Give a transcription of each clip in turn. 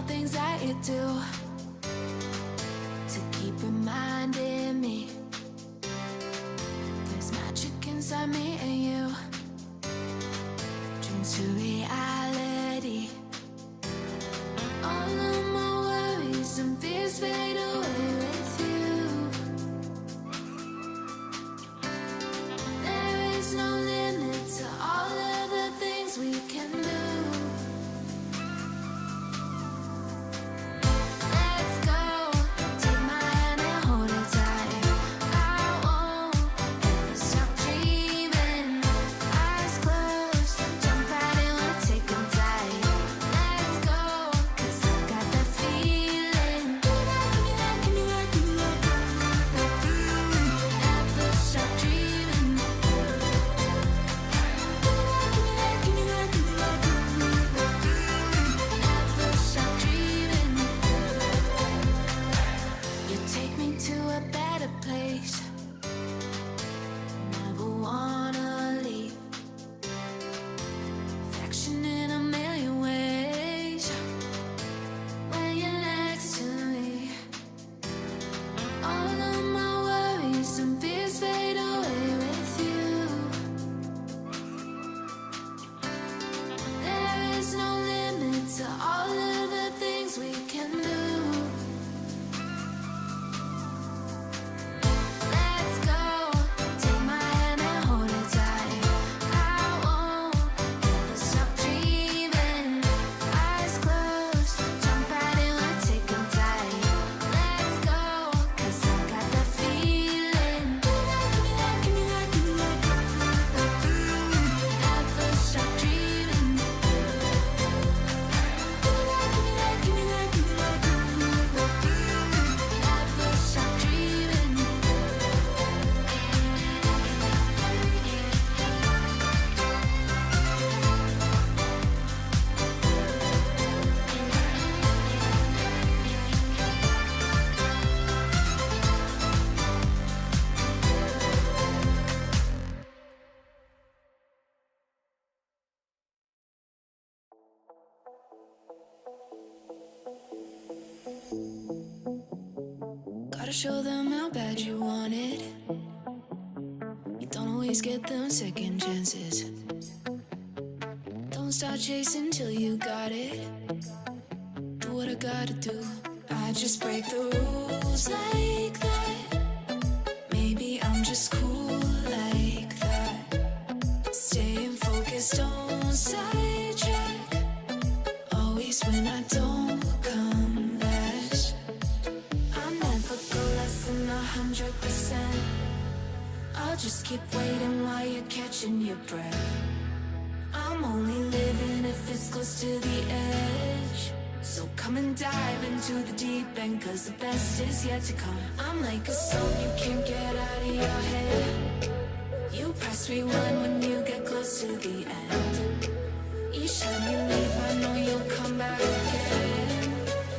things that you do to keep reminding me there's magic inside me and you. Dreams to reality. All of my worries and fears fade away with you. There is no limit to all of the things we can do. Gotta show them how bad you want it. You don't always get them second chances. Don't start chasing till you got it. Do what I gotta do. I just break the rules like that. Maybe I'm just cool like that. Staying focused, don't sidetrack. Always when I don't come last. I'll never go less than 100%. I'll just keep waiting while you're catching your breath. I'm only living if it's close to the edge. So come and dive into the deep end, cause the best is yet to come. I'm like a song you can't get out of your head. You press rewind when you get close to the end. Each time you leave I know you'll come back again.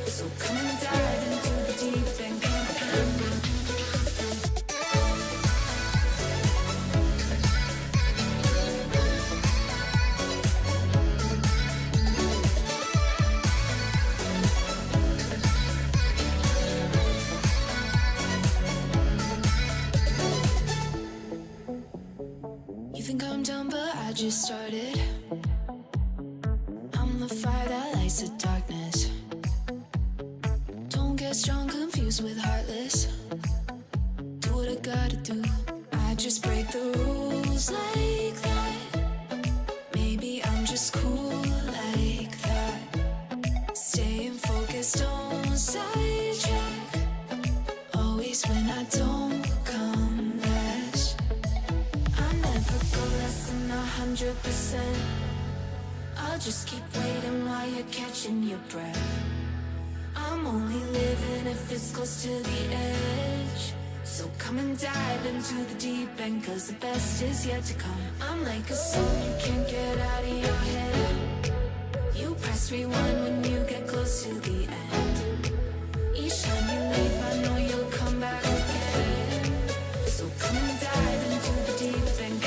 So come and dive into the deep end. I'm done, but I just started. I'm the fire that lights the darkness. Don't get strong, confused with heartless. Do what I gotta do. I just break the rules like that. Maybe I'm just cool like that. Staying focused, don't sidetrack. Always when I don't come last. I never go less than 100%. I'll just keep waiting while you're catching your breath. I'm only living if it's close to the edge. So come and dive into the deep end, cause the best is yet to come. I'm like a song you can't get out of your head. You press rewind when you get close to the end. Each time you leave I know you'll come back again. So come and dive into the deep end.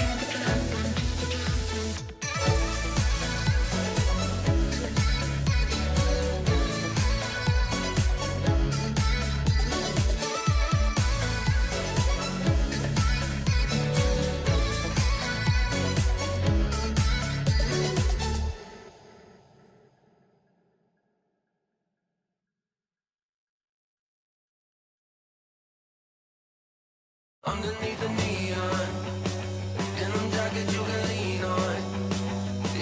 Underneath the neon, denim jacket you can lean on.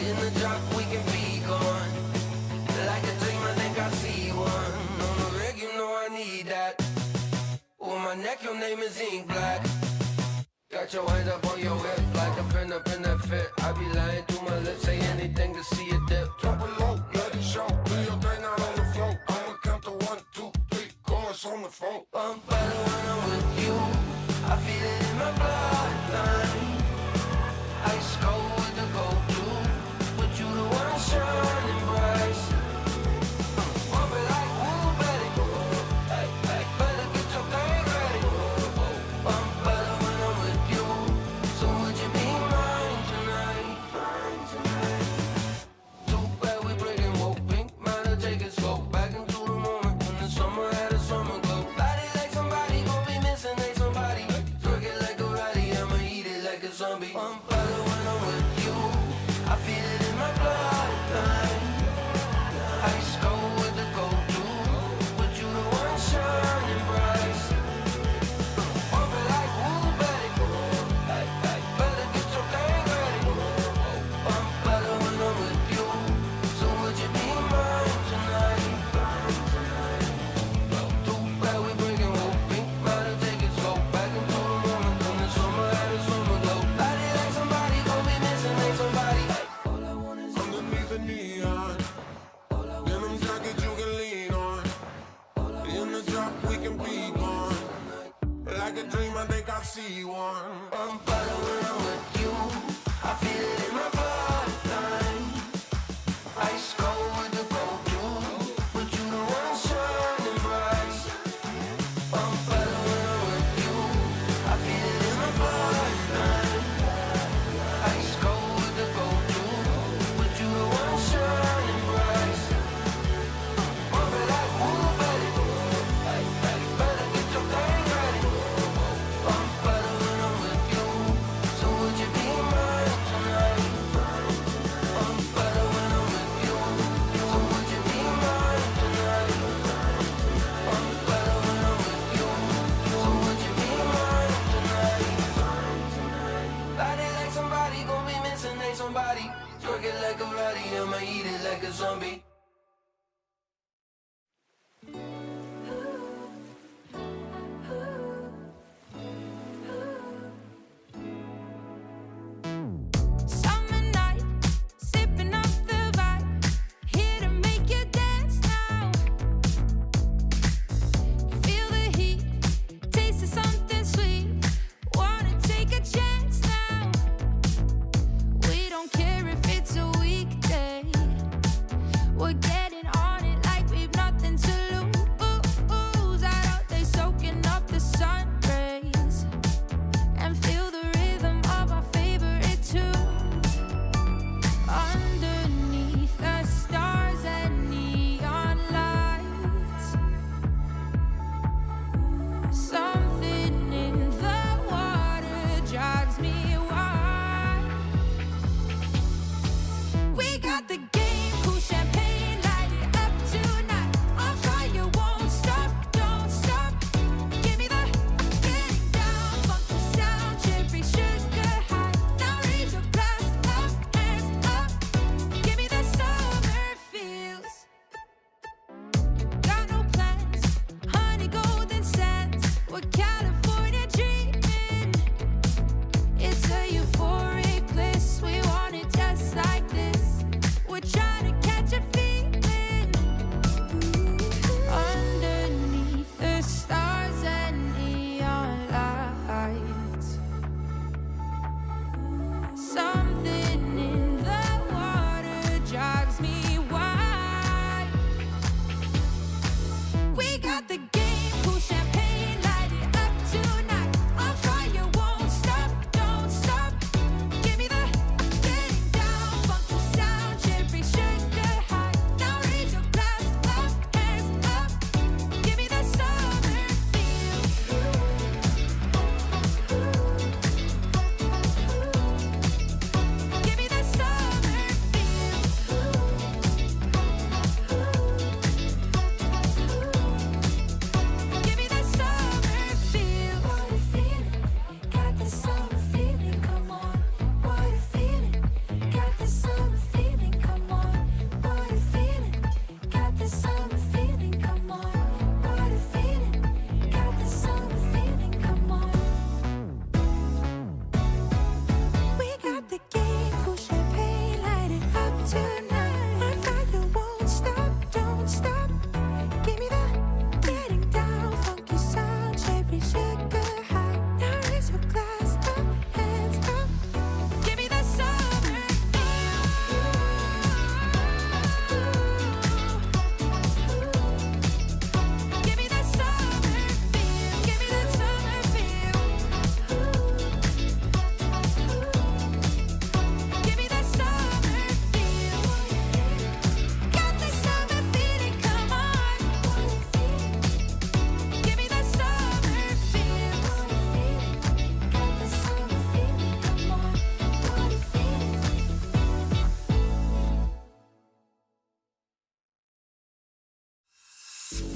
In the drop we can be gone. Like a dream, I think I see one. On the rig, you know I need that. On my neck, your name is ink black. Got your hands up on your hip like a pin up in that fit. I be lying through my lips, say anything to see it dip. Drop it low, let it show. Lay your thing out on the floor. I'ma count to 1, 2, 3. Chorus on the phone. I'm better when I'm with you. I feel it in my bloodline. Ice cold with the go-to. But you the one shining bright. Bump it like woo, baby. Better get your thing ready. I'm better when I'm with you. So would you be mine tonight? Too bad we breaking woke pink. Might have take it slow. Back into the moment when the summer had a summer glow. Body like some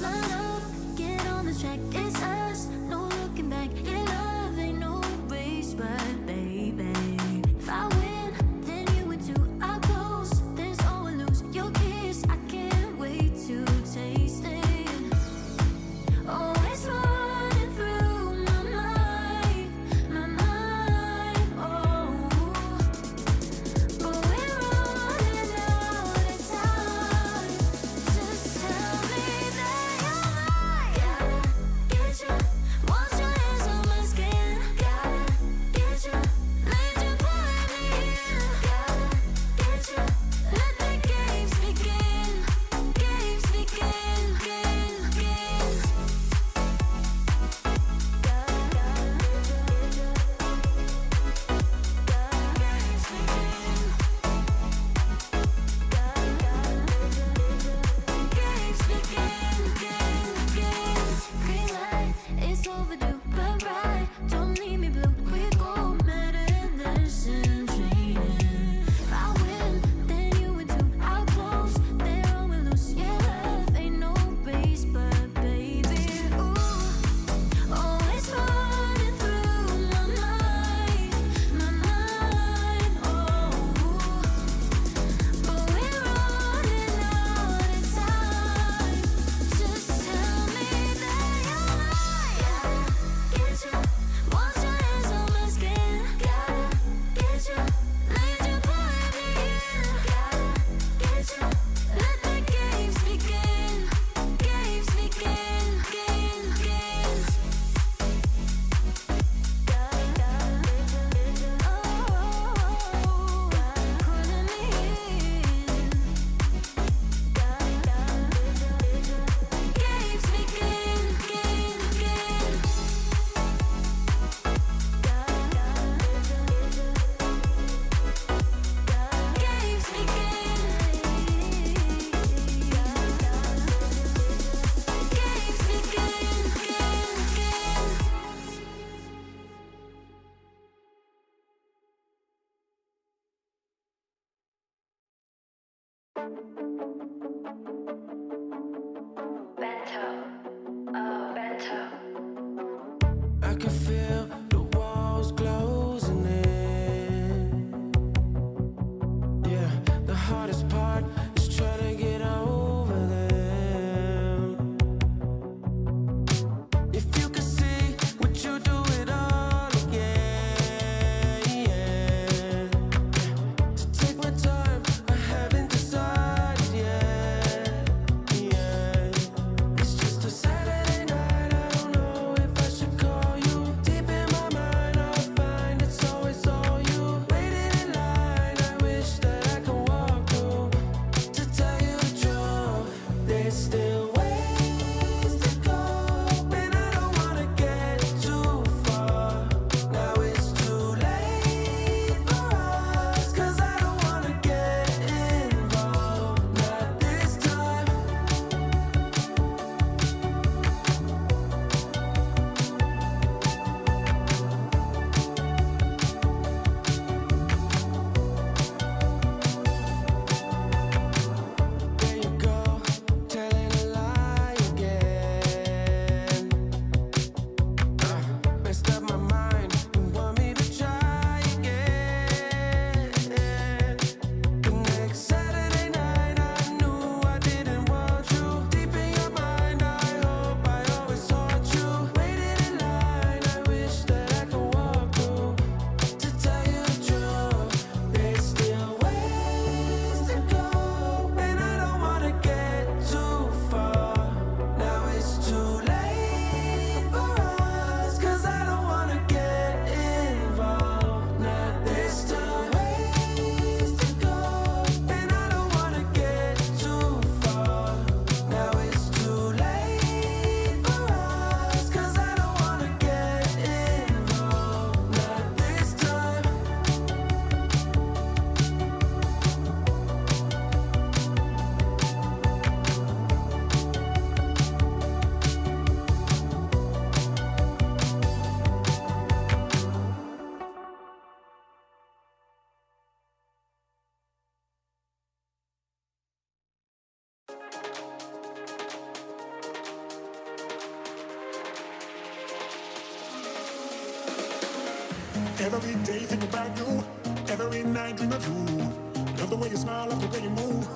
line up, get on the track. It's us, no looking back. Your love ain't no race, but baby, if I win, then you win too. I close, there's always lose. Your kiss, I can't wait to taste it. Oh, it's running through my mind, oh. But we're running out of time. Just tell me that you're mine. Gotta get you, want your hands on my skin. Gotta get you, need you pulling me in. Gotta get you, let the games begin. Games begin, games. Green light, it's overdue, but right, don't leave me blue. We go mad in this and training. If I win, then you win too. I'll close, then we lose. Yeah, love ain't no race, but baby, ooh, oh, it's running through my mind, oh. But we're running out of time. Just tell me that you're mine. Gotta get you, want your hands on my skin. Gotta get you, need you pulling me in. Gotta get you, let the games begin. Games begin, games. Pulling me in. Games begin, Games I can feel the walls closing in. Yeah, the hardest part is trying to get over them. If you could see, would you do it all again? Yeah. To take my time, I haven't decided yet. Yeah. It's just a Saturday night, I don't know if I should call you. Deep in my mind, I'll find it's always all you. Waiting in line, I wish that I could walk through. To tell you the truth, there's still ways to go, and I don't wanna get too far. Now it's too late for us, 'cause I don't wanna get involved, not this time. There you go, telling a lie. Every day think about you, every night dream of you. Love the way you smile, love the way you move.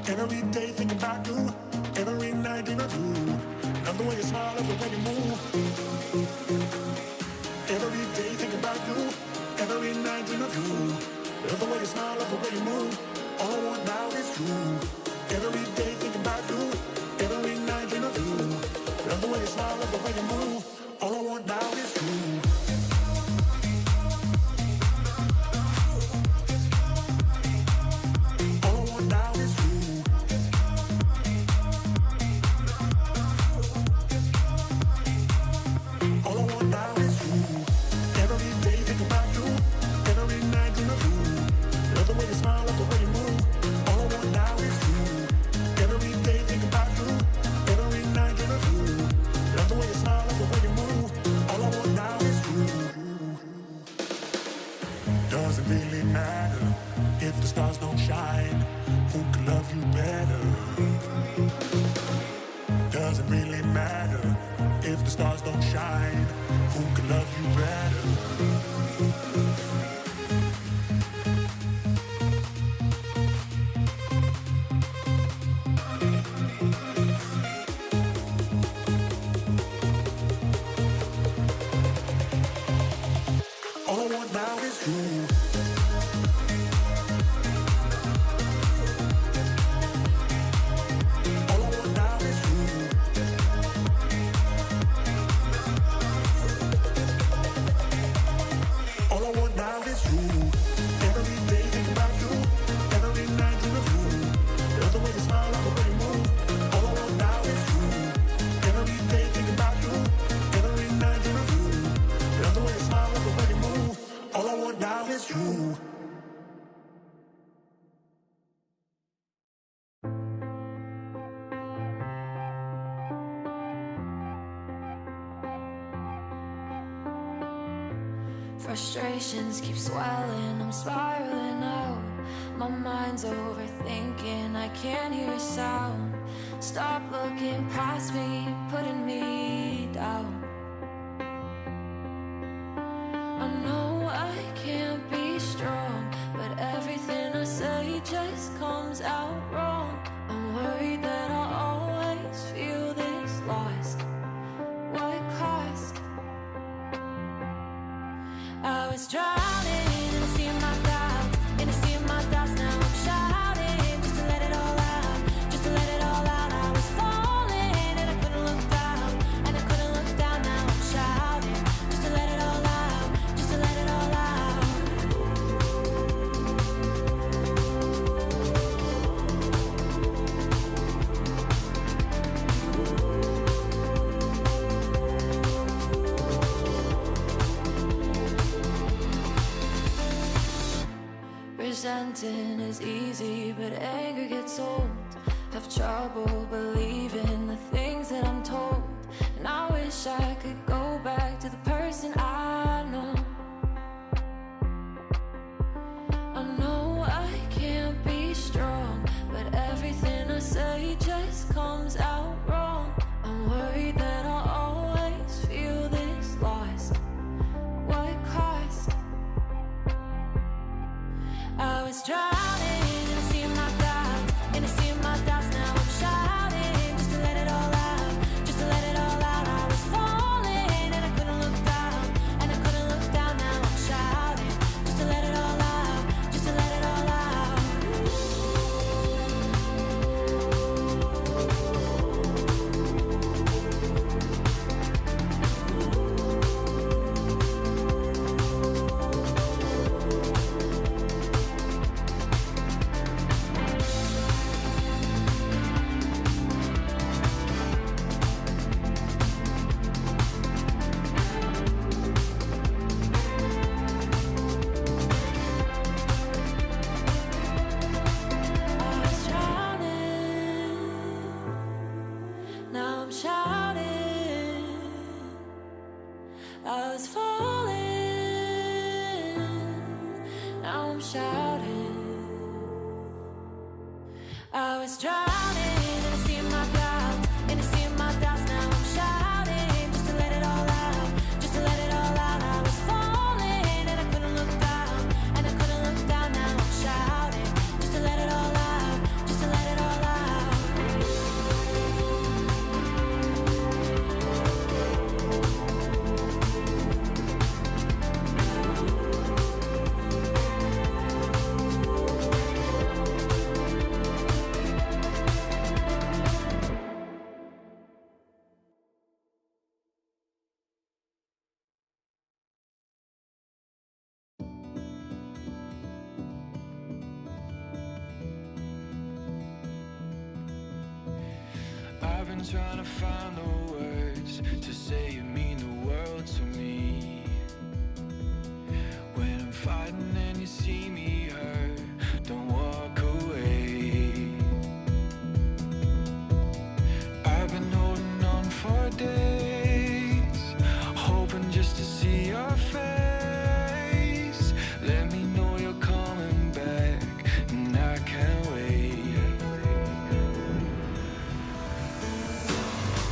Every day think about you, every night dream of you. Love the way you smile, love the way you move. Every day think about you, every night dream of you. Love the way you smile, love the way you move. All I want now is you. Every day think about you, every night dream of you. Love the way you smile, love the way you move. All I want now is you. Doesn't really matter if the stars don't shine. Who can love you better? Doesn't really matter if the stars don't shine. Who can love you better? All I want now is you. Frustrations keep swelling, I'm spiraling out. My mind's overthinking, I can't hear a sound. Stop looking past me, putting me down. I know I can't be strong, but everything I say just comes out wrong. I'm worried that I'll always feel this lost. What cost? I was drowning in a sea of my doubts, in a sea of my thoughts. Now I'm shouting just to let it all out, just to let it all out. I was falling and I couldn't look down, and I couldn't look down. Now I'm shouting just to let it all out, just to let it all out. Resenting is easy, but anger gets old. Have trouble believing the things that I'm told, and I wish I could go back to the person I know. I know I can't be strong, but everything I say just comes out wrong. I'm worried that I'll always feel this lost. What cost? I was drowning in a sea of my doubts, in a sea of my thoughts. Now I'm shouting just to let it all out, just to let it all out. I was falling and I couldn't look down, and I couldn't look down. Now I'm shouting just to let it all out, just to let it all out. I was drowning, now I'm shouting. I was falling, now I'm shouting. I was drowning in a sea of my doubts, in a sea of my thoughts. Now I'm shouting just to let it all out, just to let it all out. been trying to find the words to say you mean the world to me. When I'm fighting and you see me hurt, don't walk away. I've been holding on for days, hoping just to see your face. Let me know you're coming back, and I can't wait.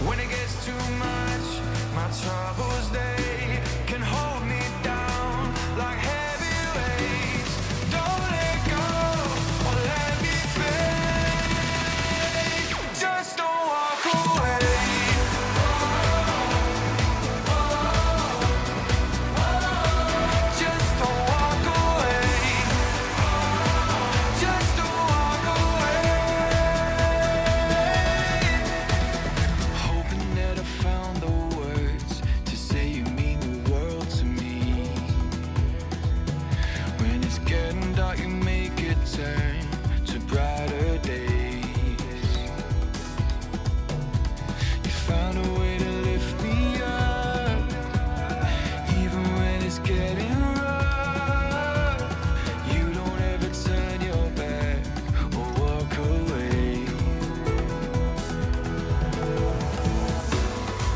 When it gets too much, my troubles, they can hold me down like heavy weights. Don't let go or let me fade. Just don't walk away. Just don't walk away. Just don't walk away. Hoping that I found the words to say you mean the world to me. When it's getting dark, you make it turn to brighter days. You found a way to lift me up, even when it's getting rough. You don't ever turn your back or walk away.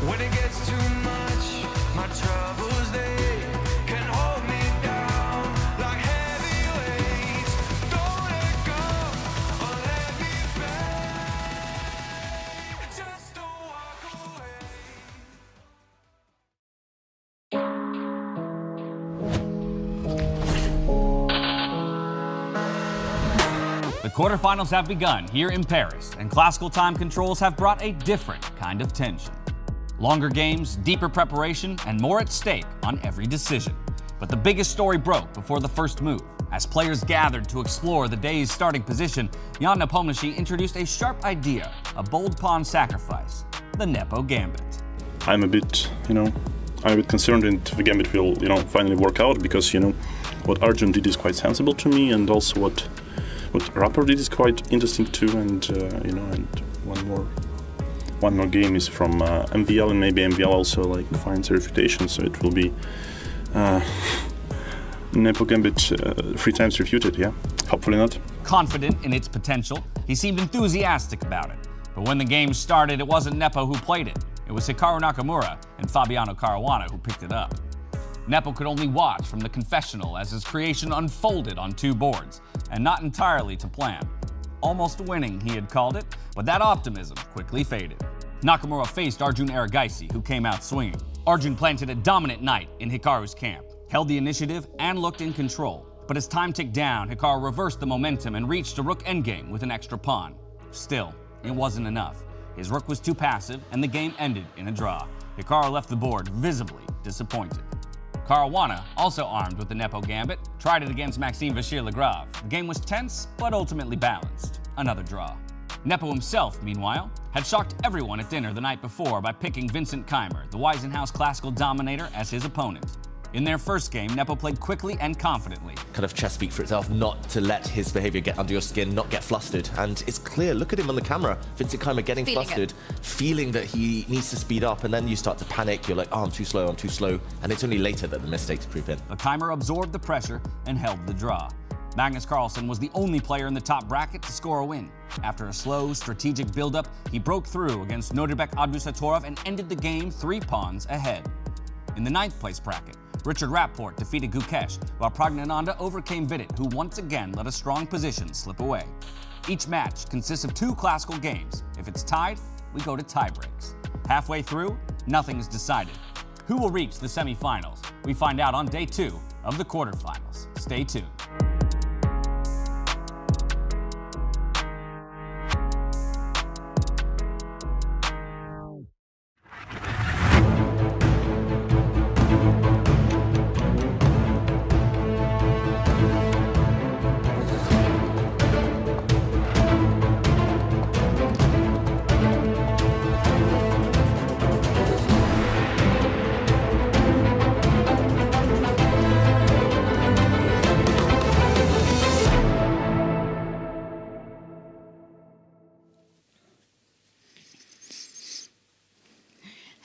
When it gets too much, my troubles, they can hold me down like heavy weights. Don't let go or let me fade. Just don't walk away. The quarterfinals have begun here in Paris, and classical time controls have brought a different kind of tension. Longer games, deeper preparation, and more at stake on every decision. But the biggest story broke before the first move. As players gathered to explore the day's starting position, Jan Nepomniachtchi introduced a sharp idea, a bold pawn sacrifice, the Nepo Gambit. I'm a bit concerned that the gambit will, finally work out, because, what Arjun did is quite sensible to me, and also what Rapper did is quite interesting too, and and one more game is from MVL, and maybe MVL also finds a refutation, so it will be Nepo Gambit 3 times refuted, yeah? Hopefully not. Confident in its potential, he seemed enthusiastic about it. But when the game started, it wasn't Nepo who played it. It was Hikaru Nakamura and Fabiano Caruana who picked it up. Nepo could only watch from the confessional as his creation unfolded on 2 boards, and not entirely to plan. Almost winning, he had called it, but that optimism quickly faded. Nakamura faced Arjun Aragaisi, who came out swinging. Arjun planted a dominant knight in Hikaru's camp, held the initiative, and looked in control. But as time ticked down, Hikaru reversed the momentum and reached a rook endgame with an extra pawn. Still, it wasn't enough. His rook was too passive, and the game ended in a draw. Hikaru left the board visibly disappointed. Caruana, also armed with the Nepo Gambit, tried it against Maxime Vachier-Lagrave. The game was tense, but ultimately balanced. Another draw. Nepo himself, meanwhile, had shocked everyone at dinner the night before by picking Vincent Keimer, the Wiesenhouse classical dominator, as his opponent. In their first game, Nepo played quickly and confidently. Kind of chess speak for itself, not to let his behavior get under your skin, not get flustered. And it's clear, look at him on the camera, Vincent Keimer getting flustered, feeling that he needs to speed up, and then you start to panic. You're like, oh, I'm too slow. And it's only later that the mistakes creep in. But Keimer absorbed the pressure and held the draw. Magnus Carlsen was the only player in the top bracket to score a win. After a slow, strategic build-up, he broke through against Nodirbek Adbusatorov and ended the game 3 pawns ahead. In the 9th place bracket, Richard Rapport defeated Gukesh, while Pragnananda overcame Vidit, who once again let a strong position slip away. Each match consists of 2 classical games. If it's tied, we go to tiebreaks. Halfway through, nothing is decided. Who will reach the semifinals? We find out on day 2 of the quarterfinals. Stay tuned.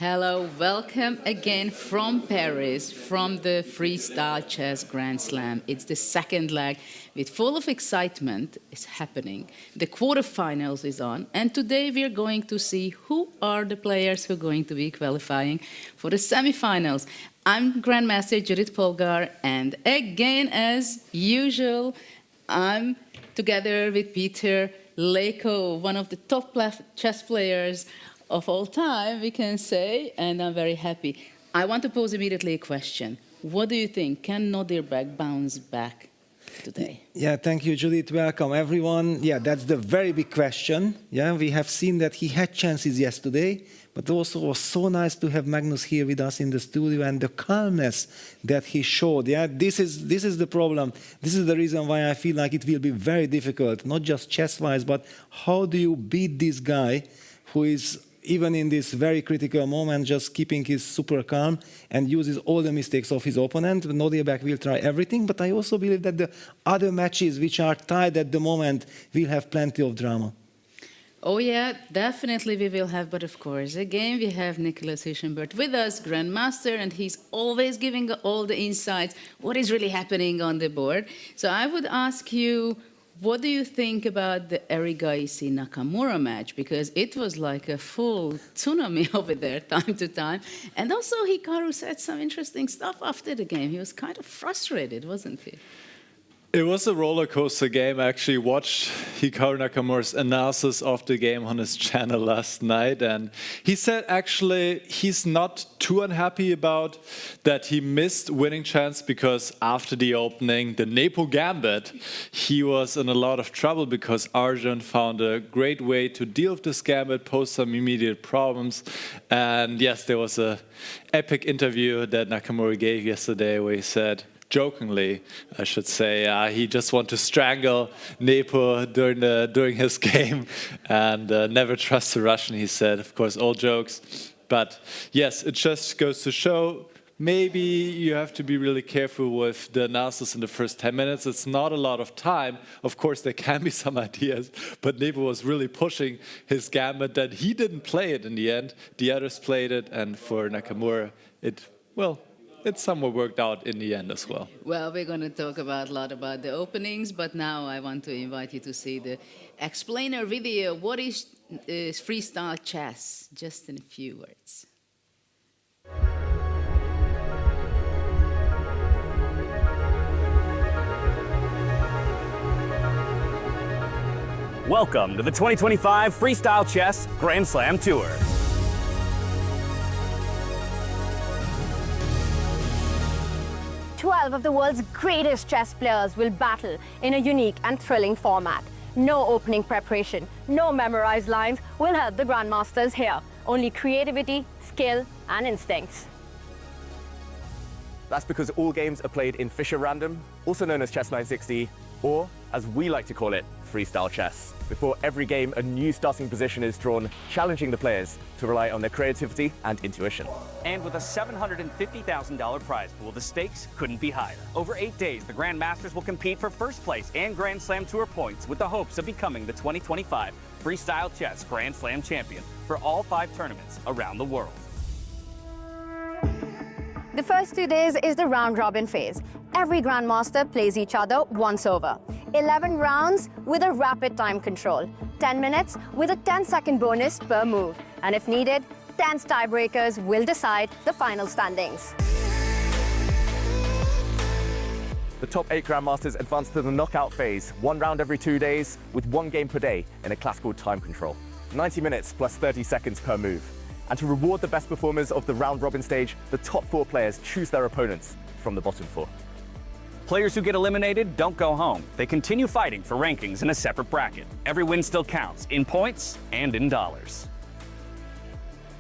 Hello, welcome again from Paris, from the Freestyle Chess Grand Slam. It's the second leg with full of excitement. It's happening. The quarterfinals is on, and today we're going to see who are the players who are going to be qualifying for the semifinals. I'm Grandmaster Judith Polgar, and again, as usual, I'm together with Peter Leko, one of the top chess players of all time, we can say, and I'm very happy. I want to pose immediately a question. What do you think? Can Nodirbek bounce back today? Yeah, thank you, Judith. Welcome, everyone. Yeah, that's the very big question. Yeah, we have seen that he had chances yesterday, but also was so nice to have Magnus here with us in the studio and the calmness that he showed. Yeah, this is the problem. This is the reason why I feel like it will be very difficult, not just chess-wise, but how do you beat this guy who is even in this very critical moment, just keeping his super calm and uses all the mistakes of his opponent. Nodirbek will try everything, but I also believe that the other matches which are tied at the moment will have plenty of drama. Oh yeah, definitely we will have, but of course, again we have Nicholas Hischenbert with us, Grandmaster, and he's always giving all the insights, what is really happening on the board. So I would ask you, what do you think about the Erigaisi-Nakamura match? Because it was like a full tsunami over there, time to time. And also Hikaru said some interesting stuff after the game. He was kind of frustrated, wasn't he? It was a roller coaster game. I actually watched Hikaru Nakamura's analysis of the game on his channel last night, and he said actually he's not too unhappy about that he missed winning chance, because after the opening, the Nepo Gambit, he was in a lot of trouble because Arjun found a great way to deal with this gambit, pose some immediate problems. And yes, there was an epic interview that Nakamura gave yesterday where he said, jokingly, I should say, he just wanted to strangle Nepo during his game and never trust the Russian, he said. Of course, all jokes. But yes, it just goes to show maybe you have to be really careful with the analysis in the first 10 minutes. It's not a lot of time. Of course, there can be some ideas, but Nepo was really pushing his gambit that he didn't play it in the end. The others played it, and for Nakamura, it somewhat worked out in the end as well. Well, we're going to talk a lot about the openings, but now I want to invite you to see the explainer video. What is freestyle chess? Just in a few words. Welcome to the 2025 Freestyle Chess Grand Slam Tour. 12 of the world's greatest chess players will battle in a unique and thrilling format. No opening preparation, no memorized lines will help the grandmasters here. Only creativity, skill, and instincts. That's because all games are played in Fischer Random, also known as Chess 960, or as we like to call it, freestyle chess. Before every game, a new starting position is drawn, challenging the players to rely on their creativity and intuition. And with a $750,000 prize pool, the stakes couldn't be higher. Over 8 days, the Grandmasters will compete for first place and Grand Slam Tour points with the hopes of becoming the 2025 Freestyle Chess Grand Slam champion for all 5 tournaments around the world. The first 2 days is the round-robin phase. Every grandmaster plays each other once over. 11 rounds with a rapid time control. 10 minutes with a 10-second bonus per move. And if needed, 10 tiebreakers will decide the final standings. The top 8 grandmasters advance to the knockout phase, 1 round every 2 days, with 1 game per day in a classical time control. 90 minutes plus 30 seconds per move. And to reward the best performers of the round-robin stage, the top 4 players choose their opponents from the bottom 4. Players who get eliminated don't go home. They continue fighting for rankings in a separate bracket. Every win still counts, in points and in dollars.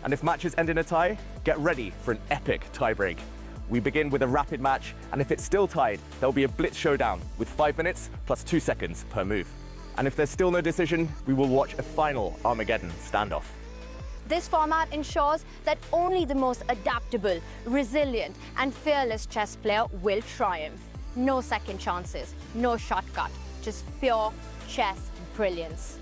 And if matches end in a tie, get ready for an epic tiebreak. We begin with a rapid match, and if it's still tied, there'll be a blitz showdown with 5 minutes plus 2 seconds per move. And if there's still no decision, we will watch a final Armageddon standoff. This format ensures that only the most adaptable, resilient, and fearless chess player will triumph. No second chances, no shortcut, just pure chess brilliance.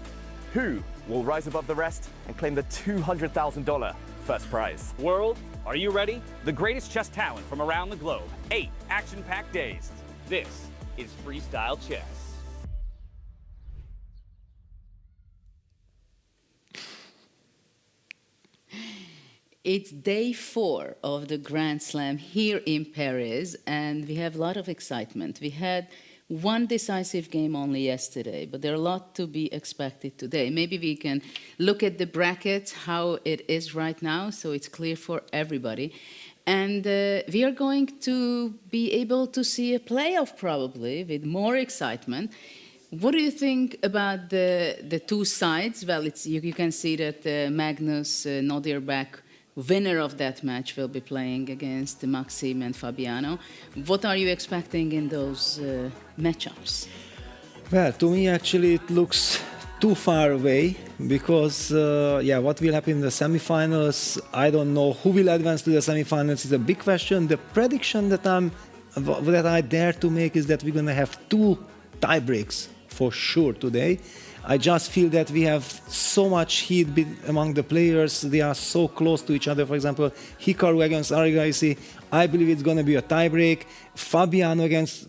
Who will rise above the rest and claim the $200,000 first prize. World, are you ready? The greatest chess talent from around the globe. 8 action-packed days. This is Freestyle Chess. It's day 4 of the Grand Slam here in Paris, and we have a lot of excitement. We had one decisive game only yesterday, but there are a lot to be expected today. Maybe we can look at the brackets, how it is right now, so it's clear for everybody. And we are going to be able to see a playoff probably with more excitement. What do you think about the two sides? Well, you can see that Magnus Nodirbak, winner of that match, will be playing against Maxime and Fabiano. What are you expecting in those matchups? Well, to me, actually, it looks too far away because, what will happen in the semifinals? I don't know who will advance to the semifinals. It's a big question. The prediction that I dare to make is that we're going to have 2 tie breaks for sure today. I just feel that we have so much heat among the players. They are so close to each other. For example, Hikaru against Arigaisi, I believe it's going to be a tiebreak. Fabiano against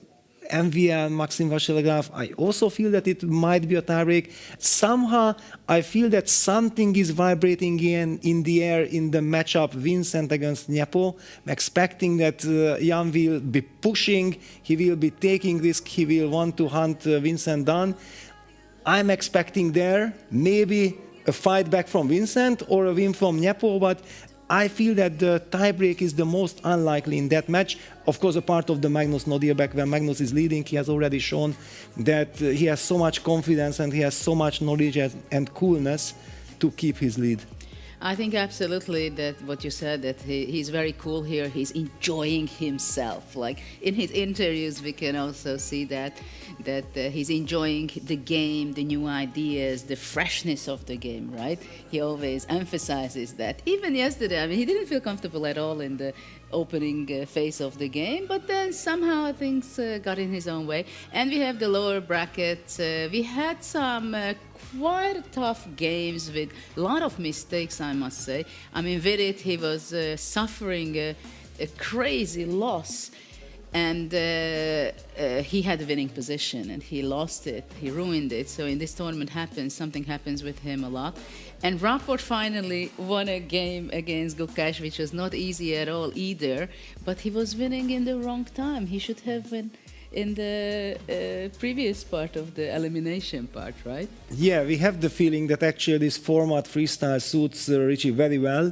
MVL, Maxime Vachier-Lagrave, I also feel that it might be a tiebreak. Somehow, I feel that something is vibrating in the air in the matchup Vincent against Nepo. I'm expecting that Jan will be pushing, he will be taking risk, he will want to hunt Vincent down. I'm expecting there maybe a fight back from Vincent or a win from Nepo, but I feel that the tiebreak is the most unlikely in that match. Of course, a part of the Magnus Nodirbak, when Magnus is leading, he has already shown that he has so much confidence and he has so much knowledge and coolness to keep his lead. I think absolutely that what you said, that he's very cool here. He's enjoying himself. Like in his interviews, we can also see that he's enjoying the game, the new ideas, the freshness of the game, right? He always emphasizes that. Even yesterday, I mean, he didn't feel comfortable at all in the opening phase of the game, but then somehow things got in his own way. And we have the lower brackets. We had some quite tough games with a lot of mistakes, I must say. I mean, with it, he was suffering a crazy loss. And he had a winning position, and he lost it. He ruined it. So in this tournament something happens with him a lot. And Rapport finally won a game against Gukash, which was not easy at all either. But he was winning in the wrong time. He should have won in the previous part of the elimination part, right? Yeah, we have the feeling that actually this format freestyle suits Richie very well.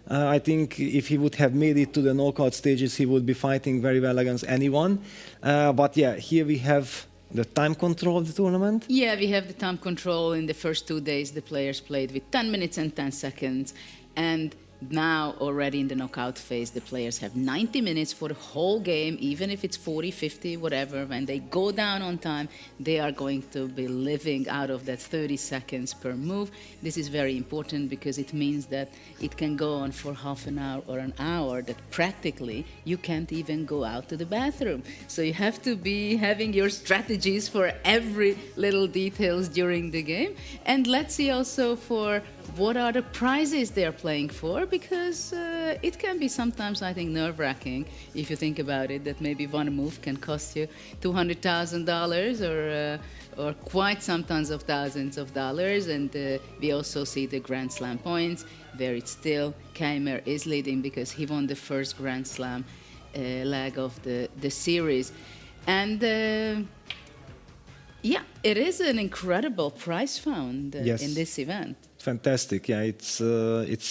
I think if he would have made it to the knockout stages, he would be fighting very well against anyone. But yeah, here we have the time control of the tournament. Yeah, we have the time control. In the first 2 days, the players played with 10 minutes and 10 seconds. And now, already in the knockout phase, the players have 90 minutes for the whole game, even if it's 40, 50, whatever. When they go down on time, they are going to be living out of that 30 seconds per move. This is very important because it means that it can go on for half an hour or an hour, that practically you can't even go out to the bathroom. So you have to be having your strategies for every little details during the game. And let's see also for what are the prizes they're playing for, because it can be sometimes, I think, nerve-wracking if you think about it, that maybe one move can cost you $200,000 or quite some tons of thousands of dollars. And we also see the Grand Slam points, where it's still Keimer is leading because he won the first Grand Slam leg of the series. And yeah, it is an incredible prize fund in this event. Fantastic, yeah, it's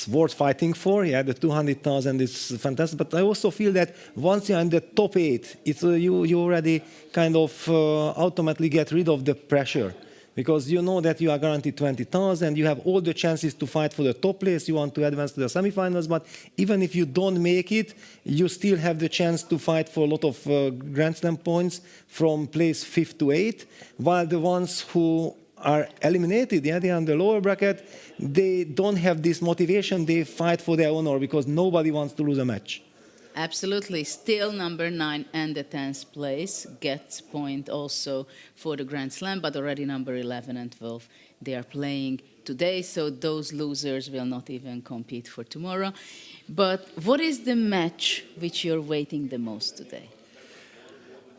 worth fighting for. Yeah, the 200,000 is fantastic, but I also feel that once you're in the top 8, you already kind of automatically get rid of the pressure, because you know that you are guaranteed 20,000. You have all the chances to fight for the top place. You want to advance to the semifinals, but even if you don't make it, you still have the chance to fight for a lot of Grand Slam points from place 5th to 8th, while the ones who are eliminated, they are in the lower bracket, they don't have this motivation. They fight for their honor because nobody wants to lose a match. Absolutely. Still number 9 and the 10th place gets point also for the Grand Slam, but already number 11 and 12, they are playing today, so those losers will not even compete for tomorrow. But what is the match which you're waiting the most today?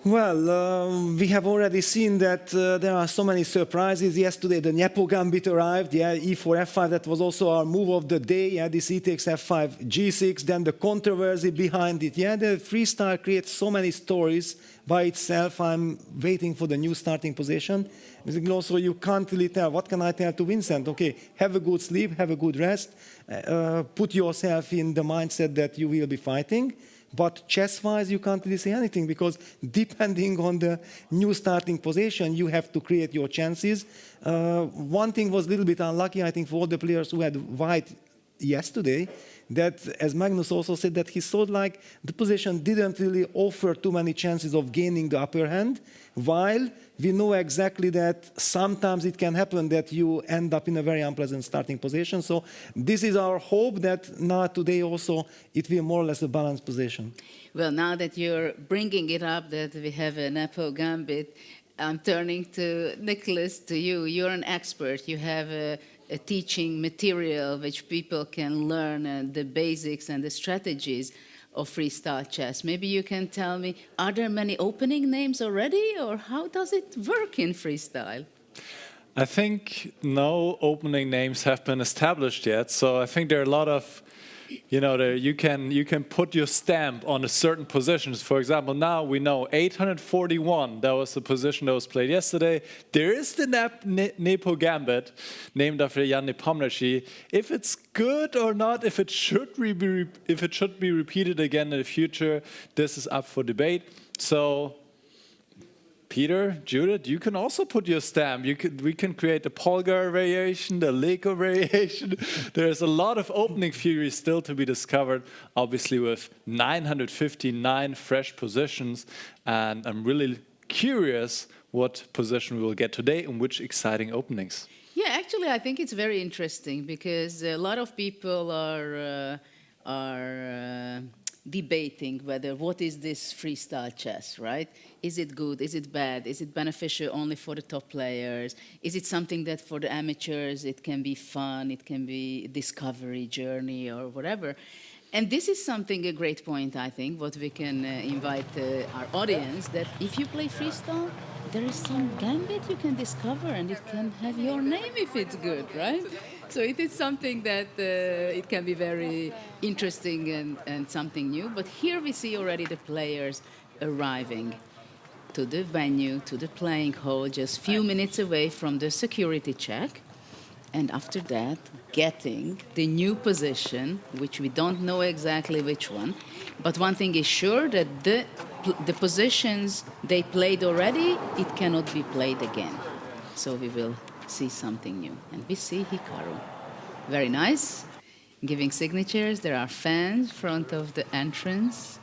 Well, we have already seen that there are so many surprises. Yesterday, the Nepo Gambit arrived. Yeah, E4, F5, that was also our move of the day. Yeah, this E takes F5, G6, then the controversy behind it. Yeah, the freestyle creates so many stories by itself. I'm waiting for the new starting position. Also, you can't really tell. What can I tell to Vincent? Okay, have a good sleep, have a good rest, put yourself in the mindset that you will be fighting. But chess-wise, you can't really say anything because depending on the new starting position, you have to create your chances. One thing was a little bit unlucky, I think, for all the players who had white yesterday, that, as Magnus also said, that he thought like the position didn't really offer too many chances of gaining the upper hand, while we know exactly that sometimes it can happen that you end up in a very unpleasant starting position. So this is our hope that now today also it will more or less a balanced position. Well, now that you're bringing it up that we have a Nepo Gambit, I'm turning to Nicholas, to you. You're an expert. You have a teaching material which people can learn the basics and the strategies of freestyle chess. Maybe you can tell me, are there many opening names already, or how does it work in freestyle? I think no opening names have been established yet, so I think there are a lot of, you can put your stamp on a certain positions. For example, now we know 841, that was the position that was played yesterday. There is the Nepo Gambit, named after Jan Nepomniachtchi. If it's good or not, if it should be repeated again in the future, this is up for debate. So Peter, Judith, you can also put your stamp. We can create the Polgar variation, the Leko variation. There's a lot of opening theories still to be discovered, obviously with 959 fresh positions. And I'm really curious what position we will get today and which exciting openings. Yeah, actually, I think it's very interesting because a lot of people are debating whether what is this freestyle chess, right? Is it good? Is it bad? Is it beneficial only for the top players? Is it something that for the amateurs it can be fun, it can be discovery journey or whatever? And this is something, a great point, I think, what we can invite our audience, that if you play freestyle, there is some gambit you can discover and it can have your name if it's good, right? So it is something that it can be very interesting and something new. But here we see already the players arriving to the venue, to the playing hall, just few minutes away from the security check. And after that, getting the new position, which we don't know exactly which one. But one thing is sure, that the positions they played already, it cannot be played again. So we will see something new. And we see Hikaru. Very nice. Giving signatures. There are fans in front of the entrance.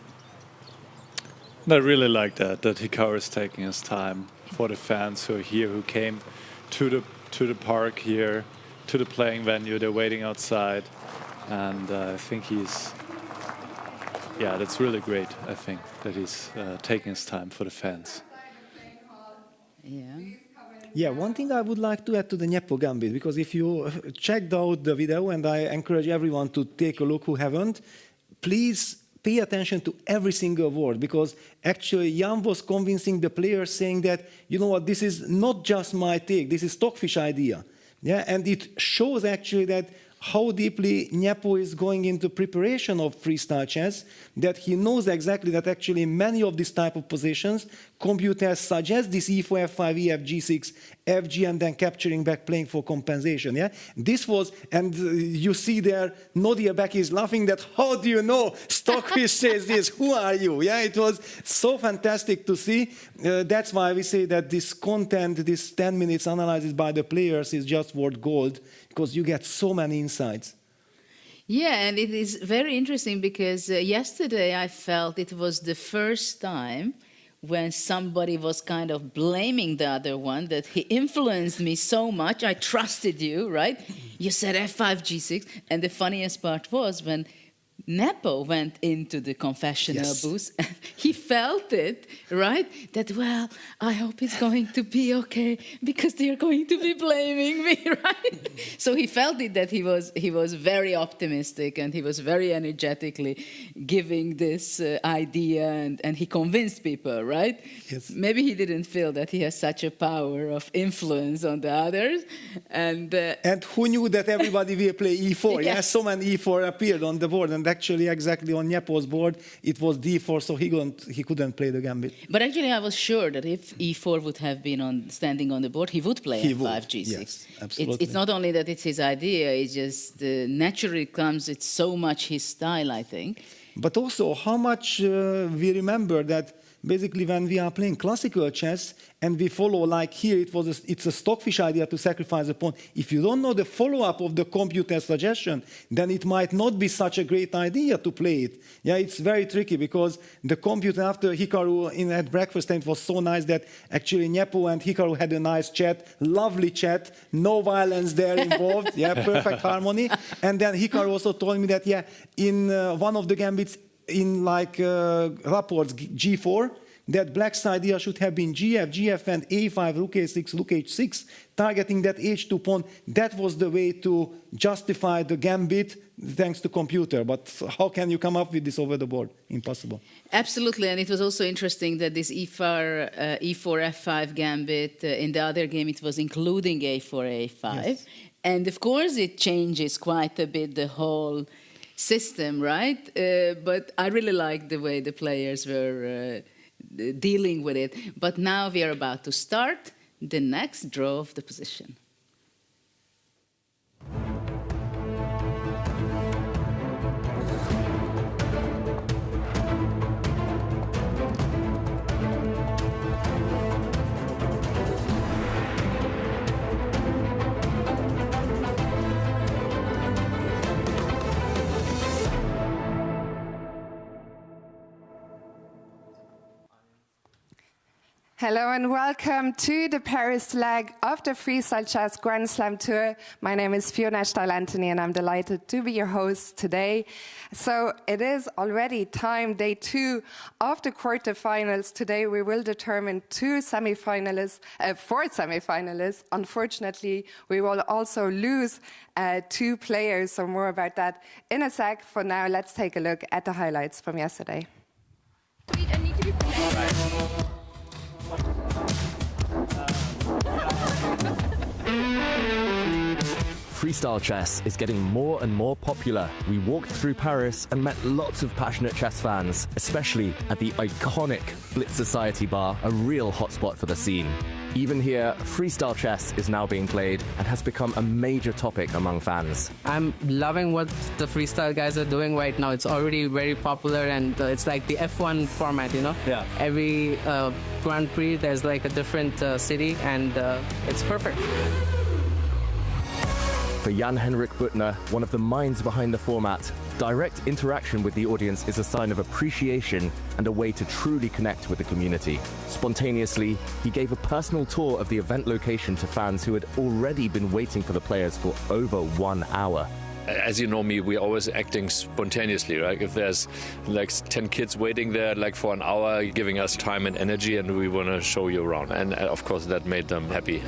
I really like that Hikaru is taking his time for the fans who are here, who came to the park here, to the playing venue. They're waiting outside. And I think that's really great, I think, that he's taking his time for the fans. Yeah. Yeah, one thing I would like to add to the Nepo Gambit, because if you checked out the video, and I encourage everyone to take a look who haven't, please pay attention to every single word, because actually Jan was convincing the players, saying that, you know what, this is not just my take, this is Stockfish idea. Yeah, and it shows actually that how deeply Nepo is going into preparation of freestyle chess, that he knows exactly that actually many of these type of positions, computers suggest this E4, F5, EF, G6, FG, and then capturing back, playing for compensation. Yeah, this was, and you see there, Nodia back is laughing that, how do you know Stockfish says this? Who are you? Yeah, it was so fantastic to see. That's why we say that this content, this 10 minutes analysis by the players is just worth gold, because you get so many insights. Yeah, and it is very interesting because yesterday I felt it was the first time when somebody was kind of blaming the other one, that he influenced me so much, I trusted you, right? You said F5, G6, and the funniest part was when Nepo went into the confessional Yes. booth. And he felt it, right? That, well, I hope it's going to be okay because they're going to be blaming me, right? So he felt it that he was very optimistic and he was very energetically giving this idea and he convinced people, right? Yes. Maybe he didn't feel that he has such a power of influence on the others. And who knew that everybody will play E4? Yes. Yes, so many E4 appeared on the board, and actually exactly on Nepo's board, it was D4, so he couldn't play the gambit. But actually, I was sure that if E4 would have been standing on the board, he would play He F5 would, G6. yes, absolutely. It's not only that it's his idea; it's just naturally comes. It's so much his style, I think. But also, how much we remember that basically when we are playing classical chess and we follow, like here, it's a stockfish idea to sacrifice a pawn. If you don't know the follow-up of the computer suggestion, then it might not be such a great idea to play it. Yeah, it's very tricky because the computer after Hikaru at breakfast time, it was so nice that actually Nepo and Hikaru had a nice chat, lovely chat, no violence there involved, yeah, perfect harmony. And then Hikaru also told me that, yeah, in one of the gambits, in rapports G4, that black's idea should have been GF and A5, rook A6, rook H6, targeting that H2 pawn. That was the way to justify the gambit thanks to computer. But how can you come up with this over the board? Impossible. Absolutely, and it was also interesting that this E4 F5 gambit, in the other game it was including A4 A5. Yes. And of course it changes quite a bit the whole system, right? But I really like the way the players were dealing with it. But now we are about to start the next draw of the position. Hello and welcome to the Paris leg of the Freestyle Chess Grand Slam Tour. My name is Fiona Steil-Anthony and I'm delighted to be your host today. So it is already time, day 2 of the quarterfinals. Today we will determine 4 semifinalists. Unfortunately, we will also lose 2 players, so more about that in a sec. For now, let's take a look at the highlights from yesterday. Wait, I need to be prepared. Freestyle chess is getting more and more popular. We walked through Paris and met lots of passionate chess fans, especially at the iconic Blitz Society bar, a real hotspot for the scene. Even here, freestyle chess is now being played and has become a major topic among fans. I'm loving what the freestyle guys are doing right now. It's already very popular and it's like the F1 format, you know? Yeah. Every Grand Prix, there's like a different city and it's perfect. For Jan-Henrik Buttner, one of the minds behind the format, direct interaction with the audience is a sign of appreciation and a way to truly connect with the community. Spontaneously, he gave a personal tour of the event location to fans who had already been waiting for the players for over 1 hour. As you know me, we're always acting spontaneously, right? If there's like 10 kids waiting there like for an hour, giving us time and energy, and we want to show you around. And of course, that made them happy.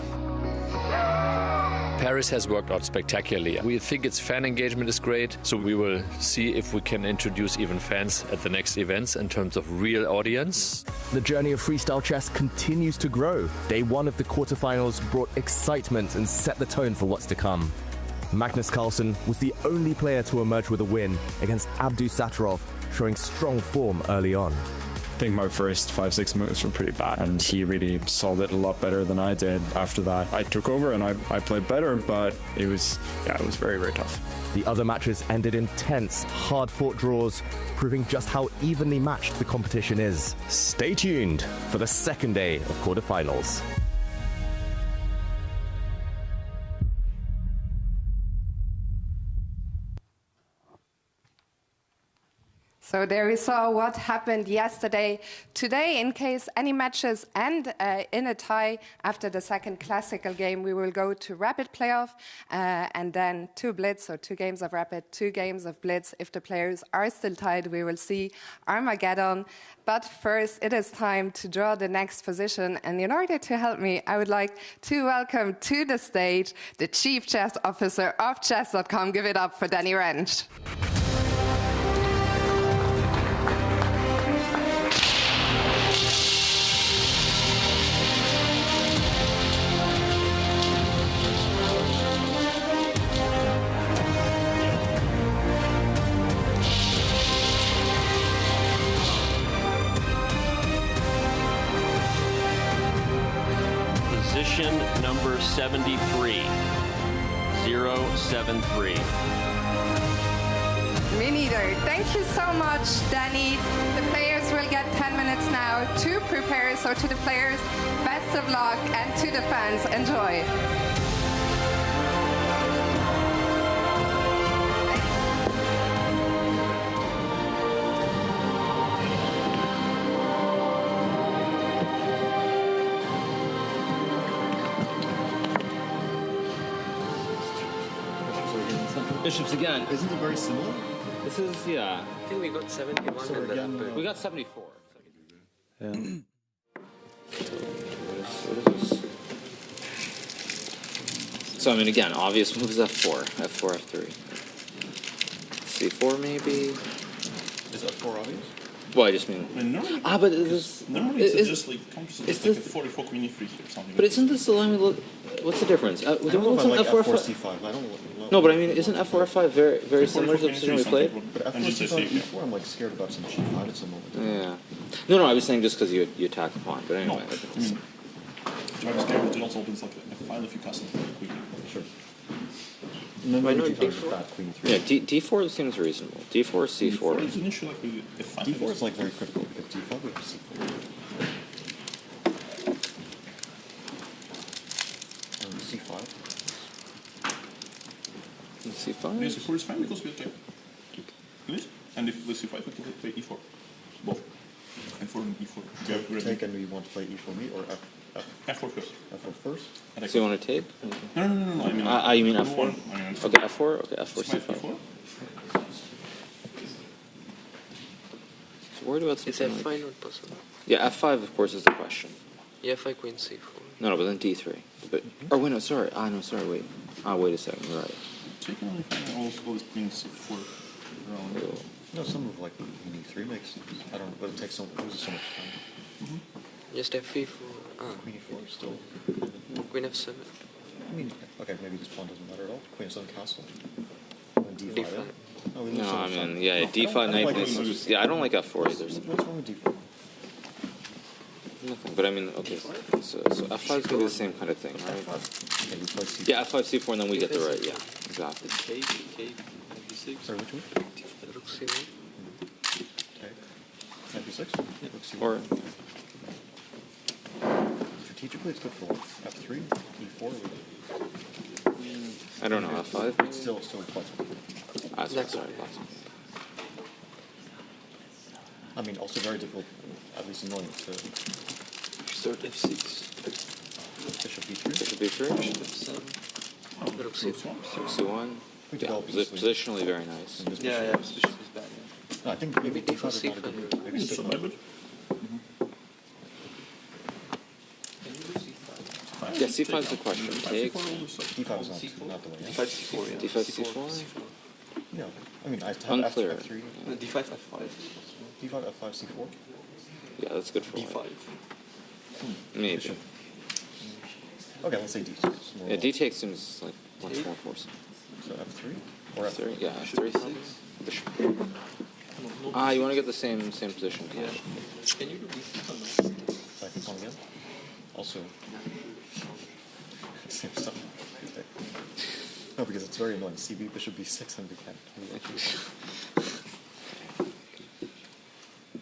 Paris has worked out spectacularly. We think its fan engagement is great, so we will see if we can introduce even fans at the next events in terms of real audience. The journey of freestyle chess continues to grow. Day 1 of the quarterfinals brought excitement and set the tone for what's to come. Magnus Carlsen was the only player to emerge with a win against Abdu Sattarov, showing strong form early on. I think my first 5-6 moves were pretty bad, and he really solved it a lot better than I did. After that, I took over and I played better, but it was very, very tough. The other matches ended in tense, hard-fought draws, proving just how evenly matched the competition is. Stay tuned for the second day of quarterfinals. So there we saw what happened yesterday. Today, in case any matches end in a tie after the second classical game, we will go to rapid playoff and then 2 blitz, so 2 games of rapid, 2 games of blitz. If the players are still tied, we will see Armageddon. But first, it is time to draw the next position. And in order to help me, I would like to welcome to the stage the Chief Chess Officer of Chess.com. Give it up for Danny Wrench. Position number 73. 073. Me neither. Thank you so much, Danny. The players will get 10 minutes now to prepare. So to the players, best of luck, and to the fans, enjoy. Bishops again. Isn't it very similar? This is, yeah. I think we got 71 So and again, then we got 74. Yeah. What is this? So, I mean, again, obvious moves F4. F4, F3. C4, maybe? Is F4 obvious? Well, I just mean... normally, but this... normally it's just like, comes to like a 44 queen e3 or something. But isn't this allowing me to look... What's the difference? I don't know if I like F4, C5. I don't know. No, but I mean, isn't F4, F5 very similar to the position we played? But F4, C5, E4, I'm like scared about some G5 at some moment. Yeah. No, I was saying just because you attack the pawn, but anyway. No, I mean, I was scared, but it also opens like a file if you castle the queen. Sure. Why not D4? Yeah, D4 seems reasonable. D4, C4. D4 is initially like D4 is like very critical. If D5, we have C4. C5. C5? Yes, C4 is fine because we attack. Yes? And if we C5, we can play E4. Both. F4 and E4. Take and we want to play E4 me or F4 first. F4 first? So you want to take? No. I mean, you mean F4? I mean, okay, F4? Okay, F4, C5. So worried about Is something F5 like... not possible? Yeah, F5, of course, is the question. Yeah, F5 queen C4. No, but then D3. But, or wait, no, sorry. Wait. Wait a second, you're right. Taking only fine, all these queens C4 around. No, some move like queen E3 makes, I don't know, but it takes so much time. Just F4. Queen E4 still. Queen F7. I mean, okay, maybe this pawn doesn't matter at all. Queen F7 castle. And D5. D5. No, I mean, yeah, D5 knight. Yeah, I don't like F4 either. What's wrong with D4? Nothing, but I mean, okay. So F5 is gonna be the same kind of thing, right? Yeah, F5, C4, and then we get the right. Yeah, exactly. Sorry, which one? Rook C1. Okay. Knight B6? Rook C1. Or strategically, it's good for F3, E4. I don't know, F5? It's still flexible. Sorry, flexible. I mean, also very difficult, at least annoying to start F6. Bishop B3. Bishop B3. Bishop F7. Rook C1. Rook C1. Yeah, positionally very nice. Yeah, position is bad. No, I think maybe D5 is not a good move. Maybe C5. Yeah, C5 is the question. Take. D5 is not the way. D5, C4, yeah. D5, C4? Yeah. I mean, I have unclear. F3. D5, F5. D5, F5, C4. Yeah, that's good for D5. Maybe. Bishop. Okay, let's say D6. Yeah, D take seems like much more forcing. So F3? Or F3? Yeah, F3. Bishop. You want to get the same position. Yeah. Can you do D6? Second pawn again? Also, same stuff. Okay. No, because it's very annoying. CB, Bishop B6, and we can't.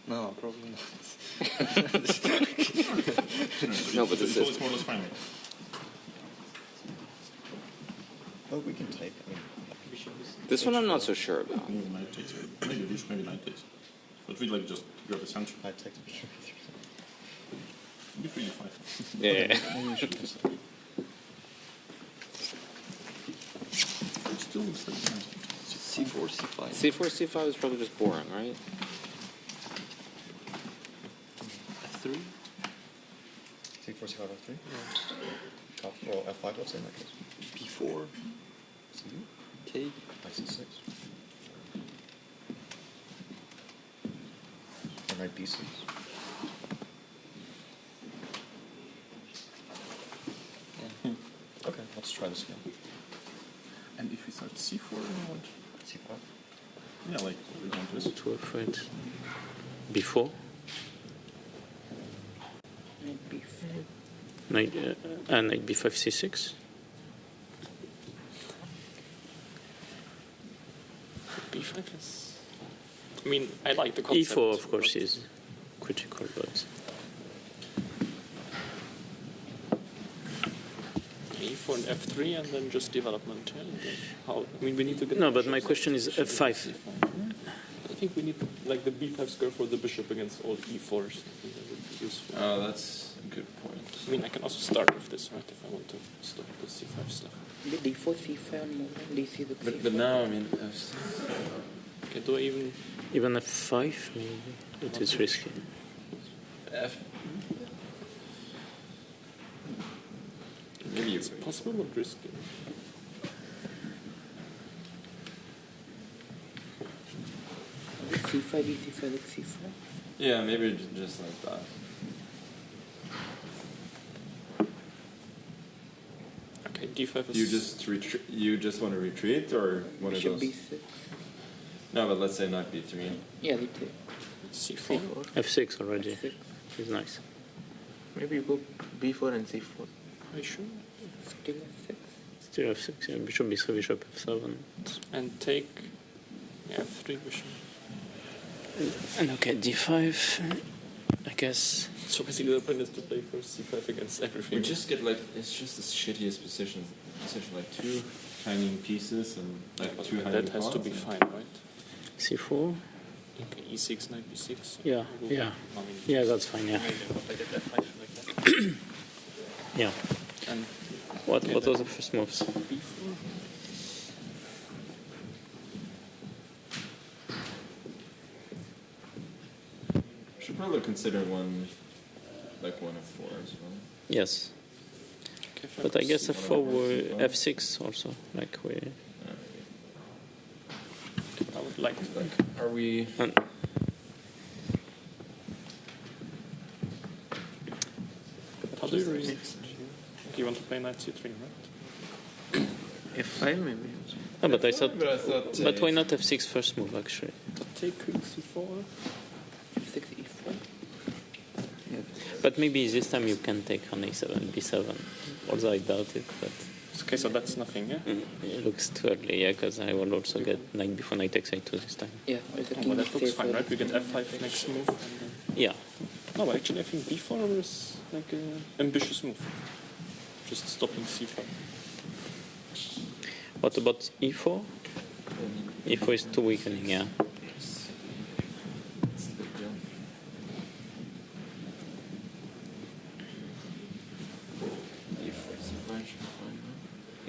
No, probably not. No, but this is. It's more or less fine. Oh, we can take. I mean, this one I'm not so sure about. Maybe knight takes. Maybe knight takes. But we like just grab the center. I take the bishop. Be pretty fine. Yeah. Maybe we should just still looks like C4, C5. C4, C5 is probably just boring, right? F3? C4, C5, F3? Yeah. Well, F5, let's say in that case. B4. C, K. Knight C6. And Knight B6. Yeah. Okay, let's try this again. And if we start C4, you want C5? Yeah, like we want this. To afraid. B4. Knight B5 C6. B5 is. I mean, I like the concept. E4, of course, is critical, but. E4 and F3, and then just development. Yeah? And then how? I mean, we need to get. No, but my question is F5. I think we need like the B5 square for the bishop against all E4s. I think that would be useful. Oh, that's a good point. I mean, I can also start with this, right? If I want to stop the C5 stuff. The D4, C5, and more than DC with C4. But now, I mean, Okay, do I even F5 maybe? It is risky. F. Maybe it's possible but risky. C5, D5 with C4. Yeah, maybe just like that. Okay, D5 is. You just retreat. You just want to retreat, or one of Bishop those? B6. No, but let's say knight B3. Yeah, D3. C4. F6 already. It's nice. Maybe you go B4 and C4. Are you sure? Still F6. Still F6, yeah. Bishop B3, Bishop F7. And take. Yeah, F3 bishop. And okay, D5, I guess. So basically, the point is to play first C5 against everything. We just get like it's just the shittiest position, like two hanging pieces and like two hanging. That has to be fine, right? C4. Okay, E6, Knight B6. Yeah, yeah. Yeah, that's fine, yeah. Yeah. And what are the first moves? B4. Should probably consider one of 4 as well. Yes. Okay, but I guess F4 were F6 also, like we. I would like to. Are we? How do you really? You want to play Knight C3, right? F5 maybe. No, but I thought. But But why not F6 first move actually? Take Queen C4. F6, E4. But maybe this time you can take on A7, B7. Although I doubt it, but. Okay, so that's nothing, yeah? It looks too early, yeah, because I will also get knight before knight takes A2 this time. Yeah, well, that looks fine, right? We get F5 next move. And then... Yeah. No, but actually I think B4 is like an ambitious move. Just stopping C5. What about E4? E4 is too weakening, yeah.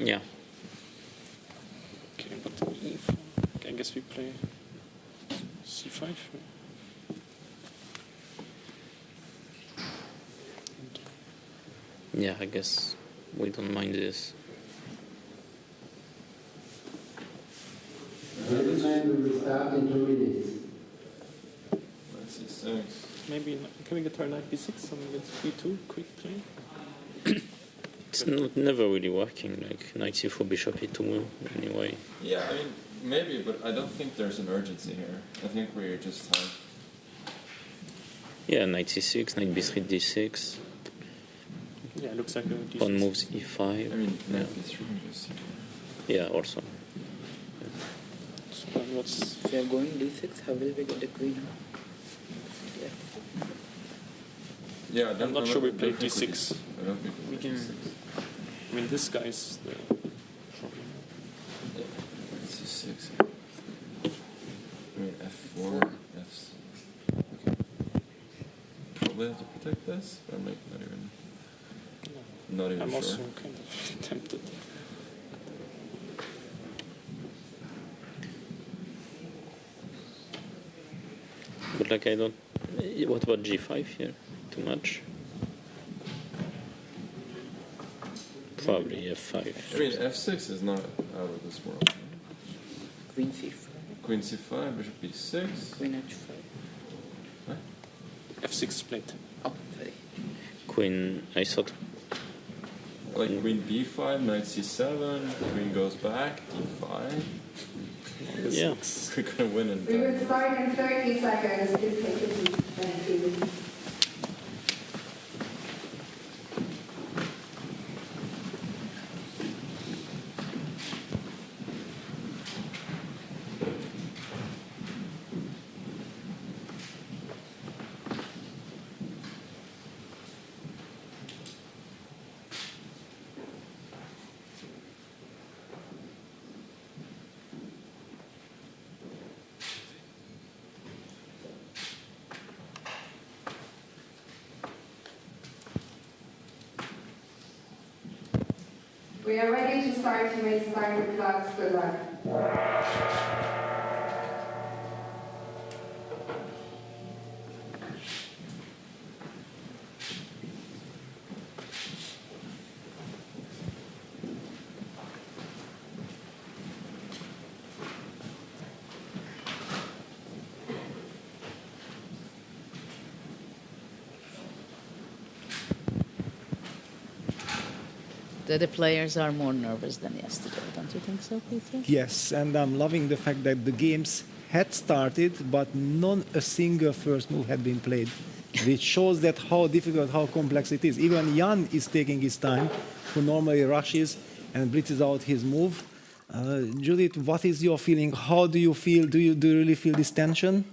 Yeah. Okay, but E4. Okay, I guess we play C5. Yeah, I guess we don't mind this. Maybe can we get our knight B6 and against B2 quick play? It's never really working, like knight C4, bishop E2 anyway. Yeah, I mean, maybe, but I don't think there's an urgency here. I think we just have... Yeah, knight C6, knight B3, D6. Yeah, it looks like a decent... Pawn moves E5. I mean, knight yeah. B3 just... Yeah, also. So what's... If we are going D6, how will we get the queen out? Yeah, I'm not sure we play D6. I don't think we can... I mean, this guy's the problem. C6. I mean, F4, F6. play to protect this? Or like not even I'm sure. also kind of tempted. But like I don't. What about G5 here? Too much? Probably F5. I mean, F6 is not out of this world. Queen C5. Queen C5, Bishop B6. Queen H5. Huh? F6 split. Oh, sorry. Queen, I thought. Like Queen B5, Knight C7, Queen goes back, D5. Yeah. We're gonna win in We will start in 30 seconds. Please take a seat. Thank you. We are ready to start. You may start the clocks. Good luck. The players are more nervous than yesterday, don't you think so, Peter? Yes, and I'm loving the fact that the games had started, but not a single first move had been played, which shows that how difficult, how complex it is. Even Jan is taking his time, who normally rushes and blitzes out his move. Judith, what is your feeling? How do you feel? Do you really feel this tension?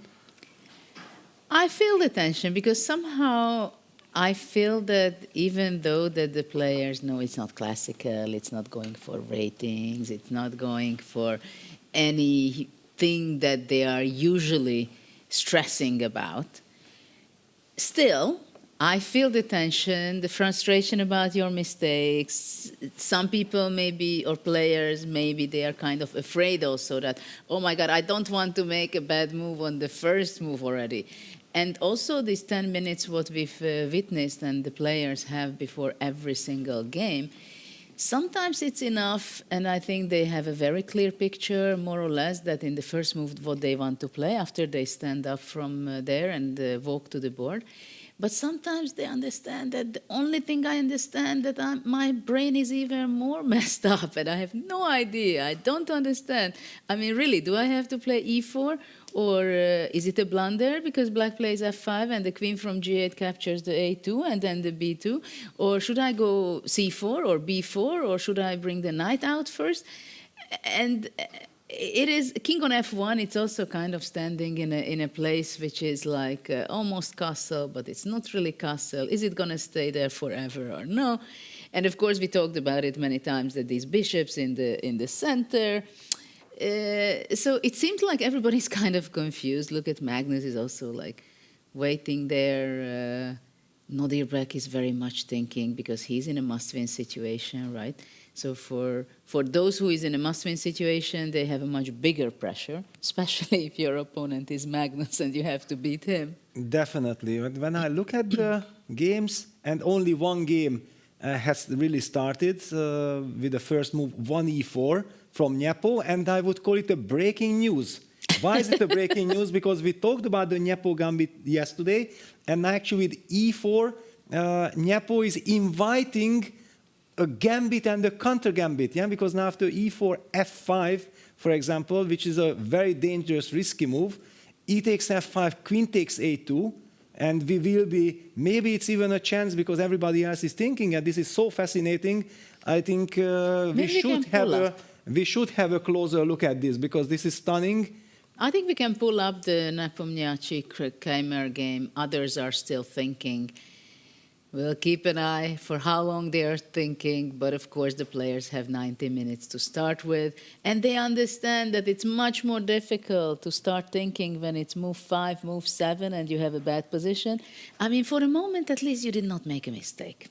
I feel the tension because somehow I feel that even though that the players know it's not classical, it's not going for ratings, it's not going for anything that they are usually stressing about, still, I feel the tension, the frustration about your mistakes. Some people maybe, or players, maybe they are kind of afraid also that, oh my God, I don't want to make a bad move on the first move already. And also these 10 minutes what we've witnessed and the players have before every single game, sometimes it's enough, and I think they have a very clear picture, more or less, that in the first move what they want to play after they stand up from there and walk to the board. But sometimes they understand that the only thing I understand that my brain is even more messed up and I have no idea. I don't understand. I mean, really, do I have to play e4 or is it a blunder because black plays f5 and the queen from g8 captures the a2 and then the b2? Or should I go c4 or b4 or should I bring the knight out first? And it is king on f1. It's also kind of standing in a place which is like almost castle, but it's not really castle. Is it going to stay there forever or no? And of course, we talked about it many times that these bishops in the center. So it seems like everybody's kind of confused. Look at Magnus is also like waiting there. Nodirbek is very much thinking because he's in a must-win situation, right? So for those who is in a must-win situation, they have a much bigger pressure, especially if your opponent is Magnus and you have to beat him. Definitely. When I look at the games, and only one game has really started with the first move, 1e4 from Nyepo, and I would call it a breaking news. Why is it a breaking news? Because we talked about the Nyepo gambit yesterday, and actually with e4, Nyepo is inviting a gambit and a counter gambit, yeah? Because now after e4, f5, for example, which is a very dangerous, risky move, e takes f5, queen takes a2, and we will be, maybe it's even a chance because everybody else is thinking, and this is so fascinating. I think we should have a closer look at this because this is stunning. I think we can pull up the Nepomniachtchi Kramer game. Others are still thinking. We'll keep an eye for how long they are thinking, but of course the players have 90 minutes to start with, and they understand that it's much more difficult to start thinking when it's move 5, move 7, and you have a bad position. I mean, for a moment at least you did not make a mistake.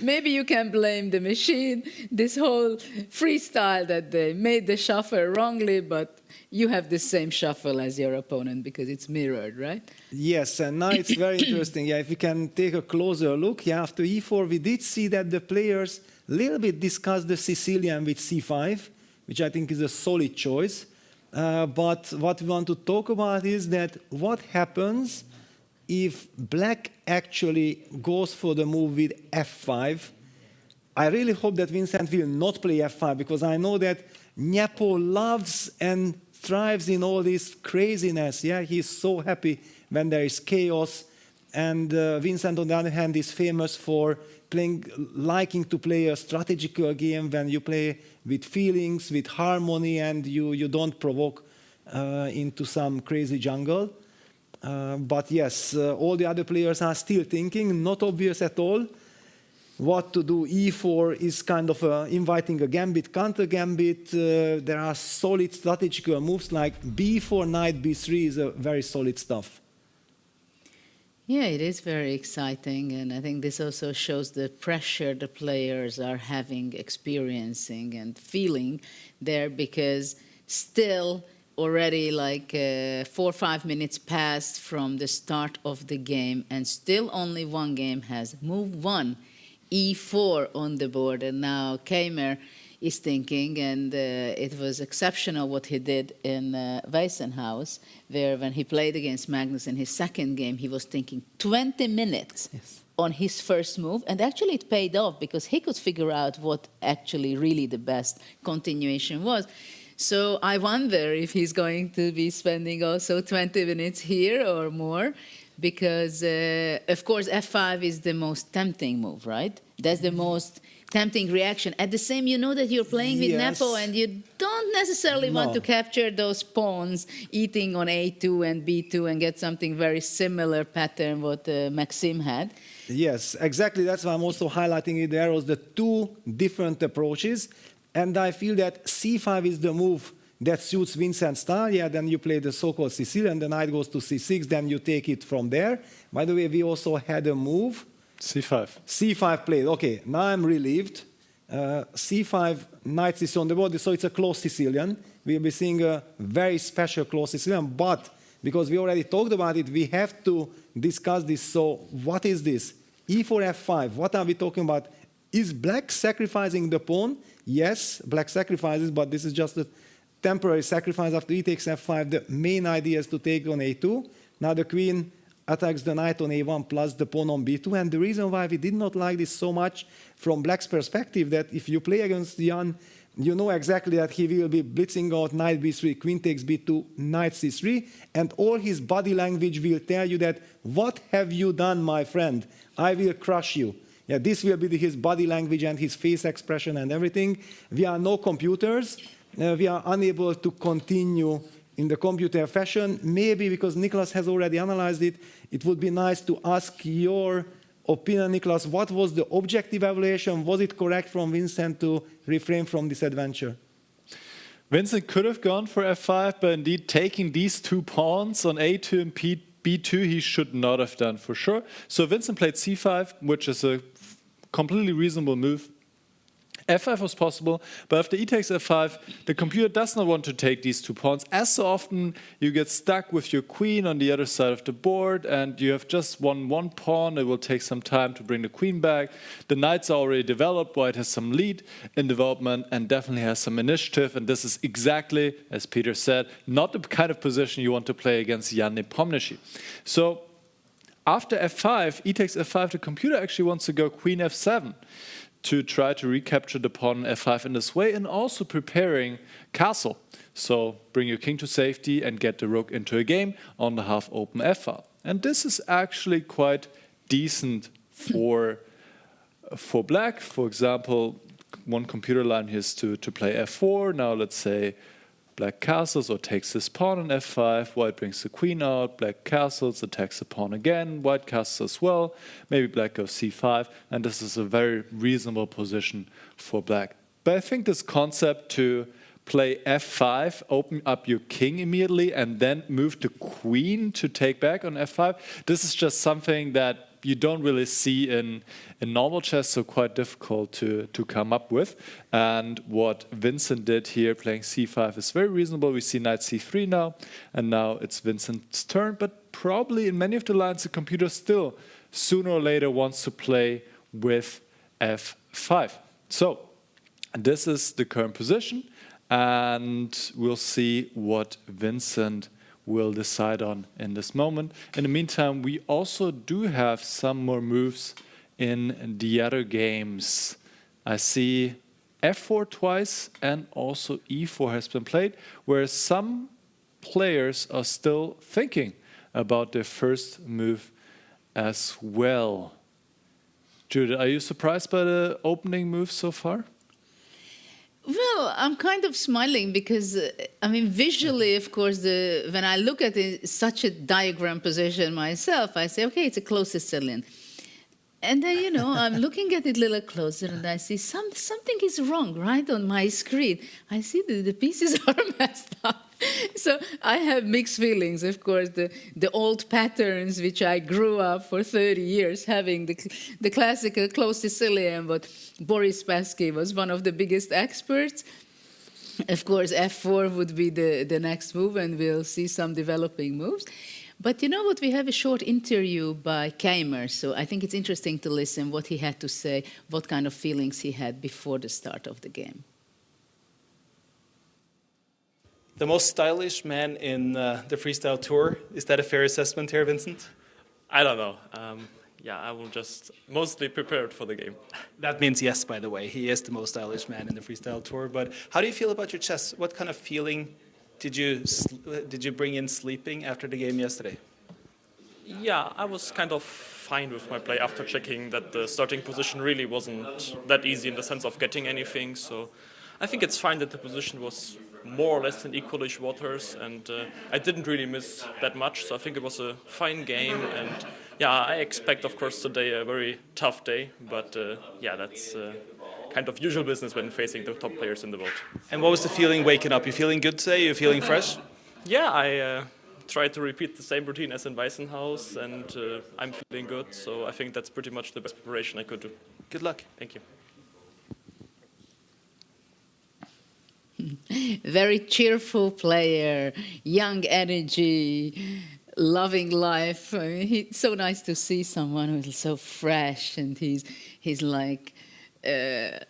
Maybe you can blame the machine, this whole freestyle that they made the shuffle wrongly, but you have the same shuffle as your opponent because it's mirrored, right? Yes, and now it's very interesting. Yeah, if we can take a closer look, yeah, after e4, we did see that the players a little bit discussed the Sicilian with c5, which I think is a solid choice. But what we want to talk about is that what happens if black actually goes for the move with f5. I really hope that Vincent will not play f5, because I know that Nepo loves and thrives in all this craziness. Yeah, he's so happy when there is chaos. And Vincent, on the other hand, is famous for liking to play a strategical game when you play with feelings, with harmony, and you don't provoke into some crazy jungle. But yes, all the other players are still thinking, not obvious at all what to do. E4 is kind of inviting a gambit, counter gambit. There are solid strategical moves like b4, knight b3 is a very solid stuff. Yeah, it is very exciting, and I think this also shows the pressure the players are having, experiencing, and feeling there, because still already like 4 or 5 minutes passed from the start of the game, and still only one game has move 1, e4 on the board, and now Keimer is thinking, and it was exceptional what he did in Weissenhaus, where when he played against Magnus in his second game, he was thinking 20 minutes on his first move, and actually it paid off because he could figure out what actually really the best continuation was. So I wonder if he's going to be spending also 20 minutes here or more, because of course f5 is the most tempting move, right? That's the most tempting reaction. At the same, you know that you're playing with Nepo, and you don't necessarily want to capture those pawns eating on a2 and b2 and get something very similar pattern what Maxime had. Yes, exactly. That's why I'm also highlighting it. There was the two different approaches, and I feel that c5 is the move that suits Vincent's style. Yeah, then you play the so-called Sicilian, the knight goes to c6, then you take it from there. By the way, we also had a move. c5. c5 played. Okay, now I'm relieved. c5, knight is on the board, so it's a close Sicilian. We'll be seeing a very special close Sicilian, but because we already talked about it, we have to discuss this. So what is this? e4, f5, what are we talking about? Is black sacrificing the pawn? Yes, black sacrifices, but this is just a temporary sacrifice. After e takes f5, the main idea is to take on a2. Now the queen attacks the knight on a1 plus the pawn on b2. And the reason why we did not like this so much from black's perspective, that if you play against Jan, you know exactly that he will be blitzing out knight b3, queen takes b2, knight c3, and all his body language will tell you that, what have you done, my friend? I will crush you. Yeah, this will be his body language and his face expression and everything. We are no computers. We are unable to continue in the computer fashion. Maybe because Nicholas has already analyzed it, it would be nice to ask your opinion, Nicholas. What was the objective evaluation? Was it correct from Vincent to refrain from this adventure? Vincent could have gone for f5, but indeed taking these two pawns on a2 and b2, he should not have done for sure. So Vincent played c5, which is a completely reasonable move. f5 was possible, but after e takes f5, the computer does not want to take these two pawns. As so often, you get stuck with your queen on the other side of the board, and you have just won one pawn. It will take some time to bring the queen back. The knights are already developed. White has some lead in development and definitely has some initiative, and this is exactly, as Peter said, not the kind of position you want to play against Jan Nepomniachtchi. So after f5, e takes f5, the computer actually wants to go queen f7 to try to recapture the pawn f5 in this way, and also preparing castle. So bring your king to safety and get the rook into a game on the half-open f-file. And this is actually quite decent for black. For example, one computer line here is to play f4. Now let's say black castles or takes his pawn on f5, white brings the queen out, black castles, attacks the pawn again, white castles as well, maybe black goes c5, and this is a very reasonable position for black. But I think this concept to play f5, open up your king immediately, and then move the queen to take back on f5, this is just something that you don't really see in normal chess, so quite difficult to come up with. And what Vincent did here, playing c5, is very reasonable. We see knight c3 now, and now it's Vincent's turn. But probably in many of the lines, the computer still, sooner or later, wants to play with f5. So this is the current position, and we'll see what Vincent will decide on in this moment. In the meantime, we also do have some more moves in the other games. I see f4 twice, and also e4 has been played, where some players are still thinking about their first move as well. Judith, are you surprised by the opening move so far? Well, I'm kind of smiling because, I mean, visually, of course, when I look at such a diagram position myself, I say, okay, it's a close Sicilian. And then, you know, I'm looking at it a little closer and I see something is wrong, right, on my screen. I see the pieces are messed up. So I have mixed feelings, of course, the old patterns which I grew up for 30 years having, the classical close Sicilian, but Boris Spassky was one of the biggest experts. Of course, f4 would be the next move, and we'll see some developing moves. But you know what, we have a short interview by Keimer, so I think it's interesting to listen what he had to say, what kind of feelings he had before the start of the game. The most stylish man in the Freestyle Tour. Is that a fair assessment here, Vincent? I don't know. Yeah, I will just mostly prepared for the game. That means yes, by the way. He is the most stylish man in the Freestyle Tour. But how do you feel about your chess? What kind of feeling did you bring in sleeping after the game yesterday? Yeah, I was kind of fine with my play after checking that the starting position really wasn't that easy in the sense of getting anything. So I think it's fine that the position was more or less in equalish waters, and I didn't really miss that much. So I think it was a fine game, and yeah, I expect, of course, today a very tough day. But yeah, that's kind of usual business when facing the top players in the world. And what was the feeling waking up? You feeling good today? You feeling fresh? Yeah, I tried to repeat the same routine as in Weissenhaus, and I'm feeling good. So I think that's pretty much the best preparation I could do. Good luck. Thank you. Very cheerful player, young energy, loving life. I mean, it's so nice to see someone who's so fresh, and he's like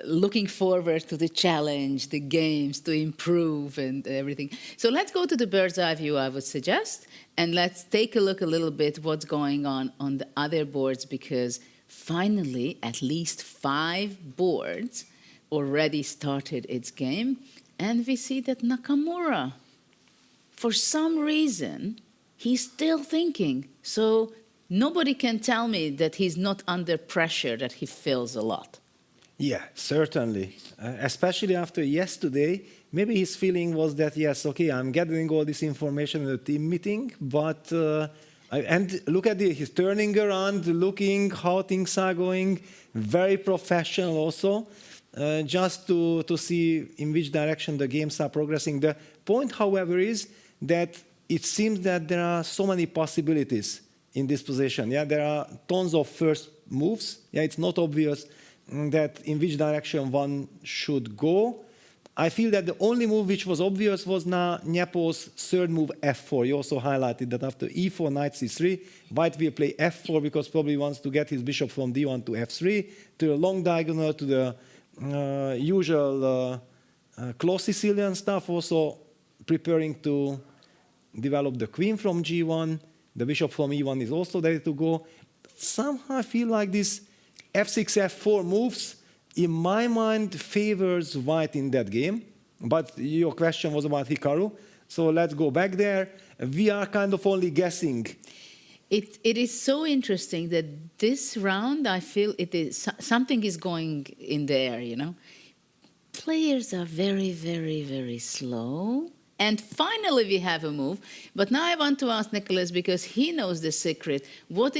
looking forward to the challenge, the games, to improve and everything. So let's go to the bird's eye view, I would suggest, and let's take a look a little bit what's going on the other boards, because finally at least 5 boards already started its game. And we see that Nakamura, for some reason, he's still thinking. So nobody can tell me that he's not under pressure, that he feels a lot. Yeah, certainly. Especially after yesterday, maybe his feeling was that, yes, okay, I'm gathering all this information in the team meeting, but and look at he's turning around, looking how things are going, very professional also. Just to see in which direction the games are progressing. The point, however, is that it seems that there are so many possibilities in this position. Yeah, there are tons of first moves. Yeah, it's not obvious that in which direction one should go. I feel that the only move which was obvious was now Nyepo's third move, f4. He also highlighted that after e4, knight c3, white will play f4 because probably he wants to get his bishop from d1 to f3, to the long diagonal, to the usual close Sicilian stuff, also preparing to develop the queen from g1. The bishop from e1 is also ready to go. Somehow I feel like this f6, f4 moves, in my mind, favors white in that game. But your question was about Hikaru, so let's go back there. We are kind of only guessing. It is so interesting that this round, I feel something is going in the air, you know. Players are very, very, very slow, And finally, we have a move. But now I want to ask Nicholas, because he knows the secret, what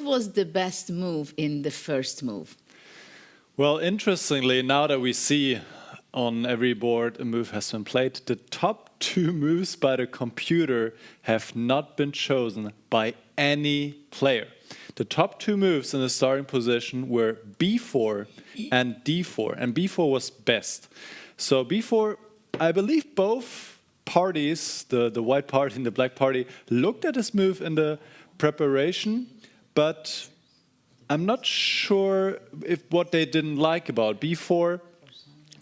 was the best move in the first move? Well, interestingly, now that we see on every board a move has been played, the top 2 moves by the computer have not been chosen by any player. The top 2 moves in the starting position were b4 and d4, and b4 was best. So b4, I believe both parties, the white party and the black party, looked at this move in the preparation, but I'm not sure if what they didn't like about b4,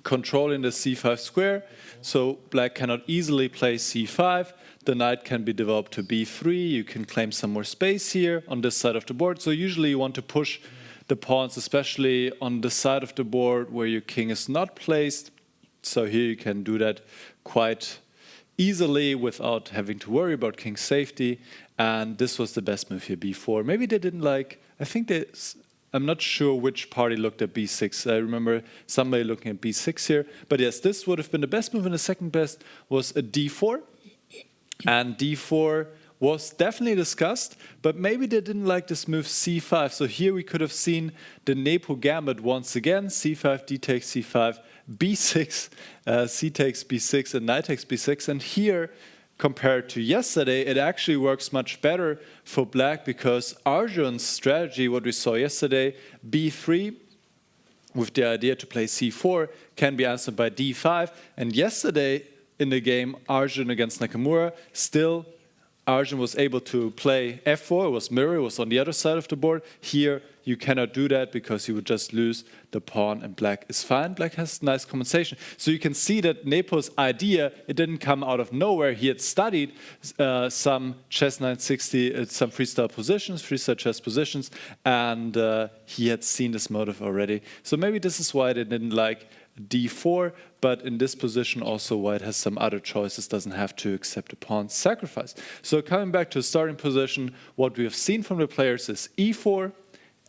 controlling the c5 square, so black cannot easily play c5. The knight can be developed to b3. You can claim some more space here on this side of the board. So usually you want to push the pawns, especially on the side of the board where your king is not placed. So here you can do that quite easily without having to worry about king safety. And this was the best move here, b4. Maybe they didn't like, I'm not sure which party looked at b6. I remember somebody looking at b6 here. But yes, this would have been the best move, and the second best was a d4. And d4 was definitely discussed, but maybe they didn't like this move c5. So here we could have seen the Nepo gambit once again, c5, d takes c5, b6, c takes b6, and knight takes b6. And here, compared to yesterday, it actually works much better for black, because Arjun's strategy, what we saw yesterday, b3, with the idea to play c4, can be answered by d5. And yesterday, in the game, Arjun against Nakamura, still Arjun was able to play f4, it was mirror, it was on the other side of the board. Here, you cannot do that because you would just lose the pawn, and black is fine. Black has nice compensation. So you can see that Nepo's idea, it didn't come out of nowhere. He had studied some chess 960, some freestyle positions, freestyle chess positions, and he had seen this motive already. So maybe this is why they didn't like d4, but in this position also white has some other choices, doesn't have to accept a pawn sacrifice. So coming back to the starting position, what we have seen from the players is e4,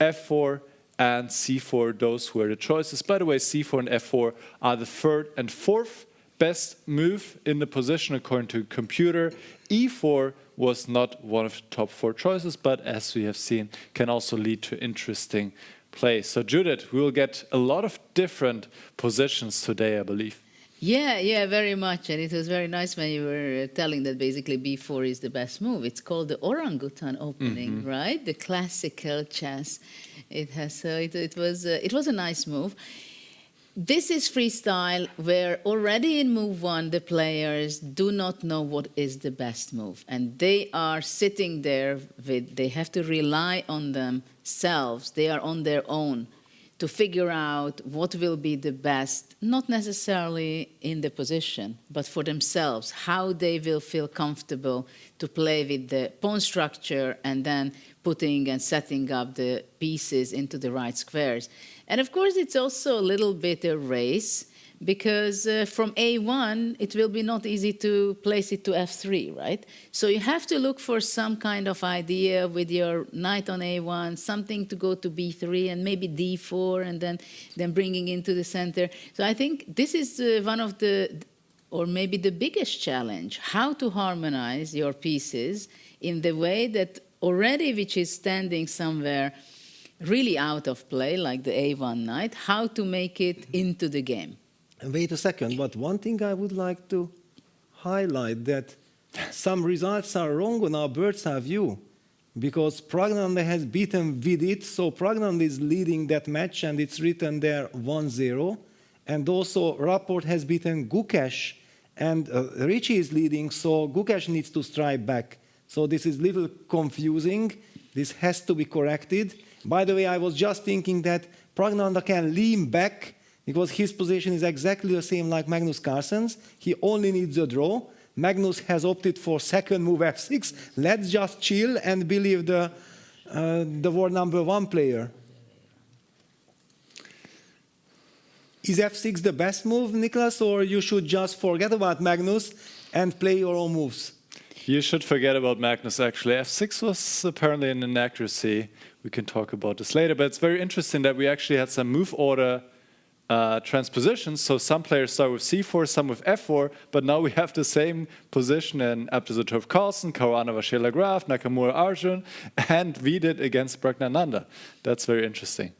f4, and c4. Those were the choices. By the way, c4 and f4 are the third and fourth best move in the position according to computer. e4 was not one of the top 4 choices, but as we have seen, can also lead to interesting play. So Judith, we will get a lot of different positions today, I believe. Yeah, very much. And it was very nice when you were telling that basically b4 is the best move. It's called the orangutan opening, right? The classical chess. It has. It was a nice move. This is freestyle, where already in move 1, the players do not know what is the best move. And they are sitting there they have to rely on themselves. They are on their own to figure out what will be the best, not necessarily in the position, but for themselves, how they will feel comfortable to play with the pawn structure and then putting and setting up the pieces into the right squares. And of course, it's also a little bit a race, because from A1, it will be not easy to place it to F3, right? So you have to look for some kind of idea with your knight on A1, something to go to B3 and maybe D4, and then bringing into the center. So I think this is one of the, or maybe the biggest challenge, how to harmonize your pieces in the way that already which is standing somewhere really out of play, like the A1 knight, how to make it into the game. Wait a second, but one thing I would like to highlight, that some results are wrong on our bird's eye view, because Pragnanda has beaten Vidit, so Pragnanda is leading that match, and it's written there 1-0. And also Rapport has beaten Gukesh, and Richie is leading, so Gukesh needs to strike back. So this is a little confusing. This has to be corrected. By the way, I was just thinking that Pragnanda can lean back, because his position is exactly the same like Magnus Carlsen's. He only needs a draw. Magnus has opted for second move f6. Let's just chill and believe the world number 1 player. Is f6 the best move, Niklas, or you should just forget about Magnus and play your own moves? You should forget about Magnus, actually. f6 was apparently an inaccuracy. We can talk about this later, but it's very interesting that we actually had some move order transpositions. So some players start with c4, some with f4, but now we have the same position in Abdusatov Carlsen, Caruana Vashela Graf, Nakamura Arjun, and we did against Pragnananda. That's very interesting.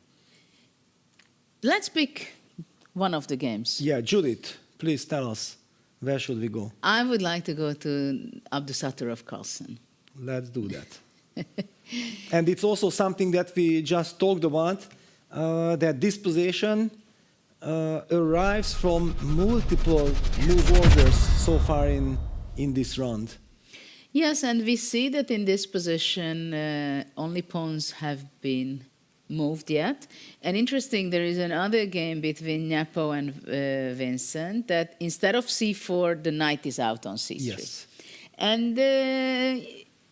Let's pick one of the games. Yeah, Judith, please tell us, where should we go? I would like to go to Abdusatov Carlsen. Let's do that. And it's also something that we just talked about, that this position arrives from multiple move orders so far in this round. Yes, and we see that in this position, only pawns have been moved yet. And interesting, there is another game between Nepo and Vincent that instead of c4, the knight is out on c3. Yes. And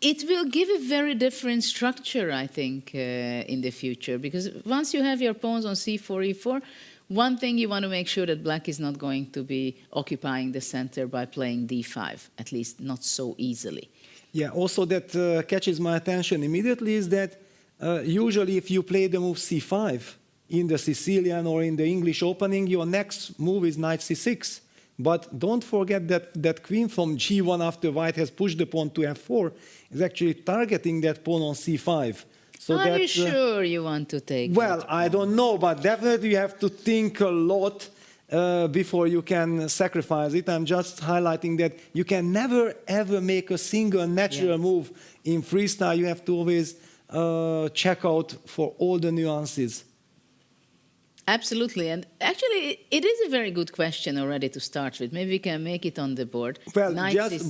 it will give a very different structure, I think, in the future. Because once you have your pawns on c4, e4, one thing you want to make sure that black is not going to be occupying the center by playing d5, at least not so easily. Yeah, also that catches my attention immediately is that usually if you play the move c5 in the Sicilian or in the English opening, your next move is knight c6. But don't forget that queen from g1 after white has pushed the pawn to f4 is actually targeting that pawn on c5. So Are you sure you want to take Well, I don't know, but definitely you have to think a lot before you can sacrifice it. I'm just highlighting that you can never, ever make a single natural move in freestyle. You have to always check out for all the nuances. Absolutely, and actually, it is a very good question already to start with. Maybe we can make it on the board. Well,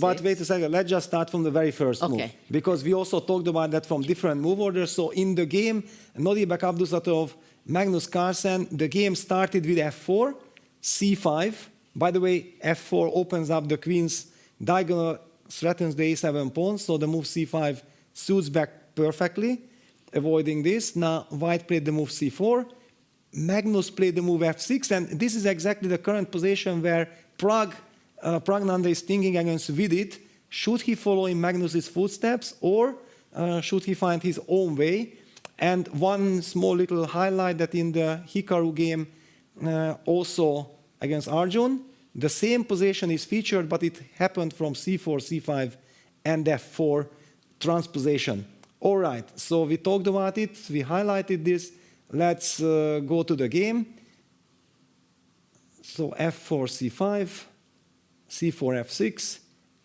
but wait a second. Let's just start from the very first move, because we also talked about that from different move orders. So in the game, Nodibek Abdusatov, Magnus Carlsen, the game started with f4, c5. By the way, f4 opens up the queen's diagonal, threatens the a7 pawn, so the move c5 suits back perfectly, avoiding this. Now white played the move c4. Magnus played the move f6, and this is exactly the current position where Pragnanda is thinking against Vidit. Should he follow in Magnus's footsteps, or should he find his own way? And one small little highlight that in the Hikaru game, also against Arjun, the same position is featured, but it happened from c4, c5, and f4 transposition. All right, so we talked about it, we highlighted this. Let's go to the game. So f4, c5, c4, f6,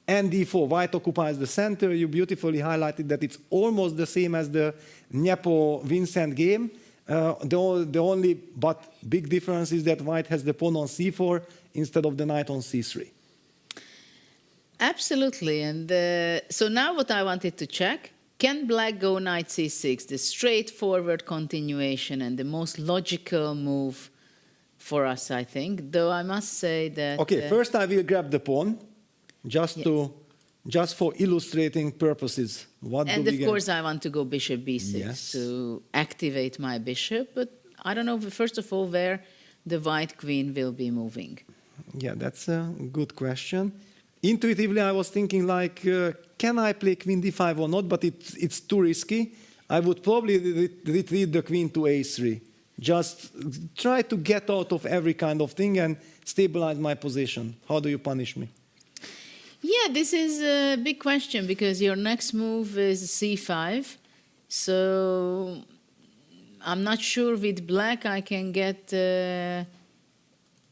and d4. White occupies the center. You beautifully highlighted that it's almost the same as the Nepo-Vincent game. The only but big difference is that white has the pawn on c4 instead of the knight on c3. Absolutely, and so now what I wanted to check, can black go knight c6, the straightforward continuation and the most logical move for us, I think, though I must say that... Okay, first I will grab the pawn, just for illustrating purposes. And of course I want to go bishop b6 to activate my bishop, but I don't know, first of all, where the white queen will be moving. Yeah, that's a good question. Intuitively, I was thinking like, can I play queen d5 or not? But it's too risky. I would probably retreat the queen to a3. Just try to get out of every kind of thing and stabilize my position. How do you punish me? Yeah, this is a big question because your next move is c5. So I'm not sure with black I can get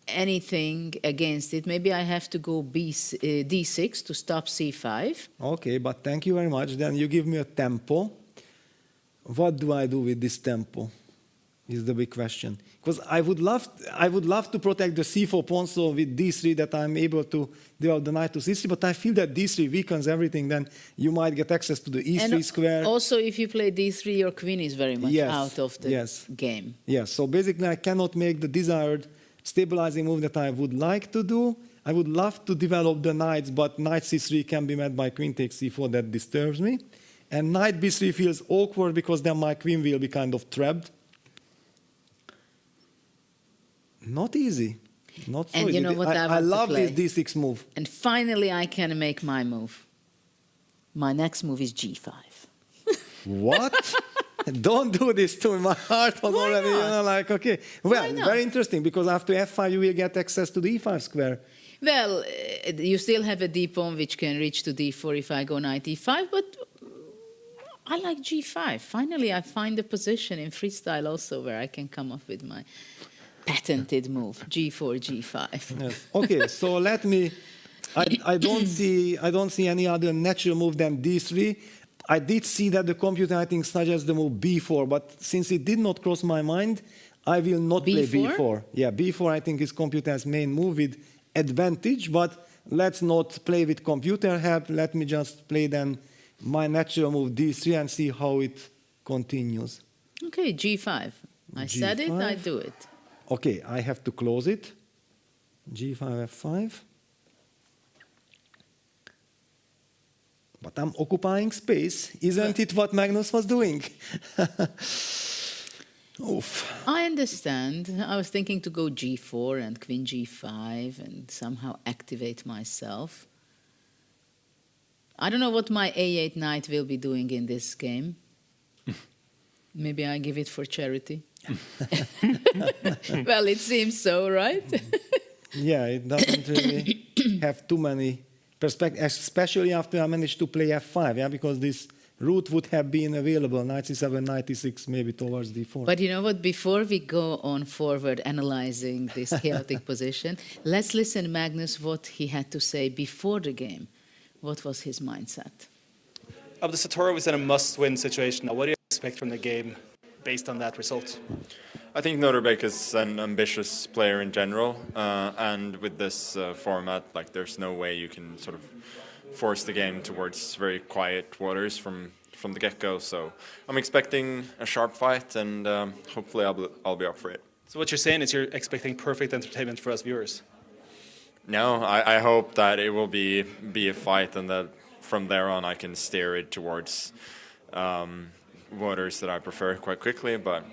anything against it. Maybe I have to go d6 to stop c5. Okay, but thank you very much. Then you give me a tempo. What do I do with this tempo? Is the big question. Because I would love to protect the c4 pawn, so with d3 that I'm able to develop the knight to c3, but I feel that d3 weakens everything, then you might get access to the e3 square. Also, if you play d3, your queen is very much out of the game. Yes, so basically I cannot make the desired stabilizing move that I would like to do. I would love to develop the knights, but knight c3 can be met by queen takes c4, that disturbs me. And knight b3 feels awkward because then my queen will be kind of trapped. Not easy. Not so easy. You know what I love this d6 move. And finally I can make my move. My next move is g5. What? Don't do this to me. My heart was already, like, okay. Well, not? very interesting, because after f5 you will get access to the e5 square. Well, you still have a d pawn which can reach to d4 if I go knight e5, but I like g5. Finally, I find a position in freestyle also where I can come up with my patented move, g4, g5. Yes. Okay, so let me. I don't see any other natural move than d3. I did see that the computer, I think, suggests the move b4, but since it did not cross my mind, I will not play b4. Yeah, b4 I think is computer's main move with advantage, but let's not play with computer help. Let me just play then my natural move d3 and see how it continues. Okay, g5. I said it, I do it. Okay, I have to close it. g5, f5. But I'm occupying space. Isn't it what Magnus was doing? Oof. I understand. I was thinking to go g4 and queen g5 and somehow activate myself. I don't know what my a8 knight will be doing in this game. Maybe I give it for charity. Well, it seems so, right? Yeah, it doesn't really have too many perspectives, especially after I managed to play f5, yeah, because this route would have been available, knight c7, knight e6, maybe towards d4. But you know what, before we go on forward analyzing this chaotic position, let's listen Magnus what he had to say before the game. What was his mindset? The Satoru was in a must-win situation. What do you expect from the game based on that result? I think Norbek is an ambitious player in general, and with this format, like, there's no way you can sort of force the game towards very quiet waters from the get-go. So I'm expecting a sharp fight, and hopefully I'll be up for it. So what you're saying is you're expecting perfect entertainment for us viewers? No, I hope that it will be a fight, and that from there on I can steer it towards waters that I prefer quite quickly, but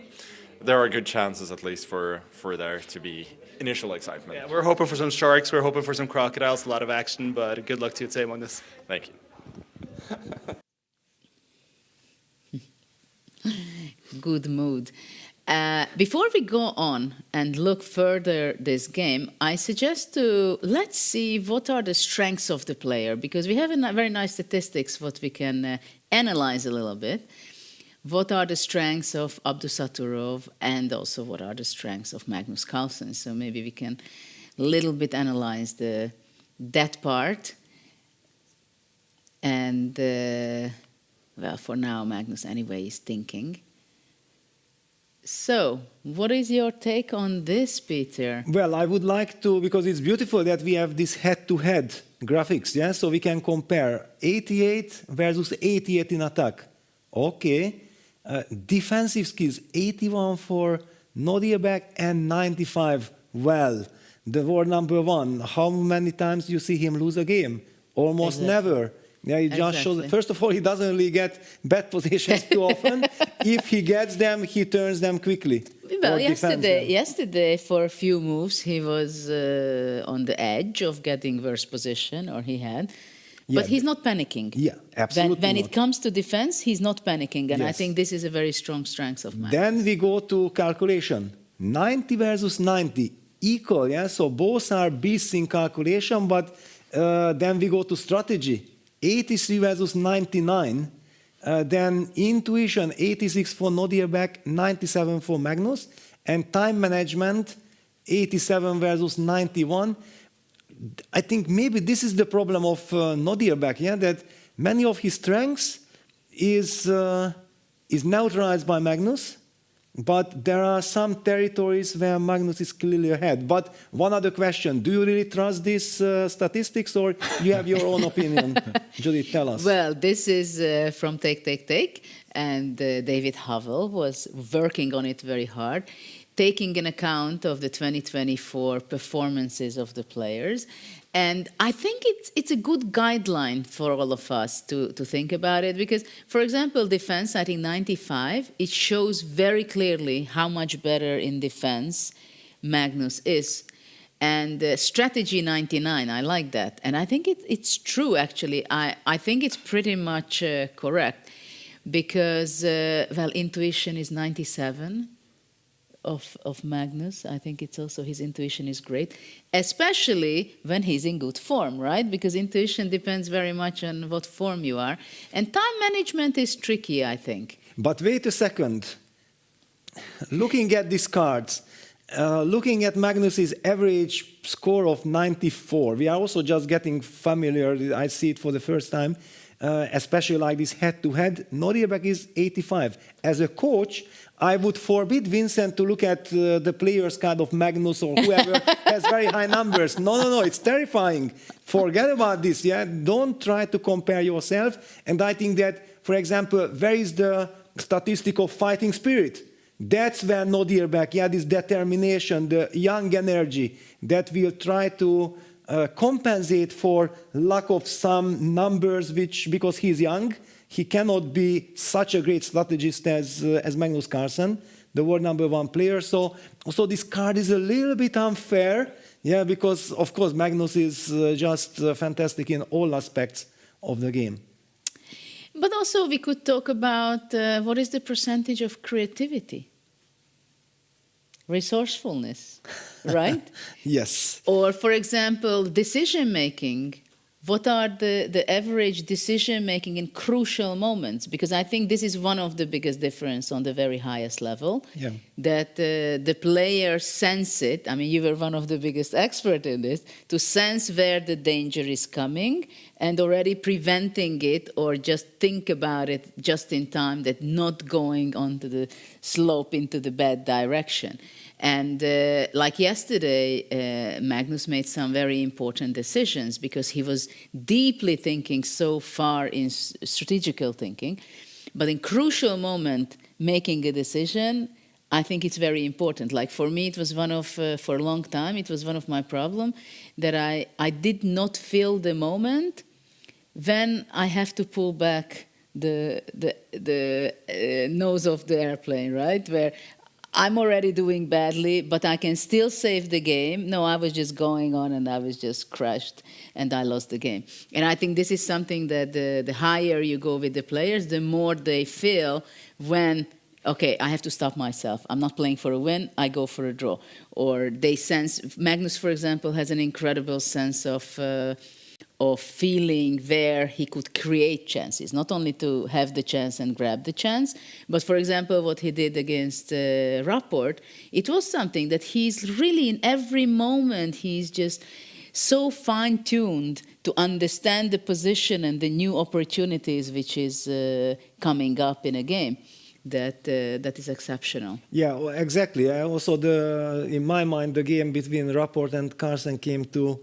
there are good chances at least for there to be initial excitement. Yeah, we're hoping for some sharks, we're hoping for some crocodiles, a lot of action, but good luck to you today, Magnus. Thank you. Good mood. Before we go on and look further this game, I suggest let's see what are the strengths of the player, because we have a very nice statistics what we can analyze a little bit. What are the strengths of Abdusaturov, and also what are the strengths of Magnus Carlsen? So maybe we can a little bit analyze that part. And, well, for now, Magnus anyway is thinking. So, what is your take on this, Peter? Well, I would like to, because it's beautiful that we have this head-to-head graphics, yeah? So we can compare 88 versus 88 in attack. Okay. Defensive skills, 81 for Nodirbek and 95. Well, the war number one. How many times you see him lose a game? Almost never. Yeah, he just shows. First of all, he doesn't really get bad positions too often. If he gets them, he turns them quickly. Well, yesterday, for a few moves, he was on the edge of getting worse position, or he had. But he's not panicking. Yeah, absolutely. When it comes to defense, he's not panicking, and I think this is a very strong strength of Magnus. Then we go to calculation. 90 versus 90, equal, yeah? So both are beasts in calculation, but then we go to strategy. 83 versus 99. Then intuition, 86 for Nodirbek, 97 for Magnus. And time management, 87 versus 91. I think maybe this is the problem of Nodirbek, yeah, that many of his strengths is neutralized by Magnus, but there are some territories where Magnus is clearly ahead. But one other question, do you really trust these statistics, or you have your own opinion? Judith, tell us. Well, this is from Take, and David Havel was working on it very hard, taking an account of the 2024 performances of the players. And I think it's a good guideline for all of us to think about it, because, for example, defense, I think 95, it shows very clearly how much better in defense Magnus is. And strategy 99, I like that. And I think it's true, actually. I think it's pretty much correct. because, well, intuition is 97 of Magnus. I think it's also his intuition is great, especially when he's in good form, right? Because intuition depends very much on what form you are. And time management is tricky, I think. But wait a second. Looking at these cards, looking at Magnus's average score of 94, we are also just getting familiar. I see it for the first time, especially like this head-to-head. Nordirbeck is 85. As a coach, I would forbid Vincent to look at the player's card of Magnus or whoever has very high numbers. No, it's terrifying. Forget about this, yeah? Don't try to compare yourself. And I think that, for example, where is the statistic of fighting spirit? That's where Nordirbeck, yeah, this determination, the young energy that will try to compensate for lack of some numbers, which, because he's young, he cannot be such a great strategist as Magnus Carlsen, the world #1 player. So this card is a little bit unfair, yeah, because of course Magnus is just fantastic in all aspects of the game. But also we could talk about what is the percentage of creativity, resourcefulness, right? Yes. Or, for example, decision-making. What are the average decision-making in crucial moments? Because I think this is one of the biggest difference on the very highest level, yeah. That the players sense it. I mean, you were one of the biggest experts in this, to sense where the danger is coming and already preventing it, or just think about it just in time, that not going onto the slope into the bad direction. And like yesterday, Magnus made some very important decisions because he was deeply thinking so far in strategical thinking. But in crucial moment, making a decision, I think it's very important. Like for me, it was one of, for a long time, it was one of my problems that I did not feel the moment when I have to pull back the nose of the airplane, right? Where I'm already doing badly, but I can still save the game. No, I was just going on and I was just crushed and I lost the game. And I think this is something that the higher you go with the players, the more they feel when, okay, I have to stop myself. I'm not playing for a win, I go for a draw. Or they sense, Magnus, for example, has an incredible sense of feeling where he could create chances, not only to have the chance and grab the chance, but for example, what he did against Rapport, it was something that he's really in every moment, he's just so fine-tuned to understand the position and the new opportunities which is coming up in a game. That is exceptional. Yeah, well, exactly. Also, in my mind, the game between Rapport and Carlsen came to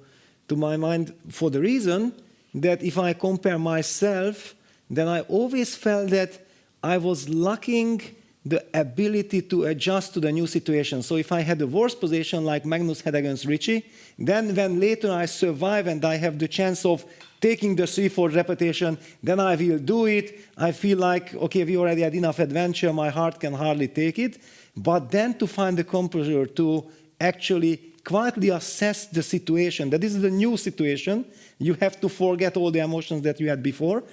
my mind for the reason that if I compare myself, then I always felt that I was lacking the ability to adjust to the new situation. So if I had a worse position like Magnus had against Richie, then when later I survive and I have the chance of taking the 3-4 repetition, then I will do it. I feel like, okay, we already had enough adventure, my heart can hardly take it. But then to find the composure to actually quietly assess the situation, that this is a new situation, you have to forget all the emotions that you had before.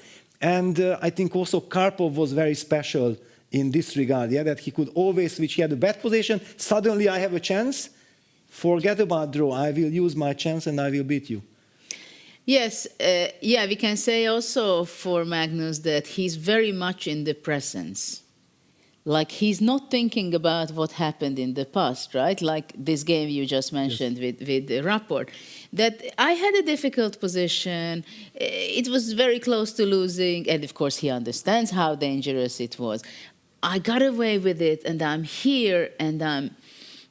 And I think also Karpov was very special in this regard, yeah, that he could always switch. He had a bad position, suddenly I have a chance, forget about draw, I will use my chance and I will beat you. Yes, yeah, we can say also for Magnus that he's very much in the presence. Like he's not thinking about what happened in the past, right? Like this game you just mentioned, yes, with the Rapport. That I had a difficult position, it was very close to losing, and of course he understands how dangerous it was. I got away with it and I'm here and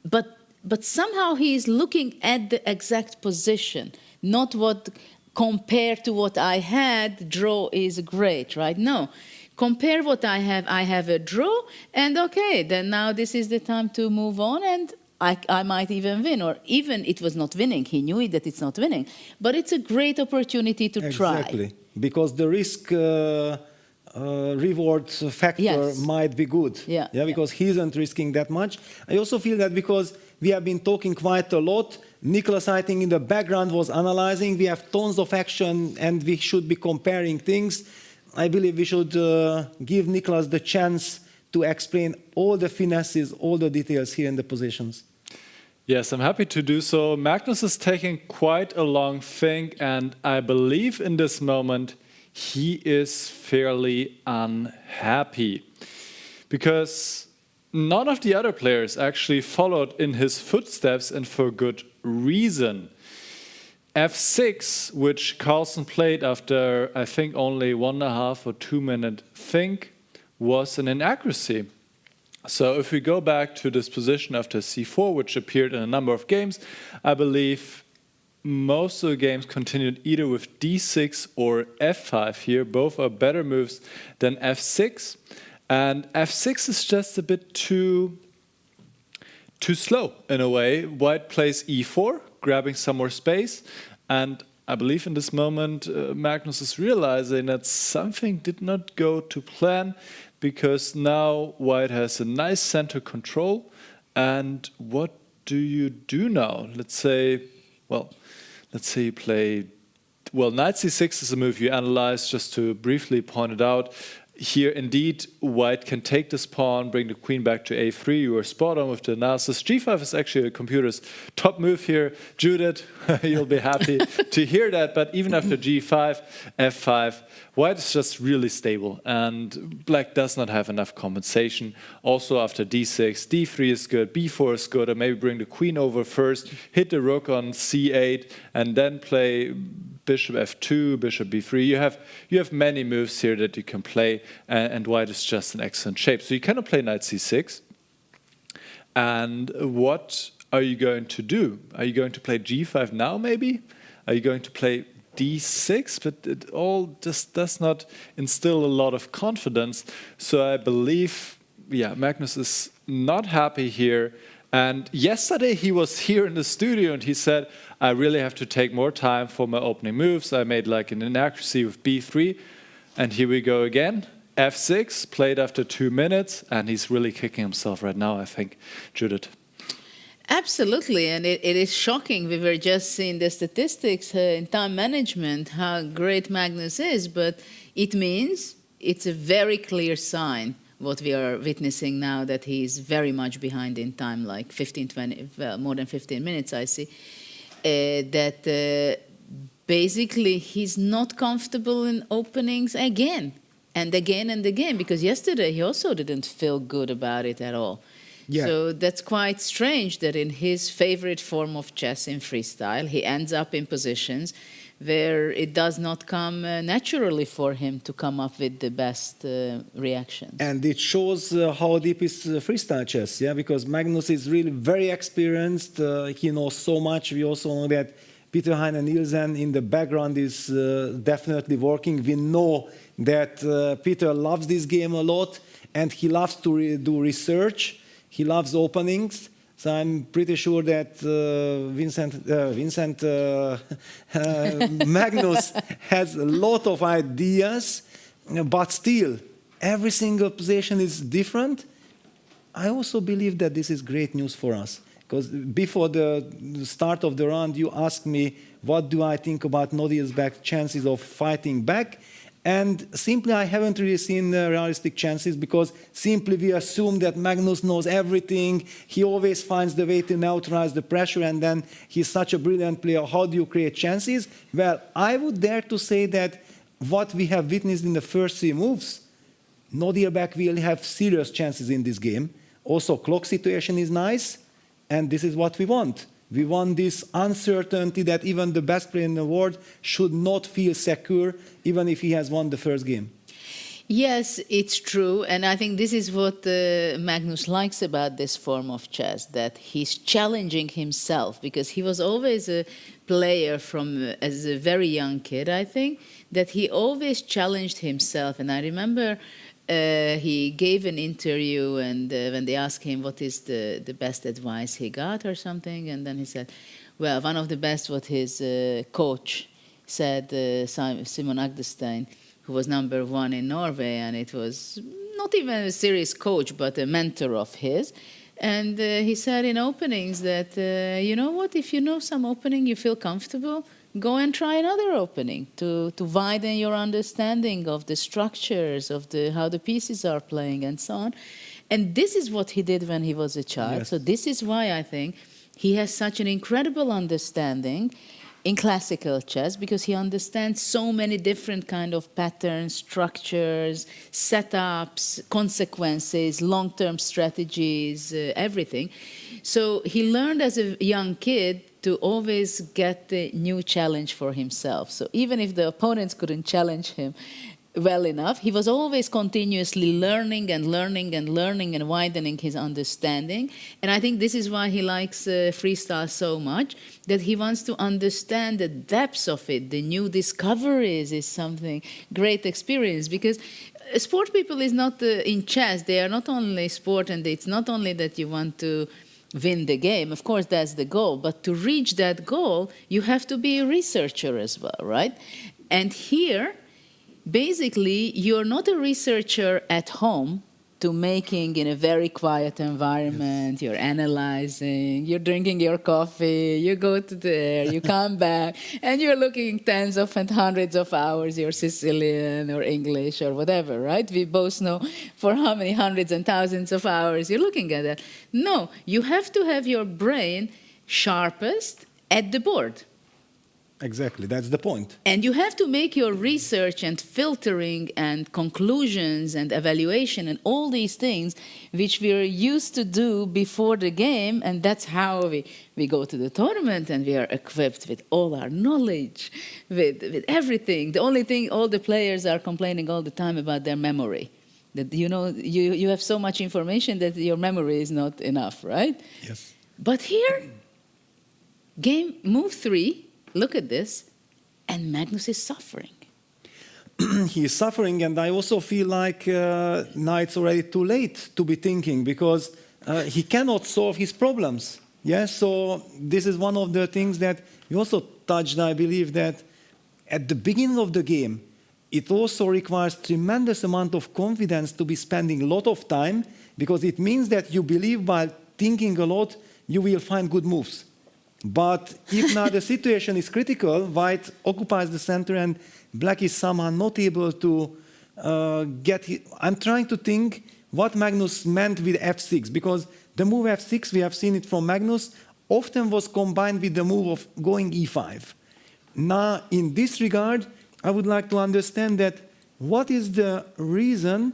but somehow he's looking at the exact position, not what compared to what I had, draw is great, right? No. Compare what I have a draw, and okay, then now this is the time to move on, and I might even win, or even it was not winning, he knew that it's not winning, but it's a great opportunity to try. Exactly, because the risk reward factor, yes, might be good, yeah, because he isn't risking that much. I also feel that because we have been talking quite a lot, Nicholas, I think in the background was analyzing, we have tons of action and we should be comparing things. I believe we should give Niklas the chance to explain all the finesses, all the details here in the positions. Yes, I'm happy to do so. Magnus is taking quite a long think, and I believe in this moment he is fairly unhappy because none of the other players actually followed in his footsteps, and for good reason. F6, which Carlsen played after, I think, only 1.5 or 2 minute think, was an inaccuracy. So if we go back to this position after C4, which appeared in a number of games, I believe most of the games continued either with D6 or F5 here. Both are better moves than F6. And F6 is just a bit too slow in a way. White plays E4, grabbing some more space. And I believe in this moment, Magnus is realizing that something did not go to plan, because now White has a nice center control. And what do you do now? Let's say you play, Knight C6 is a move you analyze, just to briefly point it out. Here, indeed, White can take this pawn, bring the queen back to A3. You are spot on with the analysis. G5 is actually the computer's top move here. Judith, you'll be happy to hear that. But even after G5, F5, White is just really stable. And Black does not have enough compensation. Also, after D6, D3 is good, B4 is good. And maybe bring the queen over first, hit the rook on C8, and then play Bishop F2, Bishop B3. You have many moves here that you can play, and White is just in excellent shape. So you cannot play Knight C6. And what are you going to do? Are you going to play G5 now, maybe? Are you going to play D6? But it all just does not instill a lot of confidence. So I believe, Magnus is not happy here. And yesterday he was here in the studio and he said, I really have to take more time for my opening moves. I made like an inaccuracy with B3. And here we go again. F6, played after 2 minutes. And he's really kicking himself right now, I think. Judith. Absolutely, and it is shocking. We were just seeing the statistics in time management, how great Magnus is, but it means it's a very clear sign what we are witnessing now, that he is very much behind in time, like 15, 20, well, more than 15 minutes, I see, that basically he's not comfortable in openings again and again and again, because yesterday he also didn't feel good about it at all. Yeah. So that's quite strange that in his favorite form of chess, in freestyle, he ends up in positions where it does not come naturally for him to come up with the best reactions. And it shows how deep is freestyle chess, because Magnus is really very experienced. He knows so much. We also know that Peter Heine Nielsen in the background is definitely working. We know that Peter loves this game a lot, and he loves to do research. He loves openings. So I'm pretty sure that Magnus has a lot of ideas, but still, every single position is different. I also believe that this is great news for us, because before the start of the round, you asked me, what do I think about Nodiel's chances of fighting back? And simply, I haven't really seen realistic chances, because simply we assume that Magnus knows everything. He always finds the way to neutralize the pressure, and then he's such a brilliant player. How do you create chances? Well, I would dare to say that what we have witnessed in the first 3 moves, Nodielbach will have serious chances in this game. Also, clock situation is nice, and this is what we want. We want this uncertainty that even the best player in the world should not feel secure, even if he has won the first game. Yes, it's true. And I think this is what Magnus likes about this form of chess, that he's challenging himself, because he was always a player as a very young kid, I think, that he always challenged himself. And I remember he gave an interview, and when they asked him what is the best advice he got or something, and then he said, well, one of the best what his coach said, Simon Agdestein, who was #1 in Norway, and it was not even a serious coach, but a mentor of his. And he said in openings that, you know what, if you know some opening, you feel comfortable, go and try another opening to widen your understanding of the structures, of how the pieces are playing and so on. And this is what he did when he was a child. Yes. So this is why I think he has such an incredible understanding in classical chess, because he understands so many different kind of patterns, structures, setups, consequences, long-term strategies, everything. So he learned as a young kid to always get the new challenge for himself. So even if the opponents couldn't challenge him well enough, he was always continuously learning and learning and learning and widening his understanding. And I think this is why he likes freestyle so much, that he wants to understand the depths of it. The new discoveries is something great experience, because sport people is not in chess. They are not only sport, and it's not only that you want to win the game. Of course, that's the goal. But to reach that goal, you have to be a researcher as well, right? And here, basically, you're not a researcher at home to making in a very quiet environment. You're analyzing, you're drinking your coffee, you go to there, you come back, and you're looking tens of and hundreds of hours. You're Sicilian or English or whatever, right? We both know for how many hundreds and thousands of hours you're looking at that. No, you have to have your brain sharpest at the board. Exactly, that's the point. And you have to make your research and filtering and conclusions and evaluation and all these things which we're used to do before the game, and that's how we go to the tournament, and we are equipped with all our knowledge, with everything. The only thing, all the players are complaining all the time about their memory. That, you know, you have so much information that your memory is not enough, right? Yes. But here, move 3, look at this, and Magnus is suffering. He is suffering, and I also feel like now it's already too late to be thinking, because he cannot solve his problems. Yes, so this is one of the things that you also touched, I believe, that at the beginning of the game, it also requires tremendous amount of confidence to be spending a lot of time, because it means that you believe by thinking a lot, you will find good moves. But if now the situation is critical, white occupies the center and black is somehow not able to get hit. I'm trying to think what Magnus meant with f6, because the move f6, we have seen it from Magnus, often was combined with the move of going e5. Now, in this regard, I would like to understand that what is the reason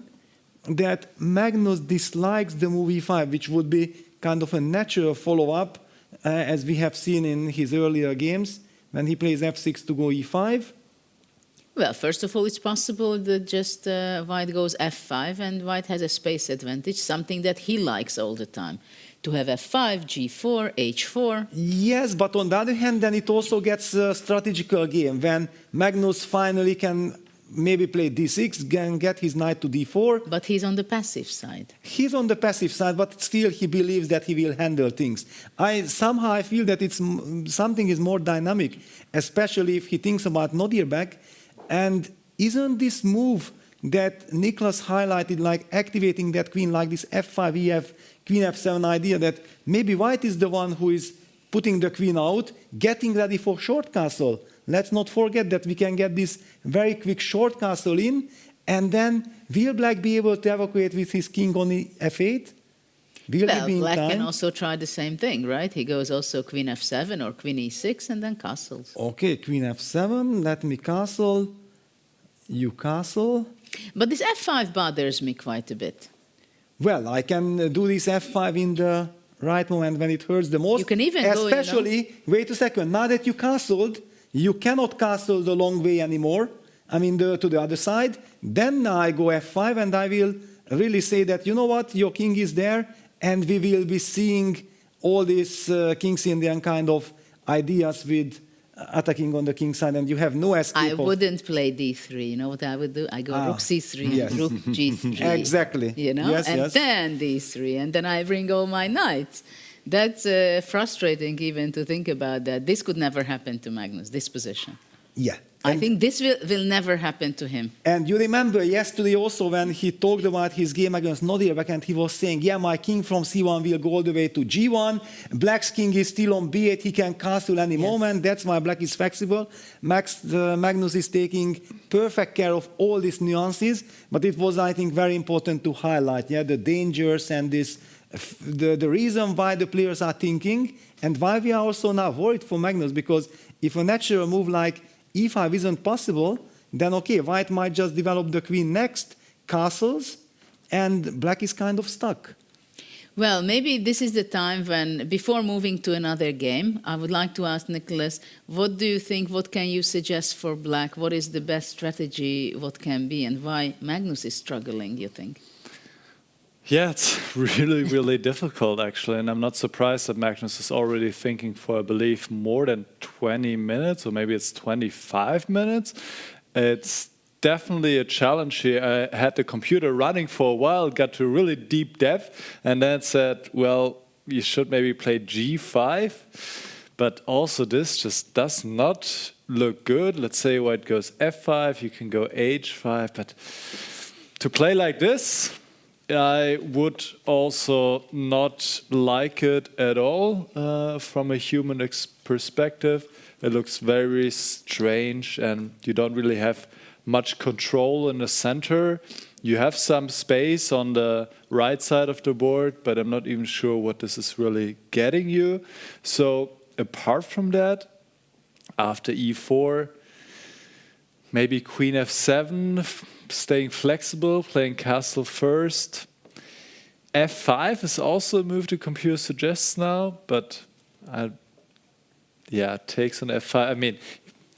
that Magnus dislikes the move e5, which would be kind of a natural follow-up, as we have seen in his earlier games, when he plays f6 to go e5? Well, first of all, it's possible that just white goes f5, and white has a space advantage, something that he likes all the time. To have f5, g4, h4. Yes, but on the other hand, then it also gets a strategical game, when Magnus finally can maybe play d6, can get his knight to d4. But he's on the passive side. He's on the passive side, but still he believes that he will handle things. Somehow I feel that something is more dynamic, especially if he thinks about Nodirbek. And isn't this move that Niklas highlighted, like activating that queen, like this f5, ef, queen f7 idea, that maybe white is the one who is putting the queen out, getting ready for short castle. Let's not forget that we can get this very quick short castle in, and then will black be able to evacuate with his king on f8? Well, black can also try the same thing, right? He goes also queen f7 or queen e6 and then castles. Okay, queen f7, let me castle, you castle. But this f5 bothers me quite a bit. Well, I can do this f5 in the right moment when it hurts the most. You can even especially, go, wait a second, now that you castled, you cannot castle the long way anymore, I mean to the other side. Then I go f5 and I will really say that, you know what, your king is there, and we will be seeing all these King's Indian kind of ideas with attacking on the king side, and you have no escape. I wouldn't play d3. You know what I would do? I go rook c3 yes. and rook g3. Exactly. You know, yes, and yes. then d3, and then I bring all my knights. That's frustrating even to think about that. This could never happen to Magnus, this position. Yeah, I think this will never happen to him. And you remember yesterday also when he talked about his game against Nodirbek, and he was saying, yeah, my king from C1 will go all the way to G1. Black's king is still on B8. He can castle any moment. That's why Black is flexible. Magnus is taking perfect care of all these nuances. But it was, I think, very important to highlight the dangers and the reason why the players are thinking and why we are also now worried for Magnus. Because if a natural move like E5 isn't possible, then okay, white might just develop the queen next, castles, and black is kind of stuck. Well, maybe this is the time when, before moving to another game, I would like to ask Nicholas, what do you think, what can you suggest for black? What is the best strategy, what can be, and why Magnus is struggling, you think? Yeah, it's really, really difficult, actually. And I'm not surprised that Magnus is already thinking for, I believe, more than 20 minutes, or maybe it's 25 minutes. It's definitely a challenge here. I had the computer running for a while, got to really deep depth, and then said, well, you should maybe play G5. But also this just does not look good. Let's say white goes F5, you can go H5. But to play like this, I would also not like it at all from a human perspective. It looks very strange and you don't really have much control in the center. You have some space on the right side of the board, but I'm not even sure what this is really getting you. So apart from that, after E4, maybe Queen F7, staying flexible, playing castle first. F5 is also a move the computer suggests now, but takes on F5. I mean,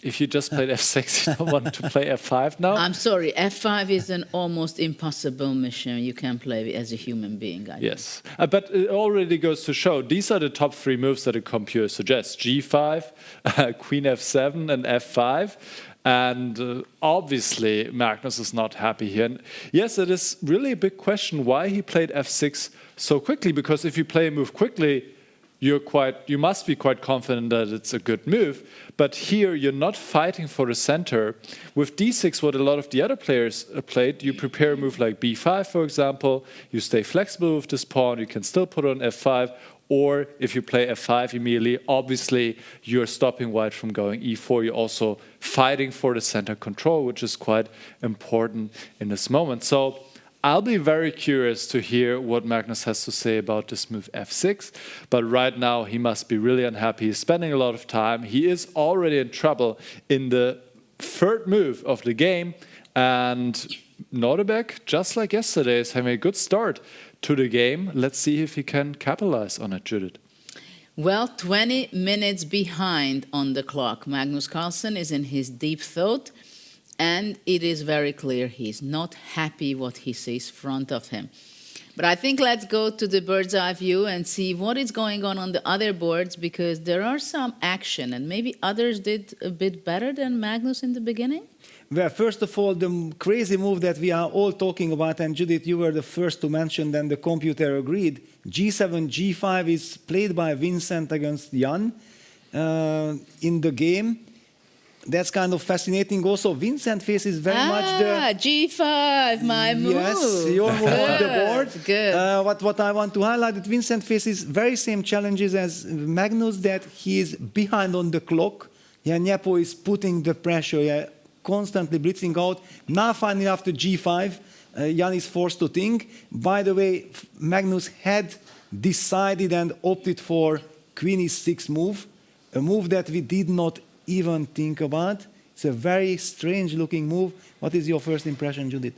if you just played F6, you don't want to play F5 now? I'm sorry, F5 is an almost impossible mission you can play as a human being. Yes, but it already goes to show, these are the top 3 moves that the computer suggests. G5, Queen F7 and F5. And obviously, Magnus is not happy here. And yes, it is really a big question why he played F6 so quickly. Because if you play a move quickly, you must be quite confident that it's a good move. But here, you're not fighting for the center. With D6, what a lot of the other players played, you prepare a move like B5, for example. You stay flexible with this pawn. You can still put on F5. Or if you play F5 immediately, obviously you're stopping white from going E4. You're also fighting for the center control, which is quite important in this moment. So I'll be very curious to hear what Magnus has to say about this move F6. But right now he must be really unhappy. He's spending a lot of time. He is already in trouble in the 3rd move of the game. And Nodirbek, just like yesterday, is having a good start to the game. Let's see if he can capitalize on it, Judith. Well, 20 minutes behind on the clock. Magnus Carlsen is in his deep thought, and it is very clear he's not happy what he sees in front of him. But I think let's go to the bird's eye view and see what is going on the other boards, because there are some action, and maybe others did a bit better than Magnus in the beginning. Well, first of all, the crazy move that we are all talking about, and Judith, you were the first to mention, then the computer agreed. G7, G5 is played by Vincent against Jan in the game. That's kind of fascinating. Also, Vincent faces very much the... G5, my move. Yes, your move on the board. Good. What I want to highlight is Vincent faces very same challenges as Magnus, that he is behind on the clock. Nyepo is putting the pressure, constantly blitzing out. Now finally after G5, Jan is forced to think. By the way, Magnus had decided and opted for Queen E6 move, a move that we did not even think about. It's a very strange looking move. What is your first impression, Judith?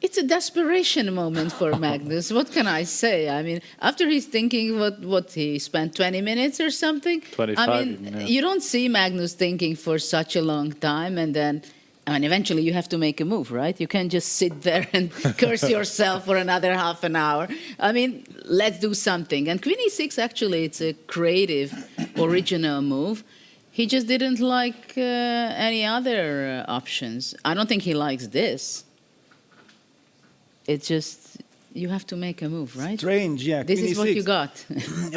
It's a desperation moment for Magnus. What can I say? I mean, after he's thinking what he spent 20 minutes or something. 25. I mean, you don't see Magnus thinking for such a long time, and then eventually you have to make a move, right? You can't just sit there and curse yourself for another half an hour. I mean, let's do something. And Queen E6, actually, it's a creative, original move. He just didn't like any other options. I don't think he likes this. It's just, You have to make a move, right? Strange, yeah. This Queen is what E6. you got.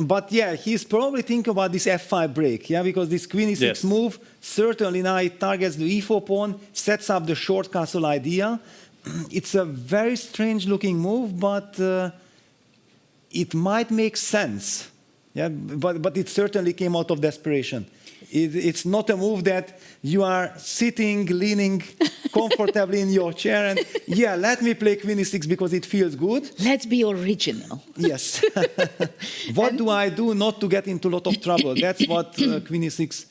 But yeah, he's probably thinking about this f5 break, yeah, because this queen e6 Yes. move, certainly now it targets the e4 pawn, sets up the short castle idea. It's a very strange looking move, but it might make sense. Yeah, but it certainly came out of desperation. It's not a move that you are sitting, leaning comfortably in your chair and, yeah, let me play queen e6 because it feels good. Let's be original. Yes. What do I do not to get into a lot of trouble? That's what queen e6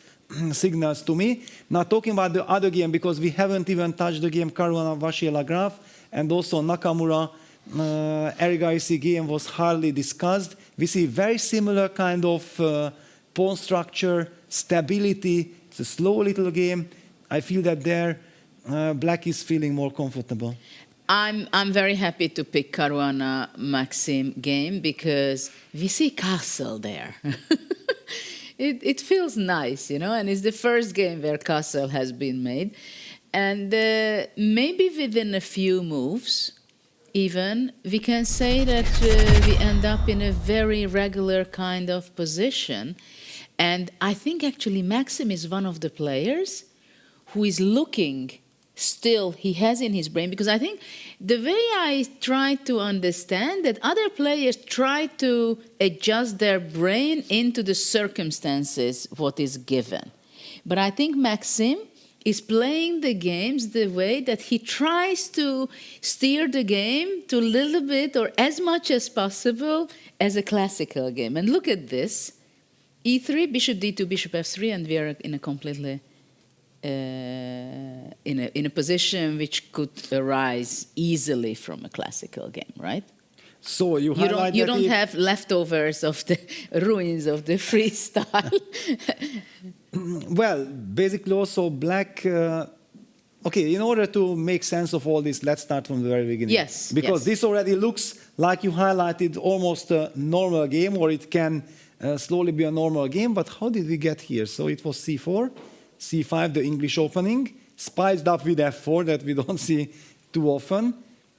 signals to me. Now, talking about the other game, because we haven't even touched the game Caruana Vachier Graf, and also Nakamura Erigaisi game was hardly discussed. We see very similar kind of pawn structure, stability. It's a slow little game. I feel that there Black is feeling more comfortable. I'm very happy to pick Caruana Maxim game because we see castle there. It feels nice, you know, and it's the first game where castle has been made. And maybe within a few moves, even, we can say that we end up in a very regular kind of position. And I think actually Maxim is one of the players who is looking still, he has in his brain, because I think the way I try to understand that other players try to adjust their brain into the circumstances, what is given. But I think Maxim is playing the games the way that he tries to steer the game to a little bit or as much as possible as a classical game. And look at this. E3, bishop d2, bishop f3, and we are in a completely in a position which could arise easily from a classical game, right? So you don't have leftovers of the ruins of the freestyle. Well, basically also Black. Okay, in order to make sense of all this, let's start from the very beginning. Yes. Because this already looks like you highlighted almost a normal game, or it can slowly be a normal game. But how did we get here? So it was c4, c5, the English opening, spiced up with f4 that we don't see too often.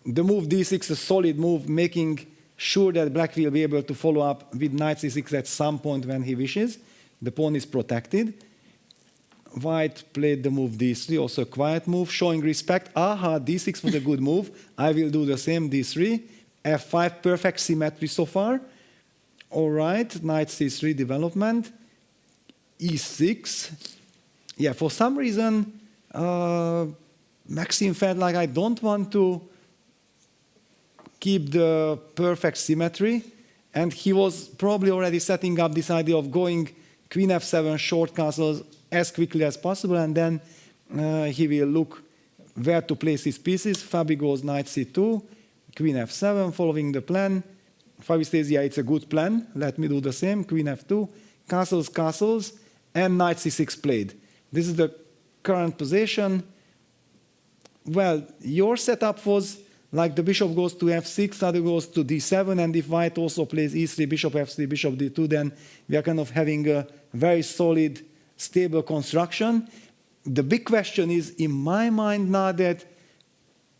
The move d6, a solid move, making sure that Black will be able to follow up with knight c6 at some point when he wishes. The pawn is protected. White played the move d3, also a quiet move, showing respect. Aha, d6 was a good move. I will do the same, d3. f5, perfect symmetry so far. All right, knight c3 development. e6. Yeah, for some reason, Maxim felt like I don't want to keep the perfect symmetry. And he was probably already setting up this idea of going queen f7 short castles as quickly as possible, and then he will look where to place his pieces. Fabi goes knight c2, queen f7, following the plan. Fabi says, yeah, it's a good plan. Let me do the same. Queen f2, castles, castles, and knight c6 played. This is the current position. Well, your setup was like the bishop goes to f6, other goes to d7, and if white also plays e3, bishop f3, bishop d2, then we are kind of having a very solid, stable construction. The big question is, in my mind now, that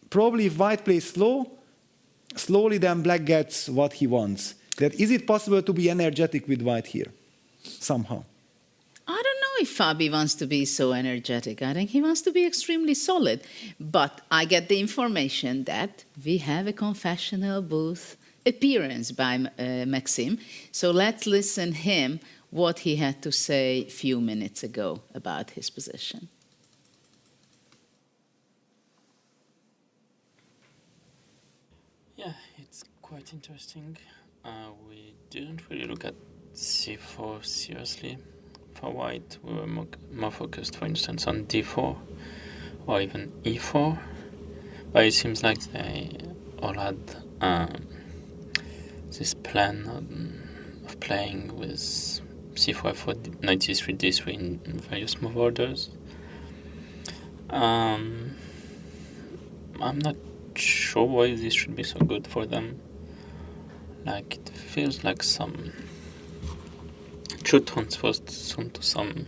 probably if white plays slowly then Black gets what he wants. That is it possible to be energetic with white here, somehow? I don't know if Fabi wants to be so energetic. I think he wants to be extremely solid. But I get the information that we have a confessional booth appearance by Maxim. So let's listen him what he had to say a few minutes ago about his position. Yeah, it's quite interesting. We didn't really look at c4 seriously. For white, we were more focused, for instance, on d4 or even e4. But it seems like they all had this plan of playing with c4, f4, knight c3, d3 in various move orders. I'm not sure why this should be so good for them. Like, it feels like some should transfer some to some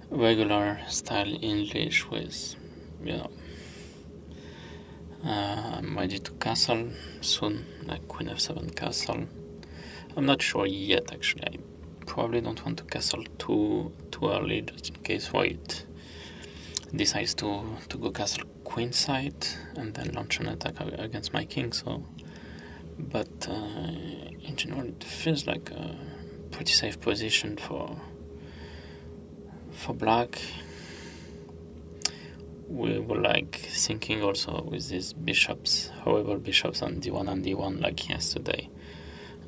regular style English with, you know, I'm ready to castle soon, like queen f7 castle. I'm not sure yet, actually. I probably don't want to castle too early, just in case white decides to go castle queen side and then launch an attack against my king. So, but in general, it feels like a pretty safe position for black. We were like thinking also with these bishops, however, bishops on d1 and d1 like yesterday.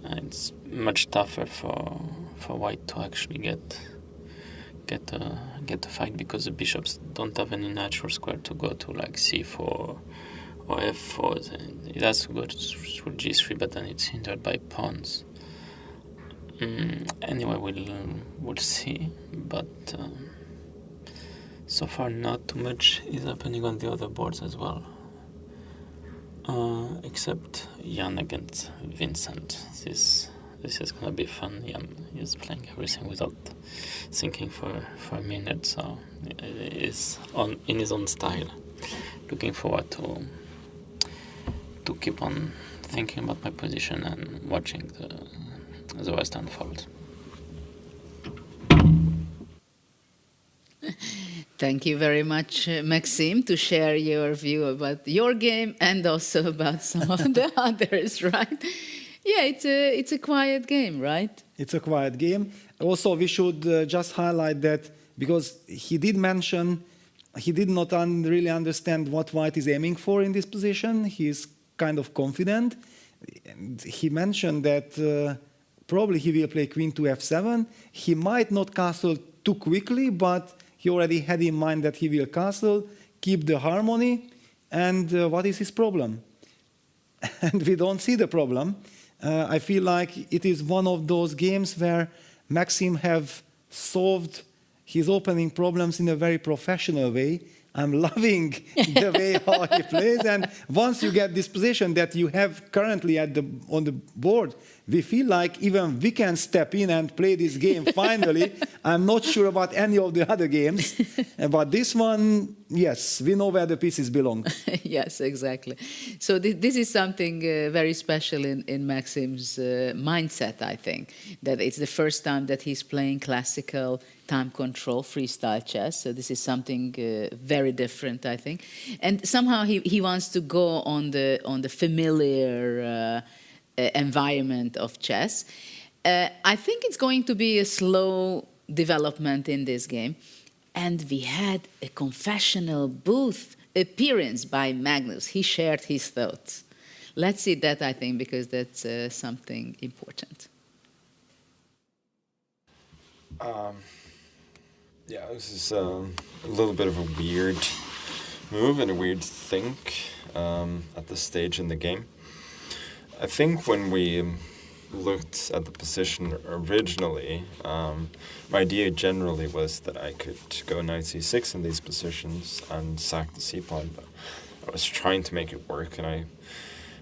It's much tougher for white to actually get the fight because the bishops don't have any natural square to go to, like c4 or f4. And it has to go through g3, but then it's hindered by pawns. Anyway, we'll see, but so far not too much is happening on the other boards as well. Except Jan against Vincent. This is gonna be fun. Jan is playing everything without thinking for a minute, so it is in his own style. Looking forward to keep on thinking about my position and watching the rest unfold. Thank you very much, Maxime, to share your view about your game and also about some of the others, right? Yeah, it's a quiet game, right? It's a quiet game. Also, we should just highlight that because he did mention he did not really understand what white is aiming for in this position. He's kind of confident. And he mentioned that probably he will play queen to f7. He might not castle too quickly, but he already had in mind that he will castle, keep the harmony, and what is his problem? And we don't see the problem. I feel like it is one of those games where Maxime have solved his opening problems in a very professional way. I'm loving the way how he plays, and once you get this position that you have currently on the board, we feel like even we can step in and play this game finally. I'm not sure about any of the other games, but this one, yes, we know where the pieces belong. Yes, exactly. So this is something very special in Maxime's mindset, I think, that it's the first time that he's playing classical time control freestyle chess. So this is something very different, I think. And somehow he wants to go on the familiar environment of chess. I think it's going to be a slow development in this game. And we had a confessional booth appearance by Magnus. He shared his thoughts. Let's see that, I think, because that's something important. Yeah, this is a little bit of a weird move and a weird think at this stage in the game. I think when we looked at the position originally, my idea generally was that I could go knight c6 in these positions and sack the c-pawn, but I was trying to make it work and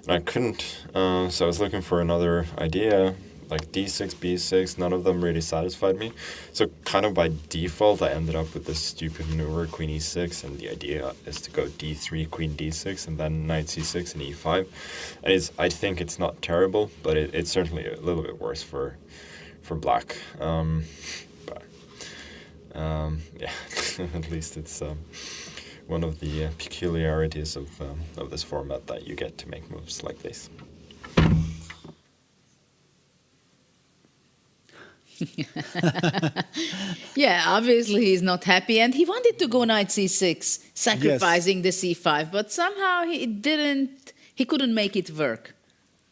I couldn't. So I was looking for another idea, like d6, b6, none of them really satisfied me. So kind of by default, I ended up with this stupid maneuver, queen e6, and the idea is to go d3, queen d6, and then knight c6 and e5. And I think it's not terrible, but it's certainly a little bit worse for black. Yeah, at least it's one of the peculiarities of this format that you get to make moves like this. Yeah, obviously he's not happy, and he wanted to go knight c6, sacrificing the c5, but somehow he couldn't make it work.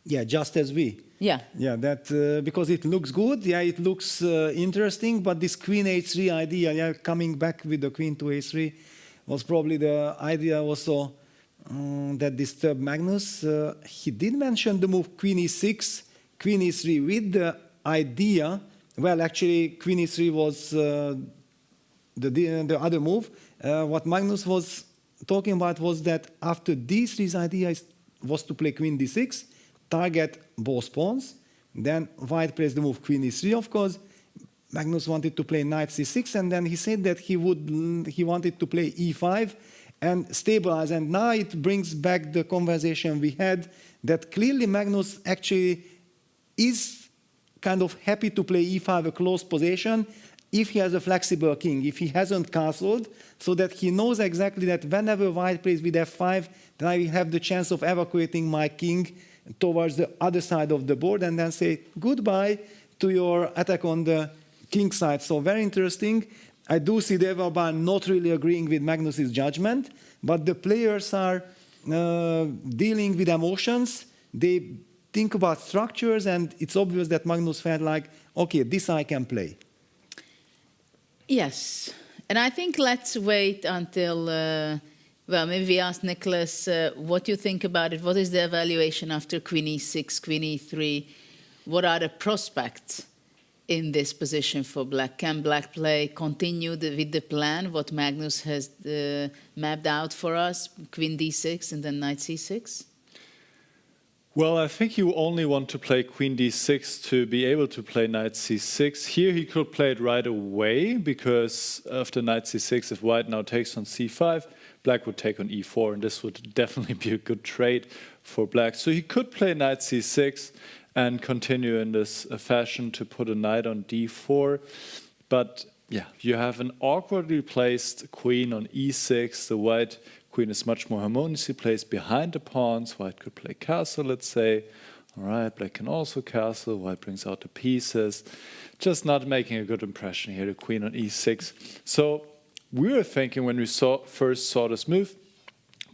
Yeah, just as we. Yeah. Yeah, that because it looks good. Yeah, it looks interesting, but this queen h3 idea, yeah, coming back with the queen to a3, was probably the idea also that disturbed Magnus. He did mention the move queen e6, queen e3 with the idea. Well, actually, queen e3 was the other move. What Magnus was talking about was that after d3's idea was to play queen d6, target both pawns. Then white plays the move queen e3, of course. Magnus wanted to play knight c6, and then he said that he wanted to play e5 and stabilize. And now it brings back the conversation we had that clearly Magnus actually is kind of happy to play e5 a close position if he has a flexible king, if he hasn't castled, so that he knows exactly that whenever white plays with f5, then I will have the chance of evacuating my king towards the other side of the board and then say goodbye to your attack on the king side. So very interesting. I do see Devabar not really agreeing with Magnus's judgment, but the players are dealing with emotions. They think about structures, and it's obvious that Magnus felt like, okay, this I can play. Yes, and I think let's wait until, well, maybe we ask Nicholas what you think about it. What is the evaluation after Queen e6, Queen e3? What are the prospects in this position for Black? Can Black play continue with the plan, what Magnus has mapped out for us, Queen d6 and then Knight c6? Well, I think you only want to play Queen d6 to be able to play Knight c6. Here he could play it right away, because after Knight c6, if White now takes on c5, Black would take on e4, and this would definitely be a good trade for Black. So he could play Knight c6 and continue in this fashion to put a knight on d4. But yeah, you have an awkwardly placed queen on e6. The white queen is much more harmoniously placed behind the pawns. White could play castle, let's say. All right, Black can also castle. White brings out the pieces. Just not making a good impression here, the queen on e6. So we were thinking when we first saw this move,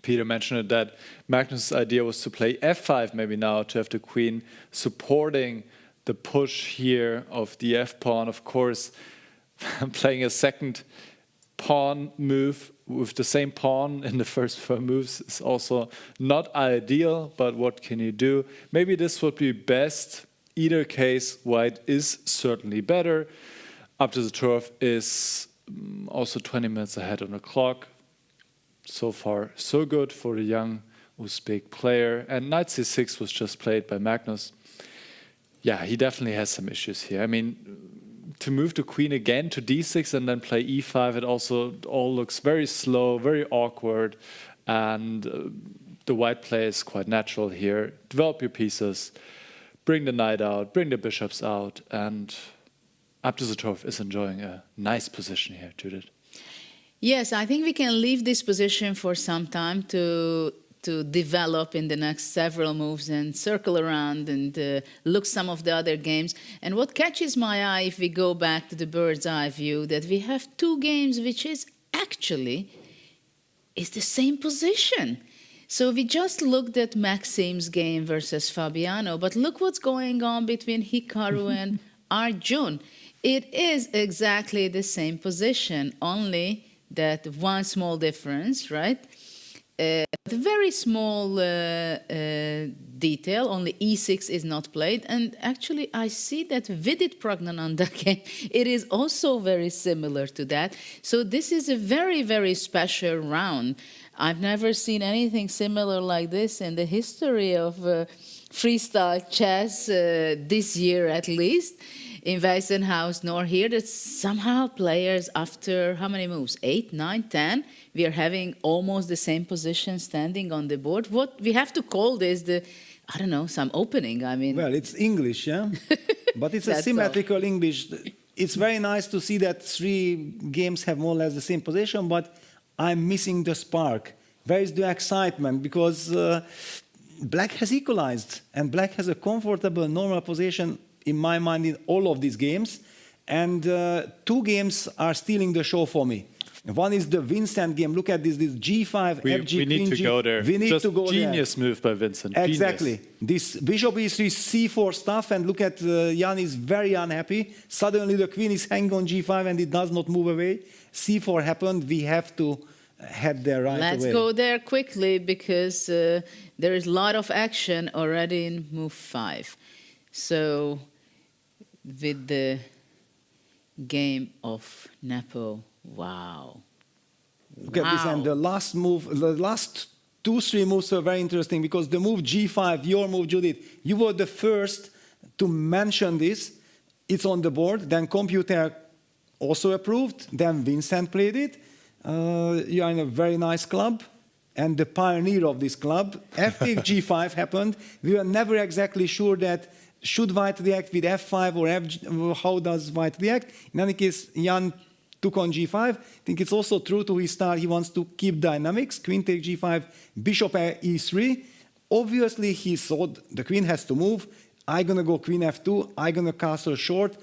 Peter mentioned it, that Magnus' idea was to play f5 maybe now, to have the queen supporting the push here of the f-pawn. Of course, playing a second pawn move with the same pawn in the first 4 moves is also not ideal, but what can you do? Maybe this would be best. Either case, White is certainly better. Up to the turf is also 20 minutes ahead on the clock. So far, so good for the young Uzbek player. And Knight c6 was just played by Magnus. Yeah, he definitely has some issues here. I mean, to move the queen again to d6 and then play e5, it also all looks very slow, very awkward. And the white play is quite natural here. Develop your pieces, bring the knight out, bring the bishops out, and Up to the turf is enjoying a nice position here, Judith. Yes, I think we can leave this position for some time to develop in the next several moves and circle around and look some of the other games. And what catches my eye, if we go back to the bird's eye view, that we have two games which is actually the same position. So we just looked at Maxim's game versus Fabiano, but look what's going on between Hikaru and Arjun. It is exactly the same position, only that one small difference, right? A very small detail, only e6 is not played. And actually, I see that Vidit Pragnananda game, it is also very similar to that. So this is a very, very special round. I've never seen anything similar like this in the history of freestyle chess, this year at least, in Weissenhaus nor here, that somehow players after how many moves? 8, 9, 10, we are having almost the same position standing on the board. What we have to call this I don't know, some opening, I mean. Well, it's English, yeah? But it's a symmetrical all. English. It's very nice to see that three games have more or less the same position, but I'm missing the spark. Where is the excitement? Because Black has equalized, and Black has a comfortable, normal position in my mind in all of these games. And two games are stealing the show for me. One is the Vincent game. Look at this G5, FG, we need to go there. We need to go genius move by Vincent. Exactly. Genius. This bishop e3, c4 stuff, and look at Jan is very unhappy. Suddenly the queen is hanging on g5 and it does not move away. c4 happened. We have to head there right away. Let's go there quickly because there is a lot of action already in move 5. So with the game of Nepo, wow. Look at this, and the last move, the last 2-3 moves were very interesting because the move g5, your move, Judith, you were the first to mention this. It's on the board. Then computer also approved. Then Vincent played it. You are in a very nice club, and the pioneer of this club. F takes G5 happened. We were never exactly sure that should White react with F5 or how does White react. In any case, Jan took on G5. I think it's also true to his style. He wants to keep dynamics. Queen takes G5, Bishop E3. Obviously, he thought the queen has to move. I'm going to go Queen F2. I'm going to castle short.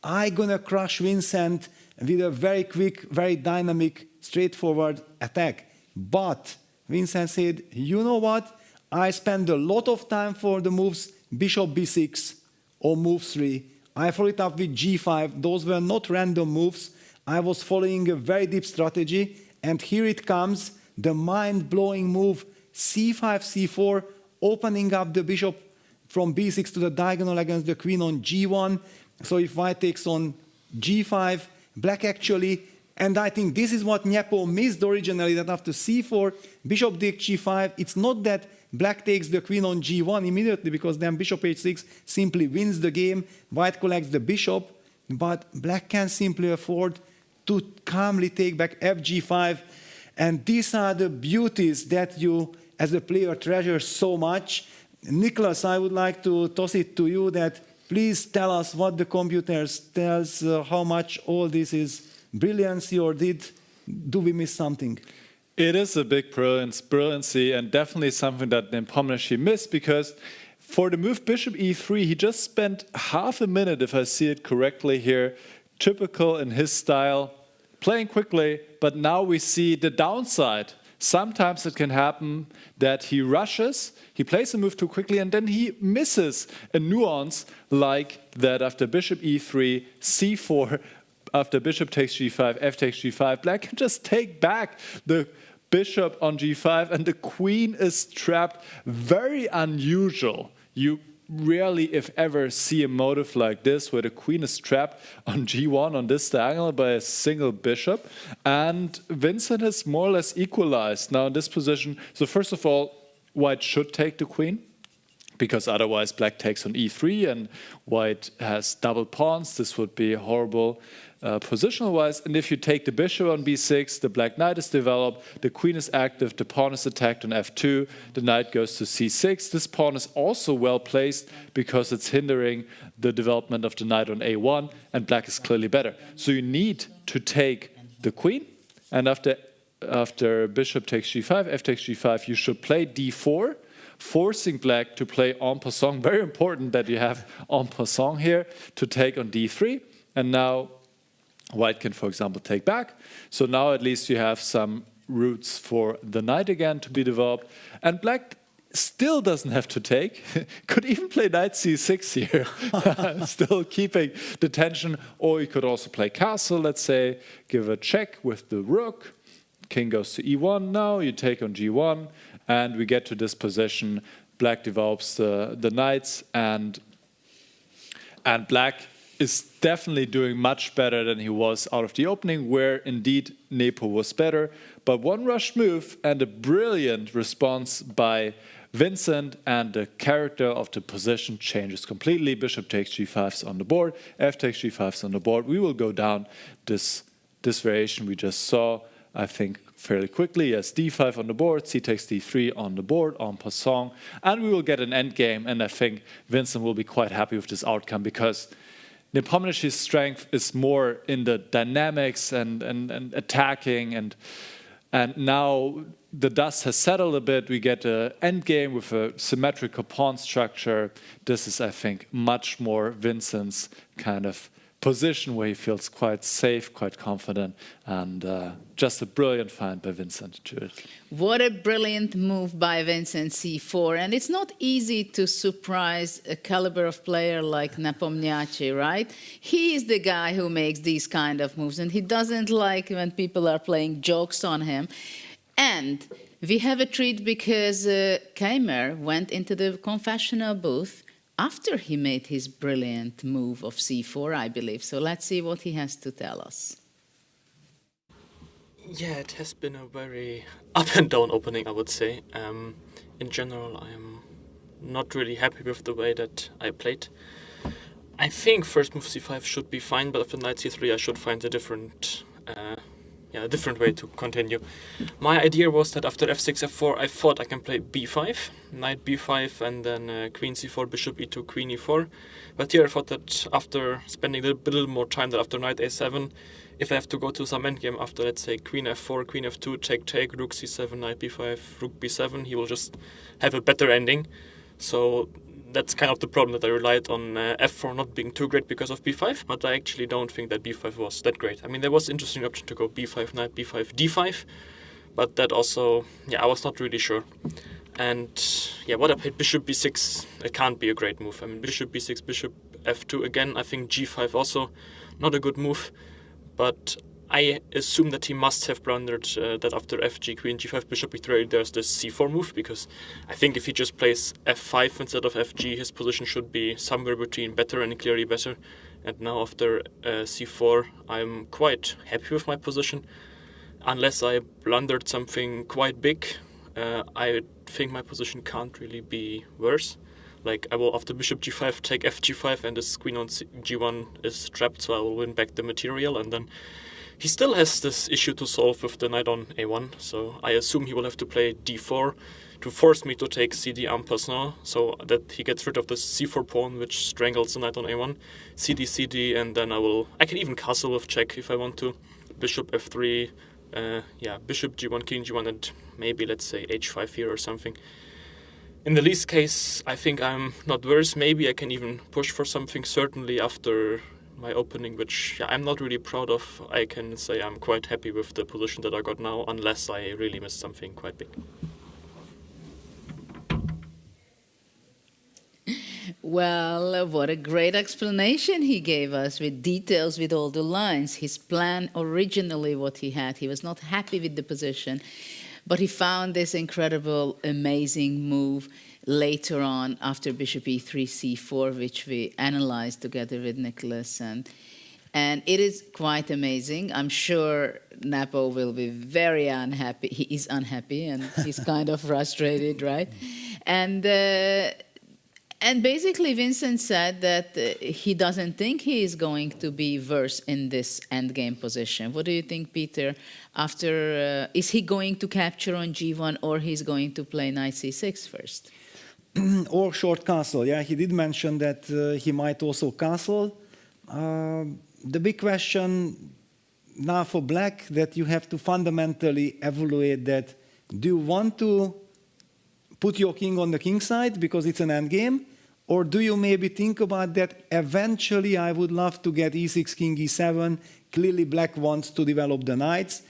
I'm going to crush Vincent with a very quick, very dynamic, straightforward attack. But Vincent said, you know what? I spend a lot of time for the moves Bishop B6 or move 3. I followed it up with G5. Those were not random moves. I was following a very deep strategy. And here it comes, the mind-blowing move C5, C4, opening up the bishop from B6 to the diagonal against the queen on G1. So if White takes on G5, Black actually, and I think this is what Nyepo missed originally, that after C4, Bishop takes G5, it's not that Black takes the queen on G1 immediately, because then Bishop H6 simply wins the game, White collects the bishop, but Black can simply afford to calmly take back FG5, and these are the beauties that you, as a player, treasure so much. Nicholas, I would like to toss it to you that please tell us what the computers tells, how much all this is brilliancy, or do we miss something? It is a big brilliancy, and definitely something that Nepomniachtchi missed, because for the move Bishop E3, he just spent half a minute, if I see it correctly here, typical in his style, playing quickly, but now we see the downside. Sometimes it can happen that he rushes, he plays a move too quickly, and then he misses a nuance like that after Bishop E3, C4, after Bishop takes G5, F takes G5. Black can just take back the Bishop on G5, and the Queen is trapped. Very unusual. You rarely, if ever, see a motive like this where the Queen is trapped on G1 on this diagonal by a single bishop, and Vincent is more or less equalized now in this position. So first of all, White should take the Queen, because otherwise Black takes on E3 and White has double pawns. This would be horrible positional-wise. And if you take the bishop on B6, the Black Knight is developed, the Queen is active, the pawn is attacked on F2, the Knight goes to C6. This pawn is also well placed because it's hindering the development of the Knight on A1, and Black is clearly better. So you need to take the Queen, and after Bishop takes G5, F takes G5, you should play D4, forcing Black to play en passant. Very important that you have en passant here to take on D3. And now White can, for example, take back. So now at least you have some routes for the knight again to be developed. And Black still doesn't have to take. Could even play knight c6 here, still keeping the tension. Or you could also play castle, let's say, give a check with the rook. King goes to e1 now, you take on g1, and we get to this position. Black develops the knights, and Black is definitely doing much better than he was out of the opening, where indeed Nepo was better. But one rush move and a brilliant response by Vincent, and the character of the position changes completely. Bishop takes g5's on the board, F takes g5's on the board. We will go down this variation we just saw, I think, fairly quickly. Yes, d5 on the board, c takes d3 on the board, en passant, and we will get an endgame. And I think Vincent will be quite happy with this outcome, because Nepomniachtchi's strength is more in the dynamics and attacking, and now the dust has settled a bit. We get an endgame with a symmetrical pawn structure. This is, I think, much more Vincent's kind of position, where he feels quite safe, quite confident, and just a brilliant find by Vincent, Judith. What a brilliant move by Vincent C4. And it's not easy to surprise a caliber of player like Nepomniachtchi, right? He is the guy who makes these kind of moves, and he doesn't like when people are playing jokes on him. And we have a treat, because Keimer went into the confessional booth after he made his brilliant move of c4, I believe. So let's see what he has to tell us. Yeah, it has been a very up and down opening, I would say. In general, I am not really happy with the way that I played. I think first move c5 should be fine, but after knight c3 I should find a different a different way to continue. My idea was that after f6, f4, I thought I can play b5, knight b5, and then queen c4, bishop e2, queen e4. But here I thought that after spending a little more time, that after knight a7, if I have to go to some endgame after, let's say, queen f4, queen f2, take, rook c7, knight b5, rook b7, he will just have a better ending. So that's kind of the problem, that I relied on f4 not being too great because of b5, but I actually don't think that b5 was that great. I mean, there was an interesting option to go b5, knight b5, d5, but that also, I was not really sure. And what I played, bishop b6, it can't be a great move. I mean, bishop b6, bishop f2 again, I think g5 also not a good move, but I assume that he must have blundered that after fg, queen g5, bishop e3, there's this c4 move, because I think if he just plays f5 instead of fg, his position should be somewhere between better and clearly better. And now after c4, I'm quite happy with my position. Unless I blundered something quite big, I think my position can't really be worse. Like, I will, after bishop g5, take fg5, and this queen on g1 is trapped, so I will win back the material, and then he still has this issue to solve with the knight on a1, so I assume he will have to play d4 to force me to take cd en passant, so that he gets rid of the c4 pawn, which strangles the knight on a1, cd, and then I can even castle with check if I want to, bishop f3, bishop g1, king g1, and maybe, let's say, h5 here or something. In the least case, I think I'm not worse. Maybe I can even push for something, certainly after my opening, which I'm not really proud of. I can say I'm quite happy with the position that I got now, unless I really missed something quite big. Well, what a great explanation he gave us, with details, with all the lines. His plan originally, what he had, he was not happy with the position, but he found this incredible, amazing move later on after bishop e3, c4, which we analyzed together with Nicholas. And it is quite amazing. I'm sure Napo will be very unhappy. He is unhappy, and he's kind of frustrated, right? And basically, Vincent said that he doesn't think he is going to be worse in this endgame position. What do you think, Peter? Is he going to capture on g1, or he's going to play knight c6 first? Or short castle. Yeah, he did mention that he might also castle. The big question now for black, that you have to fundamentally evaluate that. Do you want to put your king on the king side because it's an endgame? Or do you maybe think about that eventually I would love to get e6, king e7, clearly black wants to develop the knights,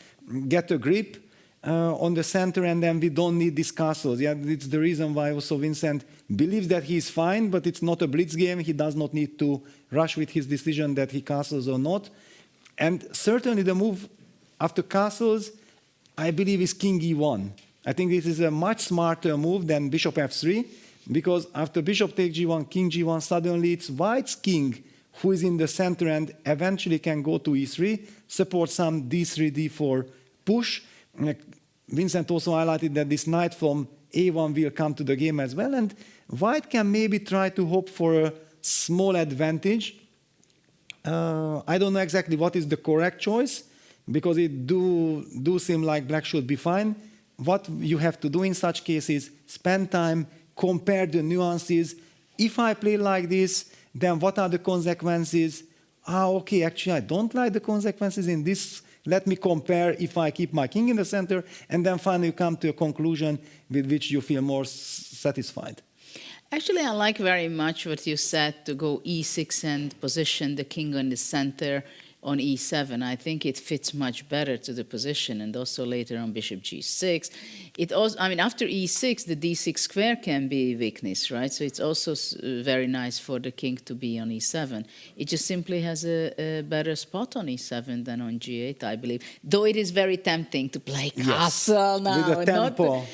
get a grip on the center, and then we don't need these castles. Yeah, it's the reason why also Vincent believes that he's fine, but it's not a blitz game. He does not need to rush with his decision that he castles or not. And certainly the move after castles, I believe, is king e1. I think this is a much smarter move than bishop f3, because after bishop takes g1, king g1, suddenly it's white's king who is in the center and eventually can go to e3, support some d3, d4 push. Vincent also highlighted that this knight from a1 will come to the game as well, and white can maybe try to hope for a small advantage. I don't know exactly what is the correct choice, because it do seem like black should be fine. What you have to do in such cases, spend time, compare the nuances. If I play like this, then what are the consequences? Okay, actually I don't like the consequences in this. Let me compare if I keep my king in the center, and then finally you come to a conclusion with which you feel more satisfied. Actually, I like very much what you said, to go e6 and position the king in the center on e7. I think it fits much better to the position, and also later on bishop g6. It also, I mean, after e6, the d6 square can be weakness, right? So it's also very nice for the king to be on e7. It just simply has a better spot on e7 than on g8, I believe. Though it is very tempting to play castle now. With a tempo.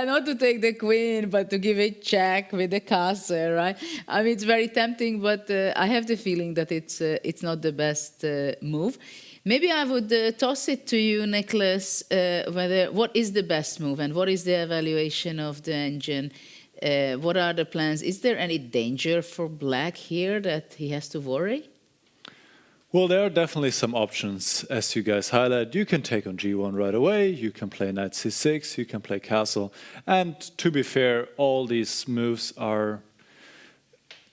Not to take the queen, but to give it check with the castle, right? I mean, it's very tempting, but I have the feeling that it's not the best move. Maybe I would toss it to you, Nicholas, what is the best move and what is the evaluation of the engine? What are the plans? Is there any danger for black here that he has to worry? Well, there are definitely some options, as you guys highlight. You can take on g1 right away, you can play knight c6, you can play castle. And to be fair, all these moves are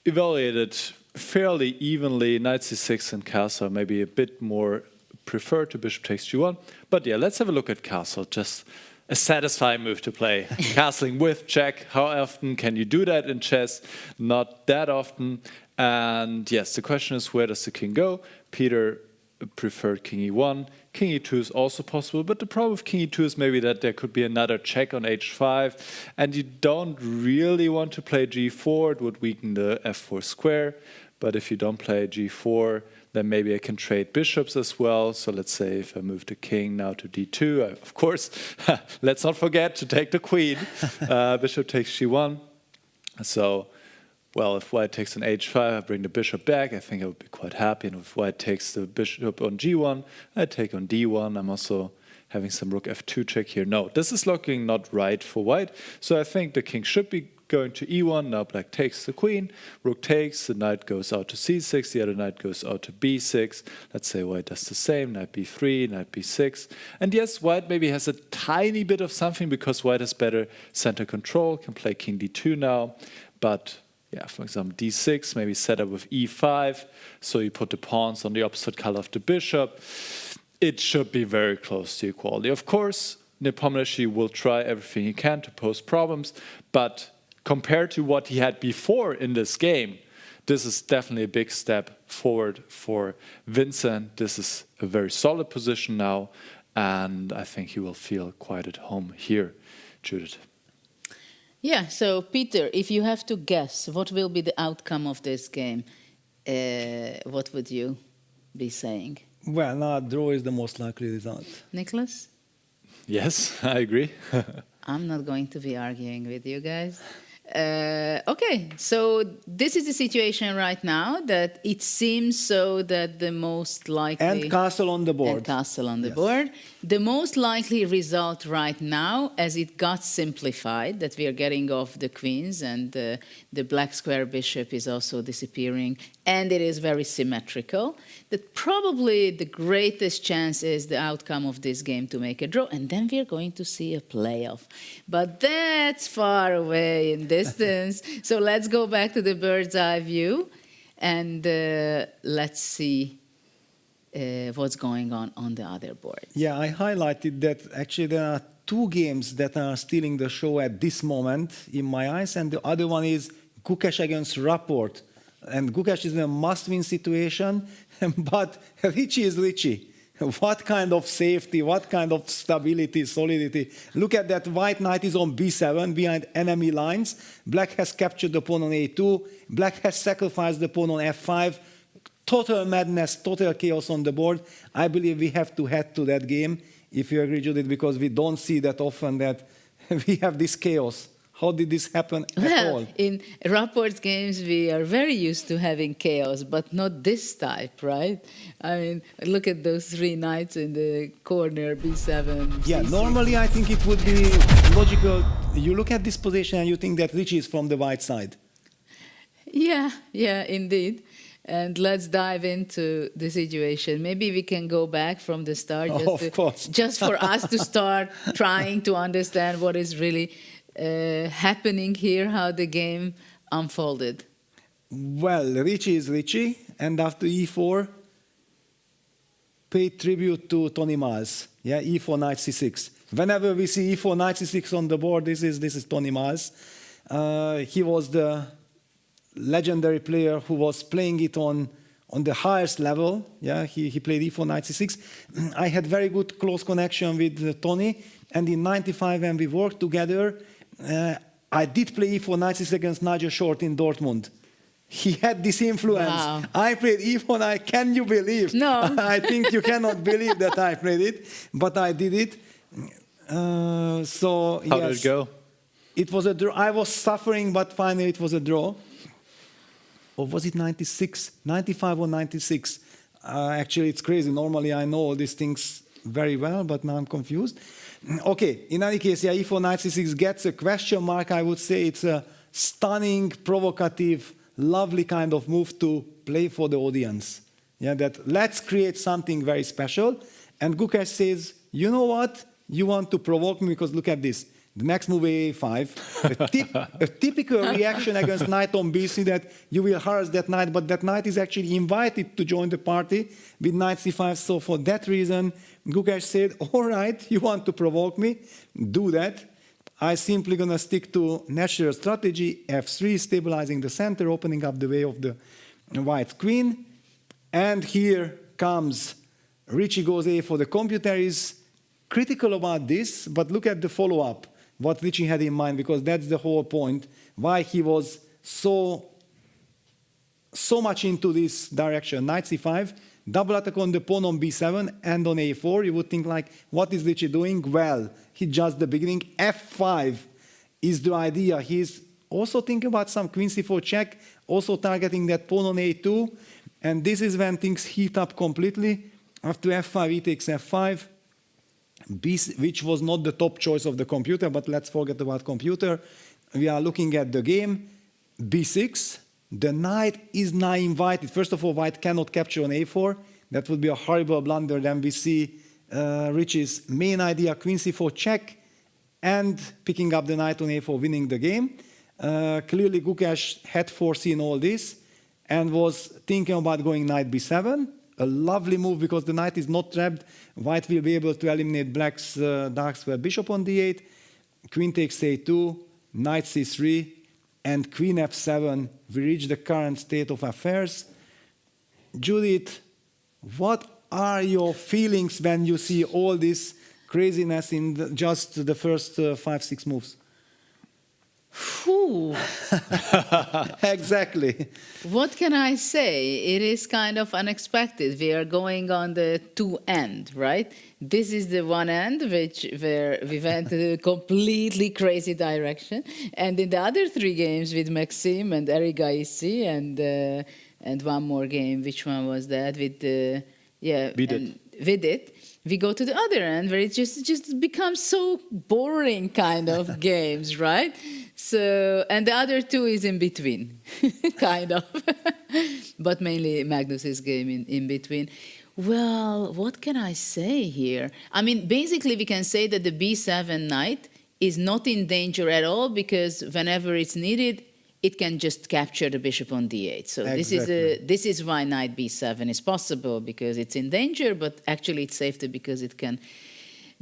evaluated fairly evenly. Knight c6 and castle are maybe a bit more preferred to bishop takes g1. But yeah, let's have a look at castle. Just a satisfying move to play. Castling with check. How often can you do that in chess? Not that often. And yes, the question is, where does the king go? Peter preferred king e1. King e2 is also possible, but the problem with king e2 is maybe that there could be another check on h5, and you don't really want to play g4. It would weaken the f4 square. But if you don't play g4, then maybe I can trade bishops as well. So let's say if I move the king now to d2, of course, let's not forget to take the queen. Bishop takes g1. So, well, if white takes an h5, I bring the bishop back. I think I would be quite happy. And if white takes the bishop on g1, I take on d1. I'm also having some rook f2 check here. No, this is looking not right for white. So I think the king should be going to e1. Now black takes the queen. Rook takes. The knight goes out to c6. The other knight goes out to b6. Let's say white does the same. Knight b3, knight b6. And yes, white maybe has a tiny bit of something because white has better center control. Can play king d2 now. But yeah, for example, d6, maybe set up with e5. So you put the pawns on the opposite color of the bishop. It should be very close to equality. Of course, Nepomniachtchi will try everything he can to pose problems, but compared to what he had before in this game, this is definitely a big step forward for Vincent. This is a very solid position now, and I think he will feel quite at home here. Judith. Yeah, so Peter, if you have to guess what will be the outcome of this game, what would you be saying? Well, now draw is the most likely result. Nicholas? Yes, I agree. I'm not going to be arguing with you guys. Okay, so this is the situation right now that it seems so that the most likely... And castle on the board. And castle on the board. The most likely result right now, as it got simplified, that we are getting off the queens and the black square bishop is also disappearing, and it is very symmetrical, that probably the greatest chance is the outcome of this game to make a draw, and then we are going to see a playoff. But that's far away in distance. So let's go back to the bird's eye view and let's see what's going on the other boards. Yeah, I highlighted that actually there are two games that are stealing the show at this moment in my eyes, and the other one is Gukesh against Rapport. And Gukesh is in a must-win situation, but Ricci is Ricci. What kind of safety, what kind of stability, solidity. Look at that, white knight is on b7 behind enemy lines. Black has captured the pawn on a2. Black has sacrificed the pawn on f5. Total madness, total chaos on the board. I believe we have to head to that game, if you agree, Judith, because we don't see that often that we have this chaos. How did this happen at all? In Rapport's games, we are very used to having chaos, but not this type, right? I mean, look at those three knights in the corner, b7, Yeah, c6. normally I think it would be logical. You look at this position and you think that Ricci is from the white side. Yeah, indeed. And let's dive into the situation. Maybe we can go back from the start just for us to start trying to understand what is really happening here, how the game unfolded. Well, Ricci is Ricci, and after e4, pay tribute to Tony Miles. Yeah, e4, knight c6. Whenever we see e4, knight c6 on the board, this is Tony Miles. He was the legendary player who was playing it on the highest level. Yeah, he played e4, knight c6. I had very good close connection with Tony, and in '95 when we worked together, I did play e4, knight c6 against Nigel Short in Dortmund. He had this influence. Wow. I played e4 knight. Can you believe? No. I think you cannot believe that I played it, but I did it. So How did it go? It was a draw. I was suffering, but finally it was a draw. Or was it 96? 95 or 96? Actually, it's crazy. Normally, I know all these things very well, but now I'm confused. Okay, in any case, yeah, e4, knight c6 gets a question mark. I would say it's a stunning, provocative, lovely kind of move to play for the audience. Yeah, that let's create something very special. And Gukesh says, you know what? You want to provoke me because look at this. The next move, A5, a typical reaction against knight on b3 that you will harass that knight, but that knight is actually invited to join the party with knight c5. So for that reason, Gukesh said, all right, you want to provoke me? Do that. I'm simply going to stick to natural strategy, f3, stabilizing the center, opening up the way of the white queen. And here comes Richie goes A for the computer is critical about this, but look at the follow-up, what Richie had in mind, because that's the whole point, why he was so much into this direction. Knight c5, double attack on the pawn on b7 and on a4. You would think like, what is Richie doing? Well, he just the beginning. f5 is the idea. He's also thinking about some queen c4 check, also targeting that pawn on a2. And this is when things heat up completely. After f5, he takes f5, which was not the top choice of the computer, but let's forget about computer. We are looking at the game. b6, the knight is now invited. First of all, white cannot capture on a4. That would be a horrible blunder. Then we see Richie's main idea, queen c4 check, and picking up the knight on a4, winning the game. Clearly, Gukesh had foreseen all this and was thinking about going knight b7. A lovely move because the knight is not trapped. White will be able to eliminate black's dark square bishop on d8. Queen takes a2, knight c3, and queen f7. We reach the current state of affairs. Judith, what are your feelings when you see all this craziness in just the first 5-6 moves? Whew. Exactly. What can I say? It is kind of unexpected. We are going on the two end, right? This is the one end where we went in a completely crazy direction, and in the other three games with Maxime and Eric Gaissi and one more game, which one was that? With Vidit. We go to the other end where it just becomes so boring kind of games, right? So, and the other two is in between, kind of, but mainly Magnus's game in between. Well, what can I say here? I mean, basically we can say that the b7 knight is not in danger at all because whenever it's needed, it can just capture the bishop on d8. So exactly. This is why knight b7 is possible, because it's in danger, but actually it's safer because it can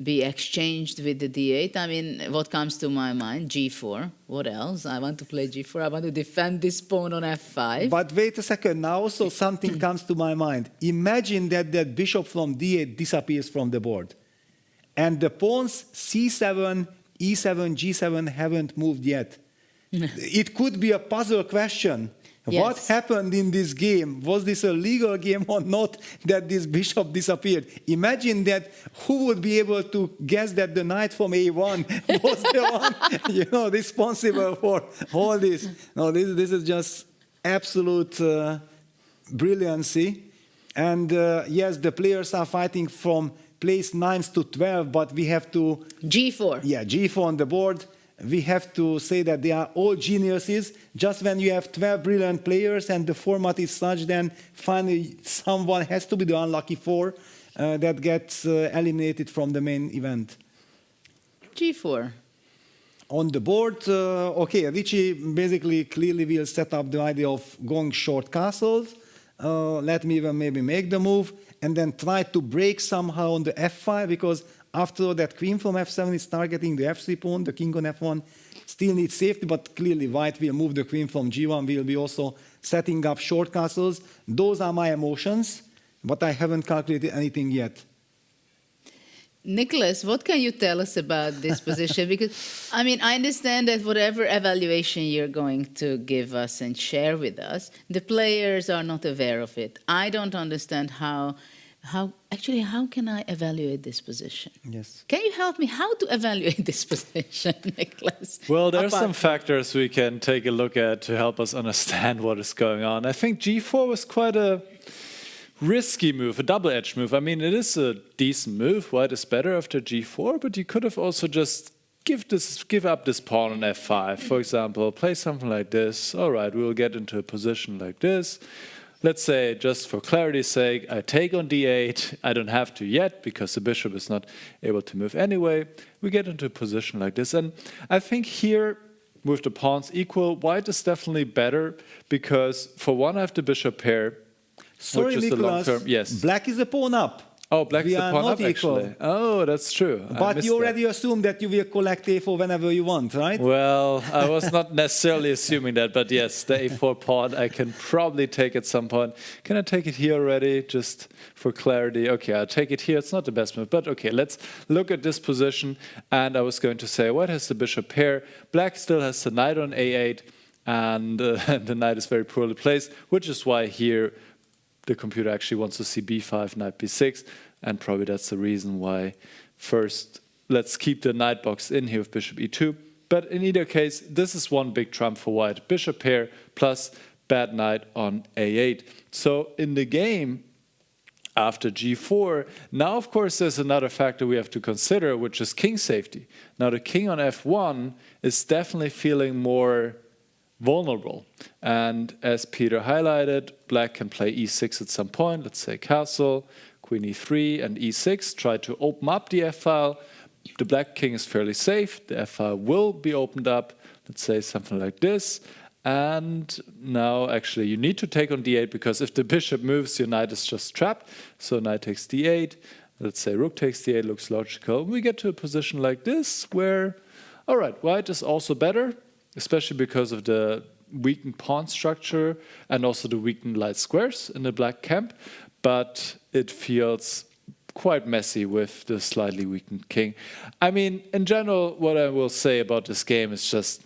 be exchanged with the d8. I mean, what comes to my mind? g4. What else? I want to play g4. I want to defend this pawn on f5. But wait a second. Now also something comes to my mind. Imagine that bishop from d8 disappears from the board. And the pawns c7, e7, g7 haven't moved yet. It could be a puzzle question. Yes. What happened in this game? Was this a legal game or not that this bishop disappeared? Imagine that who would be able to guess that the knight from a1 was the one responsible for all this. No, this is just absolute brilliancy. And yes, the players are fighting from place 9s to 12, but we have to... g4. Yeah, g4 on the board. We have to say that they are all geniuses. Just when you have 12 brilliant players and the format is such, then finally someone has to be the unlucky 4 that gets eliminated from the main event. g4. On the board, okay, Richie basically clearly will set up the idea of going short castles. Let me even maybe make the move and then try to break somehow on the f5, because after all, that queen from f7 is targeting the f3 pawn, the king on f1 still needs safety, but clearly white will move the queen from g1, will be also setting up short castles. Those are my emotions, but I haven't calculated anything yet. Nicholas, what can you tell us about this position? Because, I mean, I understand that whatever evaluation you're going to give us and share with us, the players are not aware of it. I don't understand how can I evaluate this position? Yes. Can you help me how to evaluate this position, Nicholas? Well, there are some factors we can take a look at to help us understand what is going on. I think g4 was quite a risky move, a double-edged move. I mean, it is a decent move. White is better after g4, but you could have also just give up this pawn on f5, for example. Play something like this. All right, we'll get into a position like this. let's say, just for clarity's sake, I take on d8. I don't have to yet because the bishop is not able to move anyway. We get into a position like this. And I think here, with the pawns equal, white is definitely better because, for one, I have the bishop pair, Sorry, which is the long Nicholas, term. Yes. black is a pawn up. Oh, black is We the are pawn not up, equal. actually. Oh, that's true. I But missed you that. already assume that you will collect a4 whenever you want, right? Well, I was not necessarily assuming that, but yes, the a4 pawn I can probably take at some point. Can I take it here already, just for clarity? Okay, I'll take it here. It's not the best move, but okay, let's look at this position. And I was going to say, white has the bishop pair. Black still has the knight on a8, and the knight is very poorly placed, which is why here the computer actually wants to see b5, knight b6, and probably that's the reason why first let's keep the knight box in here with bishop e2. But in either case, this is one big trump for white. Bishop pair plus bad knight on a8. So in the game, after g4, now of course there's another factor we have to consider, which is king safety. Now the king on f1 is definitely feeling more vulnerable. And as Peter highlighted, black can play e6 at some point, let's say castle, queen e3 and e6, try to open up the f-file. The black king is fairly safe, the f-file will be opened up, let's say something like this. And now actually you need to take on d8 because if the bishop moves, your knight is just trapped. So knight takes d8, let's say rook takes d8, looks logical. We get to a position like this where, all right, white is also better, especially because of the weakened pawn structure and also the weakened light squares in the black camp. But it feels quite messy with the slightly weakened king. I mean, in general, what I will say about this game is just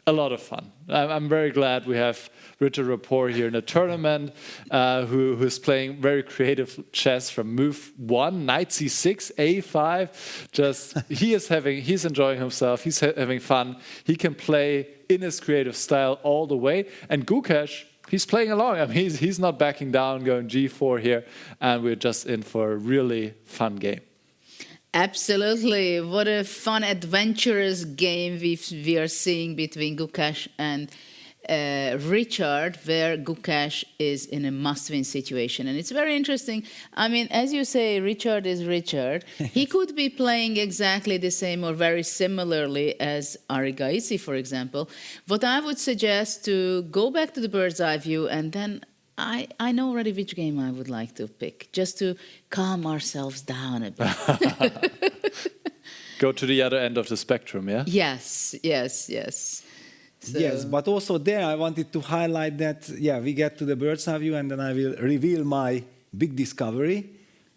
a lot of fun. I'm very glad we have Richard Rapport here in the tournament, who's playing very creative chess from move 1, knight c6, a5. Just he's enjoying himself. He's having fun. He can play in his creative style all the way. And Gukesh, he's playing along. I mean, he's not backing down, going g4 here, and we're just in for a really fun game. Absolutely. What a fun, adventurous game we are seeing between Gukesh and Richard, where Gukesh is in a must-win situation. And it's very interesting. I mean, as you say, Richard is Richard. He could be playing exactly the same or very similarly as Ari Gaisi, for example. What I would suggest to go back to the bird's eye view, and then I know already which game I would like to pick, just to calm ourselves down a bit. Go to the other end of the spectrum, yeah? Yes, yes, yes. So. Yes, but also there I wanted to highlight that, yeah, we get to the bird's eye view and then I will reveal my big discovery,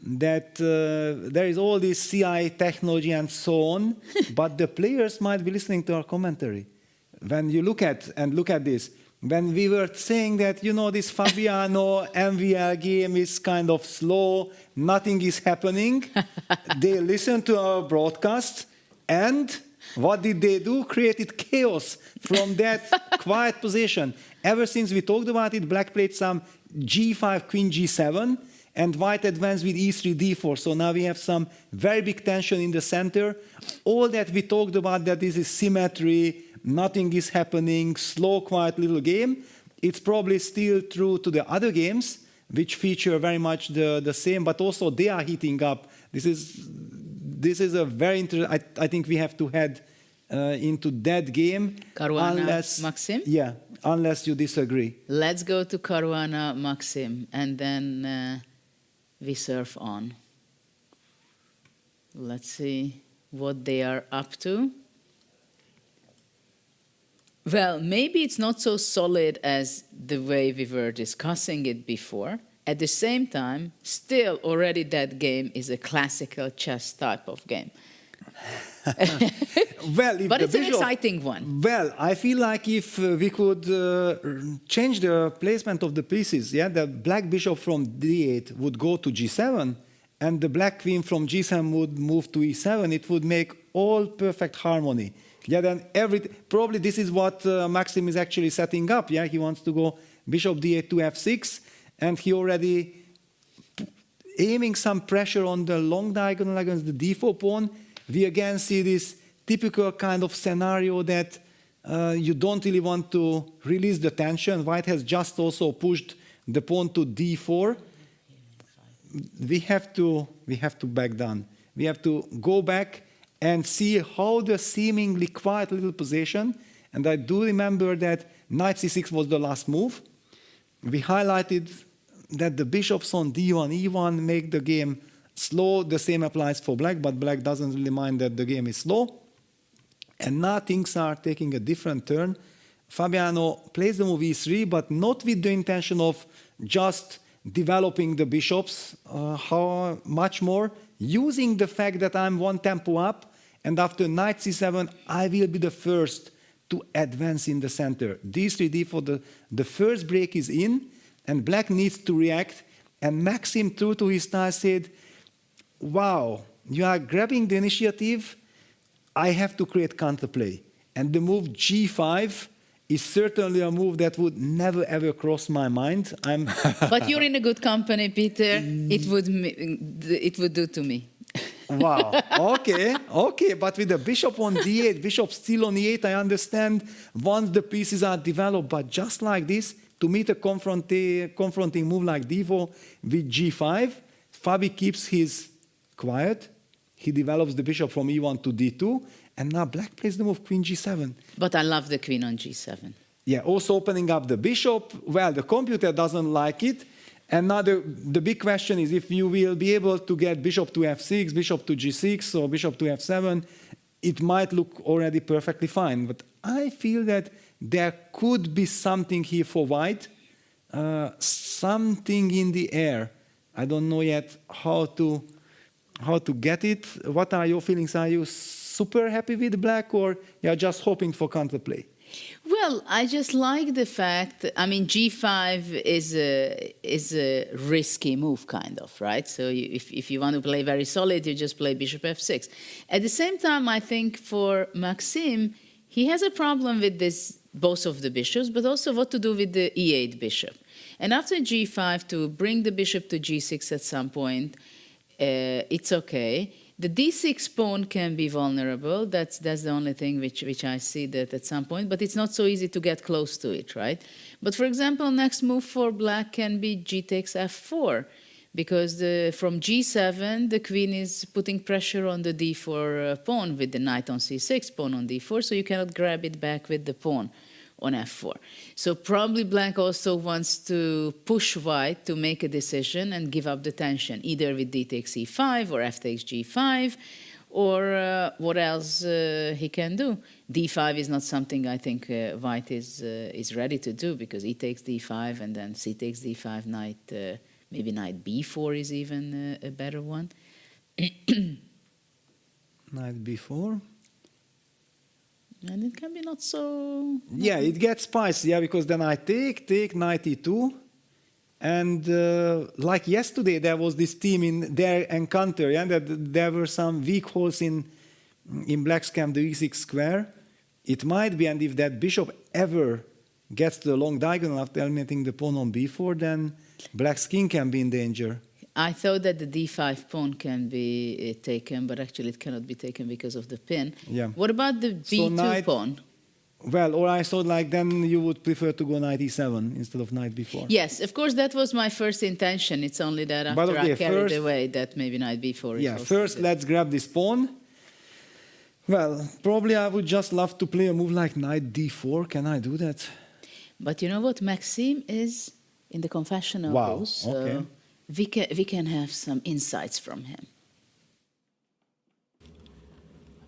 that there is all this CI technology and so on, but the players might be listening to our commentary. When you look at this, when we were saying that, you know, this Fabiano MVL game is kind of slow, nothing is happening, they listened to our broadcast, and what did they do? Created chaos from that quiet position. Ever since we talked about it, black played some g5, queen g7, and white advanced with e3, d4. So now we have some very big tension in the center. All that we talked about, that this is symmetry, nothing is happening, slow, quiet little game. It's probably still true to the other games, which feature very much the same, but also they are heating up. This is a very interesting. I think we have to head into that game. Caruana Maxim? Yeah, unless you disagree. Let's go to Caruana Maxim, and then we surf on. Let's see what they are up to. Well, maybe it's not so solid as the way we were discussing it before. At the same time, still already that game is a classical chess type of game. Well, but it's an exciting one. Well, I feel like if we could change the placement of the pieces, yeah, the black bishop from d8 would go to g7, and the black queen from g7 would move to e7, it would make all perfect harmony. Yeah, then probably this is what Maxim is actually setting up. Yeah, he wants to go bishop d8 to f6, and he already aiming some pressure on the long diagonal against the d4 pawn. We again see this typical kind of scenario that you don't really want to release the tension. White has just also pushed the pawn to d4, we have to back down. We have to go back and see how the seemingly quiet little position, and I do remember that knight c6 was the last move. We highlighted that the bishops on d1, e1 make the game slow. The same applies for black, but black doesn't really mind that the game is slow. And now things are taking a different turn. Fabiano plays the move e3, but not with the intention of just developing the bishops how much more, using the fact that I'm one tempo up, and after knight c7, I will be the first to advance in the center. d3, d4, the first break is in, and black needs to react. And Maxim, true to his style, said, wow, you are grabbing the initiative, I have to create counterplay. And the move g5 is certainly a move that would never ever cross my mind. But you're in a good company, Peter. It would do to me. Wow. Okay. But with the bishop on d8, bishop still on e8, I understand once the pieces are developed. But just like this, to meet a confronting move like d4 with g5, Fabi keeps his quiet. He develops the bishop from e1 to d2, and now black plays the move queen g7. But I love the queen on g7. Yeah, also opening up the bishop. Well, the computer doesn't like it. And now the big question is if you will be able to get bishop to f6, bishop to g6, or bishop to f7, it might look already perfectly fine. But I feel that there could be something here for white, something in the air. I don't know yet how to get it. What are your feelings? Are you super happy with black, or you're just hoping for counterplay? Well, I just like the fact, I mean, g5 is a risky move, kind of, right? So if you want to play very solid, you just play bishop f6. At the same time, I think for Maxim, he has a problem with this, both of the bishops, but also what to do with the e8 bishop. And after g5, to bring the bishop to g6 at some point, it's okay. The d6 pawn can be vulnerable. That's the only thing which I see that at some point, but it's not so easy to get close to it, right? But for example, next move for black can be g takes f4, because from g7, the queen is putting pressure on the d4 pawn with the knight on c6, pawn on d4, so you cannot grab it back with the pawn on f4. So probably black also wants to push white to make a decision and give up the tension, either with d takes e5 or f takes g5, or what else he can do. d5 is not something I think white is ready to do, because e takes d5 and then c takes d5, knight, maybe knight b4 is even a better one. Knight b4. And it can be not so... Yeah, it gets spicy, yeah, because then I take knight e2. And like yesterday, there was this team in their encounter, yeah, that there were some weak holes in black's camp, the e6 square. It might be, and if that bishop ever gets to the long diagonal after eliminating the pawn on b4, then black's king can be in danger. I thought that the d5 pawn can be taken, but actually it cannot be taken because of the pin. Yeah. What about the b2 pawn? Well, or I thought like then you would prefer to go knight e7 instead of knight b4. Yes, of course, that was my first intention. It's only that after I carried away that maybe knight b4 is yeah, also first good. Let's grab this pawn. Well, probably I would just love to play a move like knight d4. Can I do that? But you know what? Maxim is in the confessional wow. so Okay. we can have some insights from him.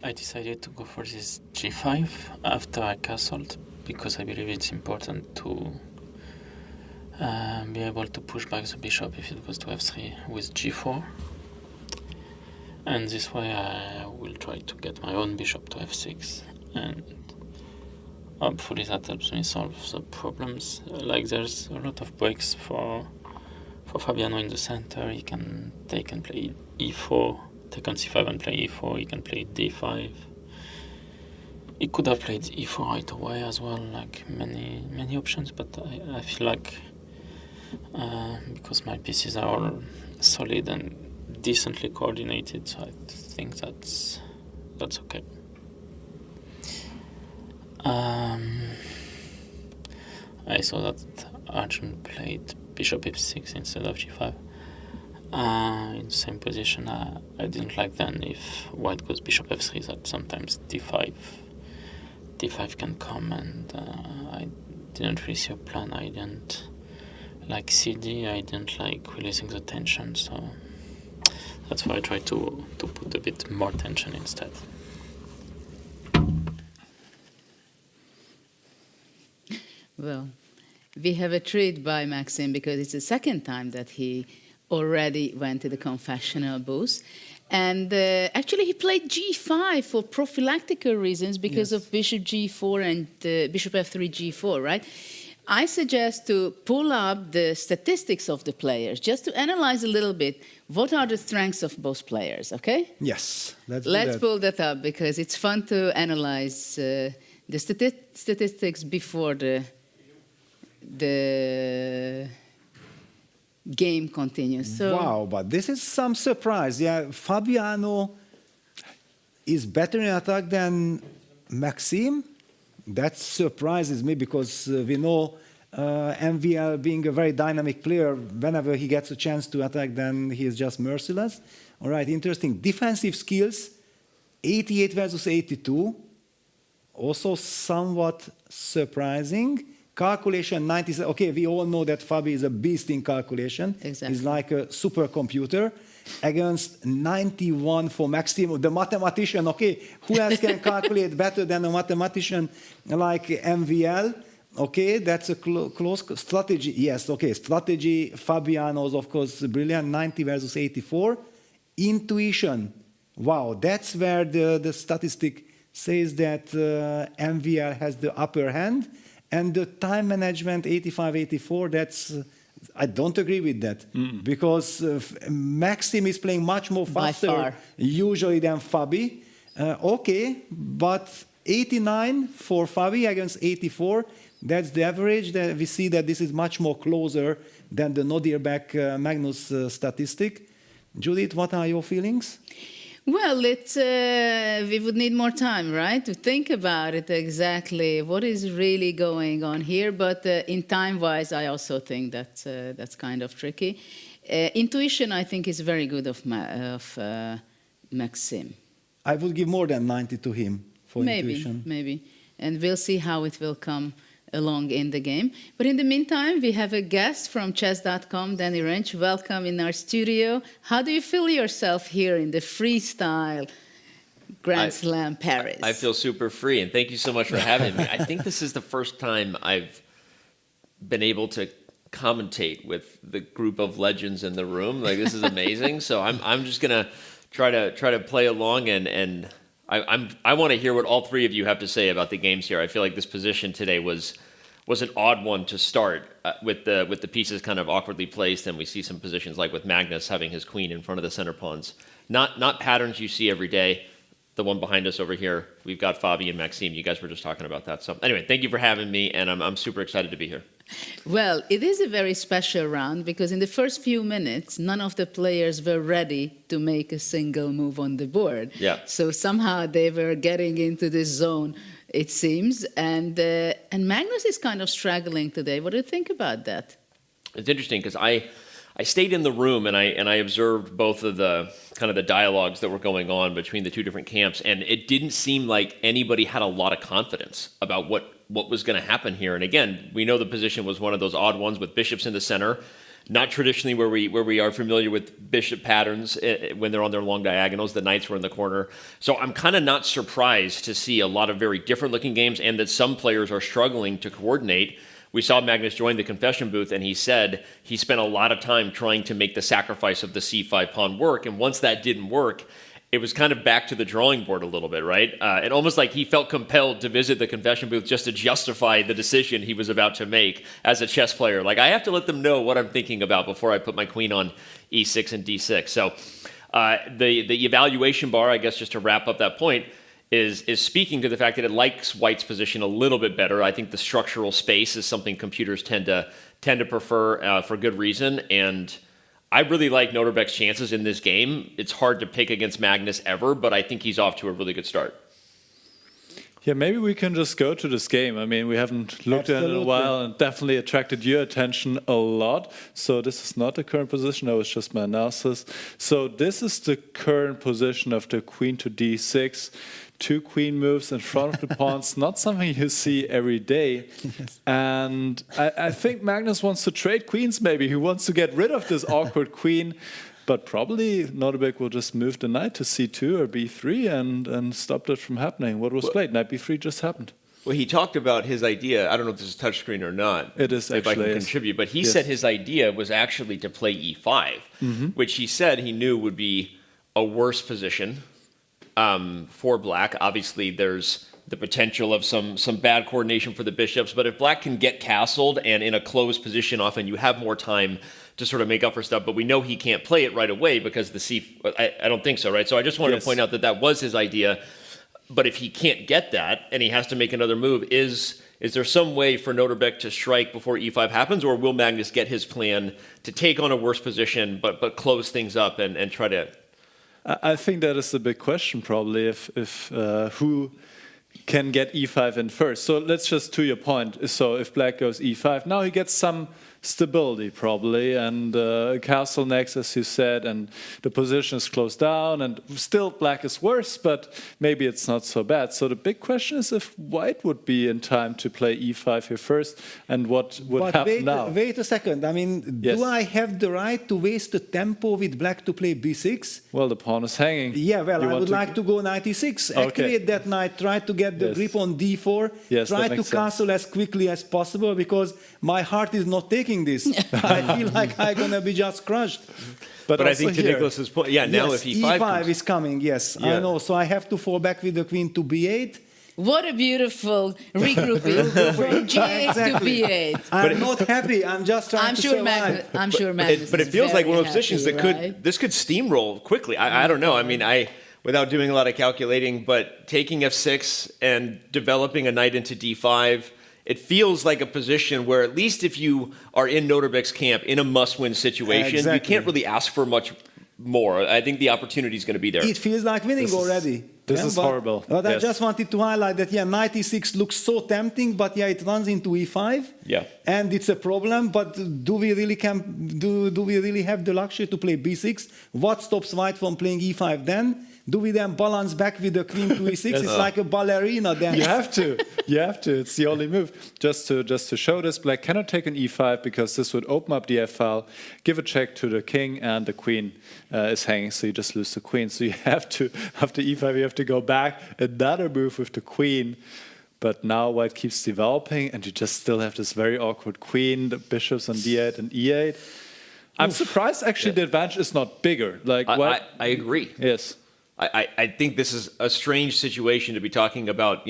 I decided to go for this g5 after I castled, because I believe it's important to be able to push back the bishop if it goes to f3 with g4. And this way I will try to get my own bishop to f6, and hopefully that helps me solve the problems. Like there's a lot of breaks for Fabiano in the center. He can take and play e4, take on c5 and play e4, he can play d5. He could have played e4 right away as well, like many options, but I feel like because my pieces are all solid and decently coordinated, so I think that's okay. I saw that Arjun played bishop f6 instead of g5. In the same position, I didn't like then if white goes bishop f3 that sometimes d5 can come, and I didn't really see a plan. I didn't like cd, I didn't like releasing the tension, so that's why I tried to put a bit more tension instead. Well, we have a treat by Maxime because it's the second time that he already went to the confessional booth. And actually he played g5 for prophylactical reasons because of bishop g4 and bishop f3 g4, right? I suggest to pull up the statistics of the players, just to analyze a little bit what are the strengths of both players, okay? Yes. Let's pull that up because it's fun to analyze the statistics before the game continues. So wow, but this is some surprise. Yeah, Fabiano is better in attack than Maxime. That surprises me because we know MVL being a very dynamic player, whenever he gets a chance to attack, then he is just merciless. All right, interesting. Defensive skills, 88 versus 82. Also somewhat surprising. Calculation, 97. Okay, we all know that Fabi is a beast in calculation. Exactly. He's like a supercomputer. Against 91 for Maxime, the mathematician. Okay, who else can calculate better than a mathematician like MVL? Okay, that's a close strategy. Yes, okay, strategy. Fabiano's, of course, brilliant. 90 versus 84. Intuition. Wow, that's where the statistic says that MVL has the upper hand. And the time management, 85-84, that's... I don't agree with that because Maxime is playing much more faster usually than Fabi. Okay, but 89 for Fabi against 84, that's the average. That we see that this is much more closer than the Nodirbeck Magnus statistic. Judith, what are your feelings? Well, we would need more time, right, to think about it exactly what is really going on here. But in time-wise, I also think that's kind of tricky. Intuition, I think, is very good of Maxime. I would give more than 90 to him for intuition. Maybe. And we'll see how it will come along in the game. But in the meantime, we have a guest from chess.com, Danny Wrench. Welcome in our studio. How do you feel yourself here in the Freestyle Grand Slam Paris? I feel super free, and thank you so much for having me. I think this is the first time I've been able to commentate with the group of legends in the room. Like, this is amazing. So I'm just gonna try to play along, and I want to hear what all three of you have to say about the games here. I feel like this position today was an odd one to start with the pieces kind of awkwardly placed, and we see some positions like with Magnus having his queen in front of the center pawns. Not patterns you see every day. The one behind us over here, we've got Fabi and Maxime. You guys were just talking about that. So anyway, thank you for having me, and I'm super excited to be here. Well, it is a very special round because in the first few minutes, none of the players were ready to make a single move on the board. Yeah. So somehow they were getting into this zone, it seems. And Magnus is kind of struggling today. What do you think about that? It's interesting because I stayed in the room and I observed both of the kind of the dialogues that were going on between the two different camps, and it didn't seem like anybody had a lot of confidence about what was going to happen here. And again, we know the position was one of those odd ones with bishops in the center, not traditionally where we are familiar with bishop patterns when they're on their long diagonals. The knights were in the corner. So I'm kind of not surprised to see a lot of very different looking games and that some players are struggling to coordinate. We saw Magnus join the confession booth, and he said he spent a lot of time trying to make the sacrifice of the c5 pawn work. And once that didn't work, it was kind of back to the drawing board a little bit, right? And almost like he felt compelled to visit the confession booth just to justify the decision he was about to make as a chess player. Like, I have to let them know what I'm thinking about before I put my queen on e6 and d6. So the evaluation bar, I guess, just to wrap up that point, is speaking to the fact that it likes White's position a little bit better. I think the structural space is something computers tend to prefer for good reason, and I really like Noderbeck's chances in this game. It's hard to pick against Magnus ever, but I think he's off to a really good start. Yeah, maybe we can just go to this game. I mean, we haven't looked at it in a while and definitely attracted your attention a lot. So this is not the current position, that was just my analysis. So this is the current position of the queen to d6. 2 queen moves in front of the pawns, not something you see every day. Yes. And I think Magnus wants to trade queens maybe. He wants to get rid of this awkward queen. But probably Nordebek will just move the knight to c2 or b3 and stop that from happening. What was played? Knight b3 just happened. Well, he talked about his idea. I don't know if this is touchscreen or not. It is actually. If I can contribute. But he said his idea was actually to play e5, which he said he knew would be a worse position for black. Obviously, there's the potential of some bad coordination for the bishops. But if black can get castled and in a closed position, often you have more time to sort of make up for stuff, but we know he can't play it right away because I don't think so, right? So I just wanted to point out that was his idea, but if he can't get that and he has to make another move, is there some way for Nordebek to strike before e5 happens, or will Magnus get his plan to take on a worse position but close things up and try to... I think that is the big question probably, if who can get e5 in first. So let's just, to your point, so if black goes e5, now he gets some stability probably, and castle next, as you said, and the position is closed down, and still black is worse, but maybe it's not so bad. So the big question is if white would be in time to play e5 here first, and what would happen now. Wait a second. I mean, do I have the right to waste the tempo with black to play b6? Well, the pawn is hanging. Yeah, well, I would like to go knight e6. Activate that knight, try to get the grip on d4, try to castle as quickly as possible, because my heart is not taking this. I feel like I'm going to be just crushed. But I think to Nicholas's point, now if e5 is coming, I know. So I have to fall back with the queen to b8. What a beautiful regrouping from g8 to b8. I'm not happy. I'm just trying to survive. I'm sure Magnus But it feels like one of those happy, positions that this could steamroll quickly. I don't know. I mean, without doing a lot of calculating, but taking f6 and developing a knight into d5, it feels like a position where at least if you are in Nordebek's camp in a must-win situation, you can't really ask for much more. I think the opportunity is going to be there. It feels like winning already. This is horrible. But I just wanted to highlight that, knight e6 looks so tempting, but it runs into e5. Yeah. And it's a problem, but do we really have the luxury to play b6? What stops white from playing e5 then? Do we then balance back with the queen to e6? It's like a ballerina then. You have to. It's the only move. Just to show this, black cannot take an e5 because this would open up the f file, give a check to the king, and the queen is hanging, so you just lose the queen. So you have to, after e5, you have to go back, another move with the queen. But now white keeps developing, and you just still have this very awkward queen, the bishops on d8 and e8. I'm surprised, actually, the advantage is not bigger. Like I agree. Yes. I think this is a strange situation to be talking about,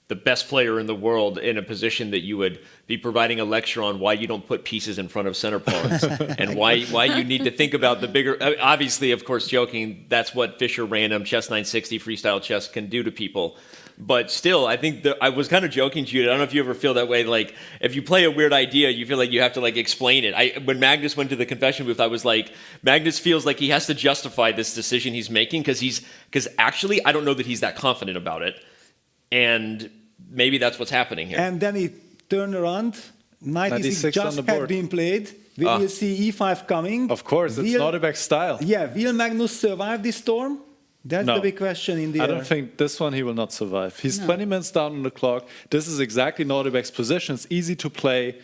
the best player in the world in a position that you would be providing a lecture on why you don't put pieces in front of center pawns and why you need to think about the bigger... Obviously, of course, joking, that's what Fischer Random, Chess 960, Freestyle Chess can do to people. But still, I think I was kind of joking to you. I don't know if you ever feel that way. Like, if you play a weird idea, you feel like you have to explain it. When Magnus went to the confession booth, I was like, Magnus feels like he has to justify this decision he's making because actually, I don't know that he's that confident about it. And maybe that's what's happening here. And then he turned around. Knight e6 just had been played. We will see e5 coming. Of course, it's Nordebek's style. Yeah, will Magnus survive this storm? That's the big question in the I don't think this one he will not survive. He's 20 minutes down on the clock. This is exactly Nordebek's position. It's easy to play.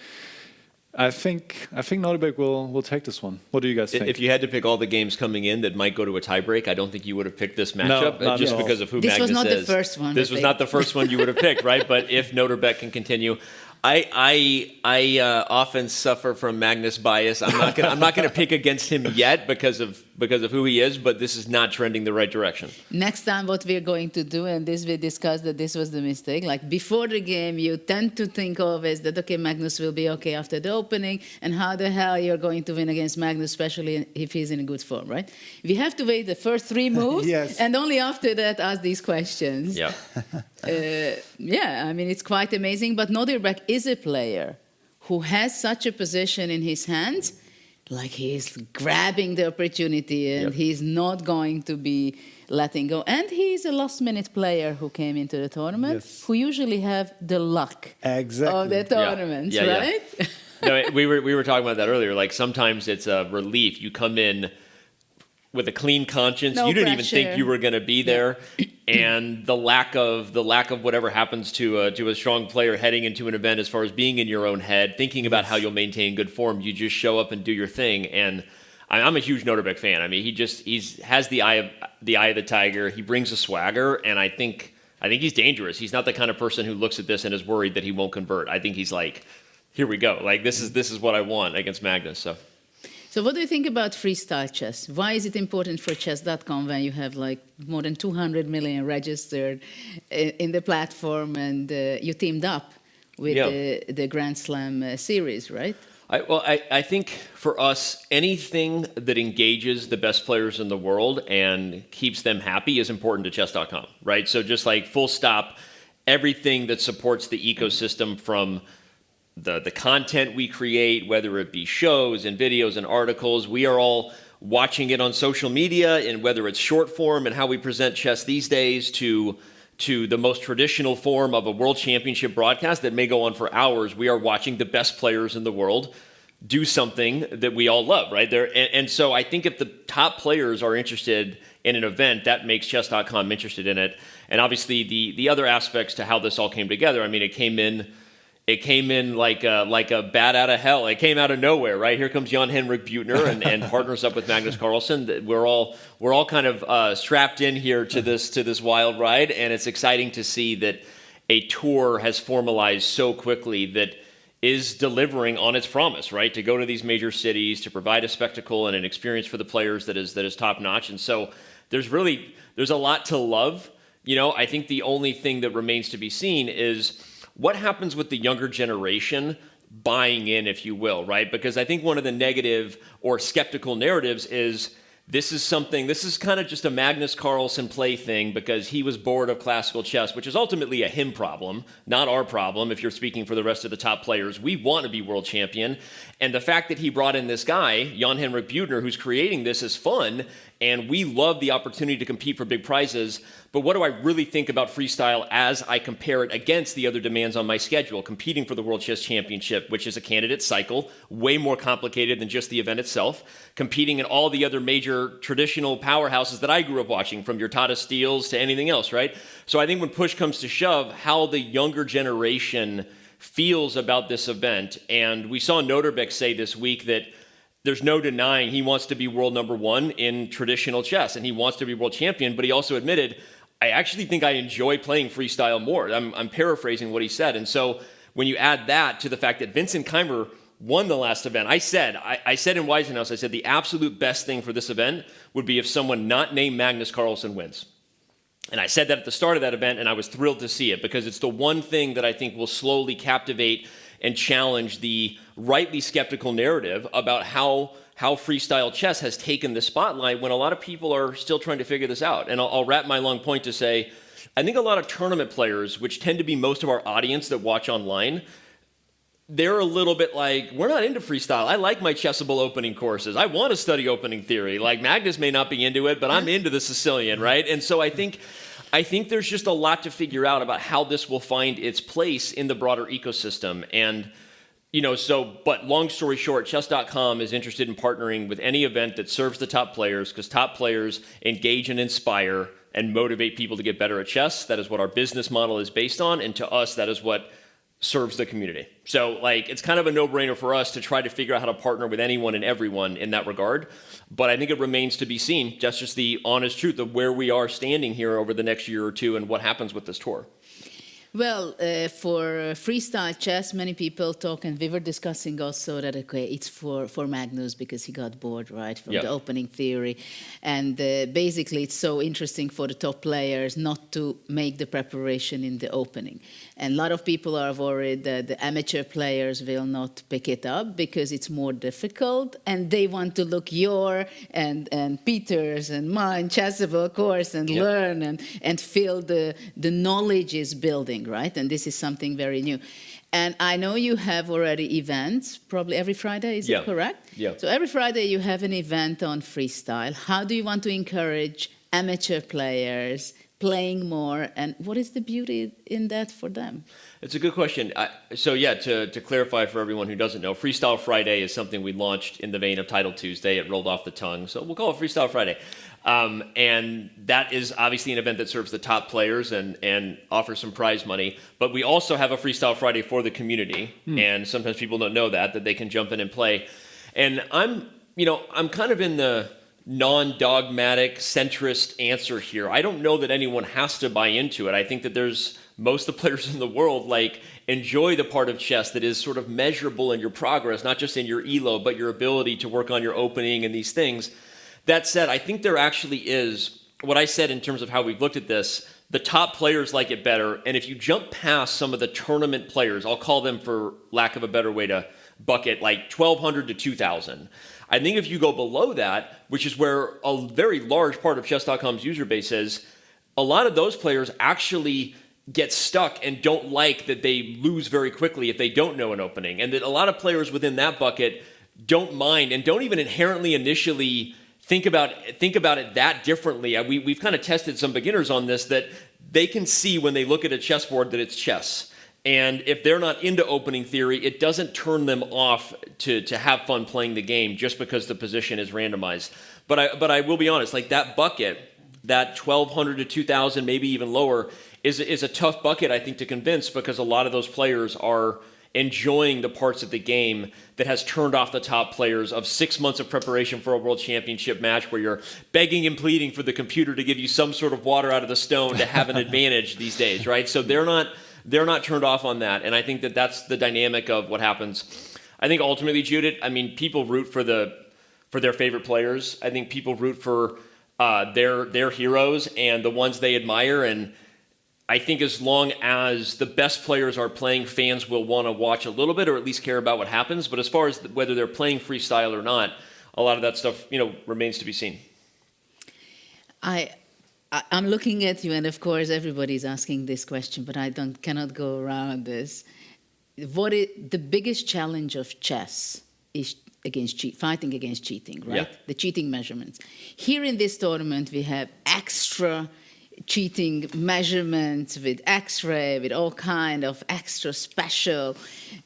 I think Nordebek will take this one. What do you guys think? If you had to pick all the games coming in that might go to a tiebreak, I don't think you would have picked this matchup just because of who Magnus is. This was not the first one. This was not the first one you would have picked, right? But if Nordebek can continue, I often suffer from Magnus bias. I'm not gonna pick against him yet because of who he is, but this is not trending the right direction. Next time what we're going to do, and this we discussed that this was the mistake, like before the game you tend to think always that okay, Magnus will be okay after the opening, and how the hell you're going to win against Magnus, especially if he's in a good form, right? We have to wait the first 3 moves, and only after that ask these questions. Yeah. I mean, it's quite amazing, but Nordebek is a player who has such a position in his hands. like he's grabbing the opportunity and he's not going to be letting go. And he's a last-minute player who came into the tournament, who usually have the luck of the tournaments, right? No, we were talking about that earlier. Like sometimes it's a relief. You come in with a clean conscience. No you didn't pressure. even think you were going to be there, and the lack of whatever happens to a strong player heading into an event, as far as being in your own head, thinking about how you'll maintain good form. You just show up and do your thing. And I'm a huge Noterbeck fan. I mean, he has the eye of the tiger. He brings a swagger, and I think he's dangerous. He's not the kind of person who looks at this and is worried that he won't convert. I think he's like, here we go. Like this is what I want against Magnus. So what do you think about freestyle chess? Why is it important for chess.com when you have like more than 200 million registered in the platform, and you teamed up with the Grand Slam series, right? I think for us, anything that engages the best players in the world and keeps them happy is important to chess.com, right? So just like full stop, everything that supports the ecosystem, from the content we create, whether it be shows and videos and articles, we are all watching it on social media, and whether it's short form and how we present chess these days, to the most traditional form of a world championship broadcast that may go on for hours, we are watching the best players in the world do something that we all love, right? And so I think if the top players are interested in an event, that makes chess.com interested in it. And obviously the other aspects to how this all came together, I mean, it came in like a bat out of hell. It came out of nowhere, right? Here comes Jan-Henrik Buechner and partners up with Magnus Carlsen. We're all kind of strapped in here to this wild ride, and it's exciting to see that a tour has formalized so quickly that is delivering on its promise, right? To go to these major cities, to provide a spectacle and an experience for the players that is top notch. And so there's a lot to love. You know, I think the only thing that remains to be seen is what happens with the younger generation buying in, if you will, right? Because I think one of the negative or skeptical narratives is this is kind of just a Magnus Carlsen plaything because he was bored of classical chess, which is ultimately a him problem, not our problem. If you're speaking for the rest of the top players, we want to be world champion. And the fact that he brought in this guy, Jan-Henrik Buechner, who's creating this, is fun, and we love the opportunity to compete for big prizes. But what do I really think about freestyle as I compare it against the other demands on my schedule? Competing for the World Chess Championship, which is a candidate cycle, way more complicated than just the event itself. Competing in all the other major traditional powerhouses that I grew up watching, from your Tata Steels to anything else, right? So I think when push comes to shove, how the younger generation feels about this event. And we saw Noterbeck say this week that there's no denying he wants to be world number one in traditional chess, and he wants to be world champion, but he also admitted, I actually think I enjoy playing freestyle more. I'm paraphrasing what he said. And so when you add that to the fact that Vincent Keimer won the last event, I said in Weisenhaus, I said the absolute best thing for this event would be if someone not named Magnus Carlsen wins. And I said that at the start of that event, and I was thrilled to see it, because it's the one thing that I think will slowly captivate and challenge the rightly skeptical narrative about how freestyle chess has taken the spotlight when a lot of people are still trying to figure this out. And I'll wrap my long point to say, I think a lot of tournament players, which tend to be most of our audience that watch online, they're a little bit like, we're not into freestyle. I like my Chessable opening courses. I want to study opening theory. Like, Magnus may not be into it, but I'm into the Sicilian, right? And so I think there's just a lot to figure out about how this will find its place in the broader ecosystem. And, but long story short, chess.com is interested in partnering with any event that serves the top players, because top players engage and inspire and motivate people to get better at chess. That is what our business model is based on. And to us, that is what serves the community. So it's kind of a no-brainer for us to try to figure out how to partner with anyone and everyone in that regard. But I think it remains to be seen. That's just the honest truth of where we are standing here over the next year or two and what happens with this tour. Well, for freestyle chess, many people talk, and we were discussing also that, okay, it's for Magnus because he got bored, right, from the opening theory. And basically, it's so interesting for the top players not to make the preparation in the opening. And a lot of people are worried that the amateur players will not pick it up because it's more difficult, and they want to look your and Peter's and mine Chessable course and learn and feel the knowledge is building. exciting, right? And this is something very new. And I know you have already events, probably every Friday, is it correct? Yeah. So every Friday you have an event on freestyle. How do you want to encourage amateur players playing more, and what is the beauty in that for them? It's a good question. To clarify for everyone who doesn't know, Freestyle Friday is something we launched in the vein of Title Tuesday. It rolled off the tongue, so we'll call it Freestyle Friday. And that is obviously an event that serves the top players and offers some prize money. But we also have a Freestyle Friday for the community, and sometimes people don't know that they can jump in and play. And I'm kind of in the non-dogmatic, centrist answer here. I don't know that anyone has to buy into it. I think that most of the players in the world enjoy the part of chess that is sort of measurable in your progress, not just in your elo, but your ability to work on your opening and these things. That said, I think there actually is, what I said in terms of how we've looked at this, the top players like it better, and if you jump past some of the tournament players, I'll call them, for lack of a better way to bucket, 1,200 to 2,000. I think if you go below that, which is where a very large part of Chess.com's user base is, a lot of those players actually get stuck and don't like that they lose very quickly if they don't know an opening. And that a lot of players within that bucket don't mind and don't even inherently initially think about it that differently. We've kind of tested some beginners on this, that they can see when they look at a chessboard that it's chess. And if they're not into opening theory, it doesn't turn them off to have fun playing the game just because the position is randomized. But I will be honest, that bucket, that 1,200 to 2,000, maybe even lower, is a tough bucket, I think, to convince, because a lot of those players are enjoying the parts of the game that has turned off the top players of 6 months of preparation for a world championship match where you're begging and pleading for the computer to give you some sort of water out of the stone to have an advantage these days, right? So they're not turned off on that. And I think that that's the dynamic of what happens. I think ultimately, Judith, people root for their favorite players. I think people root for their heroes and the ones they admire. And I think as long as the best players are playing, fans will want to watch a little bit or at least care about what happens. But as far as whether they're playing freestyle or not, a lot of that stuff, remains to be seen. I'm looking at you, and of course everybody's asking this question, but I cannot go around this. The biggest challenge of chess is fighting against cheating, right? Yeah. The cheating measurements. Here in this tournament, we have extra cheating measurements with X-ray, with all kind of extra special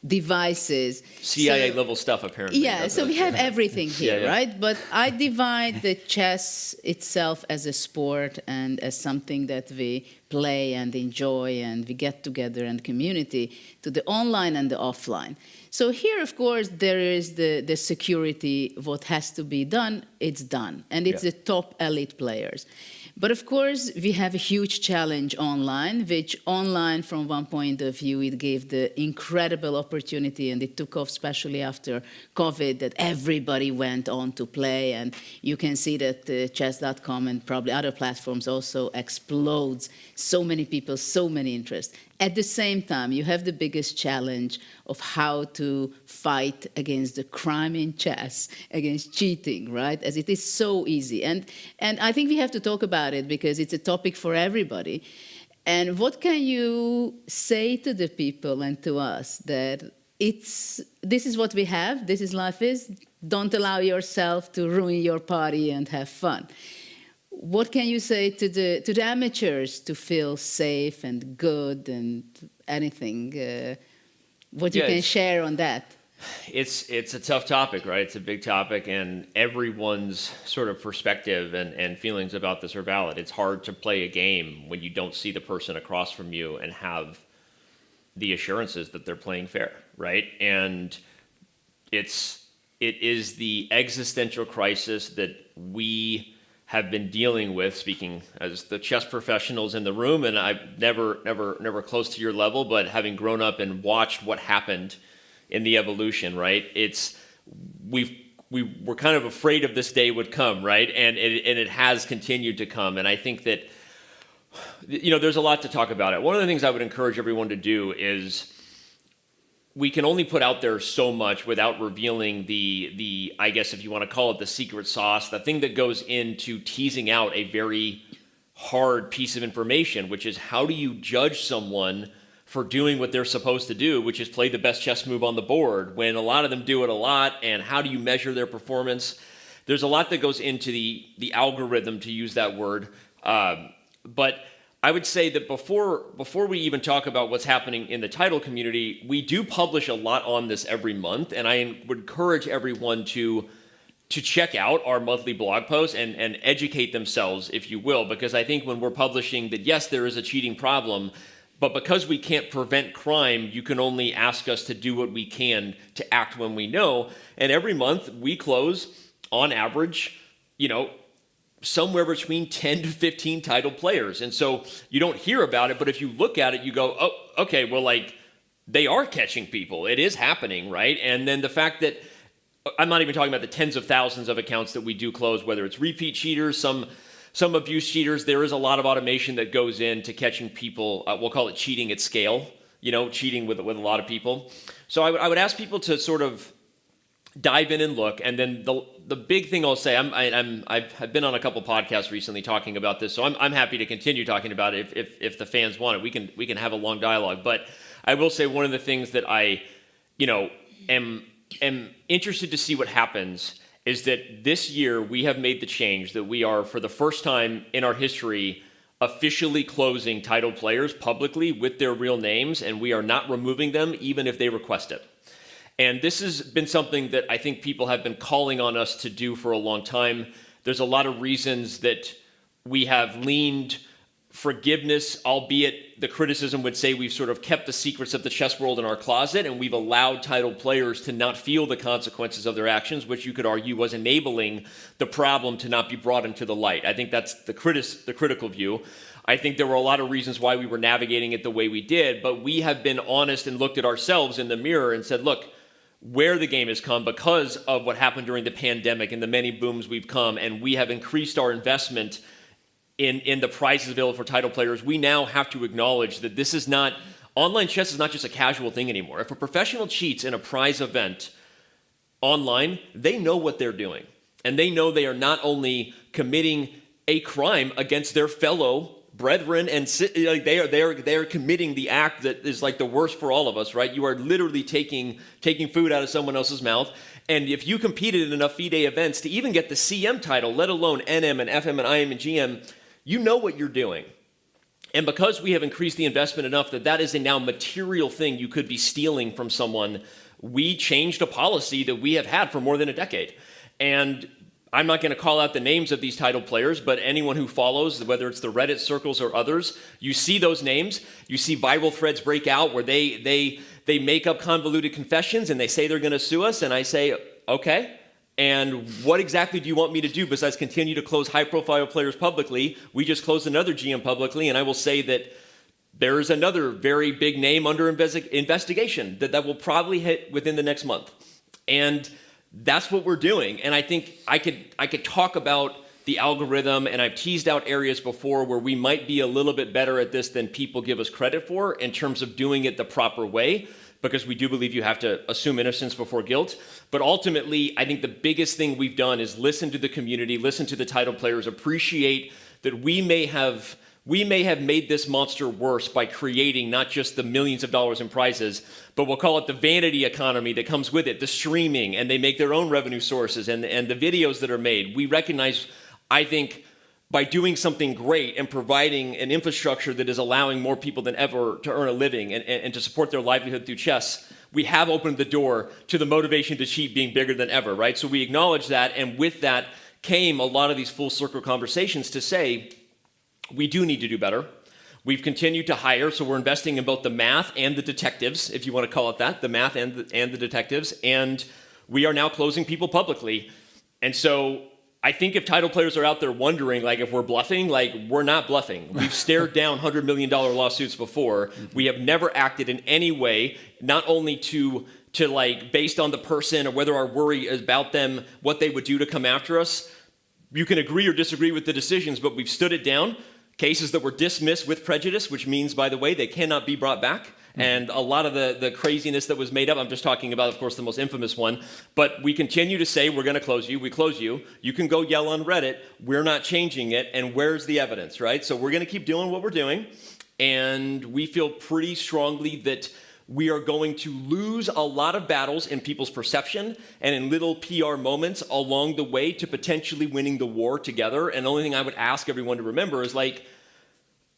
devices. CIA level stuff, apparently. Yeah, so we have everything here, yeah. right? But I divide the chess itself as a sport and as something that we play and enjoy and we get together and community, to the online and the offline. So here, of course, there is the security, what has to be done, it's done. And it's the top elite players. But of course, we have a huge challenge online, which online, from one point of view, it gave the incredible opportunity, and it took off, especially after COVID, that everybody went on to play. And you can see that chess.com and probably other platforms also explodes. So many people, so many interests. At the same time, you have the biggest challenge of how to fight against the crime in chess, against cheating, right? As it is so easy. And I think we have to talk about it because it's a topic for everybody. And what can you say to the people and to us that this is what we have, this is life is, don't allow yourself to ruin your party and have fun. What can you say to the amateurs to feel safe and good and anything? What you can share on that? It's a tough topic, right? It's a big topic, and everyone's sort of perspective and feelings about this are valid. It's hard to play a game when you don't see the person across from you and have the assurances that they're playing fair, right? And it is the existential crisis that we have been dealing with, speaking as the chess professionals in the room, and I've never close to your level, but having grown up and watched what happened in the evolution, right? We were kind of afraid of this day would come, right? And it has continued to come. And I think that, there's a lot to talk about it. One of the things I would encourage everyone to do is, we can only put out there so much without revealing the I guess if you want to call it the secret sauce, the thing that goes into teasing out a very hard piece of information, which is how do you judge someone for doing what they're supposed to do, which is play the best chess move on the board, when a lot of them do it a lot, and how do you measure their performance? There's a lot that goes into the algorithm, to use that word. But I would say that before we even talk about what's happening in the title community, we do publish a lot on this every month, and I would encourage everyone to check out our monthly blog posts and educate themselves, if you will, because I think when we're publishing that, yes, there is a cheating problem, but because we can't prevent crime, you can only ask us to do what we can to act when we know. And every month we close, on average, somewhere between 10 to 15 titled players. And so you don't hear about it, but if you look at it, you go, oh, okay, well, they are catching people. It is happening, right? And then the fact that, I'm not even talking about the tens of thousands of accounts that we do close, whether it's repeat cheaters, some abuse cheaters. There is a lot of automation that goes into catching people. We'll call it cheating at scale, cheating with a lot of people. So I would ask people to sort of dive in and look. And then the big thing I'll say, I've been on a couple podcasts recently talking about this, so I'm happy to continue talking about it if the fans want it. We can have a long dialogue. But I will say one of the things that I, am interested to see what happens is that this year we have made the change that we are, for the first time in our history, officially closing titled players publicly with their real names, and we are not removing them even if they request it. And this has been something that I think people have been calling on us to do for a long time. There's a lot of reasons that we have leaned forgiveness, albeit the criticism would say we've sort of kept the secrets of the chess world in our closet, and we've allowed titled players to not feel the consequences of their actions, which you could argue was enabling the problem to not be brought into the light. I think that's the critical view. I think there were a lot of reasons why we were navigating it the way we did, but we have been honest and looked at ourselves in the mirror and said, look, where the game has come because of what happened during the pandemic and the many booms we've come, and we have increased our investment in the prizes available for title players. We now have to acknowledge that this is not, online chess is not just a casual thing anymore. If a professional cheats in a prize event online, they know what they're doing. And they know they are not only committing a crime against their fellow brethren, and they are committing the act that is like the worst for all of us, right? You are literally taking food out of someone else's mouth. And if you competed in enough FIDE events to even get the CM title, let alone NM and FM and IM and GM, you know what you're doing. And because we have increased the investment enough that is a now material thing you could be stealing from someone, we changed a policy that we have had for more than a decade. And I'm not going to call out the names of these title players, but anyone who follows, whether it's the Reddit circles or others, you see those names. You see viral threads break out where they make up convoluted confessions and they say they're going to sue us. And I say, okay. And what exactly do you want me to do besides continue to close high-profile players publicly? We just closed another GM publicly, and I will say that there is another very big name under investigation that will probably hit within the next month. And that's what we're doing. And I think I could talk about the algorithm, and I've teased out areas before where we might be a little bit better at this than people give us credit for in terms of doing it the proper way, because we do believe you have to assume innocence before guilt. But ultimately, I think the biggest thing we've done is listen to the community, listen to the title players, appreciate that we may have made this monster worse by creating not just the millions of dollars in prizes, but we'll call it the vanity economy that comes with it, the streaming, and they make their own revenue sources and the videos that are made. We recognize, I think, by doing something great and providing an infrastructure that is allowing more people than ever to earn a living and to support their livelihood through chess, we have opened the door to the motivation to cheat being bigger than ever, right? So we acknowledge that, and with that came a lot of these full circle conversations to say, we do need to do better. We've continued to hire, so we're investing in both the math and the detectives, if you want to call it that, the math and the detectives, and we are now closing people publicly. And so I think if title players are out there wondering, if we're bluffing, we're not bluffing. We've stared down $100 million lawsuits before. We have never acted in any way, not only to based on the person or whether our worry is about them, what they would do to come after us. You can agree or disagree with the decisions, but we've stood it down. Cases that were dismissed with prejudice, which means, by the way, they cannot be brought back. And a lot of the craziness that was made up, I'm just talking about, of course, the most infamous one. But we continue to say, we're going to close you. We close you. You can go yell on Reddit. We're not changing it. And where's the evidence, right? So we're going to keep doing what we're doing. and we feel pretty strongly that we are going to lose a lot of battles in people's perception and in little PR moments along the way to potentially winning the war together. And the only thing I would ask everyone to remember is, like,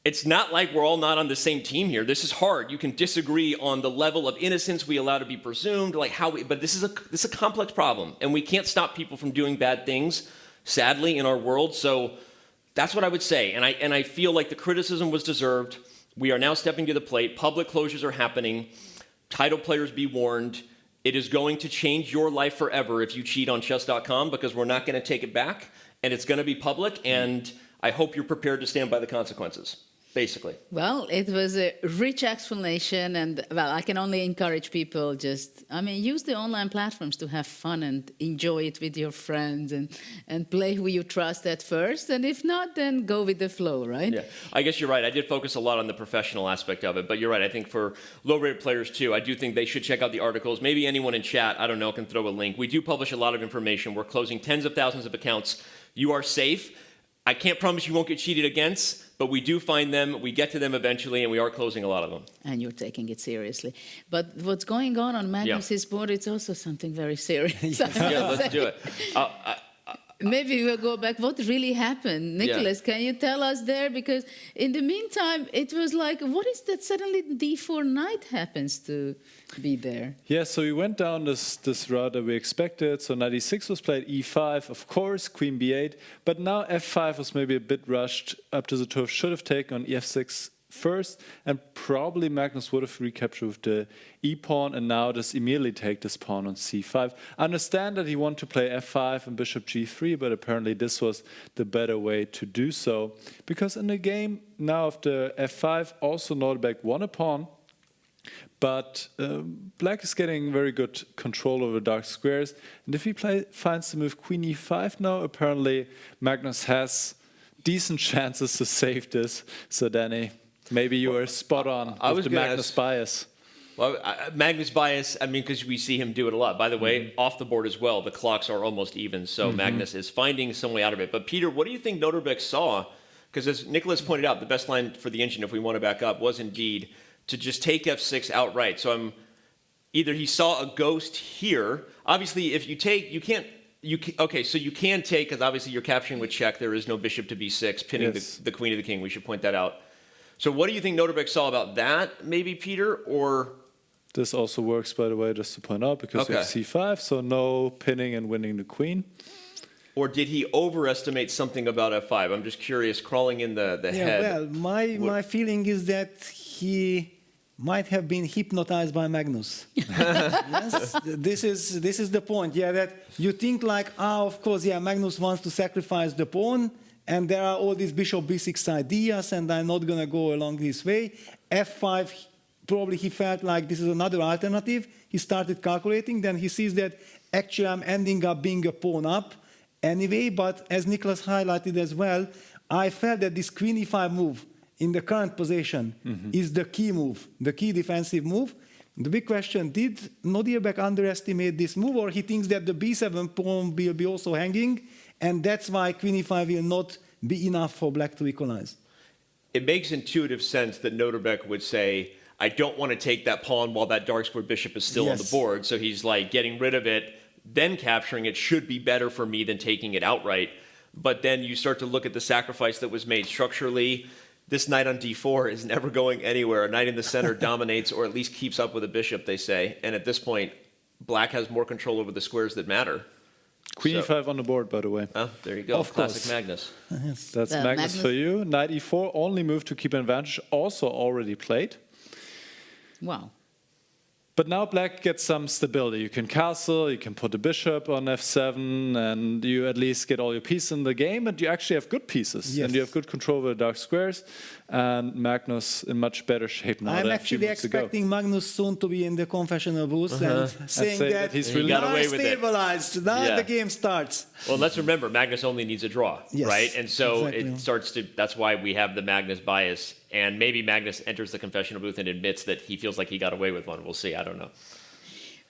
it's not like we're all not on the same team here. This is hard. You can disagree on the level of innocence we allow to be presumed, like how we, but this is a complex problem, and we can't stop people from doing bad things, sadly, in our world. So that's what I would say. And I feel like the criticism was deserved. We are now stepping to the plate. Public closures are happening. Title players, be warned. It is going to change your life forever if you cheat on chess.com, because we're not going to take it back, and it's going to be public, and I hope you're prepared to stand by the consequences, basically. Well, it was a rich explanation, and well, I can only encourage people use the online platforms to have fun and enjoy it with your friends and play who you trust at first, and if not, then go with the flow, right? Yeah, I guess you're right. I did focus a lot on the professional aspect of it, but you're right. I think for low-rated players too, I do think they should check out the articles. Maybe anyone in chat, I don't know, can throw a link. We do publish a lot of information. We're closing tens of thousands of accounts. You are safe. I can't promise you won't get cheated against, but we do find them, we get to them eventually, and we are closing a lot of them. And you're taking it seriously. But what's going on Magnus's board, it's also something very serious. Yeah, let's do it. Maybe we'll go back. What really happened? Nicholas, can you tell us there? Because in the meantime, it was like, what is that suddenly d4 knight happens to be there? Yeah, so we went down this route that we expected. So knight e6 was played, e5, of course, queen b8. But now f5 was maybe a bit rushed. Up to the turf should have taken on ef6 first, and probably Magnus would have recaptured with the e-pawn, and now just immediately take this pawn on c5. I understand that he wanted to play f5 and bishop g3, but apparently this was the better way to do so, because in the game now after f5, also Norderbeck won a pawn, but black is getting very good control over dark squares, and if he finds the move queen e5 now, apparently Magnus has decent chances to save this. So Danny, maybe you were spot on with the Magnus bias. Well, Magnus bias, I mean, because we see him do it a lot. By the way, off the board as well, the clocks are almost even, so Magnus is finding some way out of it. But Peter, what do you think Norderbeck saw? Because as Nicholas pointed out, the best line for the engine, if we want to back up, was indeed to just take f6 outright. So either he saw a ghost here. Obviously, if you take, you can't. Okay, so you can take, because obviously you're capturing with check. There is no bishop to b6, pinning the queen of the king. We should point that out. So what do you think Norderbeck saw about that, maybe, Peter, or? This also works, by the way, just to point out, because of c5, so no pinning and winning the queen. Or did he overestimate something about f5? I'm just curious, crawling in the head. Well, my feeling is that he might have been hypnotized by Magnus. Yes, this is the point. Yeah, that you think like, of course, yeah, Magnus wants to sacrifice the pawn, and there are all these bishop b6 ideas, and I'm not going to go along this way. f5, probably he felt like this is another alternative. He started calculating, then he sees that actually I'm ending up being a pawn up anyway, but as Nicholas highlighted as well, I felt that this queen e5 move in the current position is the key move, the key defensive move. The big question, did Norderbeck underestimate this move, or he thinks that the b7 pawn will be also hanging, and that's why queen e5 will not be enough for black to equalize? It makes intuitive sense that Norderbeck would say, I don't want to take that pawn while that dark square bishop is still on the board, so he's like getting rid of it, then capturing it should be better for me than taking it outright. But then you start to look at the sacrifice that was made structurally. This knight on d4 is never going anywhere. A knight in the center dominates, or at least keeps up with a bishop, they say. And at this point, black has more control over the squares that matter. Queen e5 on the board, by the way. Oh, there you go. Of Classic course. Magnus. That's Magnus for you. Knight e4, only move to keep an advantage, also already played. Wow. But now black gets some stability. You can castle, you can put the bishop on f7, and you at least get all your pieces in the game, and you actually have good pieces. Yes. And you have good control over the dark squares, and Magnus in much better shape now I'm than a few actually months ago. expecting Magnus soon to be in the confessional booth and saying say that he's he really got away with it. stabilized. Now the game starts. Well, let's remember, Magnus only needs a draw, right? And so it starts to, that's why we have the Magnus bias. And maybe Magnus enters the confessional booth and admits that he feels like he got away with one. We'll see. I don't know.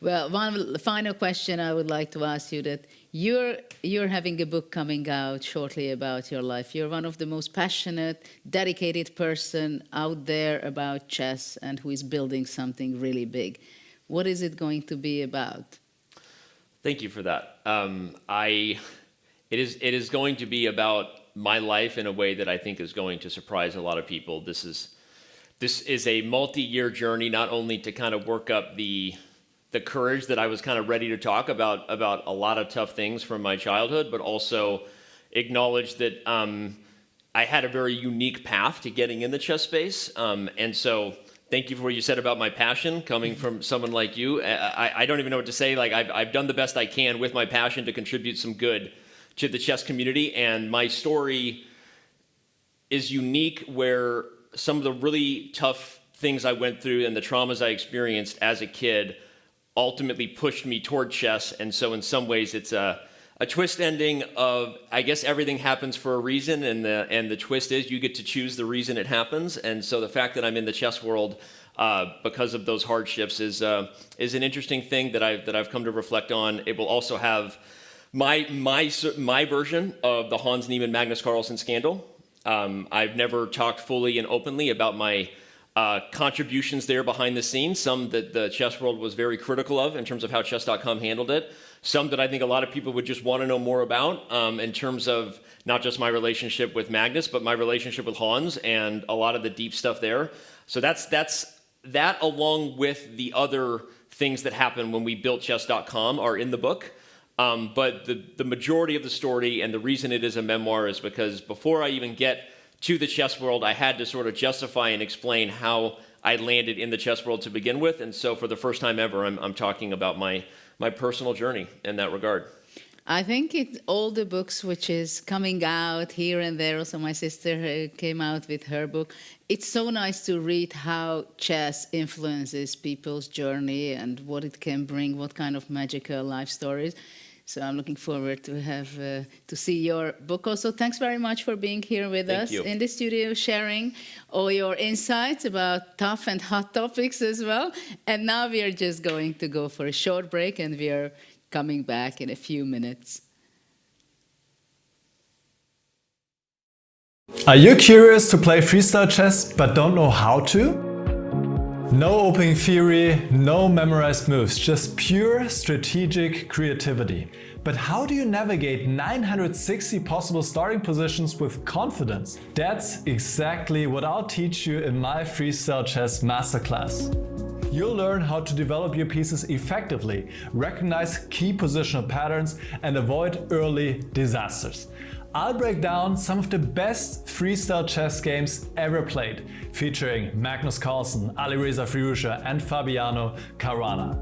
Well, one final question I would like to ask you, that you're having a book coming out shortly about your life. You're one of the most passionate, dedicated person out there about chess and who is building something really big. What is it going to be about? Thank you for that. It is going to be about my life in a way that I think is going to surprise a lot of people. This is a multi-year journey, not only to kind of work up the courage that I was kind of ready to talk about a lot of tough things from my childhood, but also acknowledge that I had a very unique path to getting in the chess space. And so thank you for what you said about my passion coming from someone like you. I don't even know what to say. Like I've done the best I can with my passion to contribute some good to the chess community. And my story is unique, where some of the really tough things I went through and the traumas I experienced as a kid ultimately pushed me toward chess. And so in some ways it's a twist ending of, I guess everything happens for a reason, and the twist is you get to choose the reason it happens. And so the fact that I'm in the chess world because of those hardships is an interesting thing that I've come to reflect on. It will also have my version of the Hans Niemann Magnus Carlsen scandal. I've never talked fully and openly about my contributions there behind the scenes, some that the chess world was very critical of in terms of how chess.com handled it, some that I think a lot of people would just want to know more about in terms of not just my relationship with Magnus, but my relationship with Hans and a lot of the deep stuff there. So that's that, along with the other things that happened when we built chess.com, are in the book. But the majority of the story, and the reason it is a memoir, is because before I even get to the chess world, I had to sort of justify and explain how I landed in the chess world to begin with. And so for the first time ever, I'm talking about my personal journey in that regard. I think all the books which is coming out here and there, also my sister came out with her book. It's so nice to read how chess influences people's journey and what it can bring, what kind of magical life stories. So I'm looking forward to see your book also. Thanks very much for being here with us in the studio, sharing all your insights about tough and hot topics as well. And now we are just going to go for a short break, and we are coming back in a few minutes. Are you curious to play freestyle chess but don't know how to? No opening theory, no memorized moves, just pure strategic creativity. But how do you navigate 960 possible starting positions with confidence? That's exactly what I'll teach you in my Freestyle Chess Masterclass. You'll learn how to develop your pieces effectively, recognize key positional patterns, and avoid early disasters. I'll break down some of the best freestyle chess games ever played, featuring Magnus Carlsen, Alireza Firouzja, and Fabiano Caruana.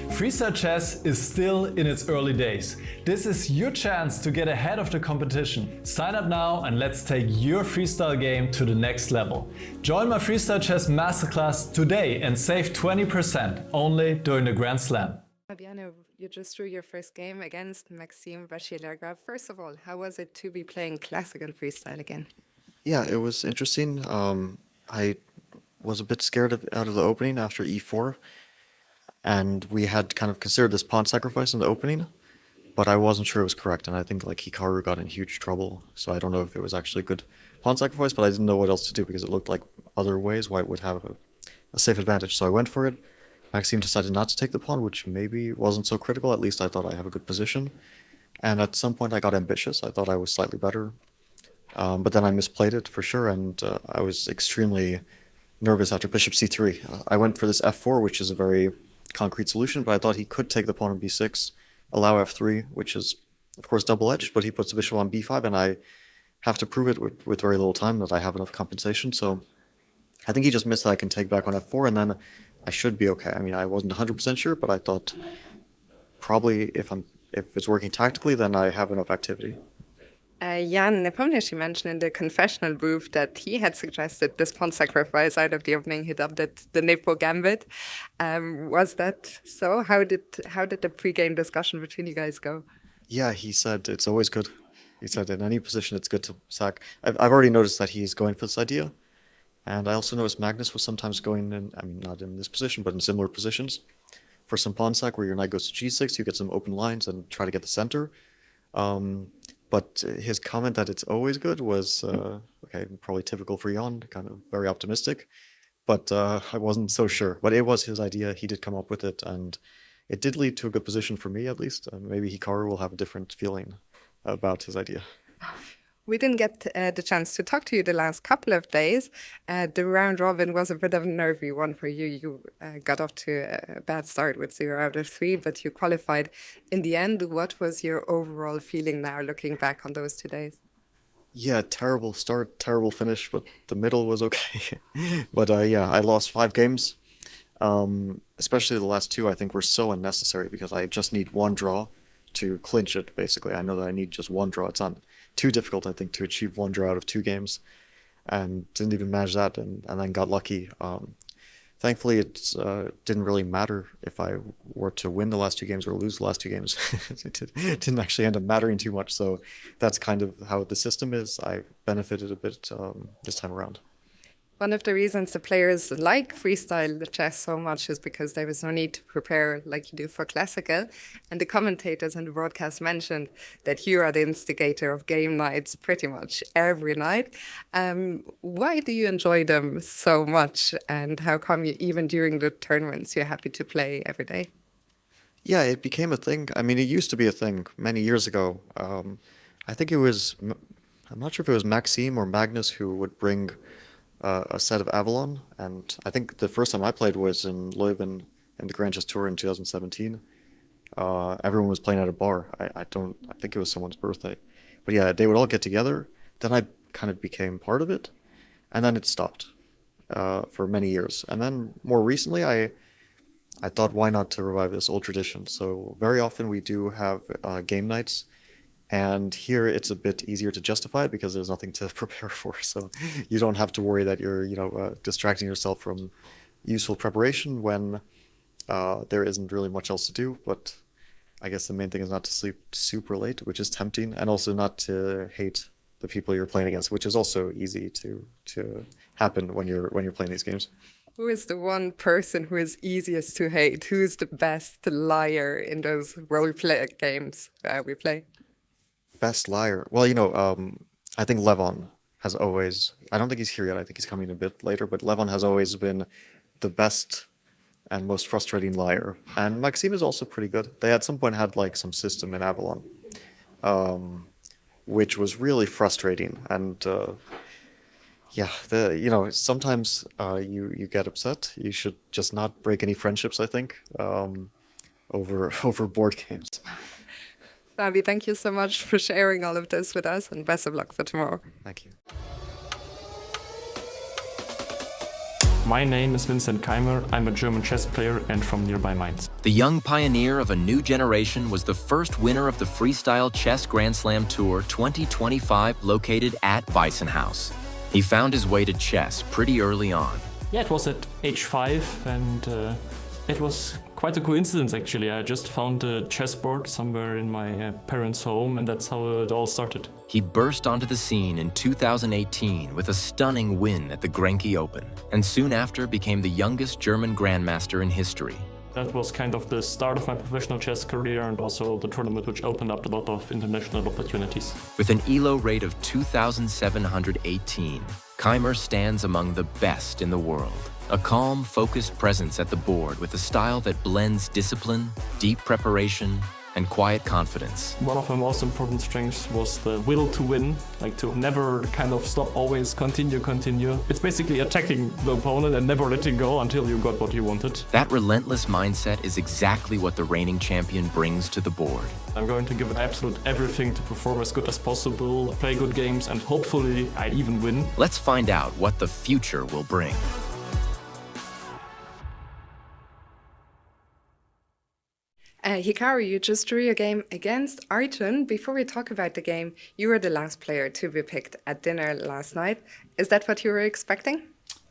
Freestyle chess is still in its early days. This is your chance to get ahead of the competition. Sign up now and let's take your freestyle game to the next level. Join my Freestyle Chess Masterclass today and save 20% only during the Grand Slam. Fabiano, you just drew your first game against Maxime Vachier-Lagrave. First of all, how was it to be playing classical freestyle again? Yeah, it was interesting. I was a bit scared out of the opening after e4, and we had kind of considered this pawn sacrifice in the opening, but I wasn't sure it was correct, and I think like Hikaru got in huge trouble, so I don't know if it was actually a good pawn sacrifice, but I didn't know what else to do because it looked like other ways White would have a safe advantage, so I went for it. Maxime decided not to take the pawn, which maybe wasn't so critical. At least I thought I have a good position. And at some point I got ambitious. I thought I was slightly better. But then I misplayed it for sure, and I was extremely nervous after bishop c3. I went for this f4, which is a very concrete solution, but I thought he could take the pawn on b6, allow f3, which is, of course, double-edged, but he puts the bishop on b5, and I have to prove it with very little time that I have enough compensation. So I think he just missed that I can take back on f4, and then I should be okay. I mean, I wasn't 100% sure, but I thought probably if it's working tactically, then I have enough activity. Jan Nepomniachtchi mentioned in the confessional booth that he had suggested this pawn sacrifice out of the opening. He dubbed it the Nepo Gambit. Was that so? How did the pre-game discussion between you guys go? Yeah, he said it's always good. He said in any position it's good to sack. I've already noticed that he's going for this idea. And I also noticed Magnus was sometimes going in, I mean, not in this position, but in similar positions. for some pawn sack where your knight goes to g6, you get some open lines and try to get the center. But his comment that it's always good was, okay, probably typical for Jan, kind of very optimistic. But I wasn't so sure. But it was his idea. He did come up with it, and it did lead to a good position for me, at least. Maybe Hikaru will have a different feeling about his idea. We didn't get the chance to talk to you the last couple of days. The round robin was a bit of a nervy one for you. You got off to a bad start with 0 out of 3, but you qualified in the end. What was your overall feeling now, looking back on those 2 days? Yeah, terrible start, terrible finish, but the middle was okay. But yeah, I lost 5 games. Especially the last 2, I think, were so unnecessary because I just need 1 draw to clinch it, basically. I know that I need just 1 draw. It's not too difficult, I think, to achieve 1 draw out of 2 games, and didn't even manage that, and then got lucky. Thankfully, it didn't really matter if I were to win the last 2 games or lose the last 2 games. It didn't actually end up mattering too much, so that's kind of how the system is. I benefited a bit this time around. One of the reasons the players like freestyle chess so much is because there was no need to prepare like you do for classical. And the commentators on the broadcast mentioned that you are the instigator of game nights pretty much every night. Why do you enjoy them so much? And how come you, even during the tournaments, you're happy to play every day? Yeah, it became a thing. I mean, it used to be a thing many years ago. I think it was, I'm not sure if it was Maxime or Magnus who would bring a set of Avalon, and I think the first time I played was in Leuven in the Grand Chess Tour in 2017. Everyone was playing at a bar. I think it was someone's birthday. But yeah, they would all get together. Then I kind of became part of it, and then it stopped for many years. And then more recently, I thought, why not to revive this old tradition? So very often we do have game nights. And here it's a bit easier to justify it because there's nothing to prepare for. So you don't have to worry that you're, distracting yourself from useful preparation when there isn't really much else to do. But I guess the main thing is not to sleep super late, which is tempting, and also not to hate the people you're playing against, which is also easy to happen when you're playing these games. Who is the one person who is easiest to hate? Who is the best liar in those role-play games we play? Best liar. Well, I think Levon has always, I don't think he's here yet, I think he's coming a bit later, but Levon has always been the best and most frustrating liar. And Maxime is also pretty good. They at some point had like some system in Avalon, which was really frustrating. And yeah, sometimes you get upset. You should just not break any friendships, I think, over board games. Fabi, thank you so much for sharing all of this with us, and best of luck for tomorrow. Thank you. My name is Vincent Keimer. I'm a German chess player and from nearby Mainz. The young pioneer of a new generation was the first winner of the Freestyle Chess Grand Slam Tour 2025 located at Weissenhaus. He found his way to chess pretty early on. Yeah, it was at age 5 and it was quite a coincidence actually. I just found a chessboard somewhere in my parents' home and that's how it all started. He burst onto the scene in 2018 with a stunning win at the Grenke Open, and soon after became the youngest German grandmaster in history. That was kind of the start of my professional chess career and also the tournament which opened up a lot of international opportunities. With an ELO rate of 2,718, Keimer stands among the best in the world. A calm, focused presence at the board with a style that blends discipline, deep preparation, and quiet confidence. One of my most important strengths was the will to win, like to never kind of stop, always continue. It's basically attacking the opponent and never letting go until you got what you wanted. That relentless mindset is exactly what the reigning champion brings to the board. I'm going to give it absolute everything to perform as good as possible, play good games, and hopefully I even win. Let's find out what the future will bring. Hikaru, you just drew a game against Arjun. Before we talk about the game, you were the last player to be picked at dinner last night. Is that what you were expecting?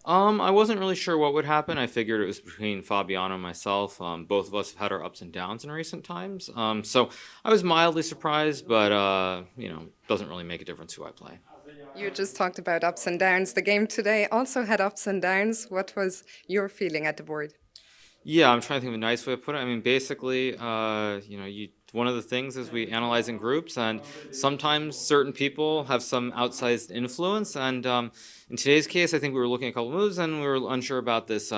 I wasn't really sure what would happen. I figured it was between Fabiano and myself. Both of us have had our ups and downs in recent times. So I was mildly surprised, but, doesn't really make a difference who I play. You just talked about ups and downs. The game today also had ups and downs. What was your feeling at the board? Yeah, I'm trying to think of a nice way to put it. I mean, basically, one of the things is we analyze in groups, and sometimes certain people have some outsized influence. And in today's case, I think we were looking at a couple moves, and we were unsure about this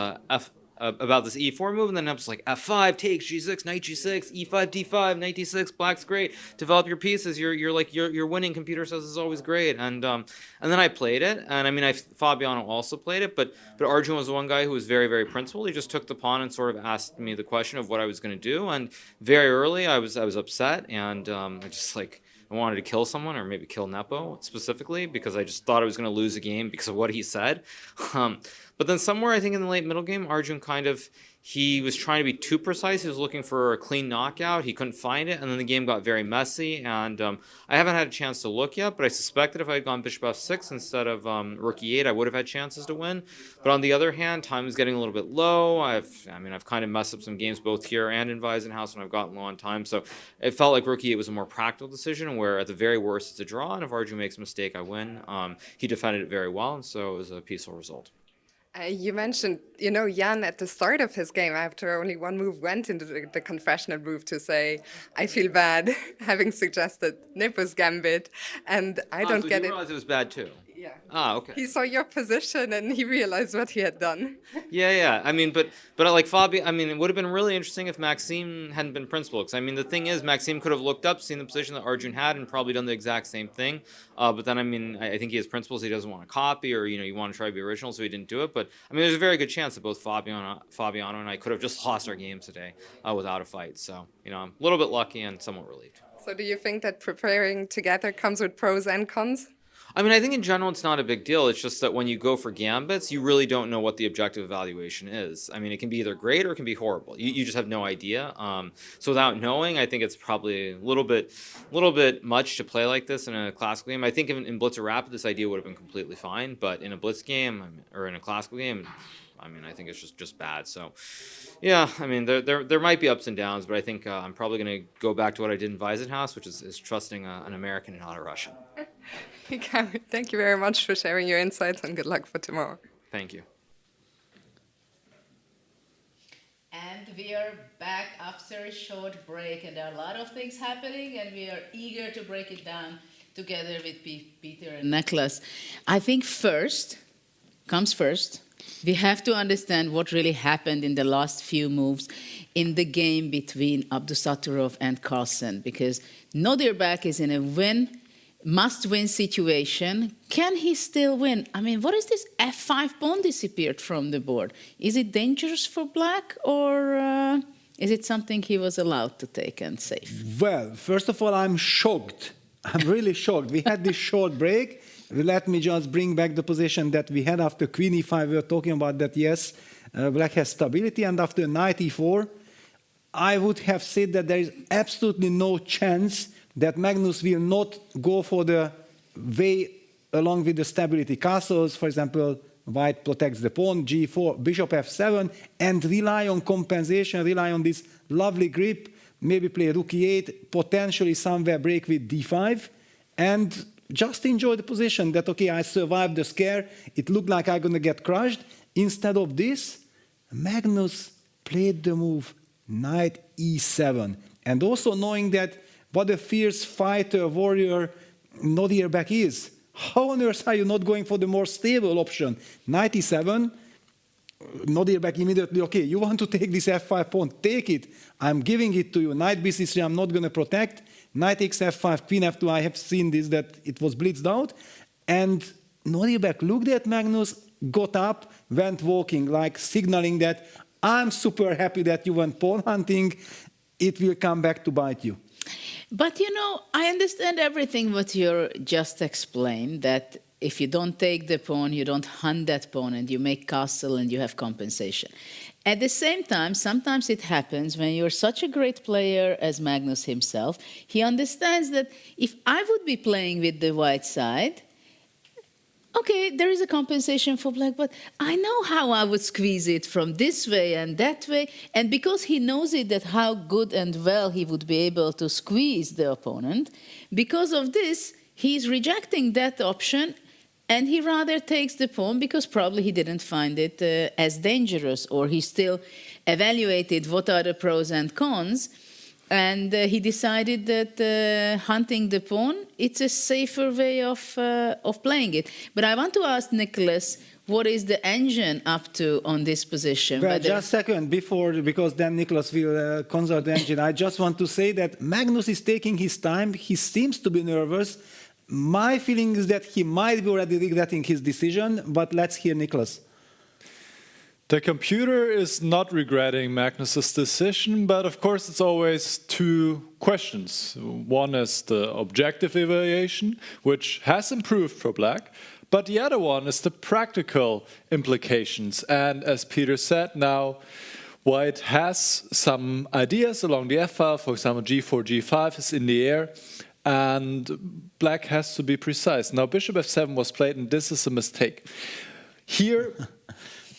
about this e4 move, and then I was like, f5 takes g6, knight g6, e5 d5, knight d6, black's great. Develop your pieces. You're winning. Computer says is always great. And then I played it, and I mean, Fabiano also played it, but Arjun was the one guy who was very, very principled. He just took the pawn and sort of asked me the question of what I was going to do, and very early I was upset, and I just like. I wanted to kill someone, or maybe kill Nepo specifically, because I just thought I was going to lose a game because of what he said. But then somewhere, I think in the late middle game, Arjun he was trying to be too precise. He was looking for a clean knockout. He couldn't find it, and then the game got very messy. And I haven't had a chance to look yet, but I suspect that if I had gone bishop f6 instead of rook e8, I would have had chances to win. But on the other hand, time is getting a little bit low. I've kind of messed up some games both here and in Wiesenhaus when I've gotten low on time. So it felt like rook e8 was a more practical decision, where at the very worst it's a draw, and if Arjun makes a mistake, I win. He defended it very well, and so it was a peaceful result. You mentioned, Jan at the start of his game, after only one move, went into the confessional move to say, I feel bad, having suggested Nepo's gambit, and I don't get it. You realized it was bad too? Yeah. Ah, okay. He saw your position and he realized what he had done. Yeah. I mean, but like Fabi, I mean, it would have been really interesting if Maxime hadn't been principled. Because I mean, the thing is, Maxime could have looked up, seen the position that Arjun had, and probably done the exact same thing. But then, I mean, I think he has principles he doesn't want to copy, or you want to try to be original, so he didn't do it. But I mean, there's a very good chance that both Fabiano and I could have just lost our game today without a fight. So I'm a little bit lucky and somewhat relieved. So do you think that preparing together comes with pros and cons? I mean, I think in general it's not a big deal. It's just that when you go for gambits, you really don't know what the objective evaluation is. I mean, it can be either great or it can be horrible. You just have no idea. So without knowing, I think it's probably a little bit much to play like this in a classical game. I think in Blitz or Rapid, this idea would have been completely fine. But in a Blitz game or in a classical game, I mean, I think it's just bad. So, yeah, I mean, there might be ups and downs, but I think I'm probably going to go back to what I did in Wiesenhaus, which is trusting an American and not a Russian. Thank you very much for sharing your insights, and good luck for tomorrow. Thank you. And we are back after a short break, and there are a lot of things happening, and we are eager to break it down together with Peter and Niklas. I think first, we have to understand what really happened in the last few moves in the game between Abdusattorov and Carlsen, because Nodirbak is in a must-win situation. Can he still win? I mean, what is this f5 pawn disappeared from the board? Is it dangerous for black, or is it something he was allowed to take and save? Well, first of all, I'm shocked. I'm really shocked. We had this short break. Let me just bring back the position that we had after queen e5. We were talking about that, yes, black has stability, and after knight e4, I would have said that there is absolutely no chance that Magnus will not go for the way along with the stability. Castles, for example, white protects the pawn, g4, bishop f7, and rely on compensation, rely on this lovely grip, maybe play rook e8, potentially somewhere break with d5, and just enjoy the position that, okay, I survived the scare, it looked like I'm going to get crushed. Instead of this, Magnus played the move knight e7, and also knowing that what a fierce fighter, warrior Nodirbak is. How on earth are you not going for the more stable option? Knight e7, Nodirbak immediately, okay, you want to take this f5 pawn, take it. I'm giving it to you. Knight b6, I'm not going to protect. Knight takes f5, queen f2, I have seen this, that it was blitzed out. And Nodirbak looked at Magnus, got up, went walking, like signaling that I'm super happy that you went pawn hunting. It will come back to bite you. But, I understand everything what you just explained, that if you don't take the pawn, you don't hunt that pawn, and you make castle and you have compensation. At the same time, sometimes it happens when you're such a great player as Magnus himself, he understands that if I would be playing with the white side, okay, there is a compensation for black, but I know how I would squeeze it from this way and that way. And because he knows it, that how good and well he would be able to squeeze the opponent, because of this, he's rejecting that option. And he rather takes the pawn because probably he didn't find it as dangerous, or he still evaluated what are the pros and cons. And he decided that hunting the pawn, it's a safer way of playing it. But I want to ask Nicholas, what is the engine up to on this position? Well, just a second before, because then Nicholas will consult the engine. I just want to say that Magnus is taking his time. He seems to be nervous. My feeling is that he might be already regretting his decision, but let's hear Nicholas. The computer is not regretting Magnus's decision, but of course it's always two questions. One is the objective evaluation, which has improved for black, but the other one is the practical implications. And as Peter said, now white has some ideas along the f-file, for example, g4, g5 is in the air, and black has to be precise. Now bishop f7 was played, and this is a mistake. Here,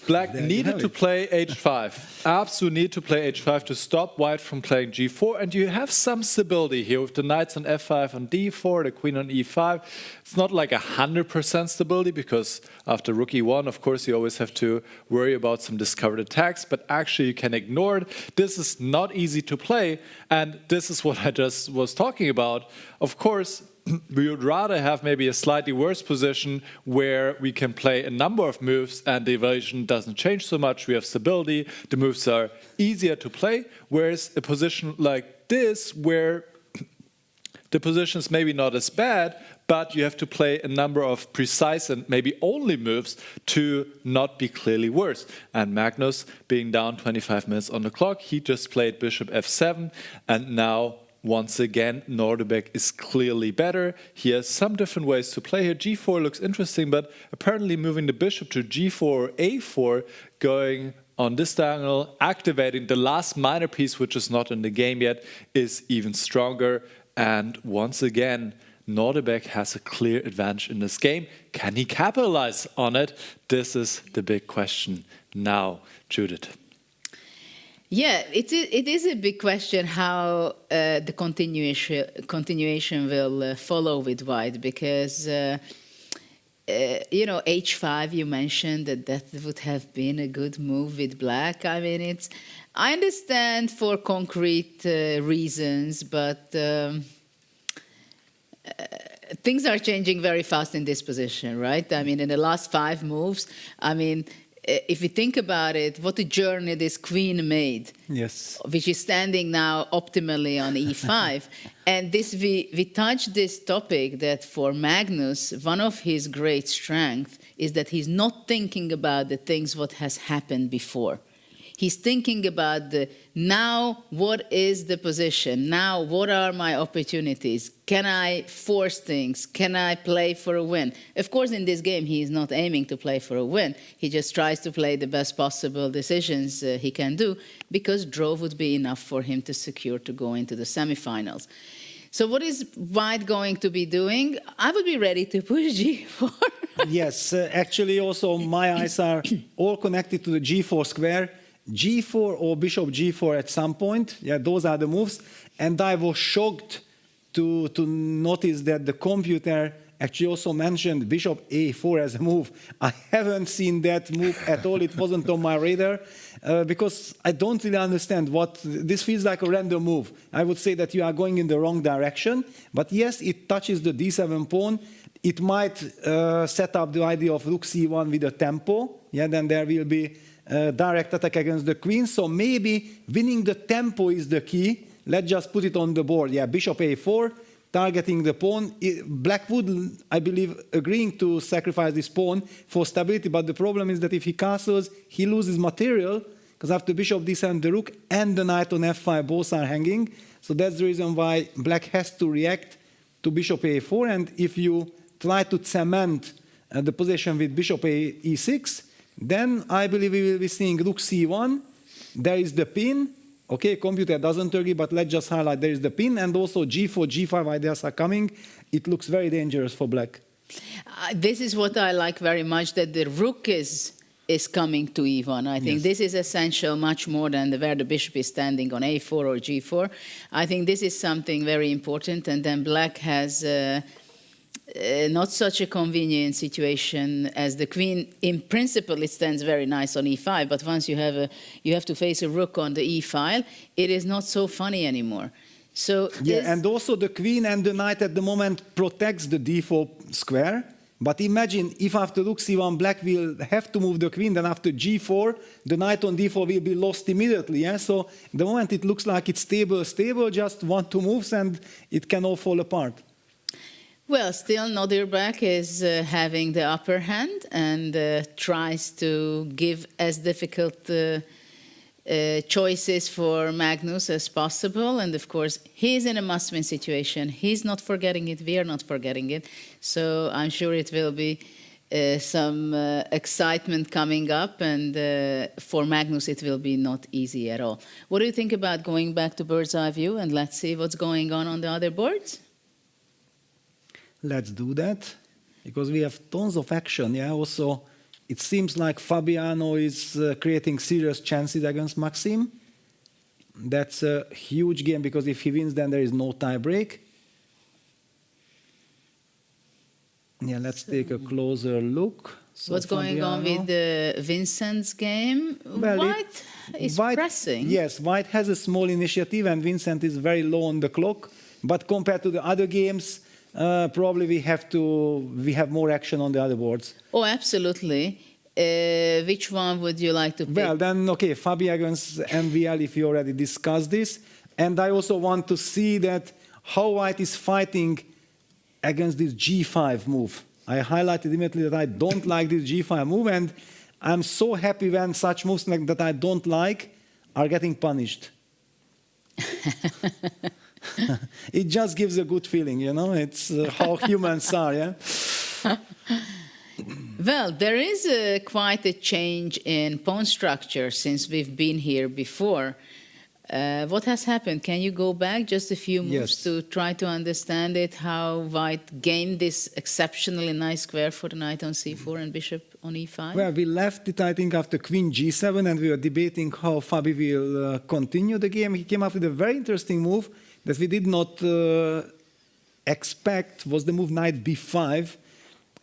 black needed to play h5, absolutely need to play h5 to stop white from playing g4, and you have some stability here with the knights on f5 on d4, the queen on e5. It's not like 100% stability, because after rook e1, of course, you always have to worry about some discovered attacks, but actually you can ignore it. This is not easy to play, and this is what I just was talking about. Of course, we would rather have maybe a slightly worse position where we can play a number of moves and the evaluation doesn't change so much. We have stability, the moves are easier to play, whereas a position like this where the position is maybe not as bad, but you have to play a number of precise and maybe only moves to not be clearly worse. And Magnus, being down 25 minutes on the clock, he just played bishop f7, and now once again, Norderbeck is clearly better. He has some different ways to play here. g4 looks interesting, but apparently moving the bishop to g4 or a4, going on this diagonal, activating the last minor piece, which is not in the game yet, is even stronger. And once again, Norderbeck has a clear advantage in this game. Can he capitalize on it? This is the big question now, Judith. Yeah, it is a big question how the continuation will follow with white, because h5, you mentioned that would have been a good move with black. I mean, I understand for concrete reasons, but things are changing very fast in this position, right? I mean, in the last 5 moves, I mean, if you think about it, what a journey this queen made, yes, which is standing now optimally on e5. And we touched this topic that for Magnus, one of his great strengths is that he's not thinking about the things what has happened before. He's thinking about now what is the position, now what are my opportunities, can I force things, can I play for a win? Of course, in this game, he is not aiming to play for a win. He just tries to play the best possible decisions he can do, because draw would be enough for him to secure to go into the semifinals. So what is white going to be doing? I would be ready to push g4. Yes, actually also my eyes are all connected to the g4 square. g4 or bishop g4 at some point. Yeah, those are the moves. And I was shocked to notice that the computer actually also mentioned bishop a4 as a move. I haven't seen that move at all. It wasn't on my radar because I don't really understand what this feels like a random move. I would say that you are going in the wrong direction. But yes, it touches the d7 pawn. It might set up the idea of rook c1 with a tempo. Yeah, then there will be direct attack against the queen, so maybe winning the tempo is the key. Let's just put it on the board. Yeah, bishop a4, targeting the pawn. Black would, I believe, agreeing to sacrifice this pawn for stability, but the problem is that if he castles, he loses material, because after bishop d7, the rook and the knight on f5 both are hanging. So that's the reason why black has to react to bishop a4, and if you try to cement the position with bishop e6, then I believe we will be seeing rook c1. There is the pin. Okay, computer doesn't agree, but let's just highlight there is the pin, and also g4, g5 ideas are coming. It looks very dangerous for black. This is what I like very much, that the rook is coming to e1. I think this is essential much more than where the bishop is standing on a4 or g4. I think this is something very important, and then black has not such a convenient situation as the queen. In principle, it stands very nice on e5, but once you have to face a rook on the e file, it is not so funny anymore. So yeah, and also the queen and the knight at the moment protects the d4 square. But imagine if after rook c1, black will have to move the queen, then after g4, the knight on d4 will be lost immediately. Yeah? So at the moment it looks like it's stable, just 1-2 moves, and it can all fall apart. Well, still Nodirbek is having the upper hand and tries to give as difficult choices for Magnus as possible. And of course, he's in a must-win situation. He's not forgetting it. We are not forgetting it. So I'm sure it will be some excitement coming up. And for Magnus, it will be not easy at all. What do you think about going back to bird's eye view? And let's see what's going on the other boards. Let's do that, because we have tons of action. Yeah, also, it seems like Fabiano is creating serious chances against Maxim. That's a huge game, because if he wins, then there is no tie break. Yeah, let's take a closer look. So what's going on with Vincent's game? Well, White is pressing. Yes, White has a small initiative, and Vincent is very low on the clock. But compared to the other games, probably we have more action on the other boards. Oh, absolutely. Which one would you like to pick? Well, then, okay, Fabio against MVL, if you already discussed this. And I also want to see that how White is fighting against this G5 move. I highlighted immediately that I don't like this G5 move, and I'm so happy when such moves that I don't like are getting punished. It just gives a good feeling, you know? It's how humans are, yeah? Well, there is quite a change in pawn structure since we've been here before. What has happened? Can you go back just a few moves to try to understand it, how White gained this exceptionally nice square for the knight on c4 and bishop on e5? Well, we left it, I think, after queen g7, and we were debating how Fabi will continue the game. He came up with a very interesting move that we did not expect, was the move knight b5.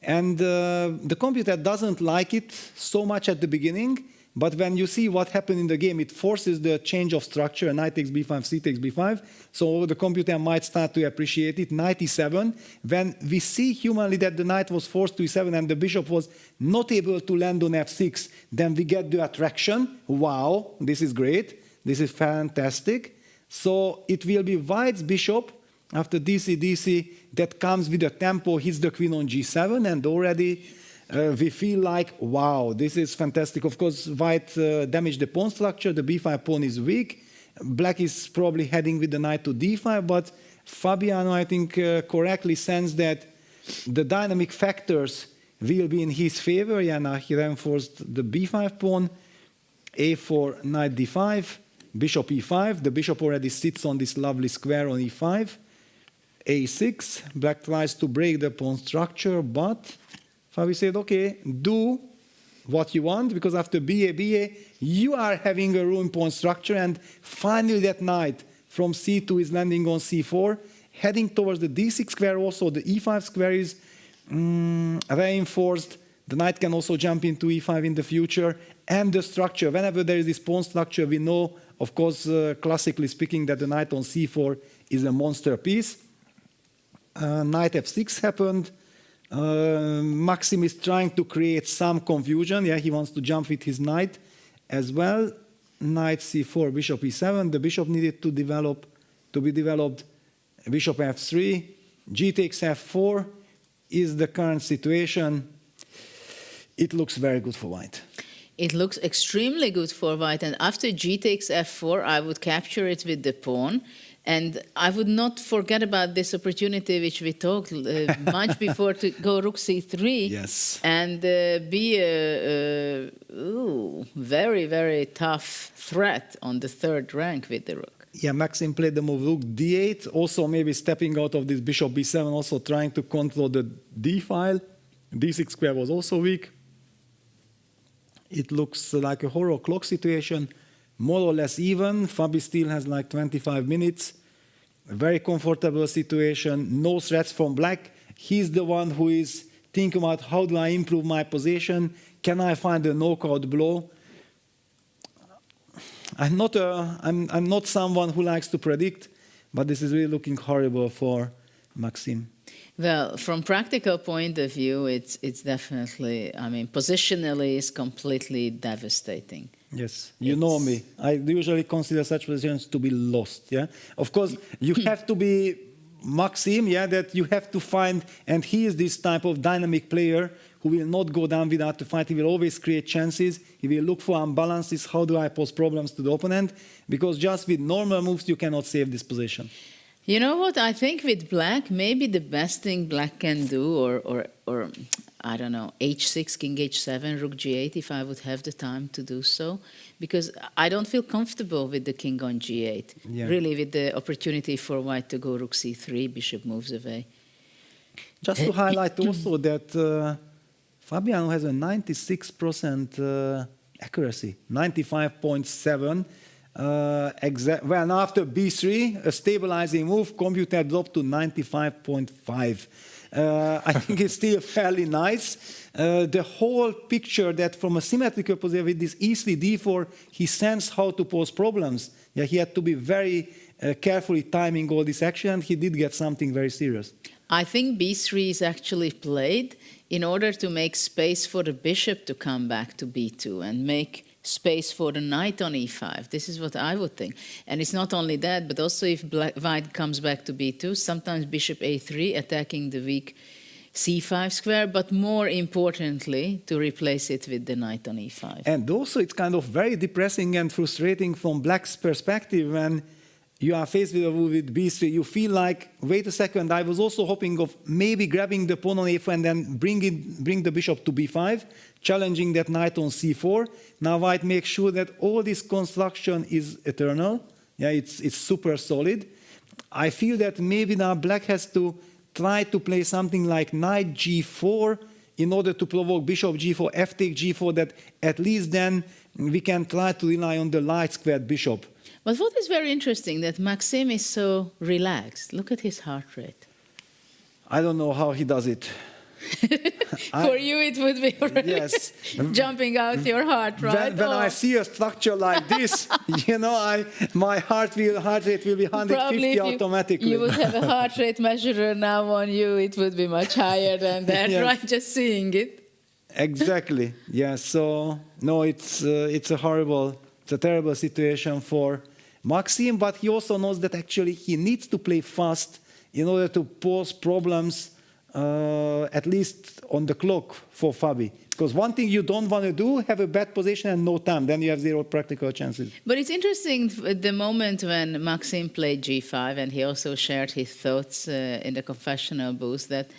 And the computer doesn't like it so much at the beginning, but when you see what happened in the game, it forces the change of structure, knight takes b5, c takes b5, so the computer might start to appreciate it. Knight e7, when we see humanly that the knight was forced to e7 and the bishop was not able to land on f6, then we get the attraction. Wow, this is great, this is fantastic. So it will be White's bishop after dc, that comes with a tempo, hits the queen on g7, and already we feel like, wow, this is fantastic. Of course, White damaged the pawn structure, the b5 pawn is weak. Black is probably heading with the knight to d5, but Fabiano, I think, correctly sensed that the dynamic factors will be in his favor. Yeah, now he reinforced the b5 pawn, a4, knight d5, bishop e5. The bishop already sits on this lovely square on e5. a6, black tries to break the pawn structure, but Fabi said, okay, do what you want, because after ba, you are having a ruined pawn structure, and finally that knight from c2 is landing on c4, heading towards the d6 square also. The e5 square is reinforced. The knight can also jump into e5 in the future, and the structure, whenever there is this pawn structure, we know, of course, classically speaking, that the knight on c4 is a monster piece. Knight f6 happened. Maxim is trying to create some confusion. Yeah, he wants to jump with his knight as well. Knight c4, bishop e7. The bishop needed to be developed. Bishop f3. G takes f4 is the current situation. It looks very good for White. It looks extremely good for White. And after g takes f4, I would capture it with the pawn. And I would not forget about this opportunity, which we talked much before, to go rook c3. Yes. And be a very, very tough threat on the third rank with the rook. Yeah, Maxim played the move rook d8, also maybe stepping out of this bishop b7, also trying to control the d file. d6 square was also weak. It looks like a horror clock situation, more or less even. Fabi still has like 25 minutes. A very comfortable situation, no threats from black. He's the one who is thinking about how do I improve my position? Can I find a knockout blow? I'm not someone who likes to predict, but this is really looking horrible for Maxime. Well, from practical point of view, it's definitely, I mean, positionally it's completely devastating. Yes, you know me. I usually consider such positions to be lost. Yeah, of course you have to be Maxime. Yeah, that you have to find, and he is this type of dynamic player who will not go down without the fight. He will always create chances. He will look for imbalances. How do I pose problems to the opponent? Because just with normal moves you cannot save this position. You know what? I think with black, maybe the best thing black can do, or I don't know, h6, king h7, rook g8, if I would have the time to do so, because I don't feel comfortable with the king on g8. Yeah. Really, with the opportunity for white to go rook c3, bishop moves away. Just to highlight also that Fabiano has a 96% accuracy, 95.7. Well, after b3, a stabilizing move, computer dropped to 95.5. I think it's still fairly nice. The whole picture that from a symmetrical position with this easily d4, he sensed how to pose problems. Yeah, he had to be very carefully timing all this action, and he did get something very serious. I think b3 is actually played in order to make space for the bishop to come back to b2 and make space for the knight on e5. This is what I would think. And it's not only that, but also if white comes back to b2, sometimes bishop a3 attacking the weak c5 square, but more importantly, to replace it with the knight on e5. And also it's kind of very depressing and frustrating from black's perspective when you are faced with a move with b3, you feel like, wait a second, I was also hoping of maybe grabbing the pawn on a4 and then bring the bishop to b5, challenging that knight on c4. Now white makes sure that all this construction is eternal. Yeah, it's super solid. I feel that maybe now black has to try to play something like knight g4 in order to provoke bishop g4, f take g4, that at least then we can try to rely on the light squared bishop. But what is very interesting, that Maxime is so relaxed. Look at his heart rate. I don't know how he does it. For you, it would be already yes. jumping out your heart, right? When I see a structure like this, you know, my heart rate will be 150 Probably automatically. You would have a heart rate measurer now on you. It would be much higher than that, yes. Right? Just seeing it. Exactly. Yeah. So no, it's a horrible. It's a terrible situation for Maxime, but he also knows that actually he needs to play fast in order to pose problems, at least on the clock for Fabi. Because one thing you don't want to do, have a bad position and no time, then you have zero practical chances. But it's interesting, at the moment when Maxime played g5, and he also shared his thoughts in the confessional booth, that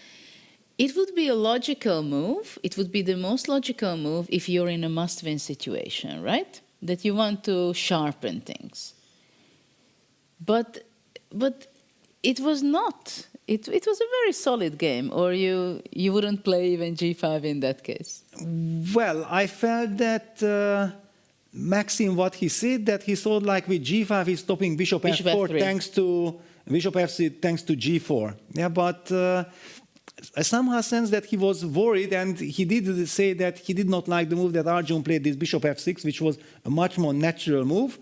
it would be a logical move, it would be the most logical move if you're in a must-win situation, right? That you want to sharpen things. But it was not. It was a very solid game, or you wouldn't play even g5 in that case? Well, I felt that Maxime, what he said, that he thought like with g5 he's stopping bishop f4 thanks to bishop f3 thanks to g4. Yeah, but I somehow sense that he was worried, and he did say that he did not like the move that Arjun played, this bishop f6, which was a much more natural move,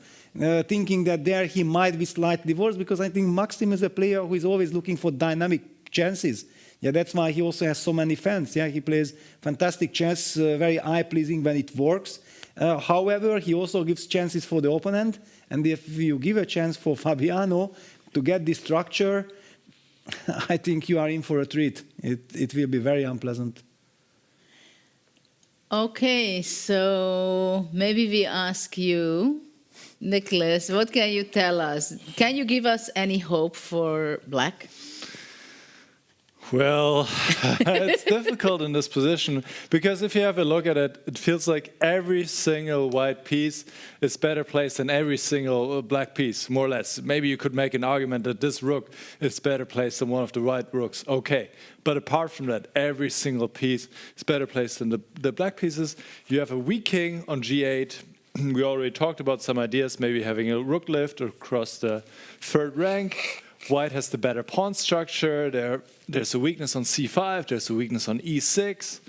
thinking that there he might be slightly worse, because I think Maxime is a player who is always looking for dynamic chances. Yeah, that's why he also has so many fans. Yeah, he plays fantastic chess, very eye-pleasing when it works. However, he also gives chances for the opponent, and if you give a chance for Fabiano to get this structure, I think you are in for a treat. It will be very unpleasant. Okay, so maybe we ask you, Nicholas, what can you tell us? Can you give us any hope for black? Well, it's difficult in this position, because if you have a look at it, it feels like every single white piece is better placed than every single black piece, more or less. Maybe you could make an argument that this rook is better placed than one of the white rooks. Okay, but apart from that, every single piece is better placed than the black pieces. You have a weak king on g8. We already talked about some ideas, maybe having a rook lift across the third rank, White has the better pawn structure. There's a weakness on c5. There's a weakness on e6.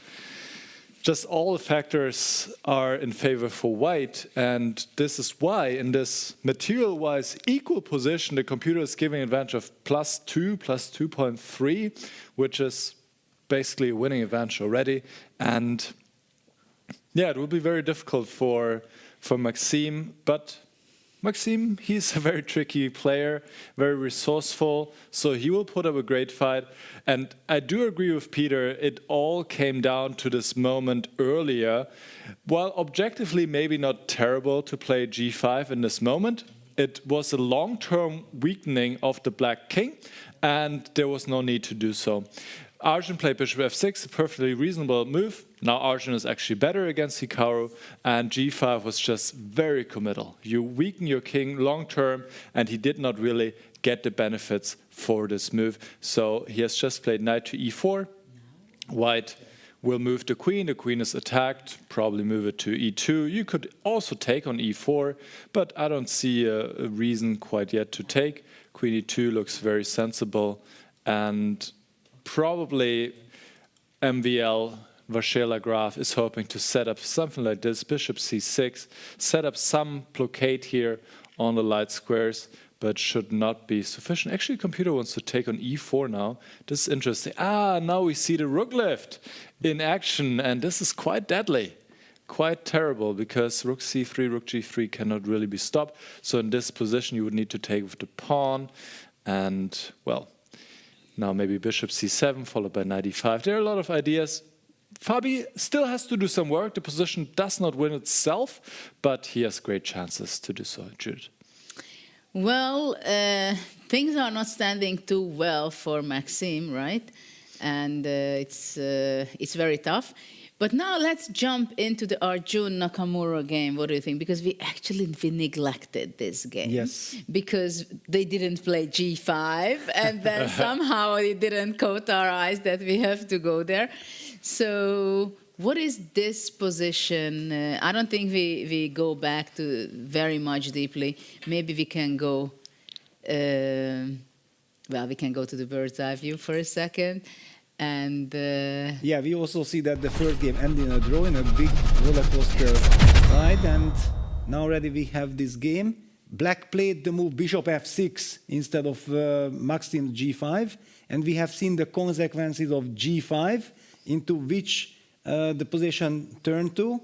Just all the factors are in favor for white, and this is why in this material-wise equal position the computer is giving advantage of +2, +2.3, which is basically a winning advantage already. And yeah, it will be very difficult for Maxime, but Maxime, he's a very tricky player, very resourceful, so he will put up a great fight. And I do agree with Peter, it all came down to this moment earlier. While objectively maybe not terrible to play g5 in this moment, it was a long-term weakening of the black king, and there was no need to do so. Arjun played bishop f6, a perfectly reasonable move. Now Arjun is actually better against Hikaru, and g5 was just very committal. You weaken your king long term, and he did not really get the benefits for this move. So he has just played knight to e4. White will move the queen is attacked, probably move it to e2. You could also take on e4, but I don't see a reason quite yet to take. Queen e2 looks very sensible, and probably MVL Varshela Graf is hoping to set up something like this, bishop c6, set up some blockade here on the light squares, but should not be sufficient. Actually, the computer wants to take on e4 now. This is interesting. Now we see the rook lift in action, and this is quite deadly, quite terrible, because rook c3, rook g3 cannot really be stopped. So in this position, you would need to take with the pawn, and, well, now maybe bishop c7, followed by knight e5. There are a lot of ideas. Fabi still has to do some work. The position does not win itself, but he has great chances to do so. Judith. Well, things are not standing too well for Maxime, right? And it's very tough. But now let's jump into the Arjun Nakamura game. What do you think? Because we neglected this game. Yes. Because they didn't play g5, and then somehow it didn't caught our eyes that we have to go there. So what is this position? I don't think we go back to very much deeply. Maybe we can go, we can go to the bird's eye view for a second. And yeah, we also see that the first game ended in a draw, in a big roller coaster ride, and now already we have this game. Black played the move bishop f6 instead of Maxime g5, and we have seen the consequences of g5 into which the position turned to,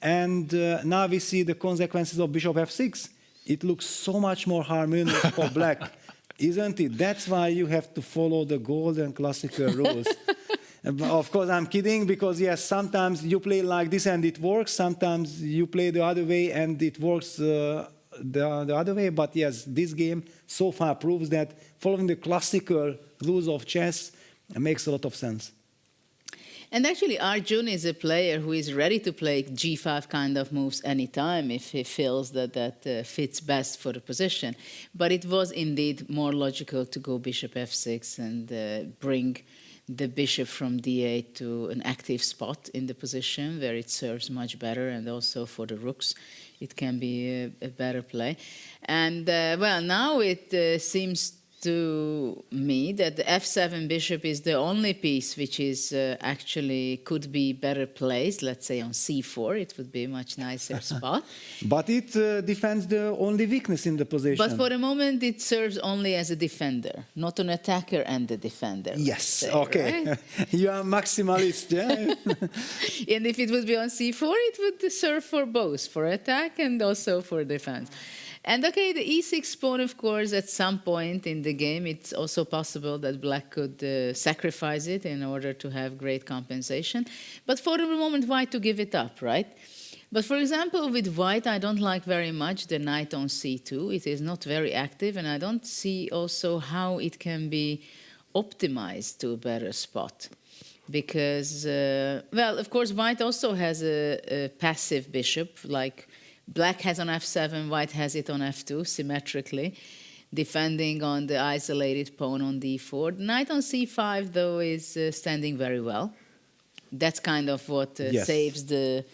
and now we see the consequences of bishop f6. It looks so much more harmonious for black. Isn't it? That's why you have to follow the golden classical rules. Of course, I'm kidding, because yes, sometimes you play like this and it works. Sometimes you play the other way and it works the other way. But yes, this game so far proves that following the classical rules of chess makes a lot of sense. And actually, Arjun is a player who is ready to play g5 kind of moves anytime if he feels that that fits best for the position. But it was indeed more logical to go bishop f6 and bring the bishop from d8 to an active spot in the position where it serves much better, and also for the rooks it can be a better play. And well, now it seems to me that the f7 bishop is the only piece which is actually could be better placed. Let's say on c4, it would be a much nicer spot. But it defends the only weakness in the position. But for the moment, it serves only as a defender, not an attacker and a defender. Yes, say, okay. Right? You are maximalist, yeah? And if it would be on c4, it would serve for both, for attack and also for defense. And okay, the e6 pawn, of course, at some point in the game, it's also possible that black could sacrifice it in order to have great compensation. But for the moment, white to give it up, right? But for example, with white, I don't like very much the knight on c2. It is not very active, and I don't see also how it can be optimized to a better spot. Because, well, of course, white also has a passive bishop, like black has on f7, white has it on f2, symmetrically, defending on the isolated pawn on d4. Knight on c5, though, is standing very well. That's kind of what saves the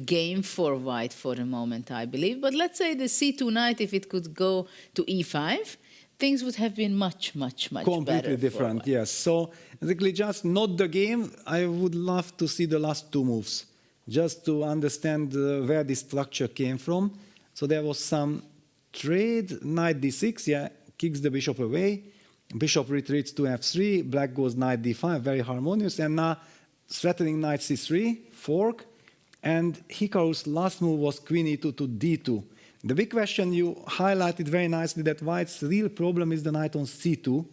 game for white for the moment, I believe. But let's say the c2 knight, if it could go to e5, things would have been much completely better. Different, yes. So basically just not the game. I would love to see the last two moves, just to understand where the structure came from. So there was some trade, knight d6, yeah, kicks the bishop away. Bishop retreats to f3, black goes knight d5, very harmonious, and now threatening knight c3, fork, and Hikaru's last move was queen e2 to d2. The big question you highlighted very nicely that White's real problem is the knight on c2.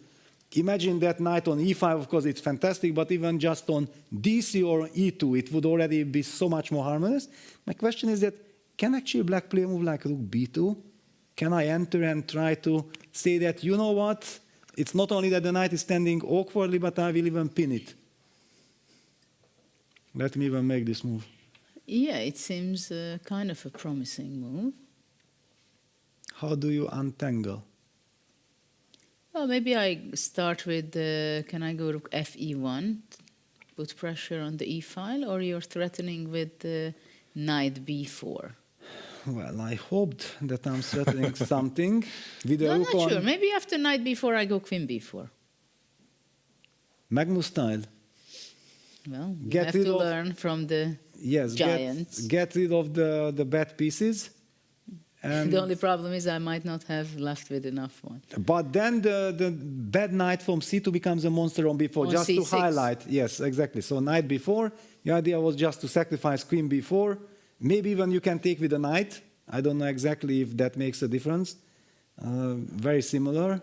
Imagine that knight on e5, of course it's fantastic, but even just on d3 or e2, it would already be so much more harmonious. My question is that, can actually black play a move like rook b2? Can I enter and try to say that, you know what, it's not only that the knight is standing awkwardly, but I will even pin it. Let me even make this move. Yeah, it seems kind of a promising move. How do you untangle? Well, maybe I start with, can I go to fe1, put pressure on the e-file, or you're threatening with knight b4? Well, I hoped that I'm threatening something. With No, I'm not sure. Maybe after knight b4, I go queen b4. Magnus style. Well, you have to learn from the giants. Get rid of the bad pieces. And the only problem is I might not have left with enough one. But then the bad knight from c2 becomes a monster on b4, on just C6. to highlight. Yes, exactly. So knight b4, the idea was just to sacrifice queen b4. Maybe even you can take with a knight. I don't know exactly if that makes a difference. Very similar.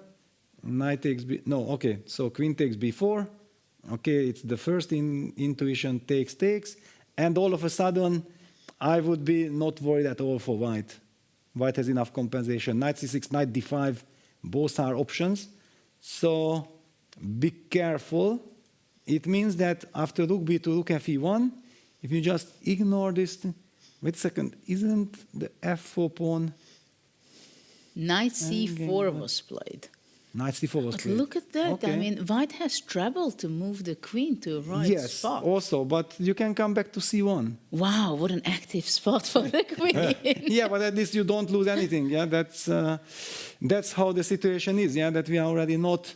Knight takes b. No, okay. So queen takes b4. Okay, it's the first intuition takes. And all of a sudden, I would be not worried at all for white. White has enough compensation. Knight c6, knight d5, both are options. So be careful. It means that after rook b2, rook fe1, if you just ignore this, wait a second, isn't the f4 pawn? Knight c4 was played. Knight c4 was But played. look at that. Okay. I mean, white has trouble to move the queen to a right spot. Yes, also, but you can come back to c1. Wow, what an active spot for the queen. Yeah, but at least you don't lose anything. Yeah, that's how the situation is. Yeah, that we are already not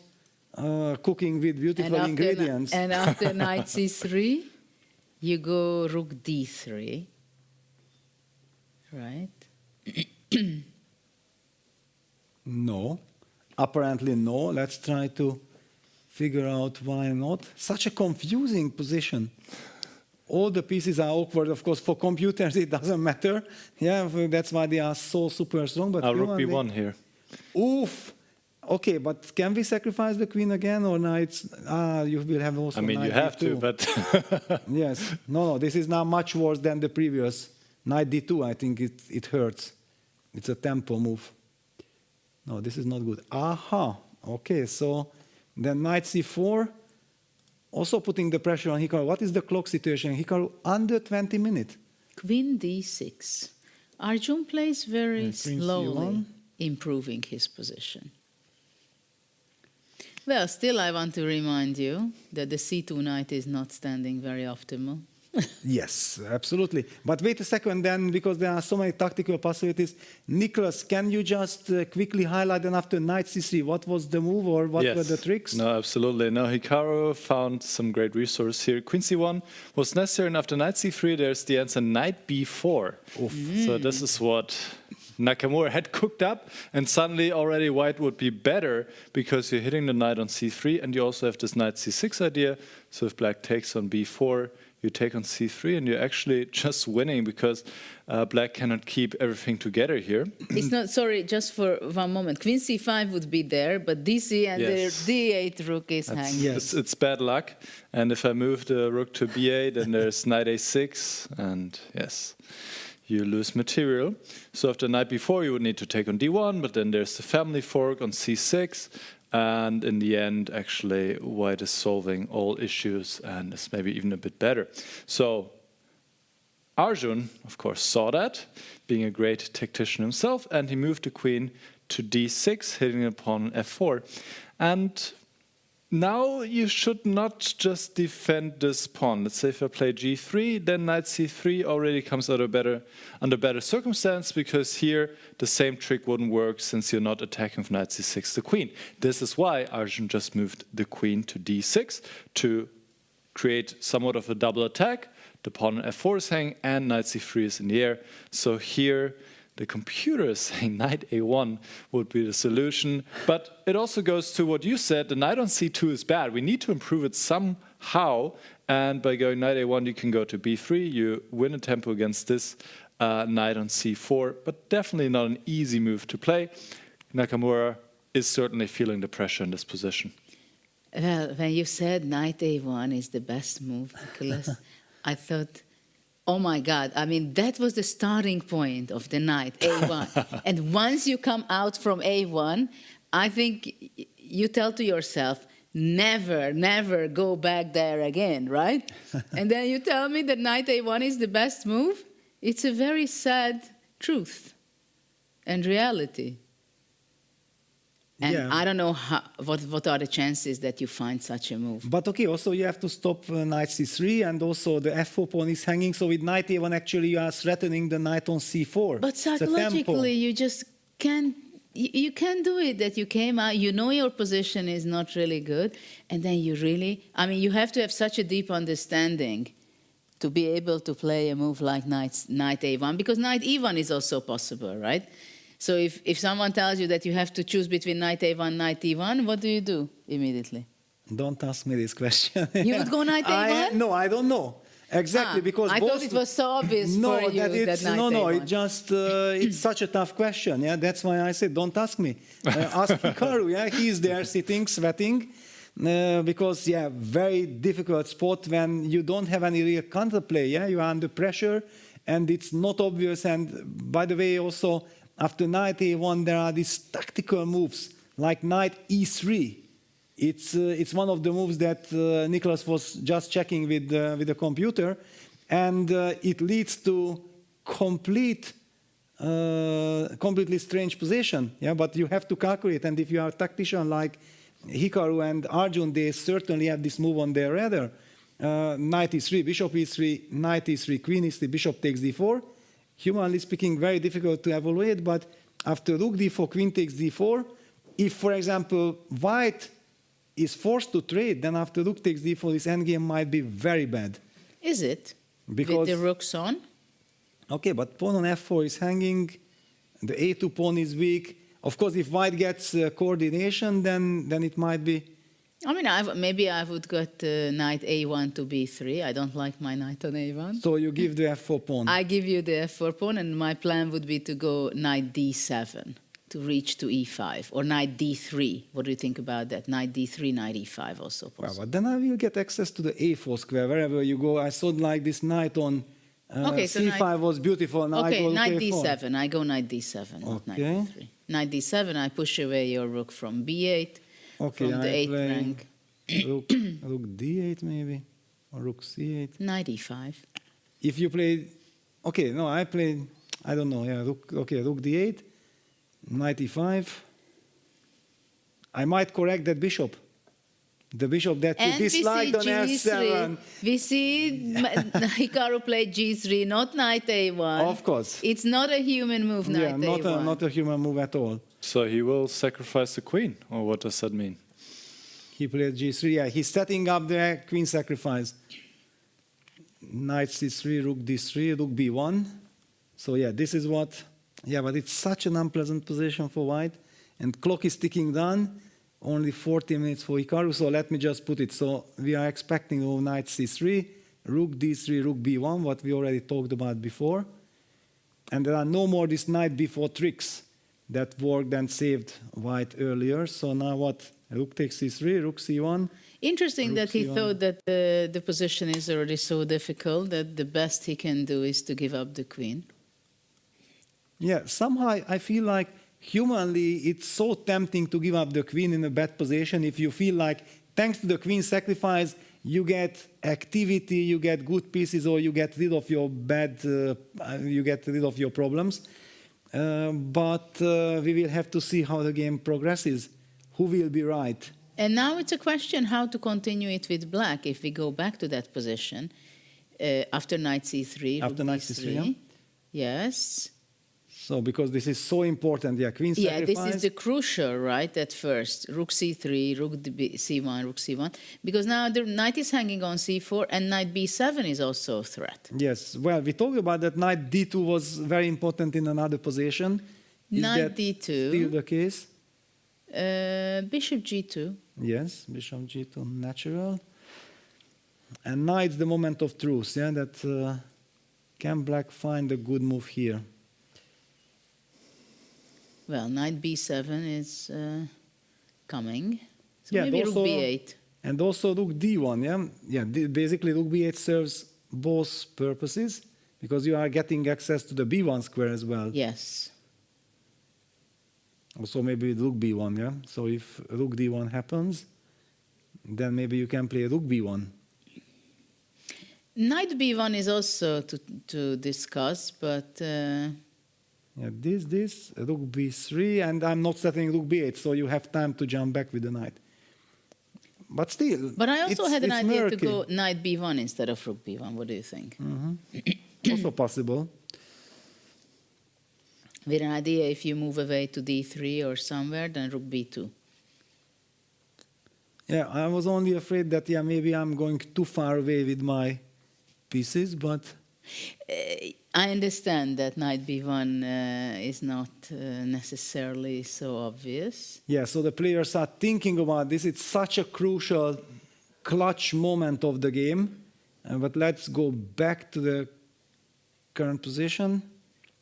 cooking with beautiful ingredients. And after knight c3, you go rook d3, right? No, apparently no. Let's try to figure out why not. Such a confusing position. All the pieces are awkward. Of course, for computers it doesn't matter. Yeah, that's why they are so super strong. But rook b1 here. Oof. Okay, but can we sacrifice the queen again, or knights? You will have also. I mean, knight you have d2. to, but Yes. No. This is now much worse than the previous knight d2. I think it hurts. It's a tempo move. No, this is not good. Aha. Okay, so then knight c4, also putting the pressure on Hikaru. What is the clock situation? Hikaru under 20 minutes. Queen d6. Arjun plays very slowly, C1. improving his position. Well, still I want to remind you that the c2 knight is not standing very optimal. Yes, absolutely. But wait a second then, because there are so many tactical possibilities. Nicholas, can you just quickly highlight then after knight c3, what was the move or what were the tricks? No, absolutely. No, Hikaru found some great resource here. Queen c1 was necessary, and after knight c3, there's the answer knight b4. So this is what Nakamura had cooked up, and suddenly already white would be better because you're hitting the knight on c3, and you also have this knight c6 idea. So if black takes on b4, you take on c3, and you're actually just winning because black cannot keep everything together here. It's not, sorry, just for one moment. Queen c5 would be there, but dc and the d8 rook is hanging. It's bad luck. And if I move the rook to b8, then there's knight a6, and yes, you lose material. So after knight b4, you would need to take on d1, but then there's the family fork on c6. And in the end, actually, white is solving all issues and is maybe even a bit better. So Arjun, of course, saw that, being a great tactician himself, and he moved the queen to d6, hitting upon f4. And Now you should not just defend this pawn. Let's say if I play g3, then knight c3 already comes out under better circumstance, because here the same trick wouldn't work since you're not attacking with knight c6 the queen. This is why Arjun just moved the queen to d6 to create somewhat of a double attack. The pawn on f4 is hanging and knight c3 is in the air. So here the computer is saying knight a1 would be the solution. But it also goes to what you said, the knight on c2 is bad. We need to improve it somehow. And by going knight a1, you can go to b3. You win a tempo against this knight on c4, but definitely not an easy move to play. Nakamura is certainly feeling the pressure in this position. Well, when you said knight a1 is the best move, Nicholas, I thought, oh my God, I mean, that was the starting point of the knight, a1. And once you come out from a1, I think you tell to yourself, never, never go back there again, right? And then you tell me that knight a1 is the best move? It's a very sad truth and reality. And I don't know what are the chances that you find such a move. But okay, also you have to stop knight c3, and also the f4 pawn is hanging. So with knight a1, actually you are threatening the knight on c4. But psychologically, you just can't. You can't do it. That you came out, you know your position is not really good, and then you really. I mean, you have to have such a deep understanding to be able to play a move like knight a1, because knight e1 is also possible, right? So if someone tells you that you have to choose between knight a1, knight e1, what do you do immediately? Don't ask me this question. You would go knight a1? No, I don't know. Exactly, because I thought it was so obvious for you that knight a1. It just it's such a tough question. Yeah, that's why I said don't ask me. Ask Hikaru. Yeah, he's there sitting, sweating, because very difficult spot when you don't have any real counterplay. Yeah, you are under pressure, and it's not obvious. And by the way, also, after knight a1, there are these tactical moves like knight e3. It's one of the moves that Nicholas was just checking with the computer, and it leads to completely strange position. Yeah, but you have to calculate, and if you are a tactician like Hikaru and Arjun, they certainly have this move on their radar. Knight e3, bishop e3, knight e3, queen e3, bishop takes d4. Humanly speaking, very difficult to evaluate, but after rook d4, queen takes d4, if, for example, white is forced to trade, then after rook takes d4, this endgame might be very bad. Is it? Because, with the rooks on? Okay, but pawn on f4 is hanging, the a2 pawn is weak. Of course, if white gets coordination, then it might be... I mean, maybe I would get knight a1 to b3. I don't like my knight on a1. So you give the f4 pawn. I give you the f4 pawn, and my plan would be to go knight d7 to reach to e5, or knight d3. What do you think about that? Knight d3, knight e5 also possible. Well, but then I will get access to the a4 square wherever you go. I thought like this knight on c5 was beautiful. Now okay, I go knight a4. d7. I go knight d7, not knight d3. Knight d7, I push away your rook from b8. Okay, from the 8th rank. rook d8 maybe, or rook c8. Knight e5. If you play, okay, no, I played, I don't know, yeah, rook d8, knight e5. I might correct that bishop. The bishop that you disliked on f7. We see Hikaru played g3, not knight a1. Of course. It's not a human move, knight a1. Not a human move at all. So he will sacrifice the queen, or what does that mean? He played g3, yeah. He's setting up the queen sacrifice. Knight c3, rook d3, rook b1. So yeah, this is what... Yeah, but it's such an unpleasant position for white. And clock is ticking down. Only 40 minutes for Hikaru, so let me just put it. So we are expecting knight c3, rook d3, rook b1, what we already talked about before. And there are no more these knight b4 tricks that worked and saved white earlier. So now what? Rook takes c3, rook c1. Interesting that he thought that the position is already so difficult that the best he can do is to give up the queen. Yeah, somehow I feel like humanly it's so tempting to give up the queen in a bad position if you feel like thanks to the queen sacrifice you get activity, you get good pieces, or you get rid of your you get rid of your problems. But we will have to see how the game progresses. Who will be right? And now it's a question how to continue it with black. If we go back to that position, after knight c3, After rook knight d3. c3, yeah? Yes. So because this is so important, yeah, queen Yeah, sacrifice. this is the crucial, right, at first. Rook c3, rook c1, rook c1. Because now the knight is hanging on c4 and knight b7 is also a threat. Yes, well, we talked about that knight d2 was very important in another position. Is Knight that d2. still the case? Bishop g2. Yes, bishop g2 natural. And knight's the moment of truth, yeah, that can black find a good move here? Well, knight b7 is coming. So Yeah, maybe also, rook b8. And also rook d1, yeah? Yeah, basically rook b8 serves both purposes because you are getting access to the b1 square as well. Yes. Also maybe rook b1, yeah? So if rook d1 happens, then maybe you can play rook b1. Knight b1 is also to discuss, but... Yeah, this, rook b3, and I'm not settling rook b8, so you have time to jump back with the knight. But still, But I also had an it's idea murky. to go knight b1 instead of rook b1. What do you think? Also possible. With an idea, if you move away to d3 or somewhere, then rook b2. Yeah, I was only afraid that, yeah, maybe I'm going too far away with my pieces, but... I understand that knight b1 is not necessarily so obvious. Yeah, so the players are thinking about this. It's such a crucial clutch moment of the game. But let's go back to the current position.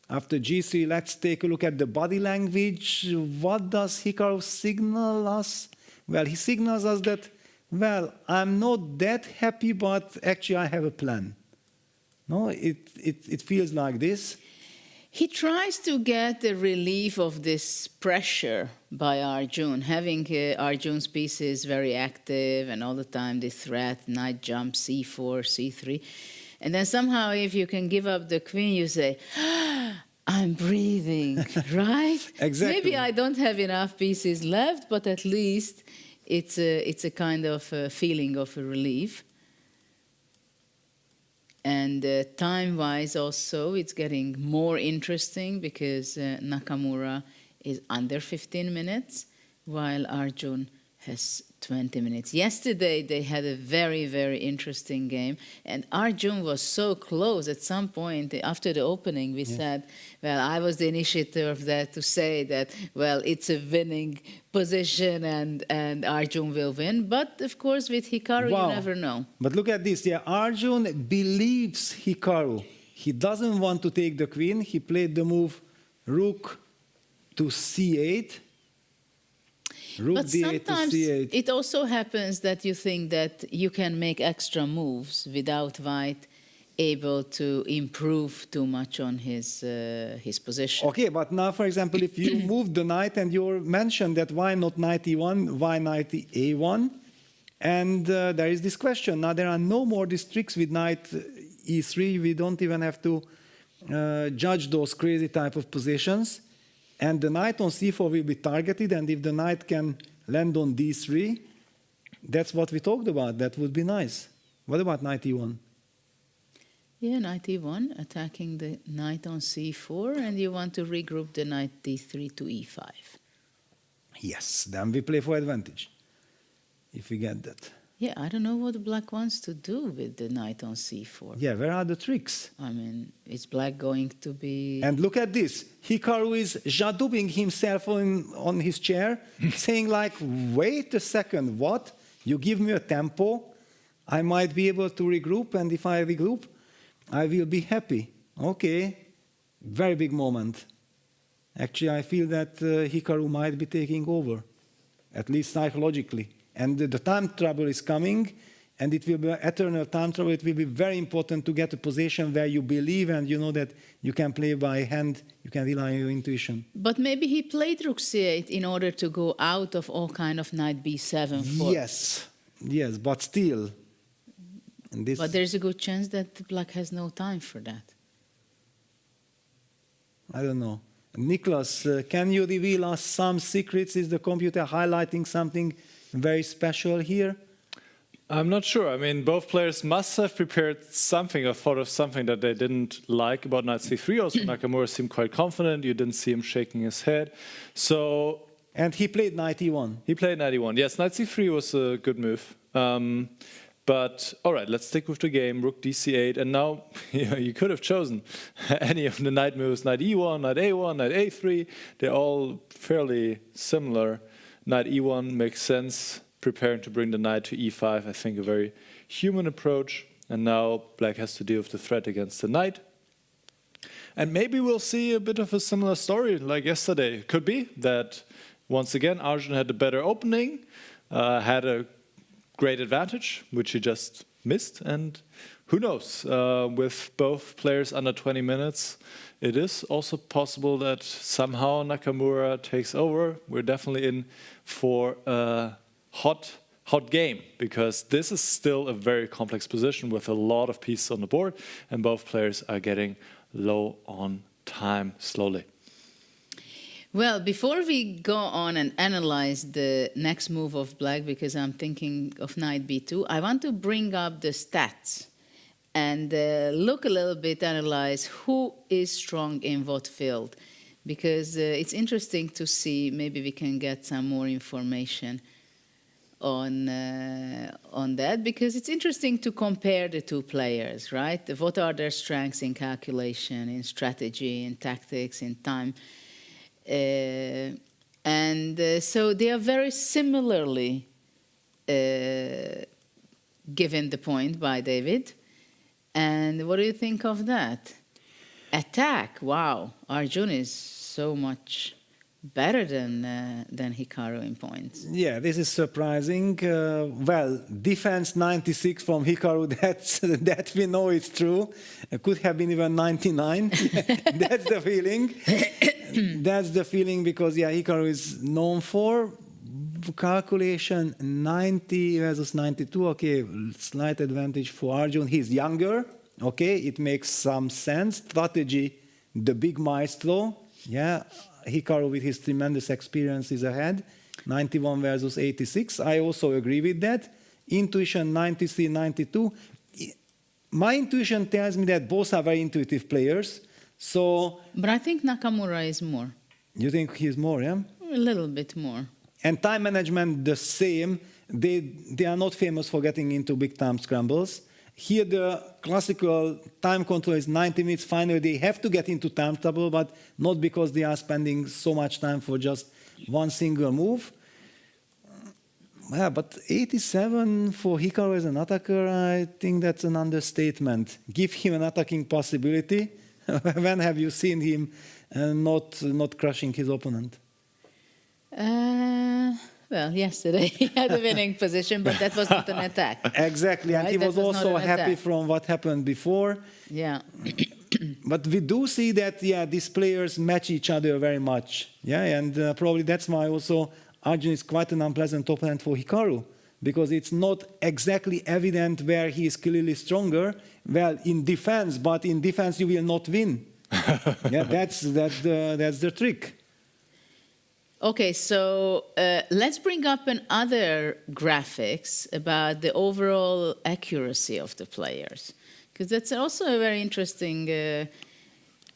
After g3, let's take a look at the body language. What does Hikaru signal us? Well, he signals us that, well, I'm not that happy, but actually I have a plan. No, it feels like this. He tries to get the relief of this pressure by Arjun, having Arjun's pieces very active and all the time the threat, knight jump, c4, c3. And then somehow if you can give up the queen, you say, I'm breathing, right? Exactly. Maybe I don't have enough pieces left, but at least it's a kind of feeling of a relief. And time-wise also, it's getting more interesting because Nakamura is under 15 minutes, while Arjun has 20 minutes. Yesterday, they had a very, very interesting game, and Arjun was so close at some point. After the opening, we said, well, I was the initiator of that to say that, well, it's a winning position and Arjun will win. But, of course, with Hikaru, Wow. you never know. But look at this. Yeah, Arjun believes Hikaru. He doesn't want to take the queen. He played the move rook to c8. Rook But d8 to sometimes c8. it also happens that you think that you can make extra moves without white able to improve too much on his position. Okay, but now, for example, if you move the knight and you mentioned that why not knight e1, why knight a1? And there is this question. Now, there are no more these tricks with knight e3. We don't even have to judge those crazy type of positions. And the knight on c4 will be targeted, and if the knight can land on d3, that's what we talked about. That would be nice. What about knight e1? Yeah, knight e1, attacking the knight on c4, and you want to regroup the knight d3 to e5. Yes, then we play for advantage, if we get that. Yeah, I don't know what black wants to do with the knight on c4. Yeah, where are the tricks? I mean, is black going to be... And look at this. Hikaru is jadubbing himself on his chair, saying like, wait a second, what? You give me a tempo, I might be able to regroup, and if I regroup, I will be happy. Okay, very big moment. Actually, I feel that Hikaru might be taking over, at least psychologically. And the time trouble is coming, and it will be eternal time trouble. It will be very important to get a position where you believe and you know that you can play by hand, you can rely on your intuition. But maybe he played rook c8 in order to go out of all kind of knight b7. Yes, but still. And this But there's a good chance that black has no time for that. I don't know. Nicholas, can you reveal us some secrets? Is the computer highlighting something very special here? I'm not sure. I mean, both players must have prepared something or thought of something that they didn't like about knight c3. Also, Nakamura seemed quite confident. You didn't see him shaking his head. So, and he played knight e1. He played knight e1. Yes, knight c3 was a good move. But all right, let's stick with the game. Rook dc8, and now you could have chosen any of the knight moves: knight e1, knight a1, knight a3. They're all fairly similar. Knight e1 makes sense. Preparing to bring the knight to e5, I think a very human approach. And now black has to deal with the threat against the knight. And maybe we'll see a bit of a similar story like yesterday. Could be that once again Arjun had a better opening, had a great advantage, which he just missed. And who knows, with both players under 20 minutes, it is also possible that somehow Nakamura takes over. We're definitely in for a hot game, because this is still a very complex position with a lot of pieces on the board, and both players are getting low on time slowly. Well, before we go on and analyze the next move of black, because I'm thinking of knight b2, I want to bring up the stats and look a little bit, analyze who is strong in what field, because it's interesting to see, maybe we can get some more information on that, because it's interesting to compare the two players, right? What are their strengths in calculation, in strategy, in tactics, in time? So they are very similarly given the point by David. And what do you think of that? Attack, wow, Arjun is so much better than Hikaru in points. Yeah, this is surprising. Well, defense 96 from Hikaru, that we know is true. It could have been even 99. That's the feeling. That's the feeling, because yeah, Hikaru is known for calculation 90 versus 92. Okay, slight advantage for Arjun. He's younger. Okay, it makes some sense. Strategy, the big maestro. Yeah. Hikaru, with his tremendous experience, is ahead. 91 versus 86. I also agree with that. Intuition 93, 92. My intuition tells me that both are very intuitive players. So, but I think Nakamura is more. You think he's more, yeah? A little bit more. And time management the same. They are not famous for getting into big time scrambles. Here the classical time control is 90 minutes. Finally, they have to get into time trouble, but not because they are spending so much time for just one single move. Yeah, but 87 for Hikaru as an attacker, I think that's an understatement. Give him an attacking possibility. When have you seen him not crushing his opponent? Well, yesterday he had a winning position, but that was not an attack. Exactly, right? And he was also happy from what happened before. Yeah. But we do see that, yeah, these players match each other very much. Yeah, and probably that's why also Arjun is quite an unpleasant opponent for Hikaru, because it's not exactly evident where he is clearly stronger. Well, in defense, but in defense you will not win. Yeah, that's the trick. Okay, so let's bring up another graphics about the overall accuracy of the players, because that's also a very interesting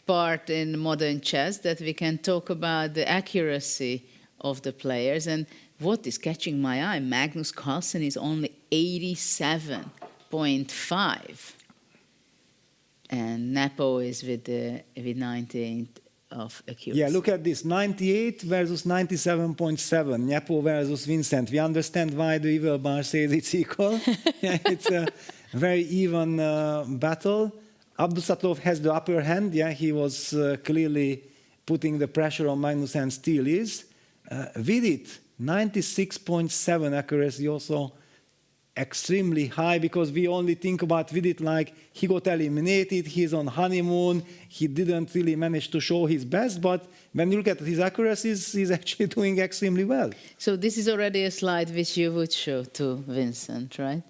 part in modern chess, that we can talk about the accuracy of the players. And what is catching my eye, Magnus Carlsen is only 87.5, and Nepo is with 98 of accuracy. Yeah, look at this, 98 versus 97.7, Nepo versus Vincent. We understand why the evil bar says it's equal. Yeah, it's a very even battle. Abdusatov has the upper hand. Yeah, he was clearly putting the pressure on Magnus, and still is. Vidit, 96.7 accuracy, also extremely high, because we only think about Vidit like he got eliminated, he's on honeymoon, he didn't really manage to show his best, but when you look at his accuracies, he's actually doing extremely well. So this is already a slide which you would show to Vincent, right?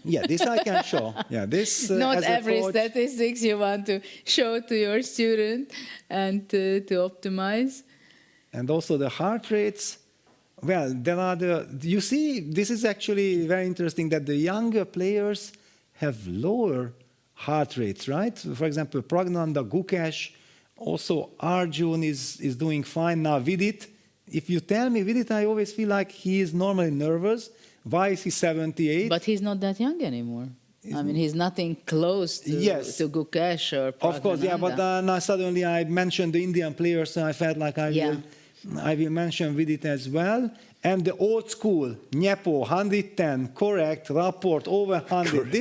Yeah, this I can show. Yeah, this not every statistics you want to show to your student and to optimize. And also the heart rates. Well, there are you see, this is actually very interesting that the younger players have lower heart rates, right? For example, Pragnanda, Gukesh, also Arjun is doing fine now. Vidit, if you tell me Vidit, I always feel like he is normally nervous. Why is he 78? But he's not that young anymore. I mean, he's nothing close to Gukesh or Pragnanda. Of course, yeah, but now suddenly I mentioned the Indian players, so I felt like I will mention Vidit as well. And the old school, Nyepo, 110, correct, Rapport, over 100. Correct.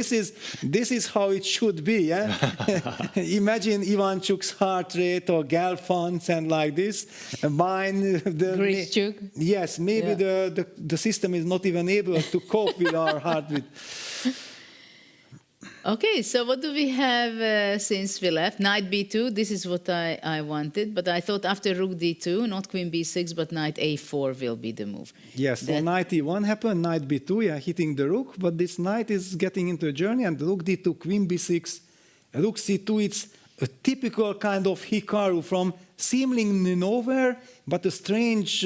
This is how it should be. Yeah? Imagine Ivanchuk's heart rate or Gelfand's and like this. Mine, Grishchuk. Yes, maybe the system is not even able to cope with our heart rate. Okay, so what do we have since we left? Knight b2, this is what I wanted, but I thought after rook d2, not queen b6, but knight a4 will be the move. Yes, so knight e1 happened, knight b2, yeah, hitting the rook, but this knight is getting into a journey, and rook d2, queen b6, rook c2, it's a typical kind of Hikaru from seemingly nowhere, but a strange,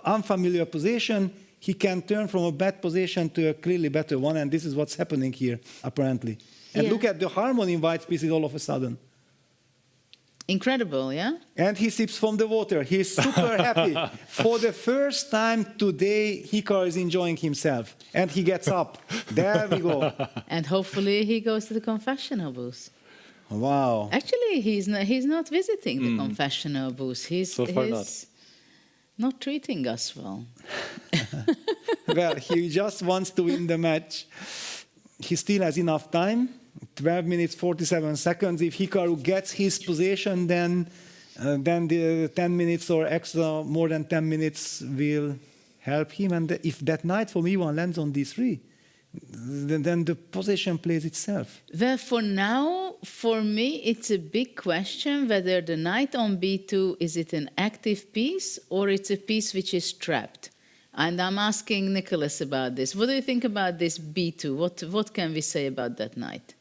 unfamiliar position. He can turn from a bad position to a clearly better one, and this is what's happening here, apparently. And look at the harmony in white pieces all of a sudden. Incredible, yeah? And he sips from the water. He's super happy. For the first time today, Hikaru is enjoying himself. And he gets up. There we go. And hopefully he goes to the confessional booth. Wow. Actually, he's not visiting the confessional booth. He's not treating us well. Well, he just wants to win the match. He still has enough time. 12 minutes, 47 seconds. If Hikaru gets his position, then the 10 minutes or extra, more than 10 minutes will help him. And if that knight from e1 lands on d3, then the position plays itself. Well, for now, for me, it's a big question whether the knight on b2, is it an active piece or it's a piece which is trapped? And I'm asking Nicholas about this. What do you think about this b2? What can we say about that knight?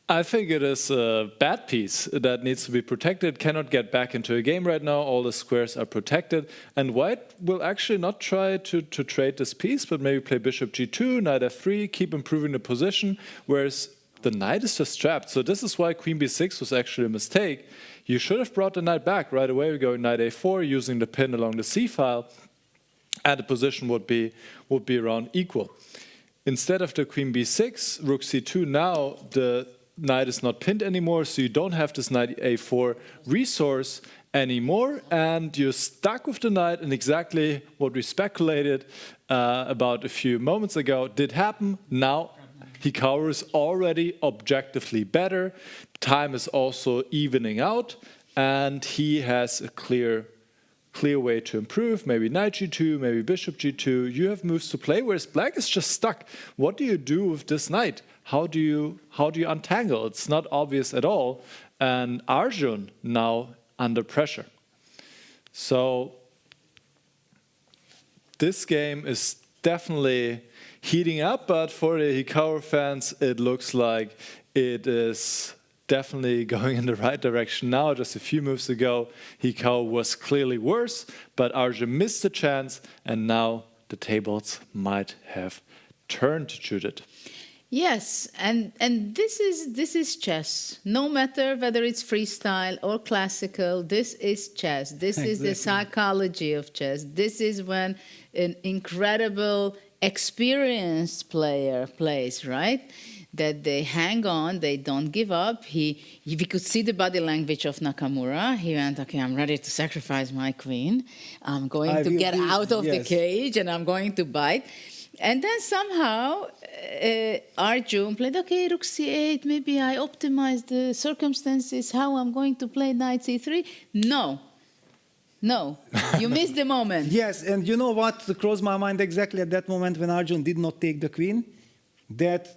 I think it is a bad piece that needs to be protected, cannot get back into a game right now. All the squares are protected. And white will actually not try to trade this piece, but maybe play bishop g2, knight f3, keep improving the position, whereas the knight is just trapped. So this is why queen b6 was actually a mistake. You should have brought the knight back right away. We go knight a4, using the pin along the c-file, and the position would be around equal. Instead of the queen b6, rook c2, now the knight is not pinned anymore, so you don't have this knight a4 resource anymore, and you're stuck with the knight, and exactly what we speculated about a few moments ago did happen. Now Hikaru is already objectively better, time is also evening out, and he has a clear way to improve. Maybe knight g2, maybe bishop g2. You have moves to play, whereas black is just stuck. What do you do with this knight? How do you untangle? It's not obvious at all. And Arjun now under pressure. So this game is definitely heating up, but for the Hikaru fans, it looks like it is definitely going in the right direction now. Just a few moves ago, Hikaru was clearly worse, but Arjun missed the chance, and now the tables might have turned to Judith. Yes, and this is chess. No matter whether it's freestyle or classical, this is chess. This is the psychology of chess. This is when an incredible, experienced player plays, right? That they hang on, they don't give up. We could see the body language of Nakamura. He went, okay, I'm ready to sacrifice my queen. I'm going to get out of the cage and I'm going to bite. And then somehow Arjun played, okay, rook c8, maybe I optimize the circumstances, how I'm going to play knight c3. No, you missed the moment. Yes, and you know what crossed my mind exactly at that moment when Arjun did not take the queen? That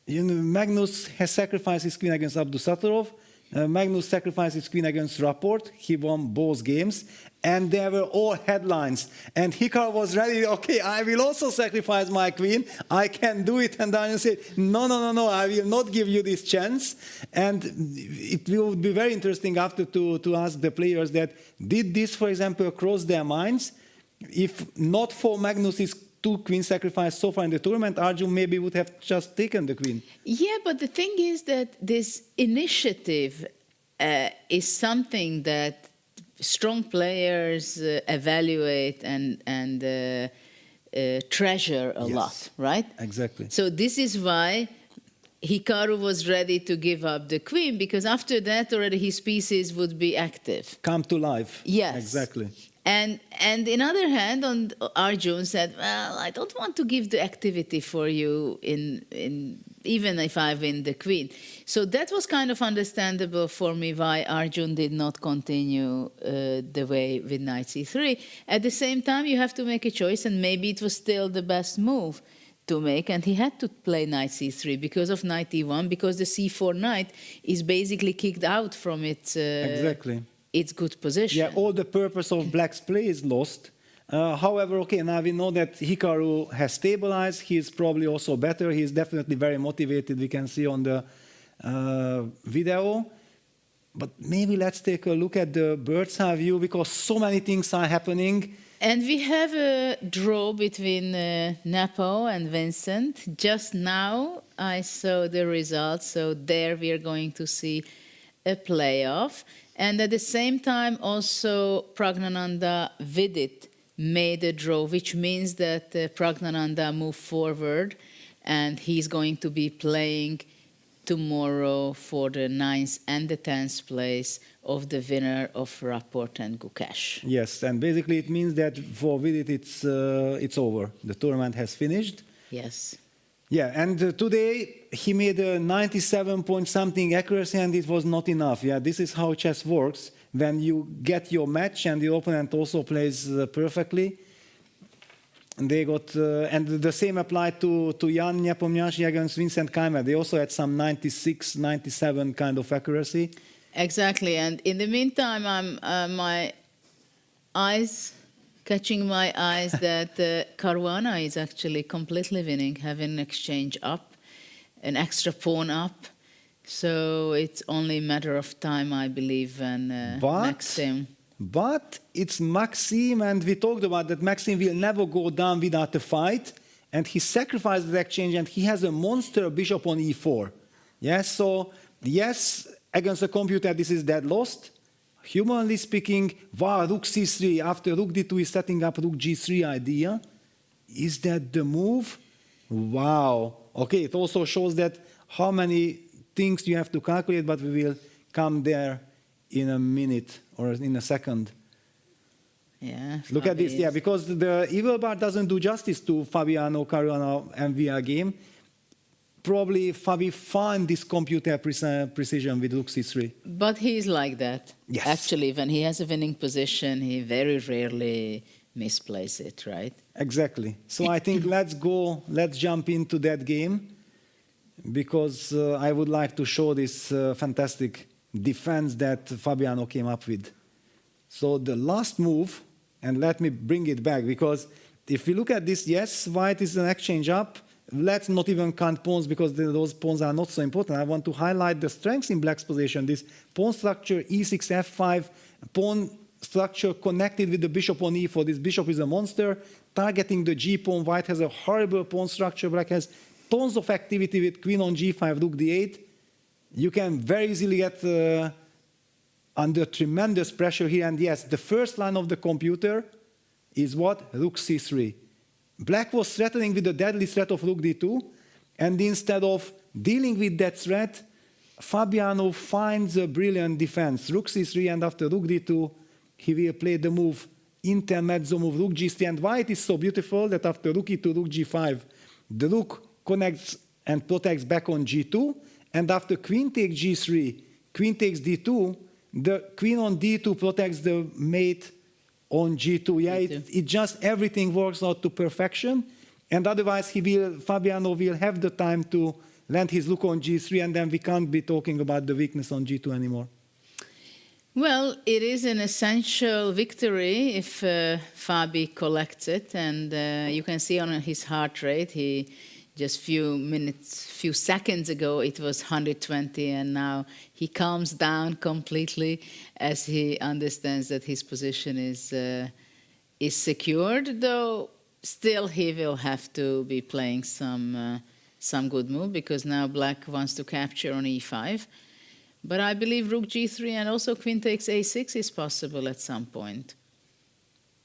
Magnus has sacrificed his queen against Abdusattorov. Magnus sacrificed his queen against Rapport. He won both games. And there were all headlines. And Hikaru was ready, okay, I will also sacrifice my queen. I can do it. And Daniel said, no, I will not give you this chance. And it will be very interesting after to ask the players that did this, for example, cross their minds. if not for Magnus's 2 queen sacrifice so far in the tournament, Arjun maybe would have just taken the queen. Yeah, but the thing is that this initiative is something that strong players evaluate and treasure a lot, right? Exactly. So this is why Hikaru was ready to give up the queen, because after that already his pieces would be active. Come to life. Yes. Exactly. And in other hand, Arjun said, well, I don't want to give the activity for you even if I win the queen. So that was kind of understandable for me why Arjun did not continue the way with knight c3. At the same time, you have to make a choice, and maybe it was still the best move to make, and he had to play knight c3 because of knight e1, because the c4 knight is basically kicked out from its its good position. Yeah, all the purpose of black's play is lost. However, okay, now we know that Hikaru has stabilized. He's probably also better. He's definitely very motivated. We can see on the video. But maybe let's take a look at the bird's eye view, because so many things are happening. And we have a draw between Napo and Vincent. Just now I saw the results, so there we are going to see a playoff. And at the same time also Pragnananda Vidit made a draw, which means that Pragnananda moved forward, and he's going to be playing tomorrow for the 9th and the 10th place of the winner of Rapport and Gukesh. Yes, and basically it means that for Vidit it's over. The tournament has finished. Yes. Yeah, and today he made a 97 point something accuracy, and it was not enough. Yeah, this is how chess works. When you get your match and the opponent also plays perfectly. And they got, and the same applied to Jan Nepomniachtchi against Vincent Keimer. They also had some 96, 97 kind of accuracy. Exactly, and in the meantime, I'm catching my eyes that Caruana is actually completely winning, having an exchange up, an extra pawn up. So it's only a matter of time, I believe, when Maxim. But it's Maxim, and we talked about that Maxim will never go down without a fight, and he sacrificed the exchange, and he has a monster bishop on e4. Yes, so yes, against a computer this is dead lost. Humanly speaking, wow, rook c3 after rook d2 is setting up rook g3 idea. Is that the move? Wow. Okay, it also shows that how many things you have to calculate, but we will come there in a minute or in a second. Yeah. Look at this, yeah, because the evil bar doesn't do justice to Fabiano Caruana MVR game. Probably Fabi found this computer precision with rook c3. But he's like that. Yes. Actually, when he has a winning position, he very rarely misplays it, right? Exactly. So I think let's jump into that game, because I would like to show this fantastic defense that Fabiano came up with. So the last move, and let me bring it back, because if we look at this, yes, white is an exchange up. Let's not even count pawns, because those pawns are not so important. I want to highlight the strengths in black's position. This pawn structure, e6, f5, pawn structure connected with the bishop on e4. This bishop is a monster, targeting the g pawn. White has a horrible pawn structure. Black has tons of activity with queen on g5, rook d8. You can very easily get under tremendous pressure here. And yes, the first line of the computer is what? Rook c3. Black was threatening with the deadly threat of rook d2, and instead of dealing with that threat, Fabiano finds a brilliant defense. Rook c3, and after rook d2, he will play the move, intermezzo move, rook g3. And why it is so beautiful that after rook e2, rook g5, the rook connects and protects back on g2, and after queen takes g3, queen takes d2, the queen on d2 protects the mate on g2. Yeah, it just everything works out to perfection, and otherwise Fabiano will have the time to land his rook on g3, and then we can't be talking about the weakness on g2 anymore. Well, it is an essential victory if Fabi collects it, and you can see on his heart rate, he just few seconds ago it was 120, and now he calms down completely as he understands that his position is is secured, though still he will have to be playing some good move, because now black wants to capture on e5. But I believe rook g3 and also queen takes a6 is possible at some point.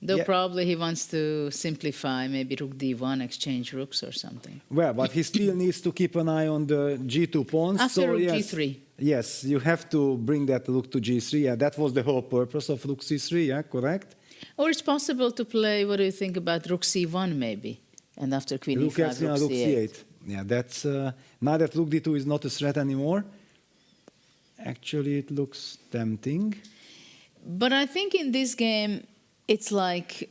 Though probably he wants to simplify, maybe rook d1, exchange rooks or something. Well, but he still needs to keep an eye on the g2 pawns. After so rook yes, g3. Yes, you have to bring that rook to g3. Yeah, that was the whole purpose of rook c3, yeah, correct? Or it's possible to play, what do you think about rook c1 maybe? And after queen Rook e5, f3 and rook rook c8. c8. Yeah, that's, now that rook d2 is not a threat anymore, actually it looks tempting. But I think in this game, it's like...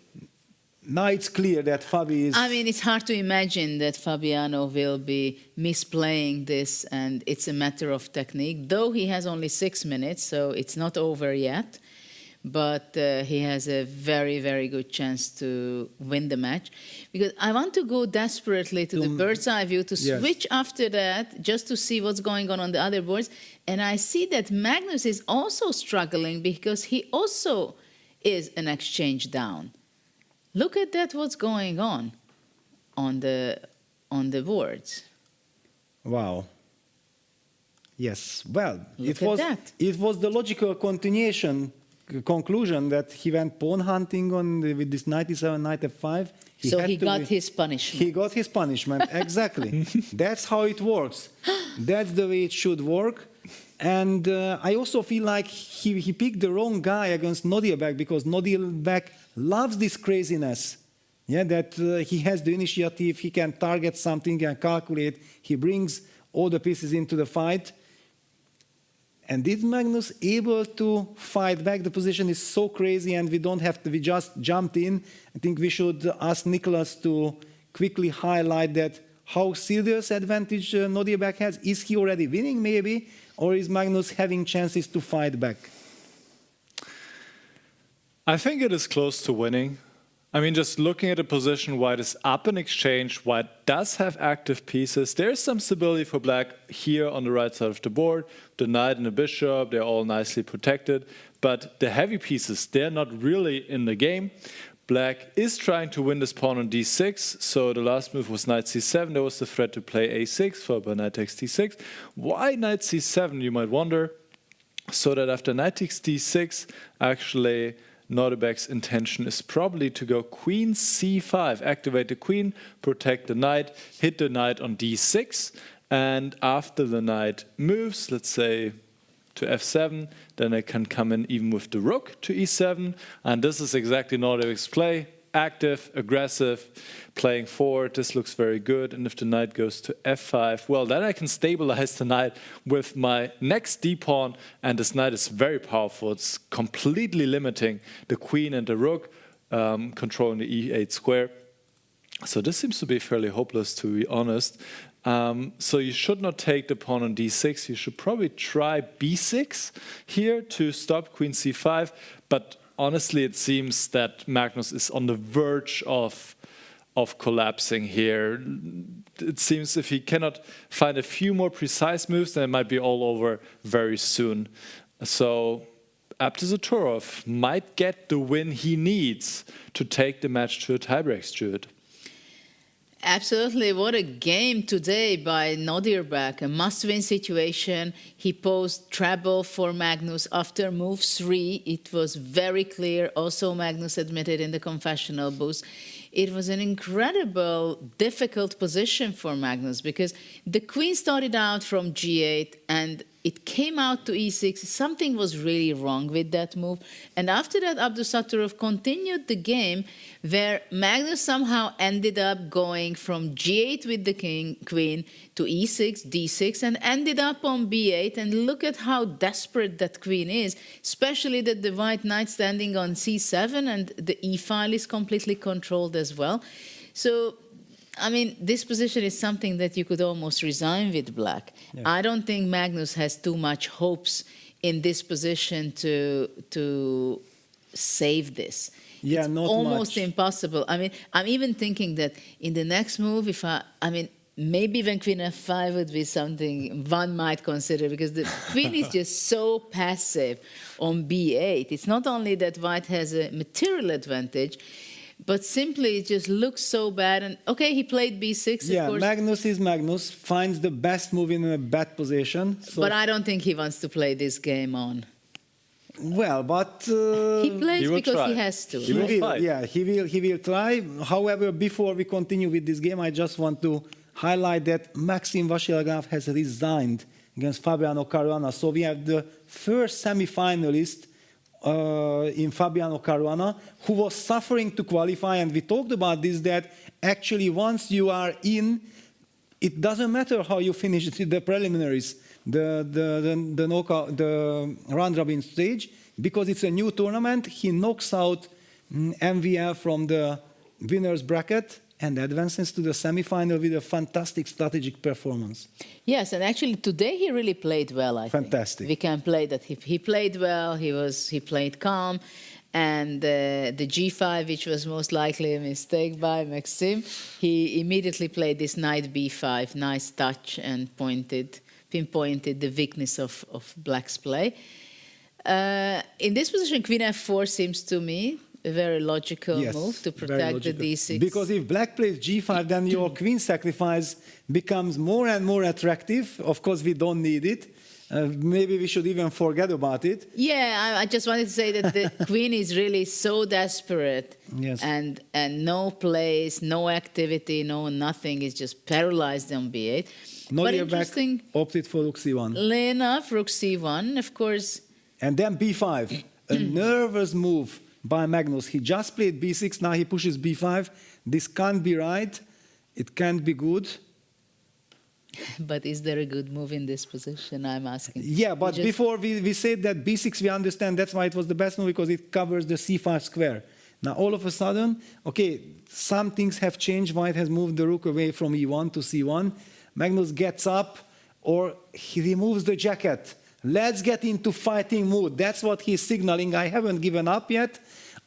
Now it's clear that Fabi is... I mean, it's hard to imagine that Fabiano will be misplaying this, and it's a matter of technique, though he has only 6 minutes, so it's not over yet. But he has a very, very good chance to win the match. Because I want to go desperately to the bird's eye view to switch after that, just to see what's going on the other boards. And I see that Magnus is also struggling because he also is an exchange down. Look at that, what's going on the boards. Wow. Yes, well, Look it was the logical conclusion that he went pawn hunting with this knight e7, knight f5. So he got his punishment. He got his punishment, exactly. That's how it works. That's the way it should work. And I also feel like he picked the wrong guy against Nodirbek, because Nodirbek loves this craziness. Yeah, that he has the initiative, he can target something and calculate. He brings all the pieces into the fight. And is Magnus able to fight back? The position is so crazy, and we just jumped in. I think we should ask Nicholas to quickly highlight that how serious advantage Nodirbek has. Is he already winning, maybe? Or is Magnus having chances to fight back? I think it is close to winning. I mean, just looking at the position, white is up in exchange, white does have active pieces. There's some stability for black here on the right side of the board. The knight and the bishop, they're all nicely protected. But the heavy pieces, they're not really in the game. Black is trying to win this pawn on d6, so the last move was knight c7. There was the threat to play a6, followed by knight takes d6. Why knight c7, you might wonder? So that after knight takes d6, actually Nodirbek's intention is probably to go queen c5, activate the queen, protect the knight, hit the knight on d6, and after the knight moves, let's say to f7, then I can come in even with the rook to e7, and this is exactly Nodirbek's play. Active, aggressive, playing forward. This looks very good. And if the knight goes to f5, well, then I can stabilize the knight with my next d-pawn. And this knight is very powerful. It's completely limiting the queen and the rook, controlling the e8 square. So this seems to be fairly hopeless, to be honest. So you should not take the pawn on d6. You should probably try b6 here to stop queen c5. But honestly, it seems that Magnus is on the verge of collapsing here. It seems if he cannot find a few more precise moves, then it might be all over very soon. So Abdusattorov might get the win he needs to take the match to a tiebreak, Stuart. Absolutely. What a game today by Nodirbek. A must-win situation. He posed treble for Magnus after move 3. It was very clear. Also, Magnus admitted in the confessional booth. It was an incredible, difficult position for Magnus because the queen started out from g8 and it came out to e6. Something was really wrong with that move. And after that, Abdusattorov continued the game where Magnus somehow ended up going from g8 with the queen to e6, d6, and ended up on b8. And look at how desperate that queen is, especially that the white knight standing on c7 and the e file is completely controlled as well. So, I mean, this position is something that you could almost resign with black. Yeah. I don't think Magnus has too much hopes in this position to save this. Yeah, it's not almost much. Impossible. I mean, I'm even thinking that in the next move, maybe when queen f5 would be something one might consider, because the queen is just so passive on b8. It's not only that white has a material advantage, but simply it just looks so bad. And okay, he played b6, Yeah, of course. Magnus is Magnus, finds the best move in a bad position. So But I don't think he wants to play this game on. well, but He plays because he has to. He will, yeah, he will try. However, before we continue with this game, I just want to highlight that Maxim Vasilyev has resigned against Fabiano Caruana. So we have the first semi-finalist in Fabiano Caruana, who was suffering to qualify, and we talked about this, that actually once you are in, it doesn't matter how you finish the preliminaries, the knockout, the round-robin stage, because it's a new tournament. He knocks out MVL from the winner's bracket and advances to the semi-final with a fantastic strategic performance. Yes, and actually today he really played well, I think. Fantastic. We can play that. He played well, he played calm, and the G5, which was most likely a mistake by Maxim, he immediately played this knight B5, nice touch, and pinpointed the weakness of Black's play. In this position, Queen F4 seems to me a very logical move to protect the D6. Because if Black plays G5, then your queen sacrifice becomes more and more attractive. Of course, we don't need it. Maybe we should even forget about it. Yeah, I just wanted to say that the queen is really so desperate. Yes. And no plays, no activity, no nothing. Is just paralyzed on B8. But interesting. Opted for Rook C1. Enough, Rook C1, of course. And then B5, a nervous move by Magnus. He just played B6, now he pushes B5. This can't be right. It can't be good. But is there a good move in this position, I'm asking? Yeah, but before we said that B6, we understand that's why it was the best move, because it covers the C5 square. Now, all of a sudden, okay, some things have changed. White has moved the rook away from E1 to C1. Magnus gets up, or he removes the jacket. Let's get into fighting mood. That's what he's signaling. I haven't given up yet.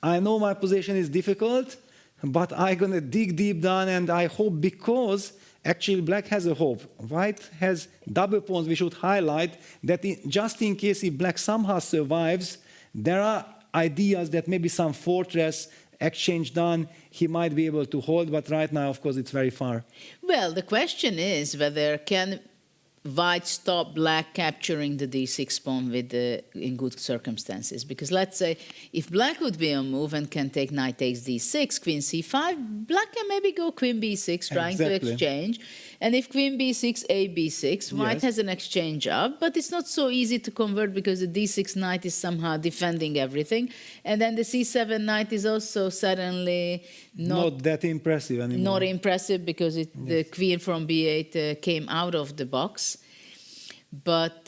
I know my position is difficult, but I'm going to dig deep down, and I hope, because actually Black has a hope. White has double pawns. We should highlight that just in case if Black somehow survives, there are ideas that maybe some fortress exchange done, he might be able to hold, but right now, of course, it's very far. Well, the question is whether can White stop Black capturing the D6 pawn in good circumstances. Because let's say if Black would be on move and can take knight takes D6, Queen C5, Black can maybe go Queen B6 trying to exchange. And if Queen B6, A B6, White has an exchange up, but it's not so easy to convert because the D6 knight is somehow defending everything. And then the C7 knight is also suddenly not that impressive anymore. Not impressive because the queen from B8 came out of the box. But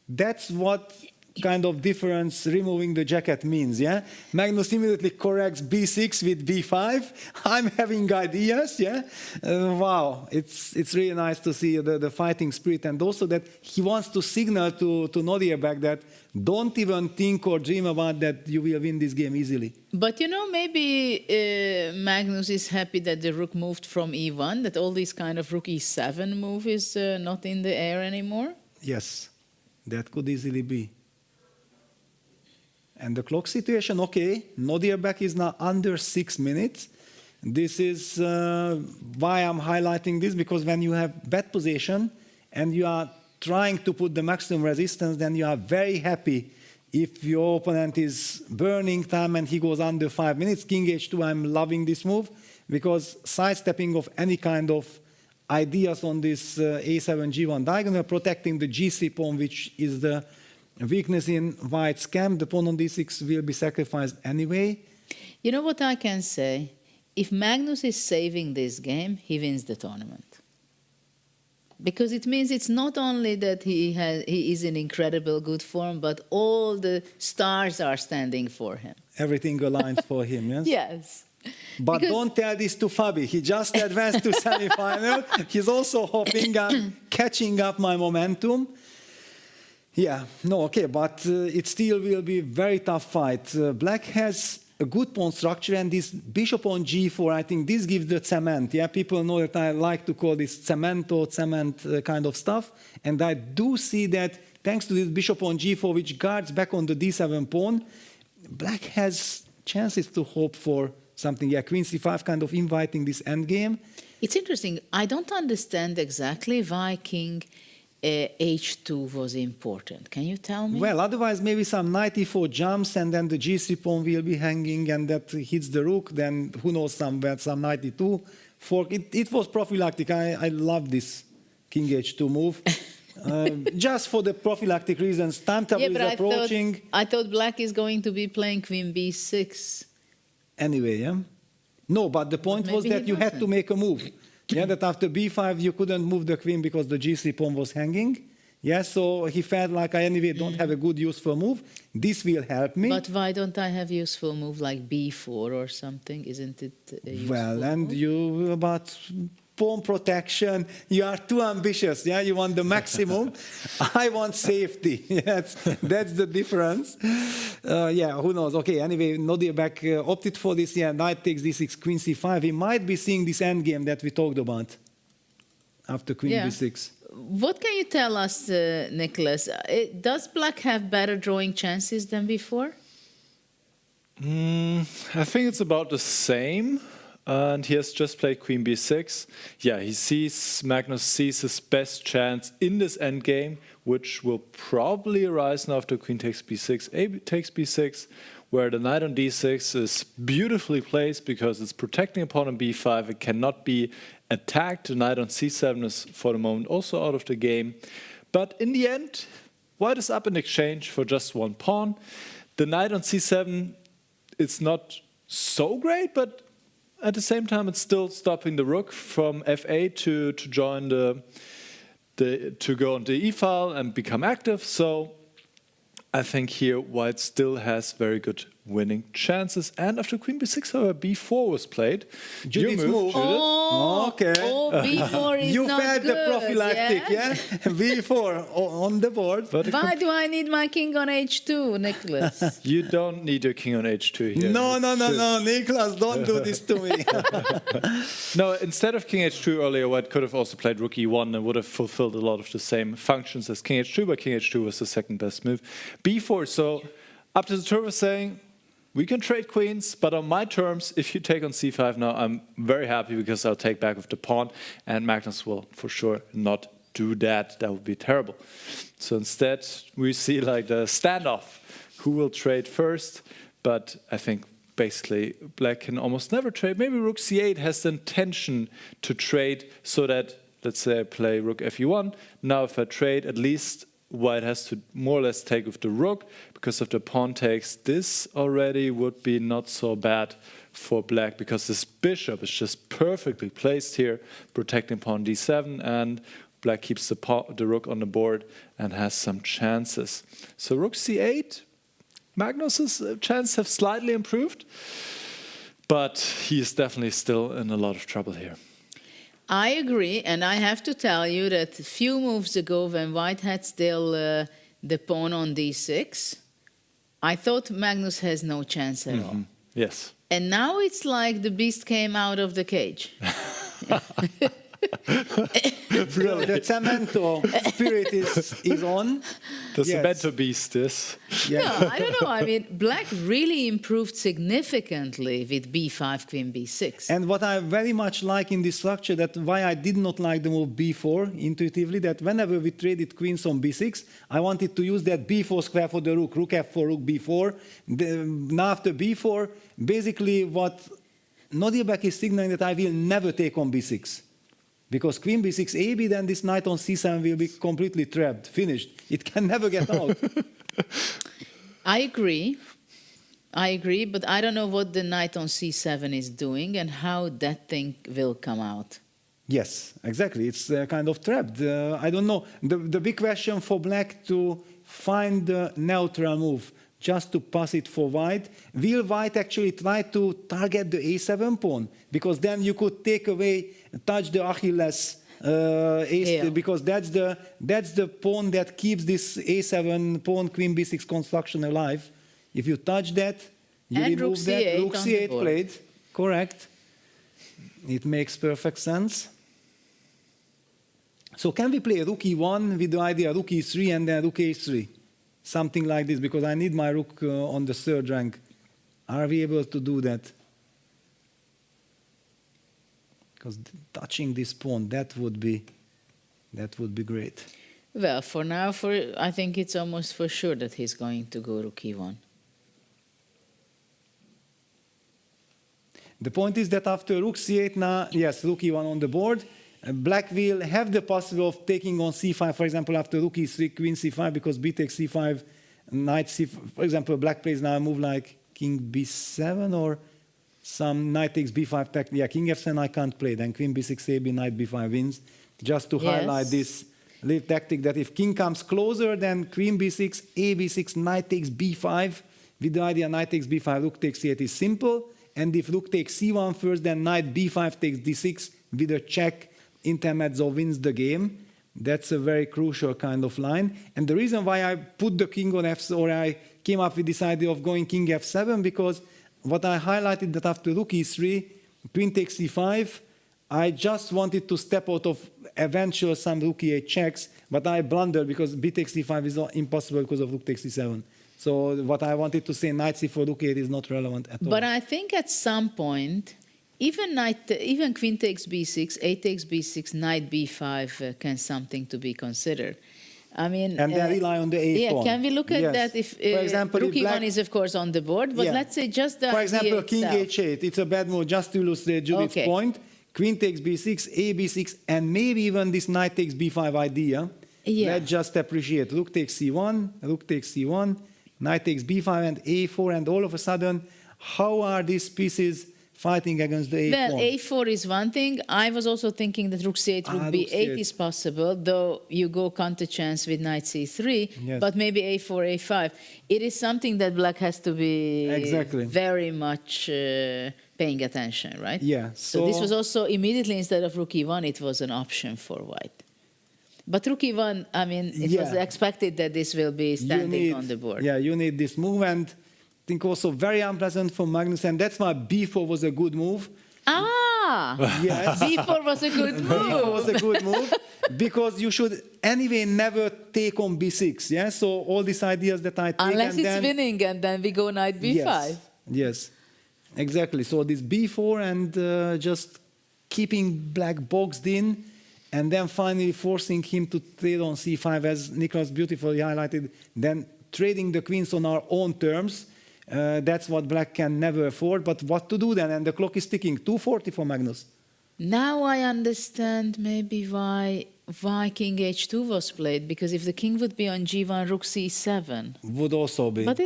that's what kind of difference removing the jacket means, yeah? Magnus immediately corrects B6 with B5. I'm having ideas, yeah? Wow, it's really nice to see the fighting spirit, and also that he wants to signal to Nodierbeck that don't even think or dream about that you will win this game easily. But you know, maybe Magnus is happy that the rook moved from E1, that all this kind of rook E7 move is not in the air anymore? Yes, that could easily be. And the clock situation, okay, Nodierbeck is now under 6 minutes. This is why I'm highlighting this, because when you have bad position and you are trying to put the maximum resistance, then you are very happy if your opponent is burning time and he goes under 5 minutes. King H2, I'm loving this move, because sidestepping of any kind of ideas on this A7 G1 diagonal, protecting the G3 pawn, which is the weakness in White's camp. The pawn on D6 will be sacrificed anyway. You know what I can say? If Magnus is saving this game, he wins the tournament. Because it means it's not only that he is in incredible good form, but all the stars are standing for him. Everything aligns for him, yes? Yes. But don't tell this to Fabi. He just advanced to semi-final. He's also hoping I'm catching up my momentum. Yeah, no, okay, but it still will be a very tough fight. Black has a good pawn structure, and this bishop on G4, I think this gives the cement. Yeah, people know that I like to call this cement kind of stuff, and I do see that thanks to this bishop on G4, which guards back on the D7 pawn, Black has chances to hope for something. Yeah, queen c5 kind of inviting this endgame. It's interesting. I don't understand exactly why king h2 was important. Can you tell me? Well, otherwise maybe some knight e4 jumps and then the g3 pawn will be hanging and that hits the rook. Then who knows, somewhere some knight e2 fork. It was prophylactic. I love this king h2 move. Just for the prophylactic reasons. Time table is approaching. I thought black is going to be playing queen b6. Anyway, yeah? No, but the point was that you had to make a move. Yeah, that after b5 you couldn't move the queen because the g3 pawn was hanging. Yeah, so he felt like I anyway don't have a good useful move. This will help me. But why don't I have useful move like b4 or something? Isn't it a useful Well, and move? you about pawn protection, you are too ambitious. Yeah, you want the maximum. I want safety. Yes, that's the difference. Yeah, who knows? Okay, anyway, Nodirbek opted for this. Yeah, knight takes d6, queen c5. He might be seeing this endgame that we talked about after queen b6. What can you tell us, Nicholas? Does black have better drawing chances than before? I think it's about the same. And he has just played queen b6. Yeah, Magnus sees his best chance in this endgame, which will probably arise now after queen takes b6, a takes b6, where the knight on d6 is beautifully placed because it's protecting a pawn on b5. It cannot be attacked. The knight on c7 is for the moment also out of the game. But in the end, white is up in exchange for just one pawn. The knight on c7, it's not so great, but at the same time, it's still stopping the rook from f8 to join to go on the e file and become active. So I think here white still has very good winning chances. And after queen b6, however, b4 was played. Judith's move. Oh, okay. Oh, b4 is you not felt good. the prophylactic, yeah? B4 on the board. But why do I need my king on h2, Nicholas? You don't need your king on h2 here. No, Nicholas, don't do this to me. No, instead of king h2 earlier, white could have also played rook e1 and would have fulfilled a lot of the same functions as king h2, but king h2 was the second best move. b4, so up to the turn was saying, we can trade queens, but on my terms, if you take on c5 now, I'm very happy because I'll take back with the pawn, and Magnus will for sure not do that. That would be terrible. So instead, we see like the standoff. Who will trade first? But I think basically black can almost never trade. Maybe rook c8 has the intention to trade so that, let's say I play rook fe1. Now if I trade, at least white has to more or less take with the rook, because if the pawn takes this already would be not so bad for black, because this bishop is just perfectly placed here, protecting pawn d7, and black keeps the rook on the board and has some chances. So rook c8, Magnus's chances have slightly improved, but he is definitely still in a lot of trouble here. I agree, and I have to tell you that a few moves ago, when white had still the pawn on d6, I thought Magnus has no chance at all. Yes. And now it's like the beast came out of the cage. Really? The Cemento spirit is on. The Cemento beast is. No, I don't know. I mean, black really improved significantly with b5, queen b6. And what I very much like in this structure, that why I did not like the move b4 intuitively, that whenever we traded queens on b6, I wanted to use that b4 square for the rook, rook f4, rook b4. Now after b4, basically what Nodirbek is signaling that I will never take on b6. Because queen b6 AB, then this knight on c7 will be completely trapped, finished. It can never get out. I agree, but I don't know what the knight on c7 is doing and how that thing will come out. Yes, exactly. It's kind of trapped. I don't know. The big question for black to find the neutral move, just to pass it for white. Will white actually try to target the a7 pawn? Because then you could take away, touch the Achilles ace, because that's the pawn that keeps this a7 pawn queen b6 construction alive. If you touch that, you and remove that. Rook c8 played. Correct. It makes perfect sense. So can we play rook e1 with the idea rook e3 and then rook a3? Something like this, because I need my rook on the third rank. Are we able to do that? because touching this pawn, that would be great. Well, for now, I think it's almost for sure that he's going to go rook e1. The point is that after rook c8 now, yes, rook e1 on the board, black will have the possibility of taking on c5, for example, after rook e3, queen c5, because b takes c5, knight c5. For example, black plays now a move like king b7 or some knight takes b5. Yeah, king f7 I can't play. Then queen b6, ab, knight b5 wins. Just to highlight this little tactic that if king comes closer, then queen b6, a b6, knight takes b5. With the idea knight takes b5, rook takes c8 is simple. And if rook takes c1 first, then knight b5 takes d6 with a check. Intermezzo wins the game. That's a very crucial kind of line. And the reason why I put the king on f, or I came up with this idea of going king f7, because what I highlighted that after rook e3, queen takes c5, I just wanted to step out of eventual some rook e8 checks, but I blundered because b takes c5 is impossible because of rook takes c7. So what I wanted to say, knight c4, rook e8 is not relevant at all. But I think at some point, even queen takes b6, a takes b6, knight b5 can something to be considered. I mean, and then rely on the a pawn. Can we look at that? If for example, rook e1 is of course on the board, but let's say just the for example, king itself. h8. It's a bad move. Just to illustrate Judith's point, queen takes b6, a b6, and maybe even this knight takes b5 idea. Let's just appreciate. Rook takes c1, rook takes c1, knight takes b5 and a4, and all of a sudden, how are these pieces fighting against the a pawn? Well, a4 is one thing. I was also thinking that rook c8, rook b8 is possible, though you go counter chance with knight c3, but maybe a4, a5. It is something that black has to be very much paying attention, right? Yeah. So this was also immediately, instead of rook e1, it was an option for white. But rook e1, I mean, it was expected that this will be standing on the board. Yeah, you need this move, and I think also very unpleasant for Magnus, and that's why b4 was a good move. Yes. b4 was a good move. b4 was a good move, because you should anyway never take on b6, yeah? So all these ideas that I take... Unless it's winning, and then we go knight b5. Yes, exactly. So this b4 and just keeping black boxed in, and then finally forcing him to trade on c5, as Nicholas beautifully highlighted, then trading the queens on our own terms. That's what black can never afford. But what to do then? And the clock is ticking. 2:40 for Magnus. Now I understand maybe why king h2 was played, because if the king would be on g1, rook c7 would also be. But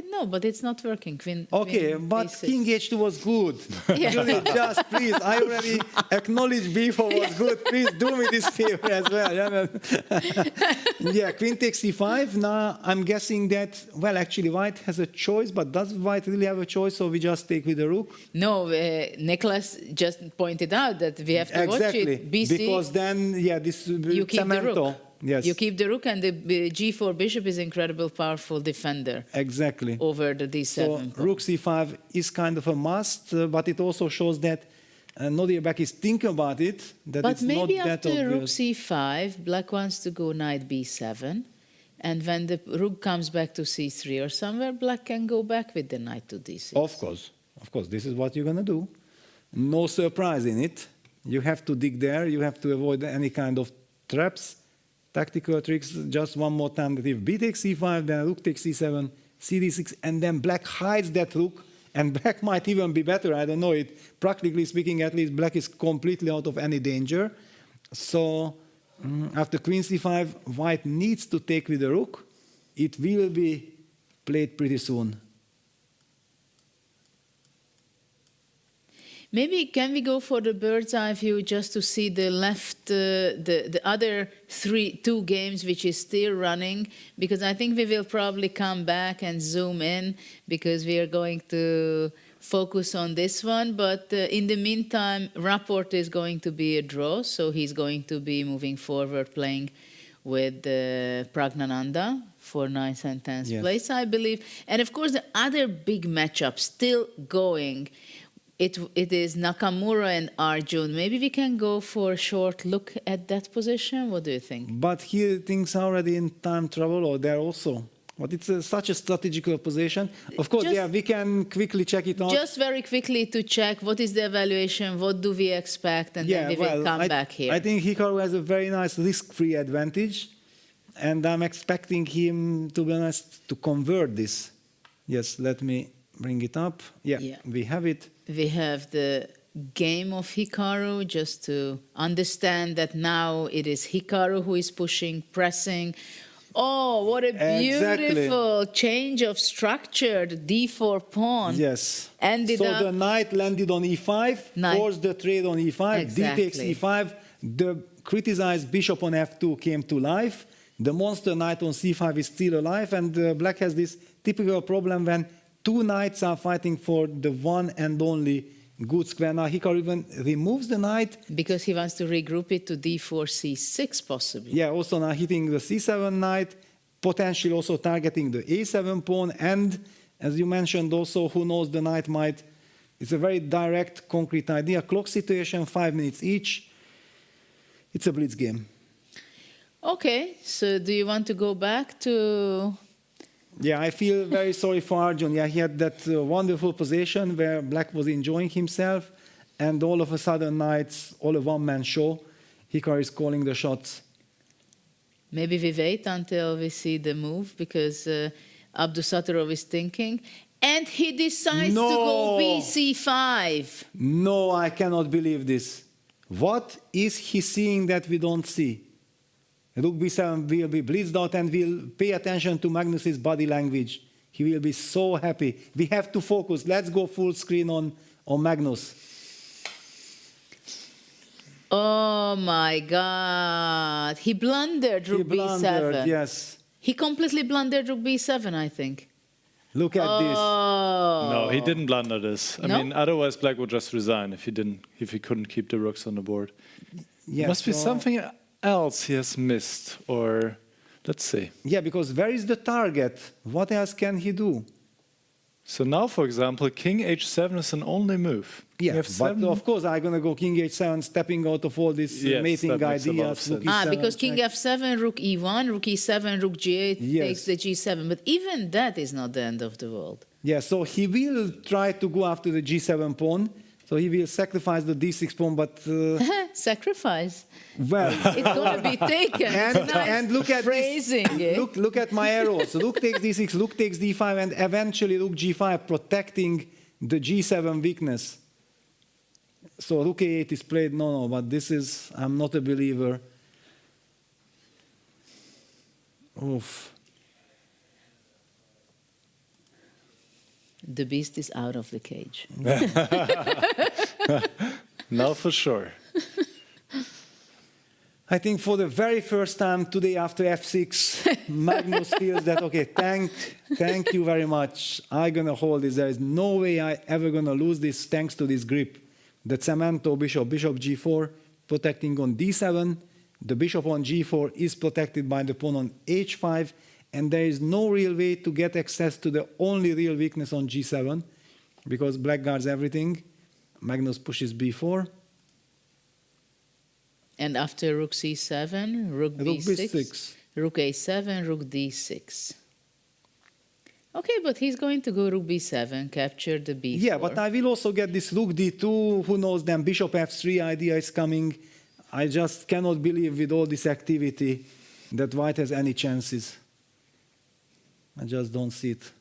it's not working. Queen but b6. king h2 was good. Julie, just please, I already acknowledged b4 was good. Please do me this favor as well. Yeah, queen takes c5. Now I'm guessing that, well, actually white has a choice, but does white really have a choice, or we just take with the rook? No, Nicholas just pointed out that we have to watch it. BC, because then, this you keep the rook. Yes. You keep the rook, and the g4 bishop is incredible powerful defender. Exactly. Over the d7. So rook c5 is kind of a must, but it also shows that Nodirbek is thinking about it. That but it's maybe not that after rook obvious. c5, black wants to go knight b7, and when the rook comes back to c3 or somewhere, black can go back with the knight to d6. Of course, this is what you're gonna do. No surprise in it. You have to dig there. You have to avoid any kind of traps, tactical tricks. Just one more time, that if b takes c5, then rook takes c7, cd6, and then black hides that rook, and black might even be better. I don't know it. Practically speaking, at least black is completely out of any danger. So after queen c5, white needs to take with the rook. It will be played pretty soon. Maybe can we go for the bird's eye view just to see the left, the other two games which is still running, because I think we will probably come back and zoom in, because we are going to focus on this one. But in the meantime, Rapport is going to be a draw, so he's going to be moving forward playing with Pragnananda for 9th and 10th place, I believe. And of course, the other big matchup still going. It is Nakamura and Arjun. Maybe we can go for a short look at that position. What do you think? But here things are already in time trouble, or they're also But it's such a strategical position. Of course, yeah, we can quickly check it out. Just very quickly to check what is the evaluation, what do we expect, and then we will come back here. I think Hikaru has a very nice risk-free advantage, and I'm expecting him, to be honest, to convert this. Yes, let me bring it up. Yeah, we have it. We have the game of Hikaru, just to understand that now it is Hikaru who is pushing, pressing. Oh, what a beautiful change of structure, the d4 pawn. Yes. Ended up. So the knight landed on e5, forced the trade on e5, Exactly. d takes e5, the criticized bishop on f2 came to life, the monster knight on c5 is still alive, and black has this typical problem when two knights are fighting for the one and only good square. Now Hikaru even removes the knight. Because he wants to regroup it to d4, c6 possibly. Yeah, also now hitting the c7 knight, potentially also targeting the a7 pawn, and as you mentioned also, who knows, the knight might, it's a very direct, concrete idea. Clock situation, 5 minutes each. It's a blitz game. Okay, so do you want to go back to... Yeah, I feel very sorry for Arjun. Yeah, he had that wonderful position where black was enjoying himself, and all of a sudden now it's all a one-man show. Hikaru is calling the shots. Maybe we wait until we see the move, because Abdusattorov is thinking, and he decides to go bc5. No, I cannot believe this. What is he seeing that we don't see? Rook b7 will be blitzed out, and we'll pay attention to Magnus's body language. He will be so happy. We have to focus. Let's go full screen on Magnus. Oh my God. He blundered rook b7. Yes. He completely blundered rook b7, I think. Look at this. No, he didn't blunder this. I No? mean, otherwise black would just resign if he couldn't keep the rooks on the board. Yeah, Must be so- something else he has missed, or let's see. Yeah, because where is the target? What else can he do? So now, for example, king h7 is an only move. Yeah, King f7. but of course I'm going to go king h7, stepping out of all these Yes, mating that makes a lot of ideas. sense. Rook e7 Because king check. f7, rook e1, rook e7, rook g8 Yes. takes the g7. But even that is not the end of the world. Yeah, so he will try to go after the g7 pawn. So he will sacrifice the d6 pawn, but... Sacrifice. Well... It's going to be taken. and look at phrasing. this. Look at my arrows. Rook takes d6, rook takes d5, and eventually rook g5, protecting the g7 weakness. So rook a8 is played. No, but this is... I'm not a believer. Oof. The beast is out of the cage. Now for sure. I think for the very first time today after f6, Magnus feels that, okay, thank you very much. I'm going to hold this. There is no way I ever going to lose this thanks to this grip. The cemento bishop g4, protecting on d7. The bishop on g4 is protected by the pawn on h5. And there is no real way to get access to the only real weakness on g7, because black guards everything. Magnus pushes b4. And after rook c7, rook b6, b6. rook a7, rook d6. Okay, but he's going to go rook b7, capture the b4. Yeah, but I will also get this rook d2. Who knows, then bishop f3 idea is coming. I just cannot believe with all this activity that white has any chances. I just don't see it.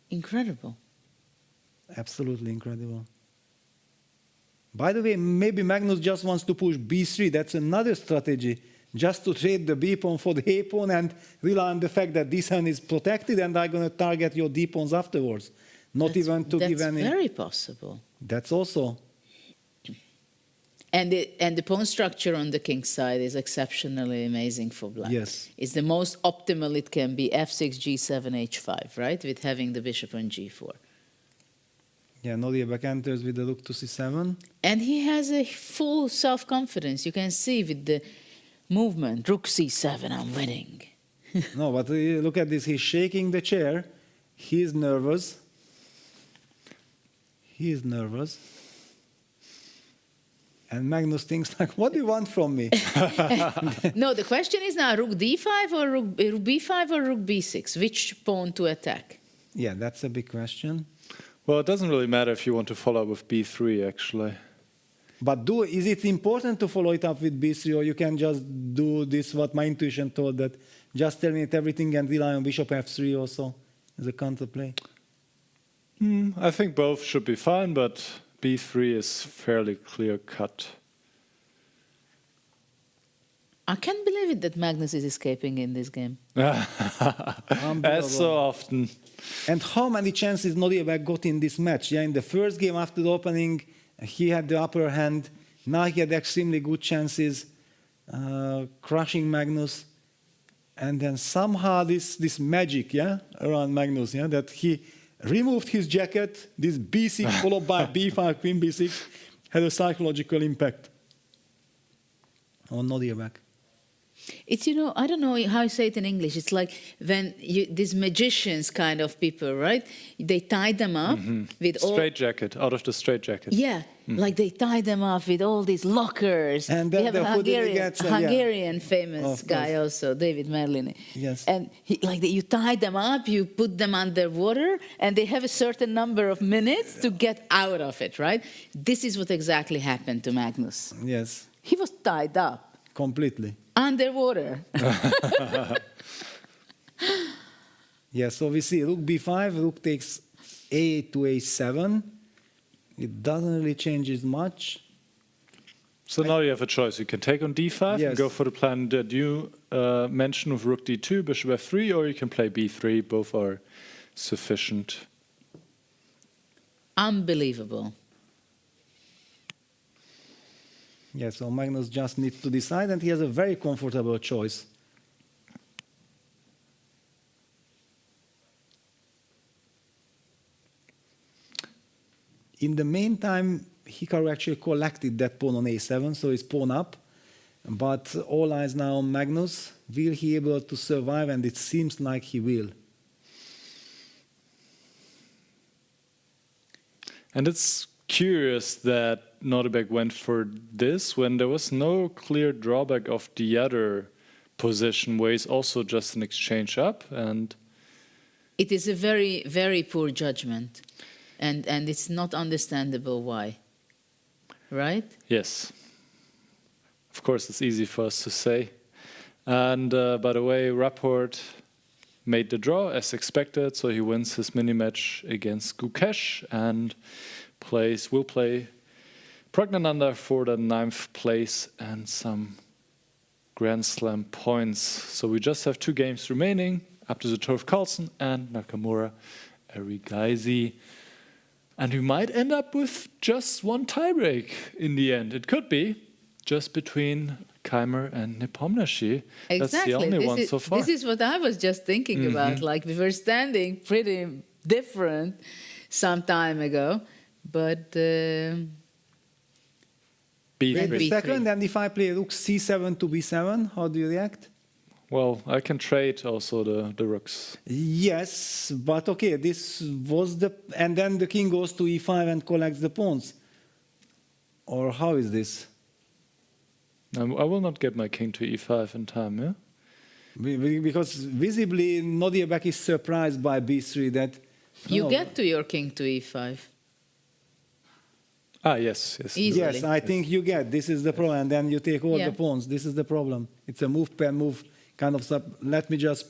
Incredible. Absolutely incredible. By the way, maybe Magnus just wants to push b3. That's another strategy. Just to trade the b pawn for the a pawn and rely on the fact that this hand is protected and I'm going to target your d pawns afterwards. Not even to give any... That's very possible. That's also... And the pawn structure on the king's side is exceptionally amazing for black. Yes. It's the most optimal it can be, f6, g7, h5, right? With having the bishop on g4. Yeah, Noriebek enters with the rook to c7. And he has a full self-confidence. You can see with the movement, rook c7, I'm winning. No, but look at this. He's shaking the chair. He's nervous. He is nervous. And Magnus thinks like, what do you want from me? No, the question is now rook d5 or rook b5 or rook b6? Which pawn to attack? Yeah, that's a big question. Well, it doesn't really matter if you want to follow up with b3, actually. But is it important to follow it up with b3, or you can just do this, what my intuition told, that just terminate everything and rely on bishop f3 also as a counterplay? I think both should be fine, but b3 is fairly clear-cut. I can't believe it that Magnus is escaping in this game. As so often. And how many chances Noriebek got in this match? Yeah, in the first game after the opening, he had the upper hand. Now he had extremely good chances, crushing Magnus. And then somehow this magic, yeah, around Magnus, yeah, that he removed his jacket, this b6 followed by b5, queen b6, had a psychological impact on Noriebek. It's, you know, I don't know how you say it in English. It's like when these magicians kind of people, right? They tie them up with all... Straitjacket, out of the straitjacket. Yeah, like they tie them up with all these lockers. And we have a Hungarian, Hungarian famous guy also, David Merlini. Yes. And you tie them up, you put them underwater, and they have a certain number of minutes to get out of it, right? This is what exactly happened to Magnus. Yes. He was tied up. Completely. Underwater. Yeah, so we see rook b5, rook takes a8 to a7. It doesn't really change much. So now you have a choice. You can take on d5 and go for the plan that you mentioned with rook d2, bishop f3, or you can play b3. Both are sufficient. Unbelievable. Yeah, so Magnus just needs to decide, and he has a very comfortable choice. In the meantime, Hikaru actually collected that pawn on a7, so he's pawn up. But all eyes now on Magnus. Will he be able to survive? And it seems like he will. And it's curious that Noriebek went for this when there was no clear drawback of the other position, where he's also just an exchange up. And it is a very, very poor judgment. And it's not understandable why. Right? Yes. Of course, it's easy for us to say. And by the way, Rapport made the draw as expected, so he wins his mini-match against Gukesh and will play Pragnananda for the 9th place and some Grand Slam points. So we just have 2 games remaining, up to Zatorov Carlsen and Nakamura Arigaisi. And we might end up with just 1 tiebreak in the end. It could be just between Keimer and Nepomniachtchi. Exactly. That's the only one so far. This is what I was just thinking about. Like, we were standing pretty different some time ago, but... B3. Second, and if I play rook c7 to b7, how do you react? Well, I can trade also the rooks. Yes, but okay, this was the... And then the king goes to e5 and collects the pawns. Or how is this? I will not get my king to e5 in time, yeah? Because visibly, Noriebek is surprised by b3 that... You get to your king to e5. Ah, yes. Easily. Yes, I think you get. This is the problem. And then you take all the pawns. This is the problem. It's a move per move kind of stuff. Let me just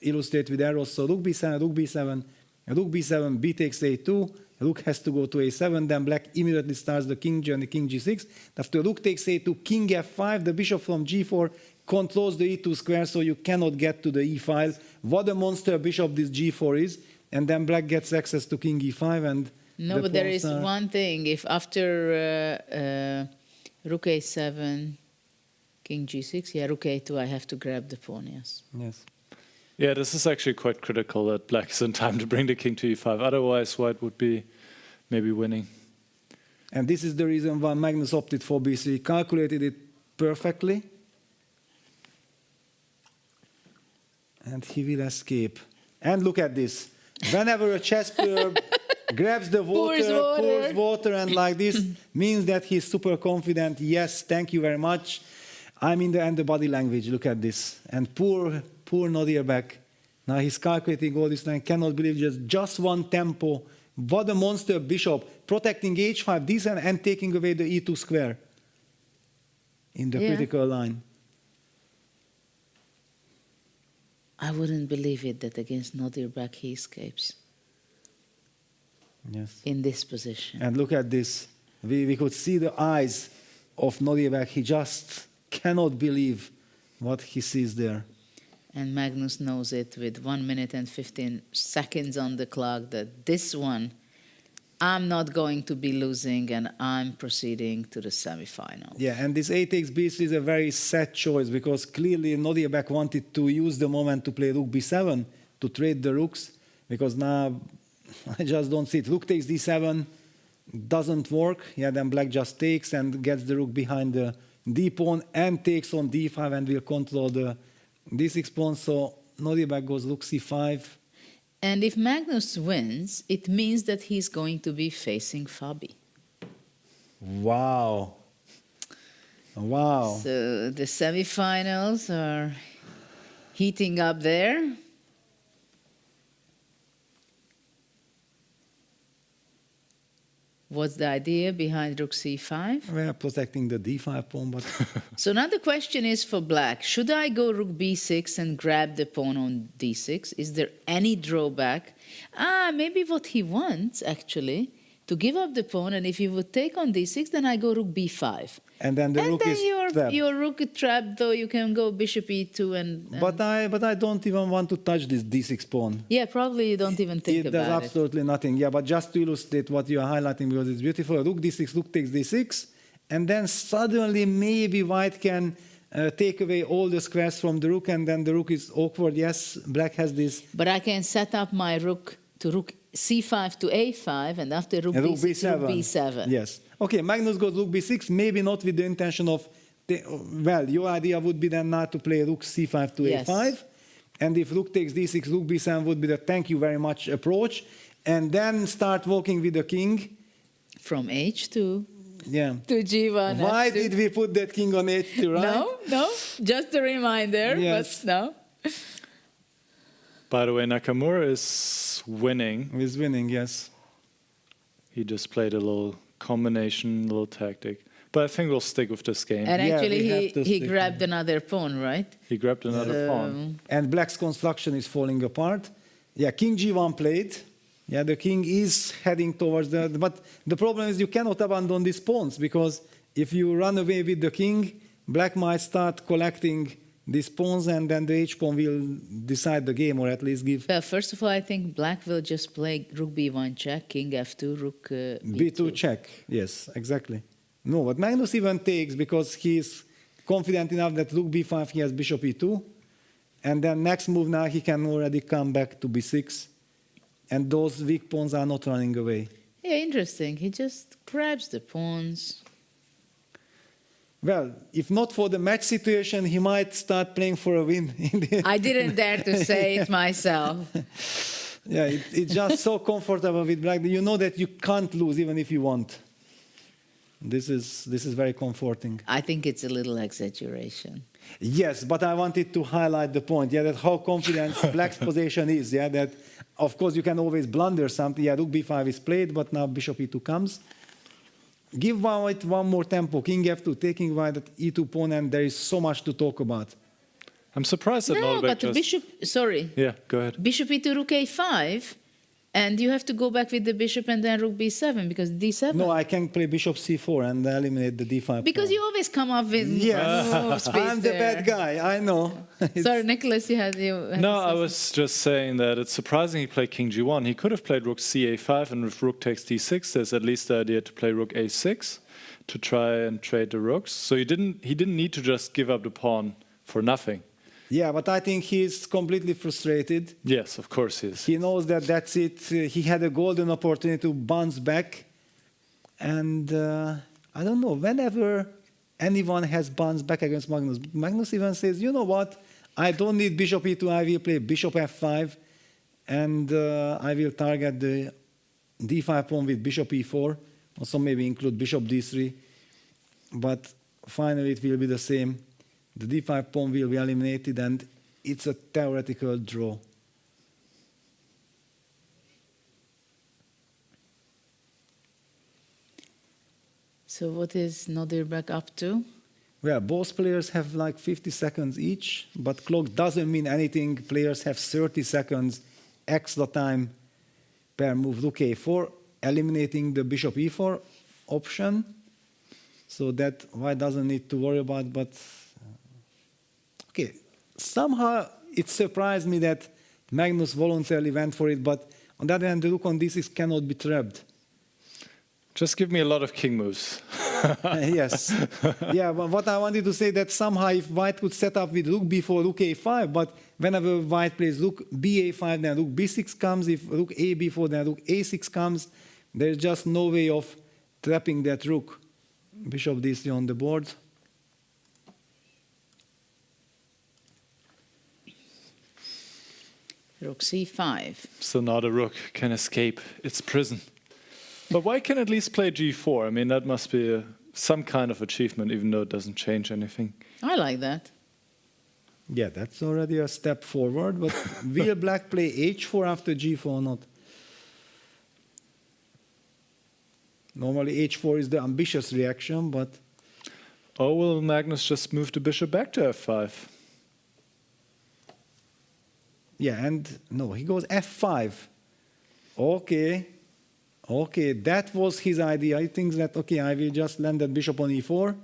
illustrate with arrows. So rook b7, rook b7, rook b7, b takes a2. Rook has to go to a7. Then black immediately starts the king journey, king g6. After rook takes a2, king f5. The bishop from g4 controls the e2 square, so you cannot get to the e file. What a monster bishop this g4 is. And then black gets access to king e5 and... No, but there is one thing. If after rook a7, king g6, yeah, rook a2, I have to grab the pawn, yes. Yes. Yeah, this is actually quite critical that black is in time to bring the king to e5. Otherwise, white would be maybe winning. And this is the reason why Magnus opted for b3. He calculated it perfectly. And he will escape. And look at this. Whenever a chess player grabs the water, pours water, and like this means that he's super confident. Yes, thank you very much. I'm in the body language. Look at this. And poor Nodirbek. Now he's calculating all this and cannot believe just one tempo. What a monster bishop. Protecting h5, d7, and taking away the e2 square in the critical line. I wouldn't believe it that against Nodirbek he escapes. Yes. In this position. And look at this. We could see the eyes of Nodirbek. He just cannot believe what he sees there. And Magnus knows it with 1 minute and 15 seconds on the clock that this one, I'm not going to be losing and I'm proceeding to the semifinal. Yeah, and this a takes b3 is a very sad choice because clearly Nodirbek wanted to use the moment to play rook b7 to trade the rooks because now I just don't see it. Rook takes d7 doesn't work. Yeah, then black just takes and gets the rook behind the d pawn and takes on d5 and will control the d6 pawn. So Nodirbek goes rook c5. And if Magnus wins, it means that he's going to be facing Fabi. Wow. Wow. So the semifinals are heating up there. What's the idea behind rook c5? We are protecting the d5 pawn, but... So now the question is for black. Should I go rook b6 and grab the pawn on d6? Is there any drawback? Maybe what he wants, actually, to give up the pawn, and if he would take on d6, then I go rook b5. And then the rook is trapped. Your rook is trapped, though you can go bishop e2 and... But I don't even want to touch this d6 pawn. Yeah, probably you don't even think about it. It does absolutely nothing. Yeah, but just to illustrate what you are highlighting, because it's beautiful, rook d6, rook takes d6, and then suddenly maybe white can take away all the squares from the rook, and then the rook is awkward. Yes, black has this... But I can set up my rook to rook c5 to a5, and after rook b6, rook b7. Yes. Okay, Magnus goes rook b6, maybe not with the intention of... Well, your idea would be then not to play rook c5 to a5. And if rook takes d6, rook b7 would be the thank you very much approach. And then start walking with the king. From h2 to g1. Why did we put that king on h2, right? No, just a reminder, yes. But no. By the way, Nakamura is winning. He's winning, yes. He just played a little combination, little tactic. But I think we'll stick with this game. And actually, he grabbed another pawn, right? He grabbed another pawn. And black's construction is falling apart. Yeah, king g1 played. Yeah, the king is heading towards the... But the problem is you cannot abandon these pawns, because if you run away with the king, black might start collecting these pawns, and then the h-pawn will decide the game, or at least give... Well, first of all, I think black will just play rook b1 check, king f2, rook b2 check. Yes, exactly. No, but Magnus even takes, because he's confident enough that rook b5, he has bishop e2, and then next move now he can already come back to b6, and those weak pawns are not running away. Yeah, interesting. He just grabs the pawns. Well, if not for the match situation, he might start playing for a win. I didn't dare to say it myself. Yeah, it's just so comfortable with black. You know that you can't lose even if you want. This is very comforting. I think it's a little exaggeration. Yes, but I wanted to highlight the point, that how confident black's position is, that, of course, you can always blunder something. Yeah, rook b5 is played, but now bishop e2 comes. Give white one more tempo, king f2, taking white at e2 pawn, and there is so much to talk about. I'm surprised that Nodirbek just... bishop... Sorry. Yeah, go ahead. Bishop e2, rook a5, and you have to go back with the bishop and then rook b7, because d7... No, I can play bishop c4 and eliminate the d5 Because pawn. you always come up with... Yes, I'm the bad guy, I know. Sorry, Nicholas, you had... No, I was just saying that it's surprising he played king g1. He could have played rook ca5, and if rook takes d6, there's at least the idea to play rook a6 to try and trade the rooks. So he didn't need to just give up the pawn for nothing. Yeah, but I think he's completely frustrated. Yes, of course he is. He knows that that's it. He had a golden opportunity to bounce back. And I don't know, whenever anyone has bounced back against Magnus, Magnus even says, you know what, I don't need bishop e2, I will play bishop f5, and I will target the d5 pawn with bishop e4, also maybe include bishop d3, but finally it will be the same. The d5 pawn will be eliminated, and it's a theoretical draw. So what is Nodirbek up to? Well, both players have like 50 seconds each, but clock doesn't mean anything. Players have 30 seconds extra time per move. Rook a4, eliminating the bishop e4 option. So that white doesn't need to worry about, but okay. Somehow it surprised me that Magnus voluntarily went for it, but on the other hand, the rook on d6 cannot be trapped. Just give me a lot of king moves. Yes. Yeah, but what I wanted to say that somehow if white could set up with rook b4, rook a5, but whenever white plays rook ba5, then rook b6 comes. If rook a b4, then rook a6 comes. There's just no way of trapping that rook. Bishop d3 on the board. Rook c5. So now the rook can escape its prison. But white can at least play g4. I mean, that must be some kind of achievement, even though it doesn't change anything. I like that. Yeah, that's already a step forward, but will black play h4 after g4 or not? Normally h4 is the ambitious reaction, but... Oh, will Magnus just move the bishop back to f5? Yeah, and no, he goes f5. Okay. Okay, that was his idea. He thinks that, okay, I will just land that bishop on e4.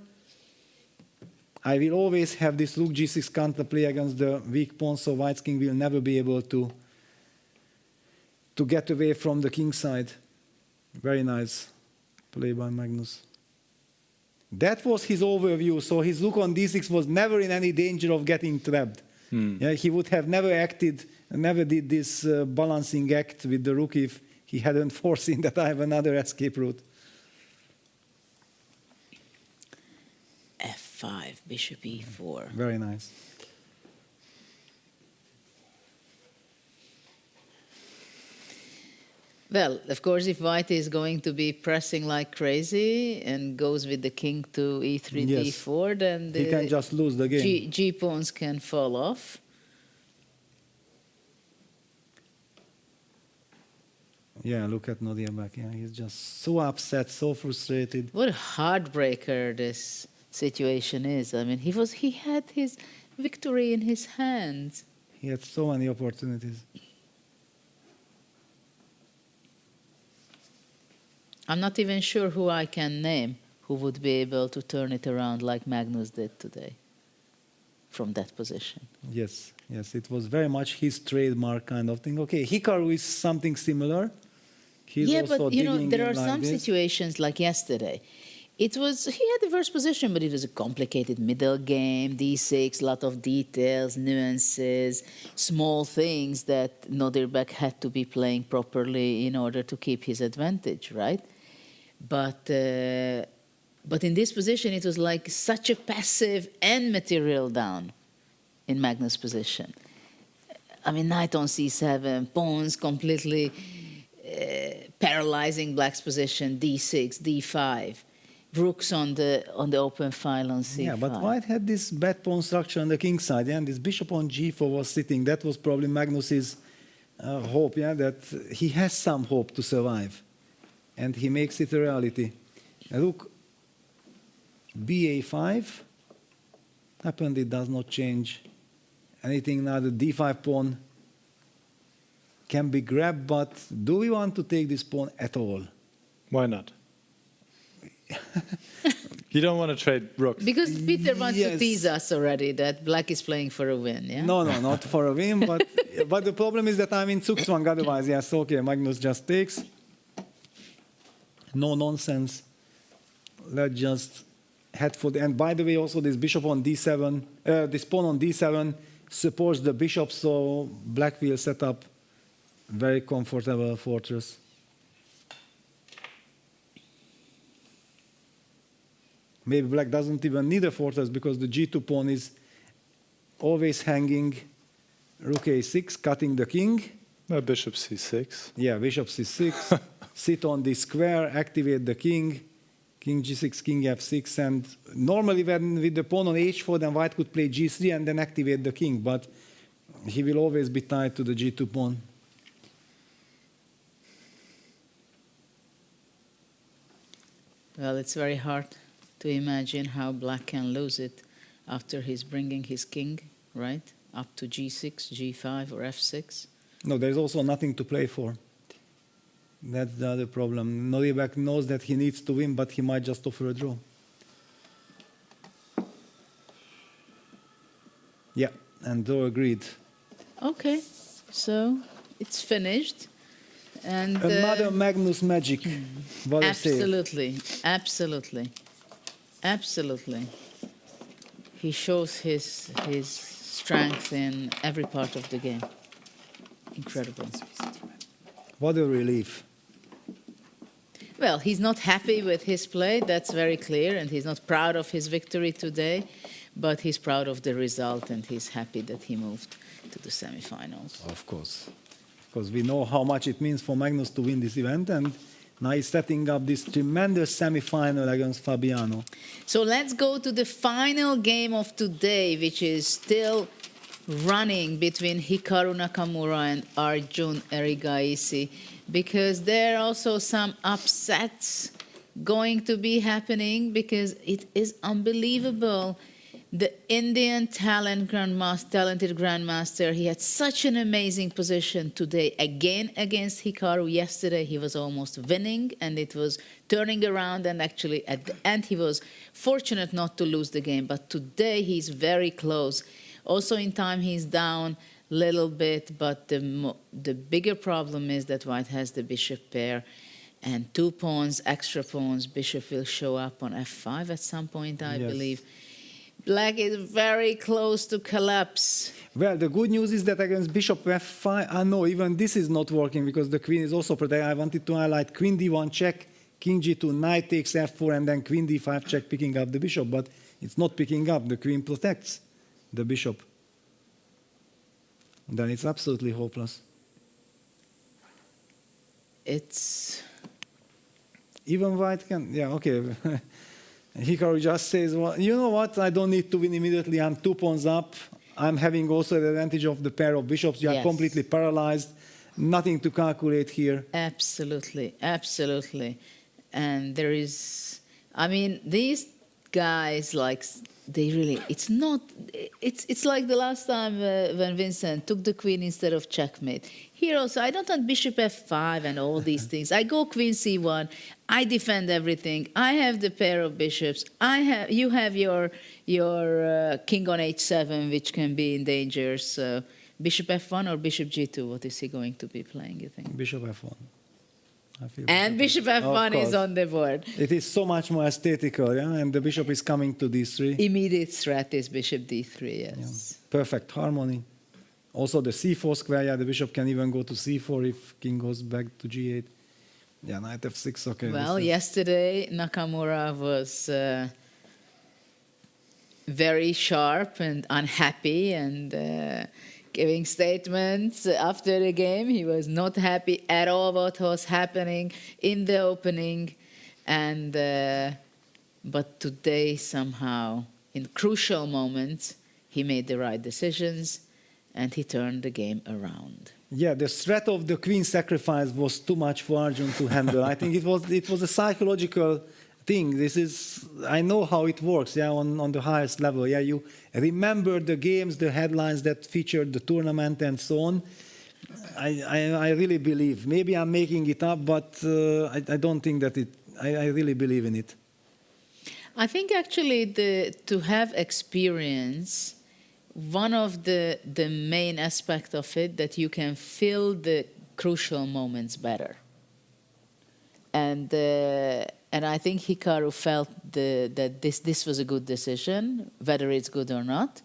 I will always have this rook g6 counterplay against the weak pawn, so white's king will never be able to get away from the king side. Very nice play by Magnus. That was his overview, so his rook on d6 was never in any danger of getting trapped. Yeah, he would have never acted, never did this balancing act with the rook if he hadn't foreseen that I have another escape route. f5, bishop e4. Very nice. Well, of course, if white is going to be pressing like crazy and goes with the king to e3, yes. d4, then he can just lose the game. G pawns can fall off. Yeah, look at Nodirbek. Yeah, he's just so upset, so frustrated. What a heartbreaker this situation is. I mean, he had his victory in his hands. He had so many opportunities. I'm not even sure who I can name who would be able to turn it around like Magnus did today from that position. Yes, yes, it was very much his trademark kind of thing. Okay, Hikaru is something similar. He's yeah, also but you know, digging there in are like some this. situations like yesterday. He had the first position, but it was a complicated middle game, d6, lot of details, nuances, small things that Nodirbek had to be playing properly in order to keep his advantage, right? But in this position, it was like such a passive and material down in Magnus' position. I mean, knight on c7, pawns completely paralyzing black's position, d6, d5, rooks on the open file on c5. Yeah, but white had this bad pawn structure on the king side, yeah, and this bishop on g4 was sitting. That was probably Magnus's hope, yeah, that he has some hope to survive. And he makes it a reality. Rook ba5 happened, it does not change anything now. The d5 pawn can be grabbed, but do we want to take this pawn at all? Why not? You don't want to trade rooks. Because Peter wants to tease us already that black is playing for a win, yeah? No, not for a win, but the problem is that I'm in Zugzwang otherwise. Yes, okay, Magnus just takes. No nonsense. Let's just head for the... And by the way, also this bishop on d7, this pawn on d7 supports the bishop, so black will set up very comfortable fortress. Maybe black doesn't even need a fortress because the g2 pawn is always hanging. Rook a6, cutting the king. No, bishop c6. Yeah, bishop c6. sit on the square, activate the king, king g6, king f6, and normally when with the pawn on h4, then white could play g3 and then activate the king, but he will always be tied to the g2 pawn. Well, it's very hard to imagine how black can lose it after he's bringing his king, right? Up to g6, g5, or f6. No, there's also nothing to play for. That's the other problem. Noribek knows that he needs to win, but he might just offer a draw. Yeah, and draw agreed. Okay, so it's finished. And another Magnus magic. What absolutely, absolutely, absolutely. He shows his strength in every part of the game. Incredible. What a relief. Well, he's not happy with his play, that's very clear, and he's not proud of his victory today, but he's proud of the result and he's happy that he moved to the semifinals. Of course. Because we know how much it means for Magnus to win this event, and now he's setting up this tremendous semifinal against Fabiano. So let's go to the final game of today, which is still running between Hikaru Nakamura and Arjun Erigaisi, because there are also some upsets going to be happening, because it is unbelievable. The Indian talented grandmaster, he had such an amazing position today, again against Hikaru. Yesterday he was almost winning, and it was turning around, and actually at the end he was fortunate not to lose the game. But today he's very close. Also in time he's down a little bit, but the bigger problem is that white has the bishop pair and 2 pawns, extra pawns. Bishop will show up on f5 at some point, I believe. Black is very close to collapse. Well, the good news is that against bishop f5, no, even this is not working because the queen is also protected. I wanted to highlight queen d1 check, king g2, knight takes f4, and then queen d5 check, picking up the bishop, but it's not picking up. The queen protects the bishop. Then it's absolutely hopeless. It's... Even white can, yeah, okay. Hikaru just says, well, you know what, I don't need to win immediately, I'm 2 pawns up. I'm having also the advantage of the pair of bishops. You are completely paralyzed, nothing to calculate here. Absolutely, absolutely. And there is, I mean, these guys, like, they really, it's not, it's like the last time when Vincent took the queen instead of checkmate. Here also, I don't want bishop f5 and all these things. I go queen c1, I defend everything. I have the pair of bishops. You have your king on h7, which can be in danger. So bishop f1 or bishop g2, what is he going to be playing, you think? Bishop f1. And bishop f1 is on the board. It is so much more aesthetical, yeah? And the bishop is coming to d3. Immediate threat is bishop d3, yes. Yeah. Perfect harmony. Also the c4 square, yeah, the bishop can even go to c4 if king goes back to g8. Yeah, knight f6, okay. Well, yesterday Nakamura was very sharp and unhappy and giving statements after the game. He was not happy at all what was happening in the opening. And but today somehow, in crucial moments, he made the right decisions and he turned the game around. Yeah, the threat of the queen sacrifice was too much for Arjun to handle. I think it was a psychological thing. This is, I know how it works, yeah, on the highest level. Yeah, you remember the games, the headlines that featured the tournament and so on. I really believe. Maybe I'm making it up, but I don't think that I really believe in it. I think actually to have experience, one of the main aspects of it, that you can feel the crucial moments better. And I think Hikaru felt that this was a good decision, whether it's good or not.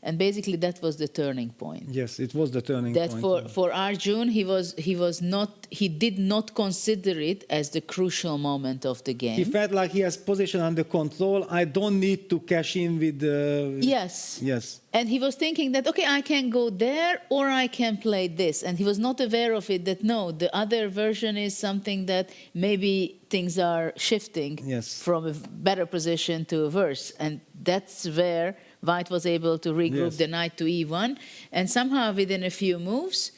And basically that was the turning point. Yes, it was the turning That point. for Arjun, he did not consider it as the crucial moment of the game. He felt like he has position under control. I don't need to cash in with the... Yes. Yes. And he was thinking that, okay, I can go there or I can play this. And he was not aware of it that, no, the other version is something that maybe things are shifting from a better position to a worse. And that's where White was able to regroup the knight to e1. And somehow within a few moves,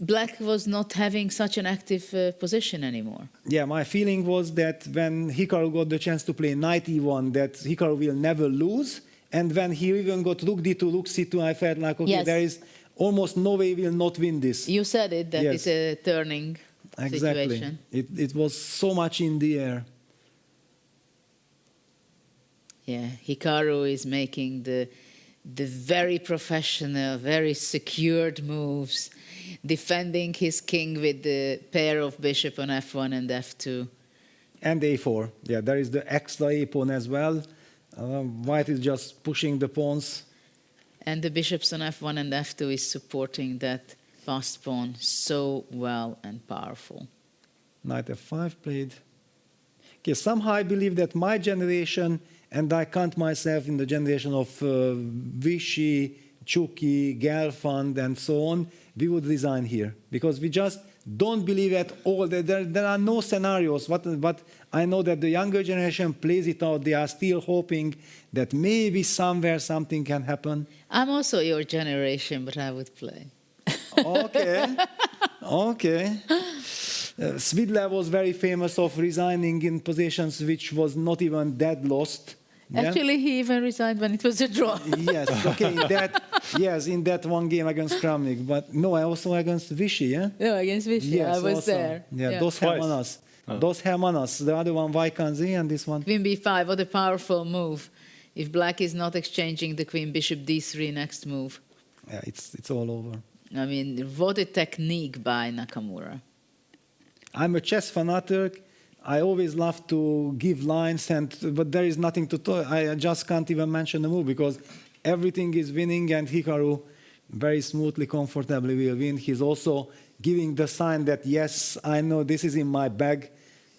Black was not having such an active position anymore. Yeah, my feeling was that when Hikaru got the chance to play knight e1, that Hikaru will never lose. And when he even got rook d2, rook c2, I felt like, okay, there is almost no way he will not win this. You said it, that it's a turning exactly. situation. It was so much in the air. Yeah, Hikaru is making the very professional, very secured moves, defending his king with the pair of bishop on f1 and f2. And a4. Yeah, there is the extra a pawn as well. White is just pushing the pawns. And the bishops on f1 and f2 is supporting that fast pawn so well and powerful. Knight f5 played. Okay, somehow I believe that my generation, and I count myself in the generation of Vichy, Chucky, Gelfand, and so on, we would resign here. Because we just don't believe at all that there are no scenarios. But I know that the younger generation plays it out. They are still hoping that maybe somewhere something can happen. I'm also your generation, but I would play. Okay. Okay. Svidler was very famous of resigning in positions which was not even dead lost. Yeah? Actually, he even resigned when it was a draw. Yes, okay, in that one game against Kramnik, but no, also against Vichy, yeah? No, against Vichy, yes, I was also. there. Yeah, those Hermanas. Those Hermanas, the other one, Vaikanzi, and this one. Queen b5, what a powerful move. If Black is not exchanging the queen, bishop d3 next move. Yeah, it's all over. I mean, what a technique by Nakamura. I'm a chess fanatic. I always love to give lines, but there is nothing to talk. I just can't even mention the move because everything is winning, and Hikaru very smoothly, comfortably will win. He's also giving the sign that, yes, I know this is in my bag.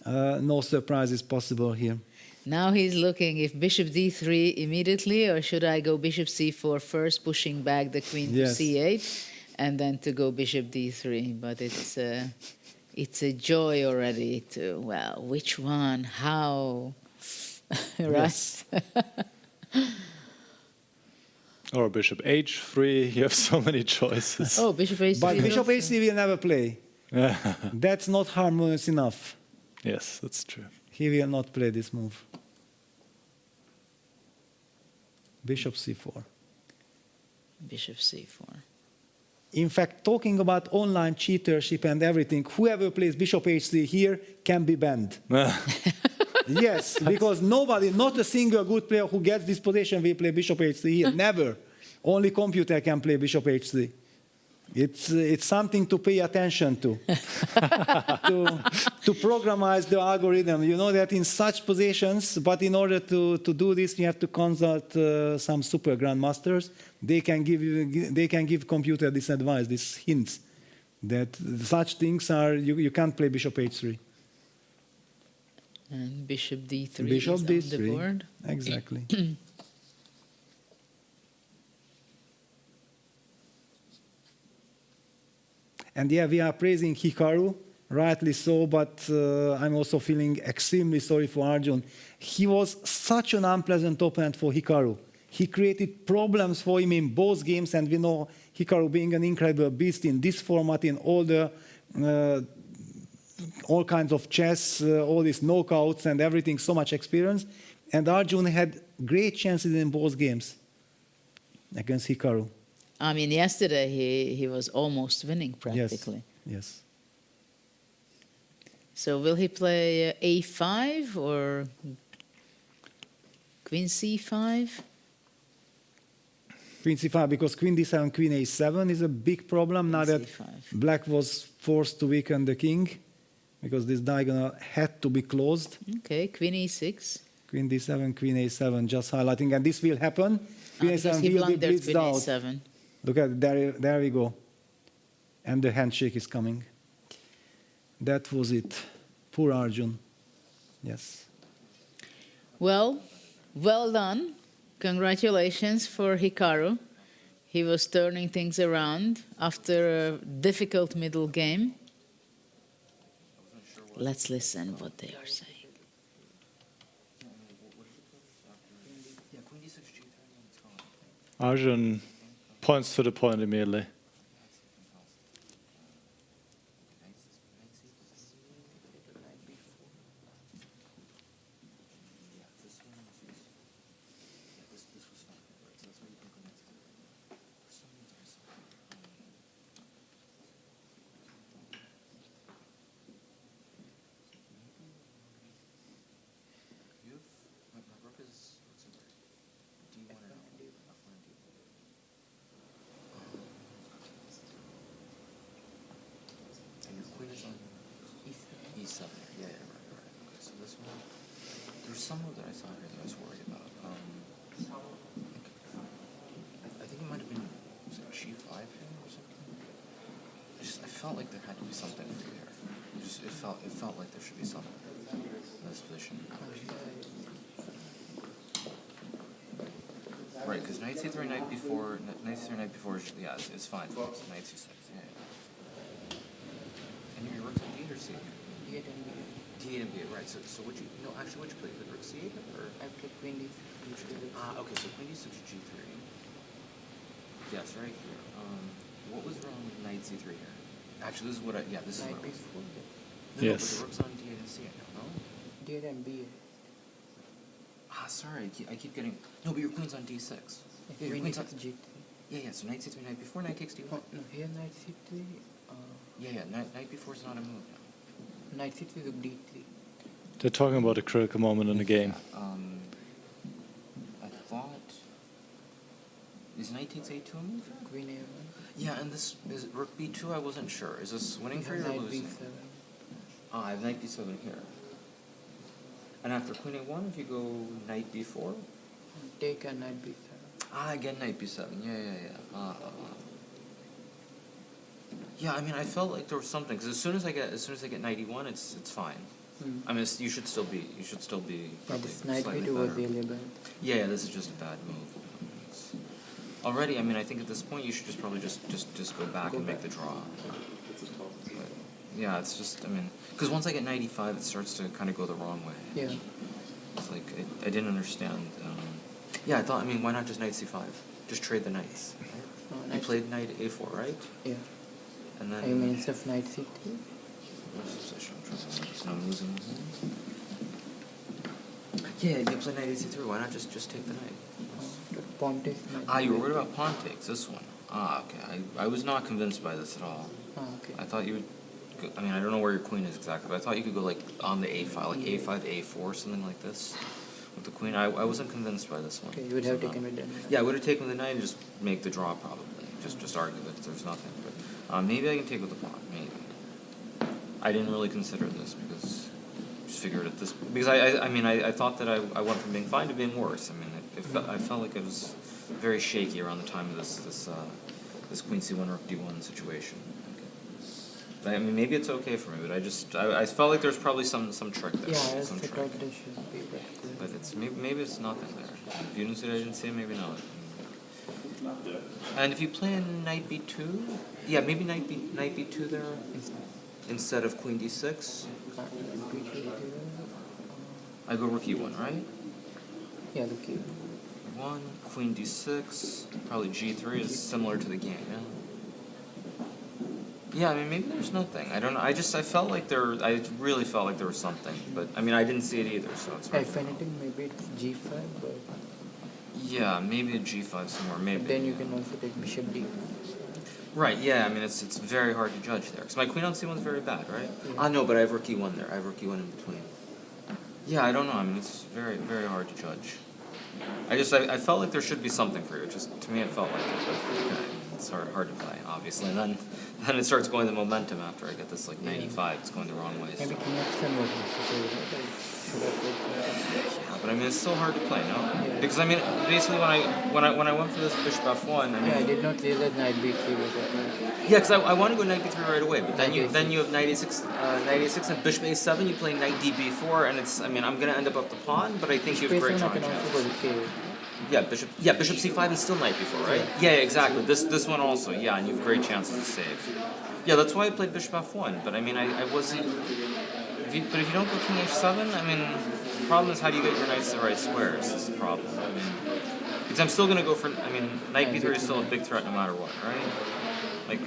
No surprise is possible here. Now he's looking if bishop d3 immediately, or should I go bishop c4 first, pushing back the queen to c8, and then to go bishop d3. But it's a joy already to, well, which one, how, right? Or bishop h3, you have so many choices. Oh, bishop h3. But bishop h3 will never play. That's not harmonious enough. Yes, that's true. He will not play this move. Bishop c4. Bishop c4. In fact, talking about online cheatership and everything, whoever plays bishop h3 here can be banned. Yes, because nobody, not a single good player who gets this position will play bishop h3 here. Never. Only computer can play bishop h3. It's something to pay attention to. to programize the algorithm. You know that in such positions, but in order to do this, you have to consult some super grandmasters. They can give computer this advice, these hints, that such things are, you can't play bishop h3. And bishop d3 bishop is d3. on the board. Exactly. And yeah, we are praising Hikaru, rightly so, but I'm also feeling extremely sorry for Arjun. He was such an unpleasant opponent for Hikaru. He created problems for him in both games, and we know Hikaru being an incredible beast in this format, in all the all kinds of chess, all these knockouts and everything, so much experience. And Arjun had great chances in both games against Hikaru. I mean, yesterday he was almost winning practically. Yes. So will he play a5 or queen c5? Queen c5, because queen d7, queen a7 is a big problem now that Black was forced to weaken the king, because this diagonal had to be closed. Okay, queen e6. Queen d7, Queen a7, just highlighting, and this will happen. Queen Because a7 he will be blundered blitzed Queen out. a7. Look at there we go. And the handshake is coming. That was it. Poor Arjun. Yes. Well done. Congratulations for Hikaru. He was turning things around after a difficult middle game. Let's listen what they are saying. Arjun points to the point immediately. E7. Yeah, right. Okay, so this one, there's some move that I saw here that I was worried about. I think it might have been, was it G5 here or something? I felt like there had to be something for you here. It felt like there should be something in this position. Right, because knight c3, knight b4, yeah, it's fine. It's knight c6, yeah. And your rook's on d8 or c8? D8 and b8. D8 and b8, right. So would you, no, actually, would you play with rook c8 or? I played queen d3. Okay, so queen d6 g3. Yes, right here. What was wrong with knight c3 here? Actually, this is what this is what I was. No, Yes. but the rook's on d8 and c8 now, no? D8 and b8. Sorry, I keep getting... No, but your queen's on d6. Yeah, your queen's on g3. Yeah, so knight c3, knight b4, knight takes d1. Oh, no, here knight c3. Knight b4 is not a move now. Knight c3 to d3. They're talking about a critical moment in the game. I thought... Is knight takes a2 a move? Queen a1. Yeah, and this is rook b2. I wasn't sure. Is this winning for you or losing? Knight b7. I have knight b7 here. And after queen a1, if you go knight b4? Take a knight b7. Again knight b7. Yeah. Yeah, I mean, I felt like there was something because as soon as I get knight e1, it's fine. I mean, you should still be probably This knight slightly b2 was better. really bad. Yeah, this is just a bad move. Already, I mean, I think at this point you should just probably just go back and make the draw. But, yeah, it's just, I mean, because once I get knight e5, it starts to kind of go the wrong way. Yeah. It's like, I didn't understand. Yeah, I thought, I mean, why not just knight c5? Just trade the knights. Right? No, You played knight a4, right? Yeah. And then... I mean, instead of knight c3. What's the position? I'm losing. Yeah, you play knight a3. Why not just take the knight? Pawn takes knight. You were worried about pawn takes, this one. Okay. I was not convinced by this at all. Okay. I thought you would... I mean, I don't know where your queen is exactly, but I thought you could go, like, on the a file, like a5, a4, something like this. With the queen. I wasn't convinced by this one. Okay, you would have taken with the knight. Yeah, I would have taken with the knight and just make the draw, probably. Just argue that there's nothing. But maybe I can take with the pawn, maybe. I didn't really consider this because I just figured at this... Because I thought that I went from being fine to being worse. I mean, I felt like it was very shaky around the time of this queen c1 rook d1 situation. I mean, maybe it's okay for me, but I felt like there's probably some trick there. Yeah, some trick. there should be, But it's maybe it's nothing there. If you didn't see it, I didn't see it, maybe not. And if you play a knight b2, yeah, maybe knight b2 there instead of queen d6. I go rook e1, right? Yeah, rook e1. 1, queen d6, probably g3 is similar to the game, yeah? Yeah, I mean, maybe there's nothing. I don't know. I felt like I really felt like there was something. But, I mean, I didn't see it either, so it's hard. If anything, maybe it's g5, but... Yeah, maybe a g5 somewhere, maybe. But then you can also take bishop d5. Right, yeah, I mean, it's very hard to judge there. Because my queen on c1 is very bad, right? Yeah. No, but I have rook e1 there. I have rook e1 in between. Yeah, I don't know. I mean, it's very, very hard to judge. I felt like there should be something for you. To me, it felt like it, but it's hard to play, obviously. And then it starts going the momentum after I get this, like, 95. It's going the wrong way. So. Maybe king f7 was necessary. Should have played king f7. Yeah, but I mean, it's still hard to play, no? Because I mean, basically, when I went for this bishop f1, I mean, I did not see that knight b3 with that. yeah, because I want to go knight b3 right away, but then you have knight a6, and bishop a7. You play knight db4, and it's, I mean, I'm gonna end up the pawn, but I think you have great drawing chances. Yeah, bishop c5 and still knight b4, right? Yeah, exactly. This one also, yeah, and you have great chances to save. Yeah, that's why I played bishop f1. But I mean, I wasn't. But if you don't go king h7, I mean, the problem is how do you get your knights to the right squares? Is the problem. I mean, because I'm still gonna go for. I mean, knight b3 is still a big threat no matter what, right? Like,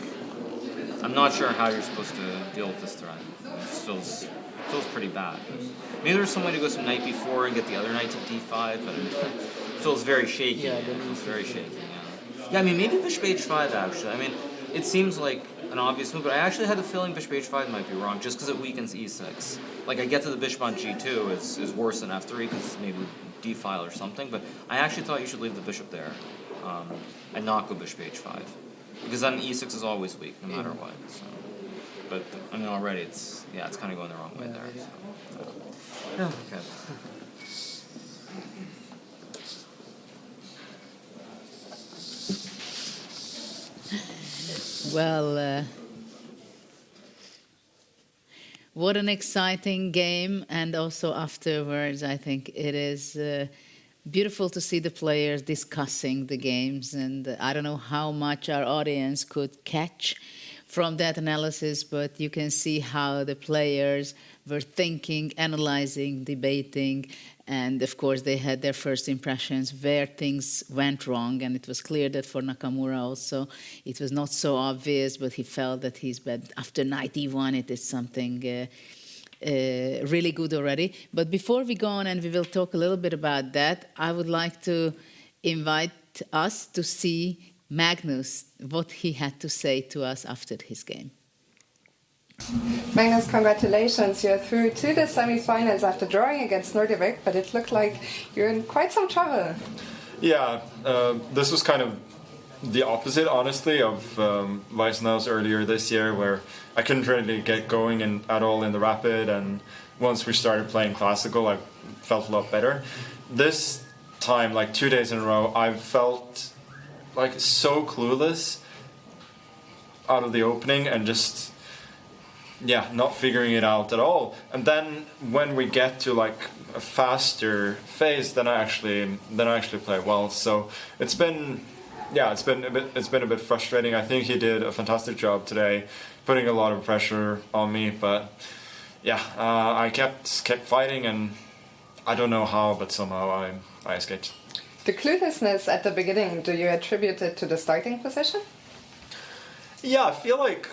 I'm not sure how you're supposed to deal with this threat. It feels pretty bad. Maybe there's some way to go some knight b4 and get the other knight to d5, but it feels very shaky. Yeah, it's very shaky. Yeah, I mean, maybe bishop h5 actually. I mean, it seems like an obvious move, but I actually had the feeling bishop h5 might be wrong, just because it weakens e6. Like, I get to the bishop on g2 is worse than f3, because maybe d-file or something, but I actually thought you should leave the bishop there, and not go bishop h5. Because then e6 is always weak, no matter what. So. But, I mean, already it's kind of going the wrong way there. So. Yeah, okay. Well, what an exciting game, and also afterwards I think it is beautiful to see the players discussing the games, and I don't know how much our audience could catch from that analysis, but you can see how the players were thinking, analyzing, debating, and of course they had their first impressions where things went wrong, and it was clear that for Nakamura also it was not so obvious, but he felt that he's bad. After knight e1 it is something really good already. But before we go on, and we will talk a little bit about that, I would like to invite us to see Magnus, what he had to say to us after his game. Magnus, congratulations. You're through to the semi-finals after drawing against Nordic, but it looked like you're in quite some trouble. Yeah, this was kind of the opposite, honestly, of Weissenhaus earlier this year, where I couldn't really get going at all in the rapid, and once we started playing classical, I felt a lot better. This time, like 2 days in a row, I felt like so clueless out of the opening and just not figuring it out at all. And then when we get to like a faster phase, then I actually play well. So it's been a bit frustrating. I think he did a fantastic job today, putting a lot of pressure on me. But I kept fighting, and I don't know how, but somehow I escaped. The cluelessness at the beginning, do you attribute it to the starting position? Yeah, I feel like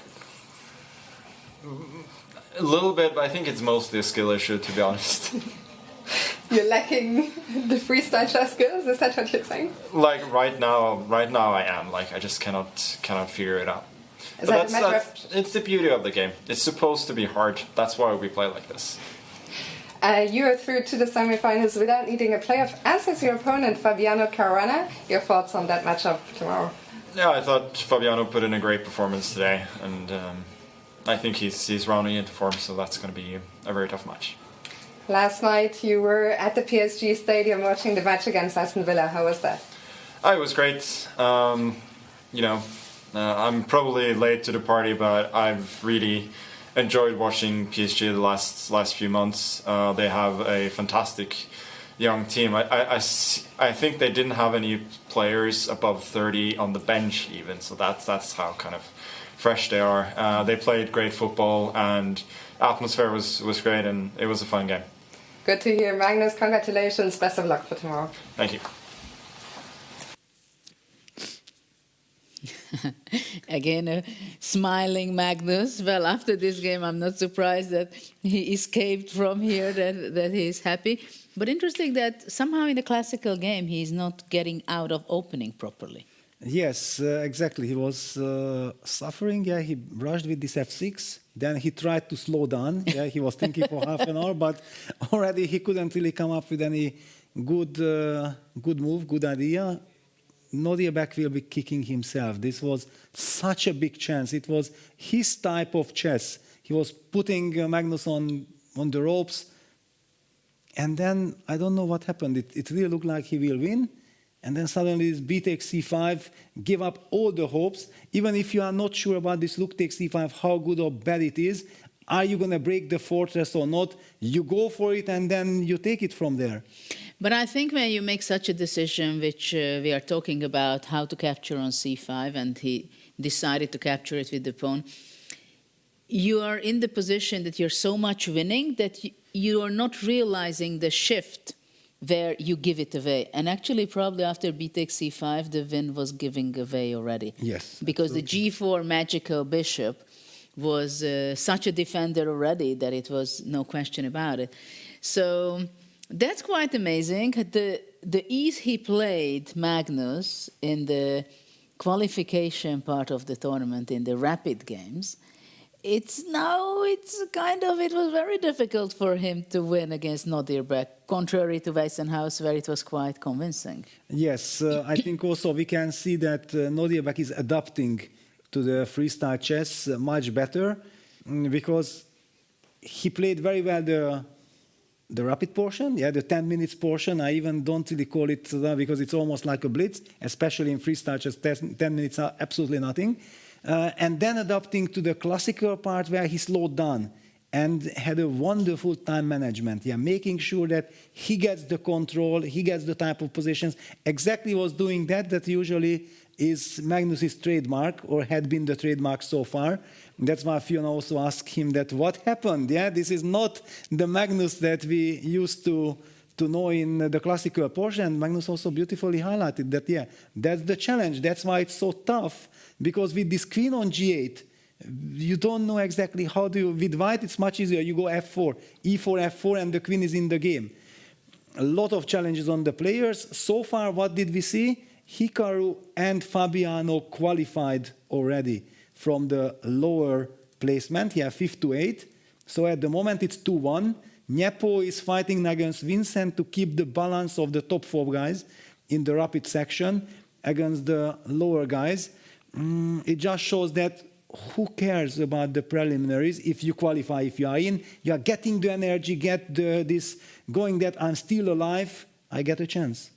a little bit, but I think it's mostly a skill issue, to be honest. You're lacking the freestyle chess skills, is that what you're saying? Like right now I am. Like I just cannot figure it out. It's the beauty of the game. It's supposed to be hard. That's why we play like this. You are through to the semi-finals without needing a playoff, as is your opponent Fabiano Caruana. Your thoughts on that matchup tomorrow? Yeah, I thought Fabiano put in a great performance today, and I think he's rounding into form, so that's going to be a very tough match. Last night you were at the PSG Stadium watching the match against Aston Villa. How was that? It was great. I'm probably late to the party, but I've really enjoyed watching PSG the last few months. They have a fantastic young team. I think they didn't have any players above 30 on the bench even, so that's how kind of fresh they are. They played great football, and atmosphere was great, and it was a fun game. Good to hear. Magnus, congratulations. Best of luck for tomorrow. Thank you. Again, a smiling Magnus. Well, after this game, I'm not surprised that he escaped from here, that he's happy. But interesting that somehow in the classical game, he's not getting out of opening properly. Yes, exactly. He was suffering. Yeah, he rushed with this f6. Then he tried to slow down. Yeah, he was thinking for half an hour, but already he couldn't really come up with any good move, good idea. Nodiabek will be kicking himself. This was such a big chance. It was his type of chess. He was putting Magnus on the ropes. And then I don't know what happened. It really looked like he will win. And then suddenly this b takes c5, give up all the hopes. Even if you are not sure about this rook takes c5, how good or bad it is, are you going to break the fortress or not? You go for it and then you take it from there. But I think when you make such a decision, which we are talking about how to capture on c5, and he decided to capture it with the pawn, you are in the position that you're so much winning that you are not realizing the shift where you give it away. And actually, probably after b takes c5, the win was giving away already. Yes. Because absolutely. The g4 magical bishop was such a defender already that it was no question about it. So that's quite amazing. The ease he played, Magnus, in the qualification part of the tournament, in the rapid games, it was very difficult for him to win against Nodirbek, contrary to Weissenhaus, where it was quite convincing. Yes, I think also we can see that Nodirbek is adapting to the freestyle chess much better, because he played very well the rapid portion, the 10 minutes portion. I even don't really call it because it's almost like a blitz, especially in freestyle chess. 10 minutes are absolutely nothing. And then adapting to the classical part where he slowed down and had a wonderful time management, making sure that he gets the control, he gets the type of positions. Exactly was doing that usually is Magnus's trademark, or had been the trademark so far. That's why Fiona also asked him that what happened. This is not the Magnus that we used to know in the classical portion. And Magnus also beautifully highlighted that, that's the challenge. That's why it's so tough, because with this queen on g8, you don't know exactly how do you, with white it's much easier. You go f4, e4, f4, and the queen is in the game. A lot of challenges on the players. So far, what did we see? Hikaru and Fabiano qualified already from the lower placement, 5 to 8. So at the moment it's 2-1. Nepo is fighting against Vincent to keep the balance of the top 4 guys in the rapid section against the lower guys. It just shows that who cares about the preliminaries if you qualify, if you are in, you are getting the energy, get this going that I'm still alive, I get a chance.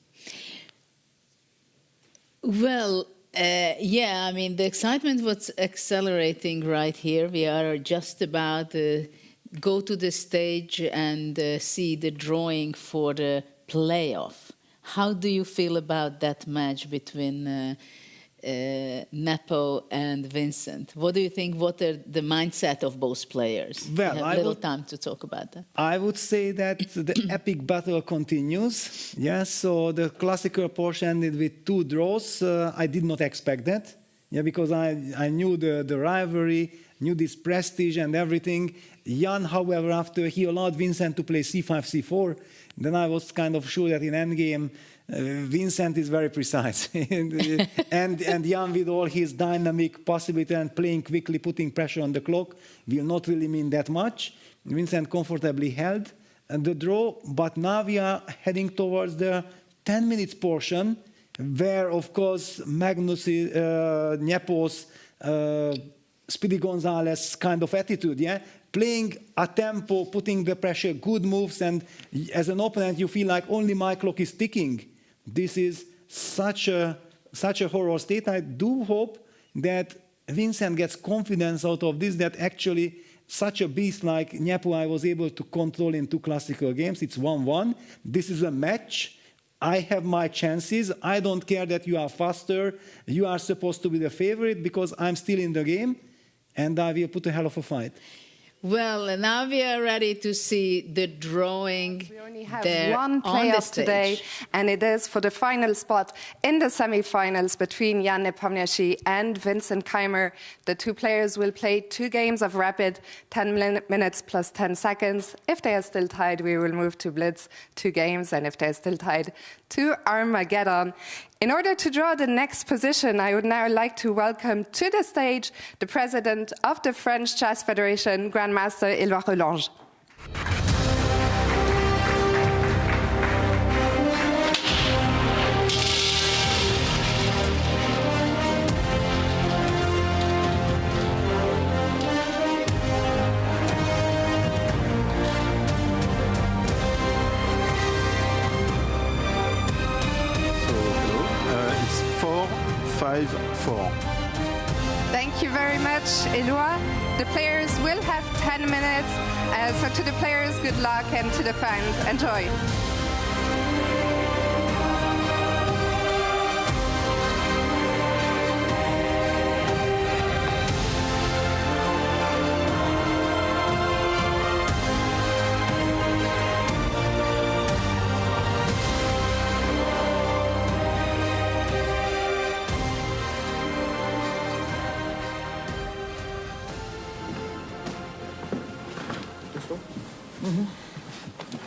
Well, the excitement was accelerating right here. We are just about to go to the stage and see the drawing for the playoff. How do you feel about that match between Nepo and Vincent? What do you think? What are the mindset of both players? Well, we have little time to talk about that. I would say that the epic battle continues. So the classical portion ended with 2 draws. I did not expect that. Because I knew the rivalry, knew this prestige and everything. Jan, however, after he allowed Vincent to play c5, c4, then I was kind of sure that in endgame, Vincent is very precise. and Jan, with all his dynamic possibility and playing quickly, putting pressure on the clock, will not really mean that much. Vincent comfortably held the draw, but now we are heading towards the 10 minutes portion, where, of course, Magnus Nepo's Speedy Gonzalez kind of attitude, playing a tempo, putting the pressure, good moves, and as an opponent, you feel like only my clock is ticking. This is such a horror state. I do hope that Vincent gets confidence out of this, that actually such a beast like Nepo I was able to control in 2 classical games. It's 1-1. This is a match. I have my chances. I don't care that you are faster. You are supposed to be the favorite because I'm still in the game, and I will put a hell of a fight. Well, now we are ready to see the drawing. We only have one playoff today, and it is for the final spot in the semi-finals between Jan Nepomniachtchi and Vincent Keimer. The 2 players will play 2 games of rapid, 10 minutes plus 10 seconds. If they are still tied, we will move to blitz, 2 games, and if they're still tied, to Armageddon. In order to draw the next position, I would now like to welcome to the stage the president of the French Chess Federation, Grandmaster Éloi Relange. 5-4. Thank you very much, Eloi. The players will have 10 minutes. So to the players, good luck, and to the fans, enjoy.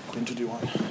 Queen to D1.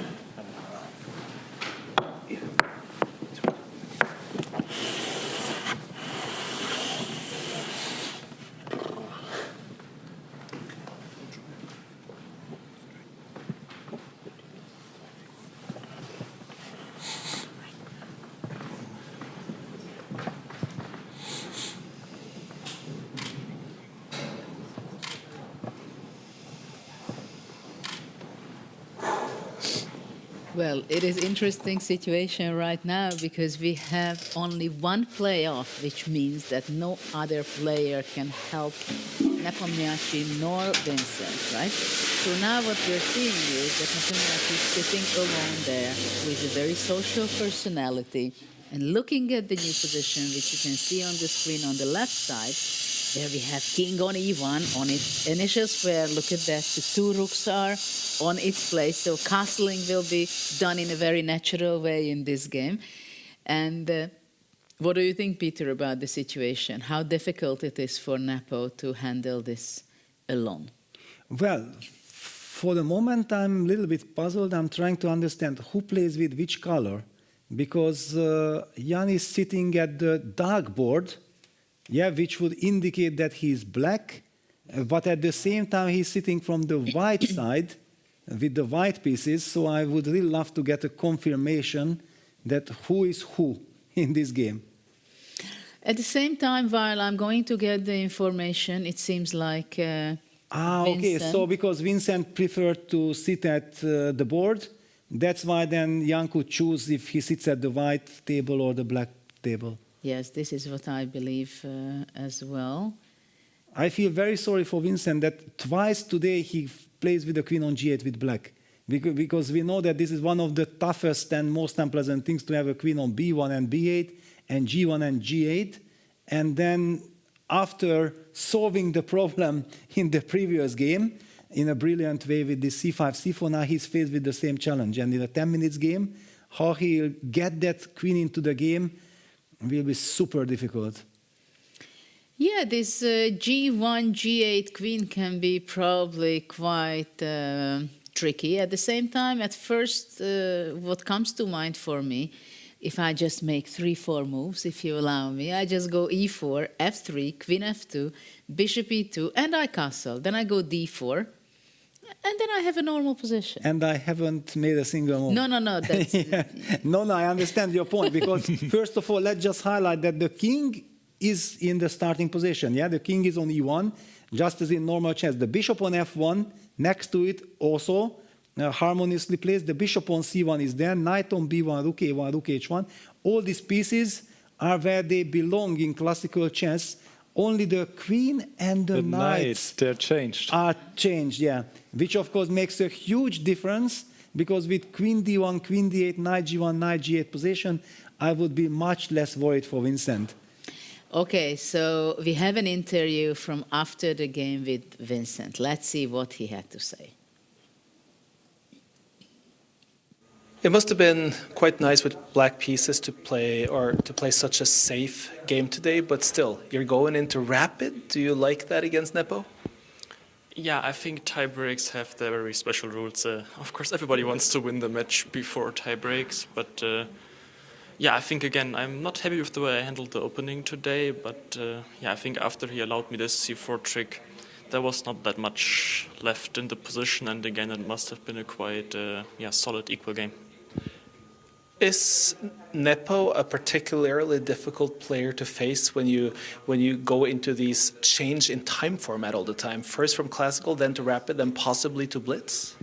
Well, it is interesting situation right now because we have only one playoff, which means that no other player can help Nepomniachtchi nor Vincent, right? So now what we're seeing is that Nepomniachtchi is sitting alone there with a very social personality and looking at the new position, which you can see on the screen on the left side. There we have king on e1 on its initial square. Look at that. The two rooks are on its place. So castling will be done in a very natural way in this game. And what do you think, Peter, about the situation? How difficult it is for Nepo to handle this alone? Well, for the moment, I'm a little bit puzzled. I'm trying to understand who plays with which color. Because Jan is sitting at the dark board, yeah, which would indicate that he's black, but at the same time he's sitting from the white side with the white pieces, so I would really love to get a confirmation that who is who in this game. At the same time, while I'm going to get the information, it seems like okay, so because Vincent preferred to sit at the board, that's why then Jan could choose if he sits at the white table or the black table. Yes, this is what I believe as well. I feel very sorry for Vincent that twice today he plays with the queen on g8 with black. Because we know that this is one of the toughest and most unpleasant things to have a queen on b1 and b8 and g1 and g8. And then after solving the problem in the previous game in a brilliant way with the c5, c4, now he's faced with the same challenge. And in a 10 minutes game, how he'll get that queen into the game will be super difficult. Yeah, this g1, g8 queen can be probably quite tricky. At the same time, at first, what comes to mind for me, if I just make 3-4 moves, if you allow me, I just go e4, f3, queen f2, bishop e2, and I castle. Then I go d4. And then I have a normal position. And I haven't made a single move. No. That's yeah. No, I understand your point. Because first of all, let's just highlight that the king is in the starting position. Yeah, the king is on e1, just as in normal chess. The bishop on f1, next to it also harmoniously placed. The bishop on c1 is there. Knight on b1, rook a1, rook h1. All these pieces are where they belong in classical chess. Only the queen and the knights they're changed. Are changed, yeah. Which of course makes a huge difference because with queen d1, queen d8, knight g1, knight g8 position, I would be much less worried for Vincent. Okay, so we have an interview from after the game with Vincent. Let's see what he had to say. It must have been quite nice with black pieces to play such a safe game today, but still, you're going into rapid. Do you like that against Nepo? Yeah, I think tie breaks have their very special rules. Of course, everybody wants to win the match before tie breaks, but yeah, I think again, I'm not happy with the way I handled the opening today, but yeah, I think after he allowed me this c4 trick, there was not that much left in the position, and again, it must have been a quite solid equal game. Is Nepo a particularly difficult player to face when you go into these change in time format all the time? First from classical, then to rapid, then possibly to blitz?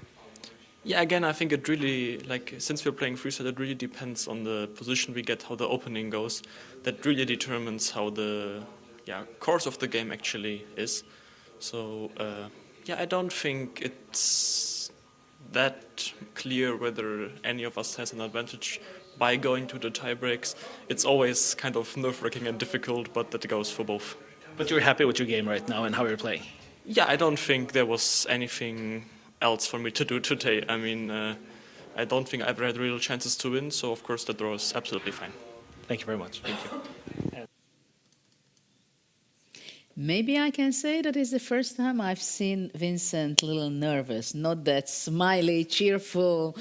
Yeah, again, I think it really, like, since we're playing freestyle, it really depends on the position we get, how the opening goes. That really determines how the course of the game actually is. So, yeah, I don't think it's that clear whether any of us has an advantage by going to the tie breaks. It's always kind of nerve-wracking and difficult, but that goes for both. But you're happy with your game right now and how you're playing? Yeah, I don't think there was anything else for me to do today. I mean, I don't think I ever had real chances to win, so of course the draw is absolutely fine. Thank you very much. Thank you. Maybe I can say that is the first time I've seen Vincent a little nervous, not that smiley, cheerful,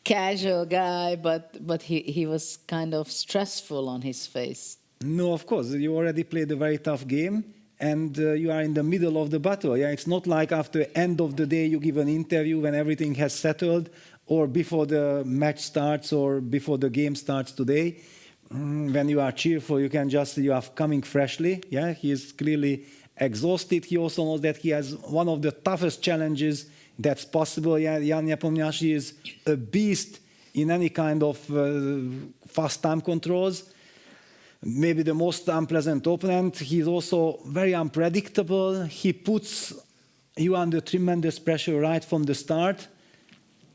casual guy, but he was kind of stressful on his face. No, of course, you already played a very tough game. And you are in the middle of the battle. Yeah, it's not like after end of the day you give an interview when everything has settled, or before the match starts, or before the game starts today. When you are cheerful, you are coming freshly. Yeah, he is clearly exhausted. He also knows that he has one of the toughest challenges that's possible. Yeah, Jan Nepomniachtchi is a beast in any kind of fast time controls. Maybe the most unpleasant opponent. He's also very unpredictable. He puts you under tremendous pressure right from the start.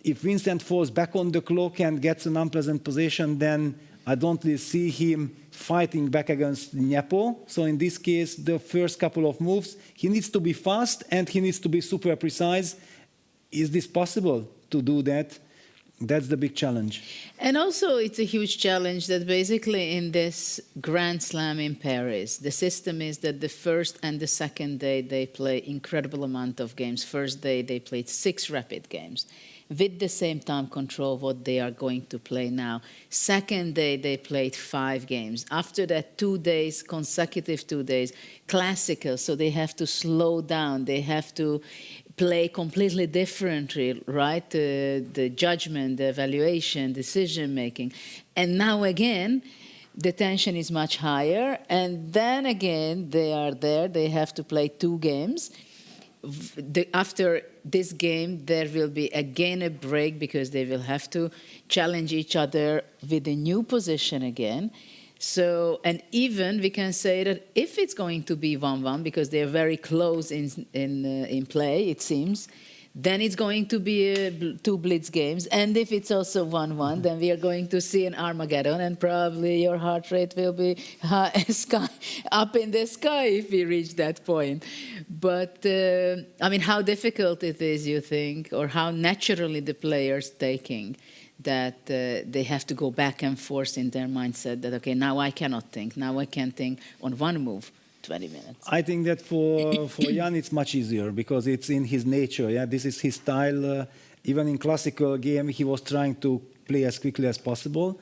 If Vincent falls back on the clock and gets an unpleasant position, then I don't really see him fighting back against Nepo. So in this case, the first couple of moves, he needs to be fast and he needs to be super precise. Is this possible to do that? That's the big challenge. And also it's a huge challenge that basically in this Grand Slam in Paris, the system is that the first and the second day they play incredible amount of games. First day they played 6 rapid games with the same time control what they are going to play now. Second day they played 5 games. After that 2 days, consecutive 2 days, classical, so they have to slow down, they have to play completely differently, right? The judgment, the evaluation, decision making. And now again, the tension is much higher. And then again, they are there, they have to play 2 games. After this game, there will be again a break because they will have to challenge each other with a new position again. So, and even we can say that if it's going to be 1-1, because they're very close in play, it seems, then it's going to be 2 blitz games. And if it's also 1-1, then we are going to see an Armageddon, and probably your heart rate will be up in the sky if we reach that point. But, I mean, how difficult it is, you think, or how naturally the players taking that they have to go back and forth in their mindset that, okay, now I cannot think, now I can think on one move 20 minutes. I think that for Jan it's much easier because it's in his nature. Yeah, this is his style. Even in classical game, he was trying to play as quickly as possible.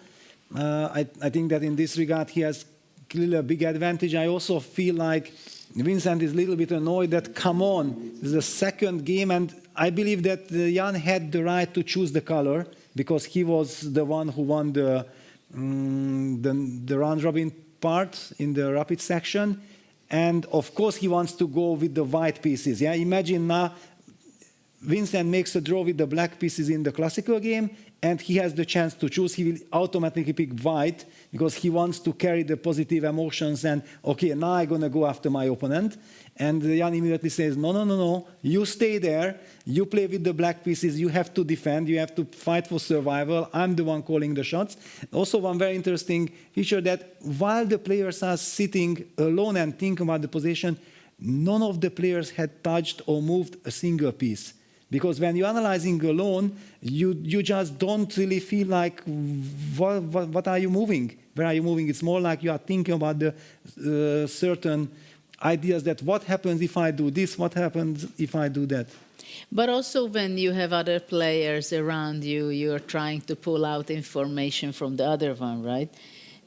I think that in this regard, he has clearly a big advantage. I also feel like Vincent is a little bit annoyed that, come on, this is the second game, and I believe that Jan had the right to choose the color, because he was the one who won the round-robin part in the rapid section. And of course, he wants to go with the white pieces. Yeah, imagine now Vincent makes a draw with the black pieces in the classical game, and he has the chance to choose. He will automatically pick white because he wants to carry the positive emotions and, okay, now I'm going to go after my opponent. And Jan immediately says, no, you stay there, you play with the black pieces, you have to defend, you have to fight for survival, I'm the one calling the shots. Also one very interesting feature that while the players are sitting alone and thinking about the position, none of the players had touched or moved a single piece. Because when you're analyzing alone, you just don't really feel like, what are you moving? Where are you moving? It's more like you are thinking about the certain ideas that what happens if I do this, what happens if I do that. But also when you have other players around you, you're trying to pull out information from the other one, right?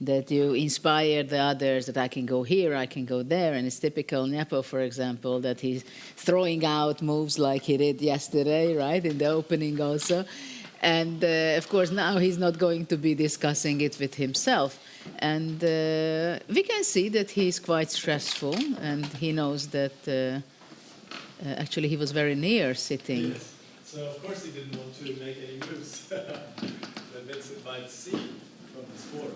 That you inspire the others that I can go here, I can go there. And it's typical Nepo, for example, that he's throwing out moves like he did yesterday, right, in the opening also. And of course, now he's not going to be discussing it with himself. And we can see that he's quite stressful, and he knows that actually he was very near sitting So of course he didn't want to make any moves that Vincent might see from the score.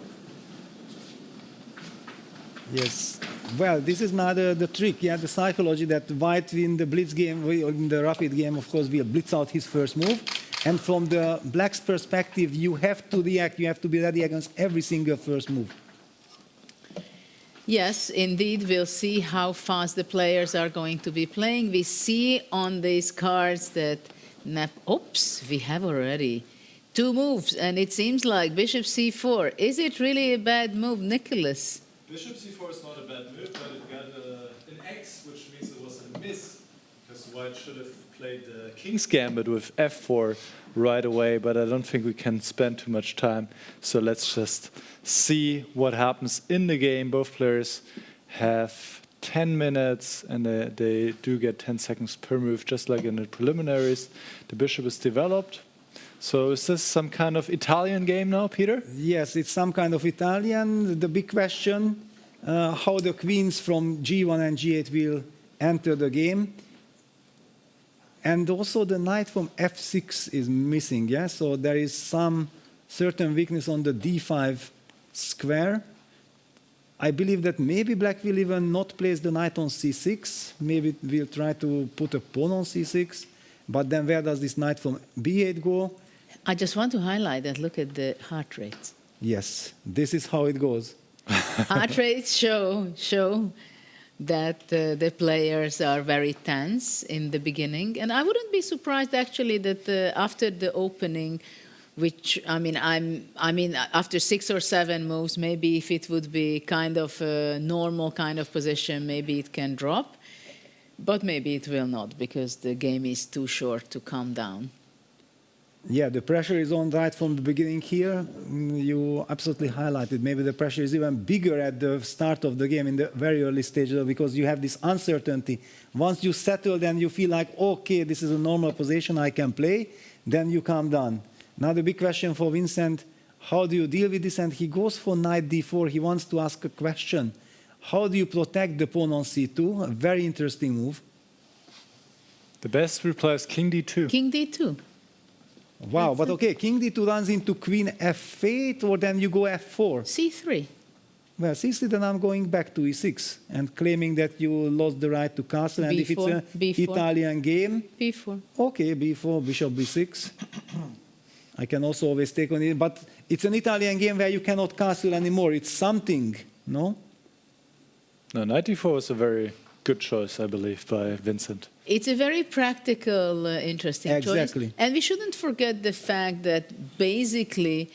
Yes. Well, this is now the trick, yeah, the psychology that White in the blitz game, in the rapid game, of course, will blitz out his first move. And from the Black's perspective, you have to react, you have to be ready against every single first move. Yes, indeed, we'll see how fast the players are going to be playing. We see on these cards that, oops, we have already 2 moves, and it seems like Bishop c4. Is it really a bad move, Nicholas? Bishop c4 is not a bad move, but it got an X, which means it was a miss, because White should have played the King's Gambit with f4 right away, but I don't think we can spend too much time. So let's just see what happens in the game. Both players have 10 minutes, and they do get 10 seconds per move, just like in the preliminaries. The bishop is developed. So is this some kind of Italian game now, Peter? Yes, it's some kind of Italian. The big question, how the queens from g1 and g8 will enter the game. And also the knight from f6 is missing, yeah? So there is some certain weakness on the d5 square. I believe that maybe Black will even not place the knight on c6. Maybe we'll try to put a pawn on c6. But then where does this knight from b8 go? I just want to highlight that. Look at the heart rates. Yes, this is how it goes. Heart rates show that the players are very tense in the beginning. And I wouldn't be surprised, actually, that after the opening, which, I mean, after 6 or 7 moves, maybe if it would be kind of a normal kind of position, maybe it can drop. But maybe it will not, because the game is too short to calm down. Yeah, the pressure is on right from the beginning here. You absolutely highlighted. Maybe the pressure is even bigger at the start of the game, in the very early stages, because you have this uncertainty. Once you settle, then you feel like, okay, this is a normal position, I can play. Then you calm down. Now the big question for Vincent, how do you deal with this? And he goes for knight d4. He wants to ask a question. How do you protect the pawn on c2? A very interesting move. The best reply is king d2. King d2. Wow, but okay, king d2 runs into queen f8, or then you go f4? c3. Well, c3, then I'm going back to e6 and claiming that you lost the right to castle. And if it's an Italian game, b4. Okay, b4, bishop b6. I can also always take on it, but it's an Italian game where you cannot castle anymore. It's something, no? No, knight d4 was a very good choice, I believe, by Vincent. It's a very practical, interesting choice. And we shouldn't forget the fact that basically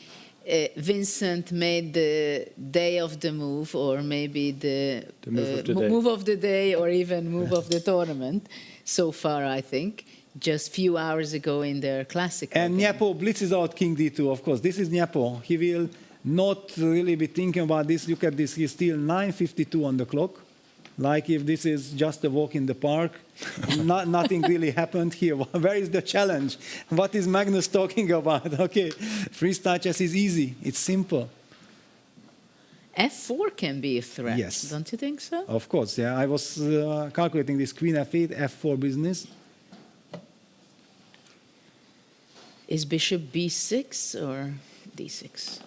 Vincent made the day of the move, or maybe the move of the day, or even move of the tournament so far, I think, just few hours ago in their classical And Nyapo blitzes out king d2, of course. This is Nyapo. He will not really be thinking about this. Look at this. He's still 9:52 on the clock. Like if this is just a walk in the park, nothing really happened here. Where is the challenge? What is Magnus talking about? Okay, freestyle chess is easy. It's simple. f4 can be a threat, yes. Don't you think so? Of course, yeah. I was calculating this queen f8, f4 business. Is bishop b6 or d6?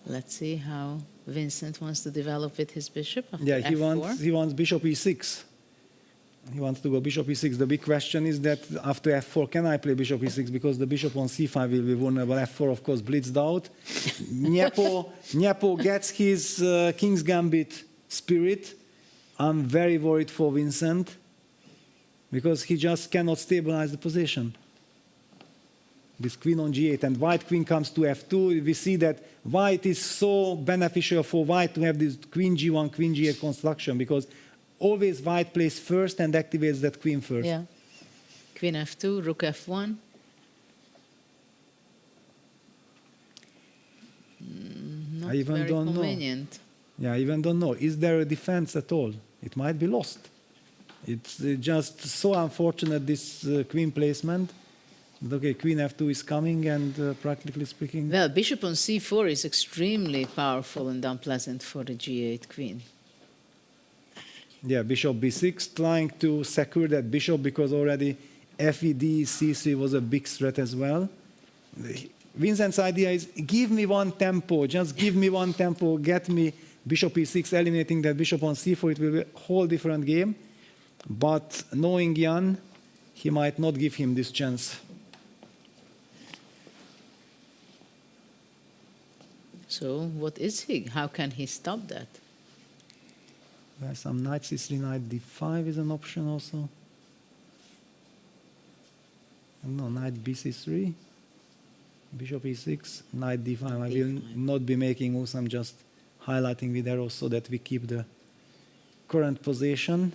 Let's see how Vincent wants to develop with his bishop after yeah, f4. He wants bishop e6. He wants to go bishop e6. The big question is that after f4, can I play bishop e6? Because the bishop on c5 will be vulnerable. f4, of course, blitzed out. Nyapo gets his King's Gambit spirit. I'm very worried for Vincent, because he just cannot stabilize the position. This queen on g8, and white queen comes to f2. We see that white is so beneficial for white to have this queen g1, queen g8 construction, because always white plays first and activates that queen first. Yeah. Queen f2, rook f1. Not I even very don't convenient. know. Yeah, I even don't know. Is there a defense at all? It might be lost. It's just so unfortunate, this queen placement. Okay, queen f2 is coming, and practically speaking... Well, bishop on c4 is extremely powerful and unpleasant for the g8 queen. Yeah, bishop b6, trying to secure that bishop because already FED c3 was a big threat as well. Vincent's idea is, give me one tempo, just give me one tempo, get me bishop e6, eliminating that bishop on c4, it will be a whole different game. But knowing Jan, he might not give him this chance. So what is he? How can he stop that? Well, some knight c3, knight d5 is an option also. No, knight bc3, bishop e6, knight d5. I will not be making moves, I'm just highlighting with arrows so that we keep the current position.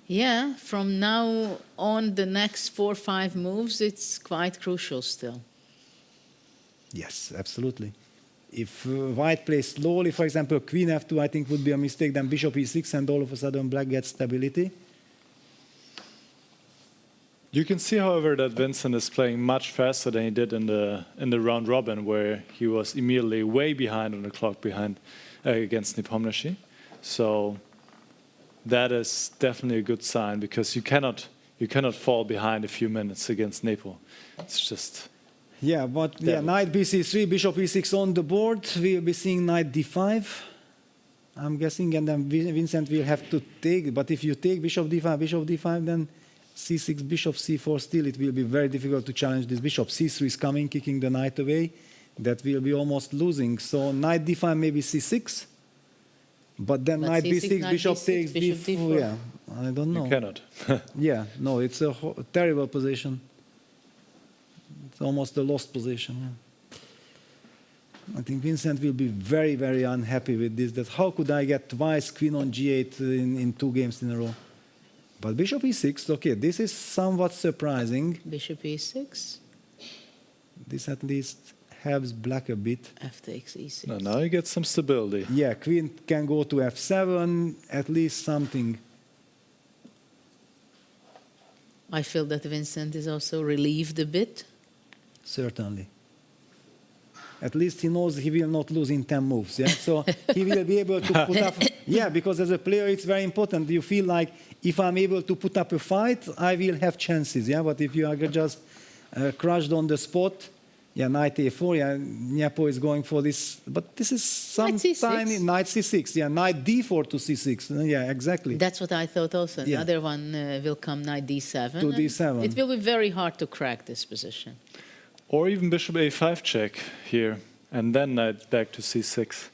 Yeah, from now on, the next 4 or 5 moves, it's quite crucial still. Yes, absolutely. If white plays slowly, for example, queen f2, I think would be a mistake, then bishop e6, and all of a sudden black gets stability. You can see, however, that Vincent is playing much faster than he did in the round robin, where he was immediately way behind on the clock behind against Nepomniachtchi. So that is definitely a good sign, because you cannot fall behind a few minutes against Nepo. It's just... Yeah, but yeah, knight bc3, bishop e6 on the board. We'll be seeing knight d5, I'm guessing, and then Vincent will have to take. But if you take bishop d5, then c6, bishop c4, still it will be very difficult to challenge this bishop. c3 is coming, kicking the knight away. That will be almost losing. So knight d5, maybe c6. But then knight b6, bishop takes d4. Yeah, I don't know. You cannot. Yeah, no, it's a terrible position. It's almost a lost position. Yeah. I think Vincent will be very, very unhappy with this. That how could I get twice queen on g8 in 2 games in a row? But bishop e6, okay, this is somewhat surprising. Bishop e6. This at least helps black a bit. F takes e6. Now you get some stability. Yeah, queen can go to f7, at least something. I feel that Vincent is also relieved a bit. Certainly. At least he knows he will not lose in 10 moves. Yeah? So he will be able to put up... Yeah, because as a player it's very important. You feel like if I'm able to put up a fight, I will have chances. Yeah, but if you are just crushed on the spot, yeah, knight a4, yeah, Nepo is going for this. But this is some tiny... Knight c6, yeah, knight d4 to c6. Yeah, exactly. That's what I thought also. Yeah. Another one will come knight d7. To d7. It will be very hard to crack this position. Or even bishop a5 check here, and then knight back to c6.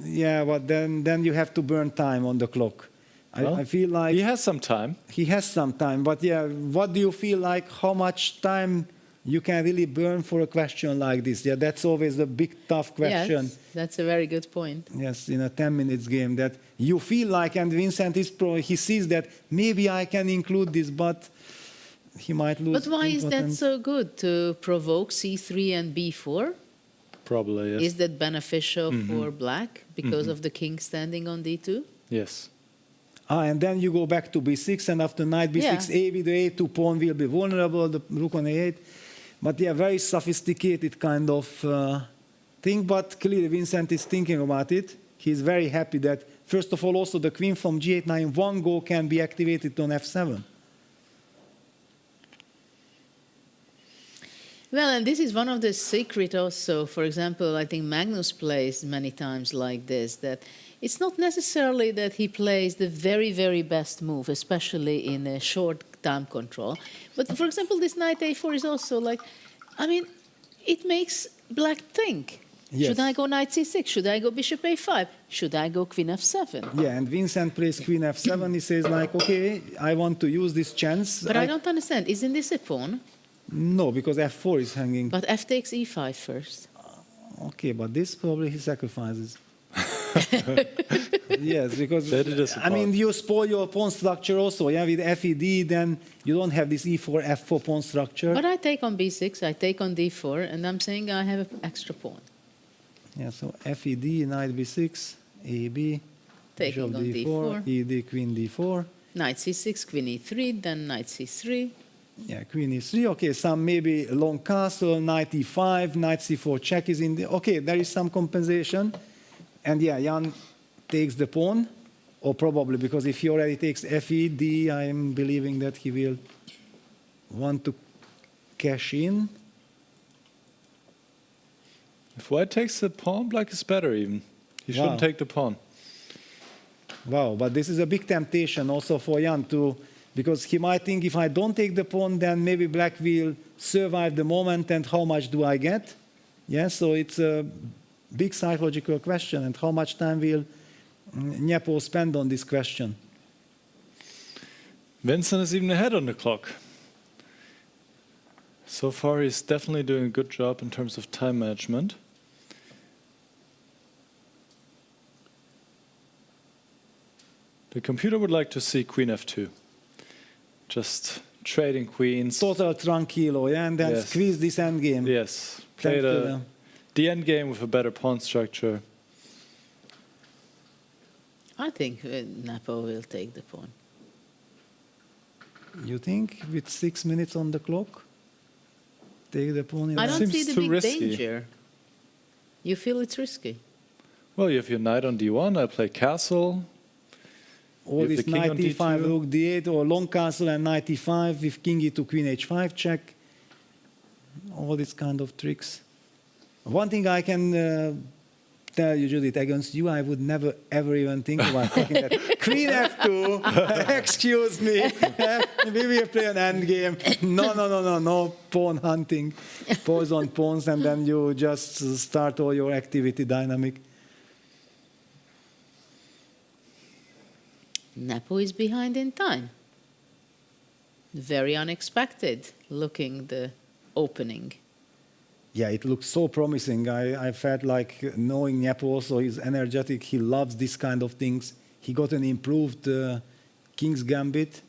Yeah, but then you have to burn time on the clock. Well, I feel like... He has some time. He has some time, but yeah, what do you feel like, how much time you can really burn for a question like this? Yeah, that's always the big, tough question. Yes, that's a very good point. Yes, in a 10 minutes game, that you feel like, and Vincent is he sees that maybe I can include this, but he might lose. But why is that so good, to provoke c3 and b4? Probably, yes. Is that beneficial for black because of the king standing on d2? Yes. And then you go back to b6, and after knight b6, the a2 pawn will be vulnerable, the rook on a8. But yeah, very sophisticated kind of thing, but clearly Vincent is thinking about it. He's very happy that, first of all, also the queen from g8 now in one go can be activated on f7. Well, and this is one of the secret also. For example, I think Magnus plays many times like this, that it's not necessarily that he plays the very, very best move, especially in a short time control. But for example, this knight a4 is also like, I mean, it makes black think. Yes. Should I go knight c6? Should I go bishop a5? Should I go queen f7? Yeah, and Vincent plays queen f7. He says like, okay, I want to use this chance. But I don't understand. Isn't this a pawn? No, because f4 is hanging. But f takes e5 first. Okay, but this probably he sacrifices. Yes, because I mean, you spoil your pawn structure also. Yeah, with FED, then you don't have this e4, f4 pawn structure. But I take on b6, I take on d4, and I'm saying I have an extra pawn. Yeah, so FED, knight b6, AB, taking on d4, d4, ED, queen d4. Knight c6, queen e3, then knight c3. Yeah, queen e3. Okay, some maybe long castle, knight e5, knight c4 check is in the... Okay, there is some compensation. And yeah, Jan takes the pawn, or probably because if he already takes fe, d, I am believing that he will want to cash in. If white takes the pawn, black is better even. He shouldn't take the pawn. Wow, but this is a big temptation also for Jan to... Because he might think if I don't take the pawn, then maybe black will survive the moment, and how much do I get? Yeah, so it's a big psychological question, and how much time will Nepo spend on this question? Vincent is even ahead on the clock. So far, he's definitely doing a good job in terms of time management. The computer would like to see queen f2. Just trading queens. Total tranquilo, yeah, and then squeeze this endgame. Yes, play the endgame with a better pawn structure. I think Nepo will take the pawn. You think with 6 minutes on the clock? Take the pawn in I don't see the big danger. You feel it's risky? Well, you have your knight on d1, I play castle. Or this knight e5, rook d8, or long castle and knight e5 with king e2, queen h5 check. All these kind of tricks. One thing I can tell you, Judith, against you, I would never ever even think about taking that. Queen f2, excuse me, we will play an endgame. No pawn hunting, poison pawns, and then you just start all your activity dynamic. Nepo is behind in time. Very unexpected looking the opening. Yeah, it looks so promising. I felt like knowing Nepo also is energetic. He loves this kind of things. He got an improved King's Gambit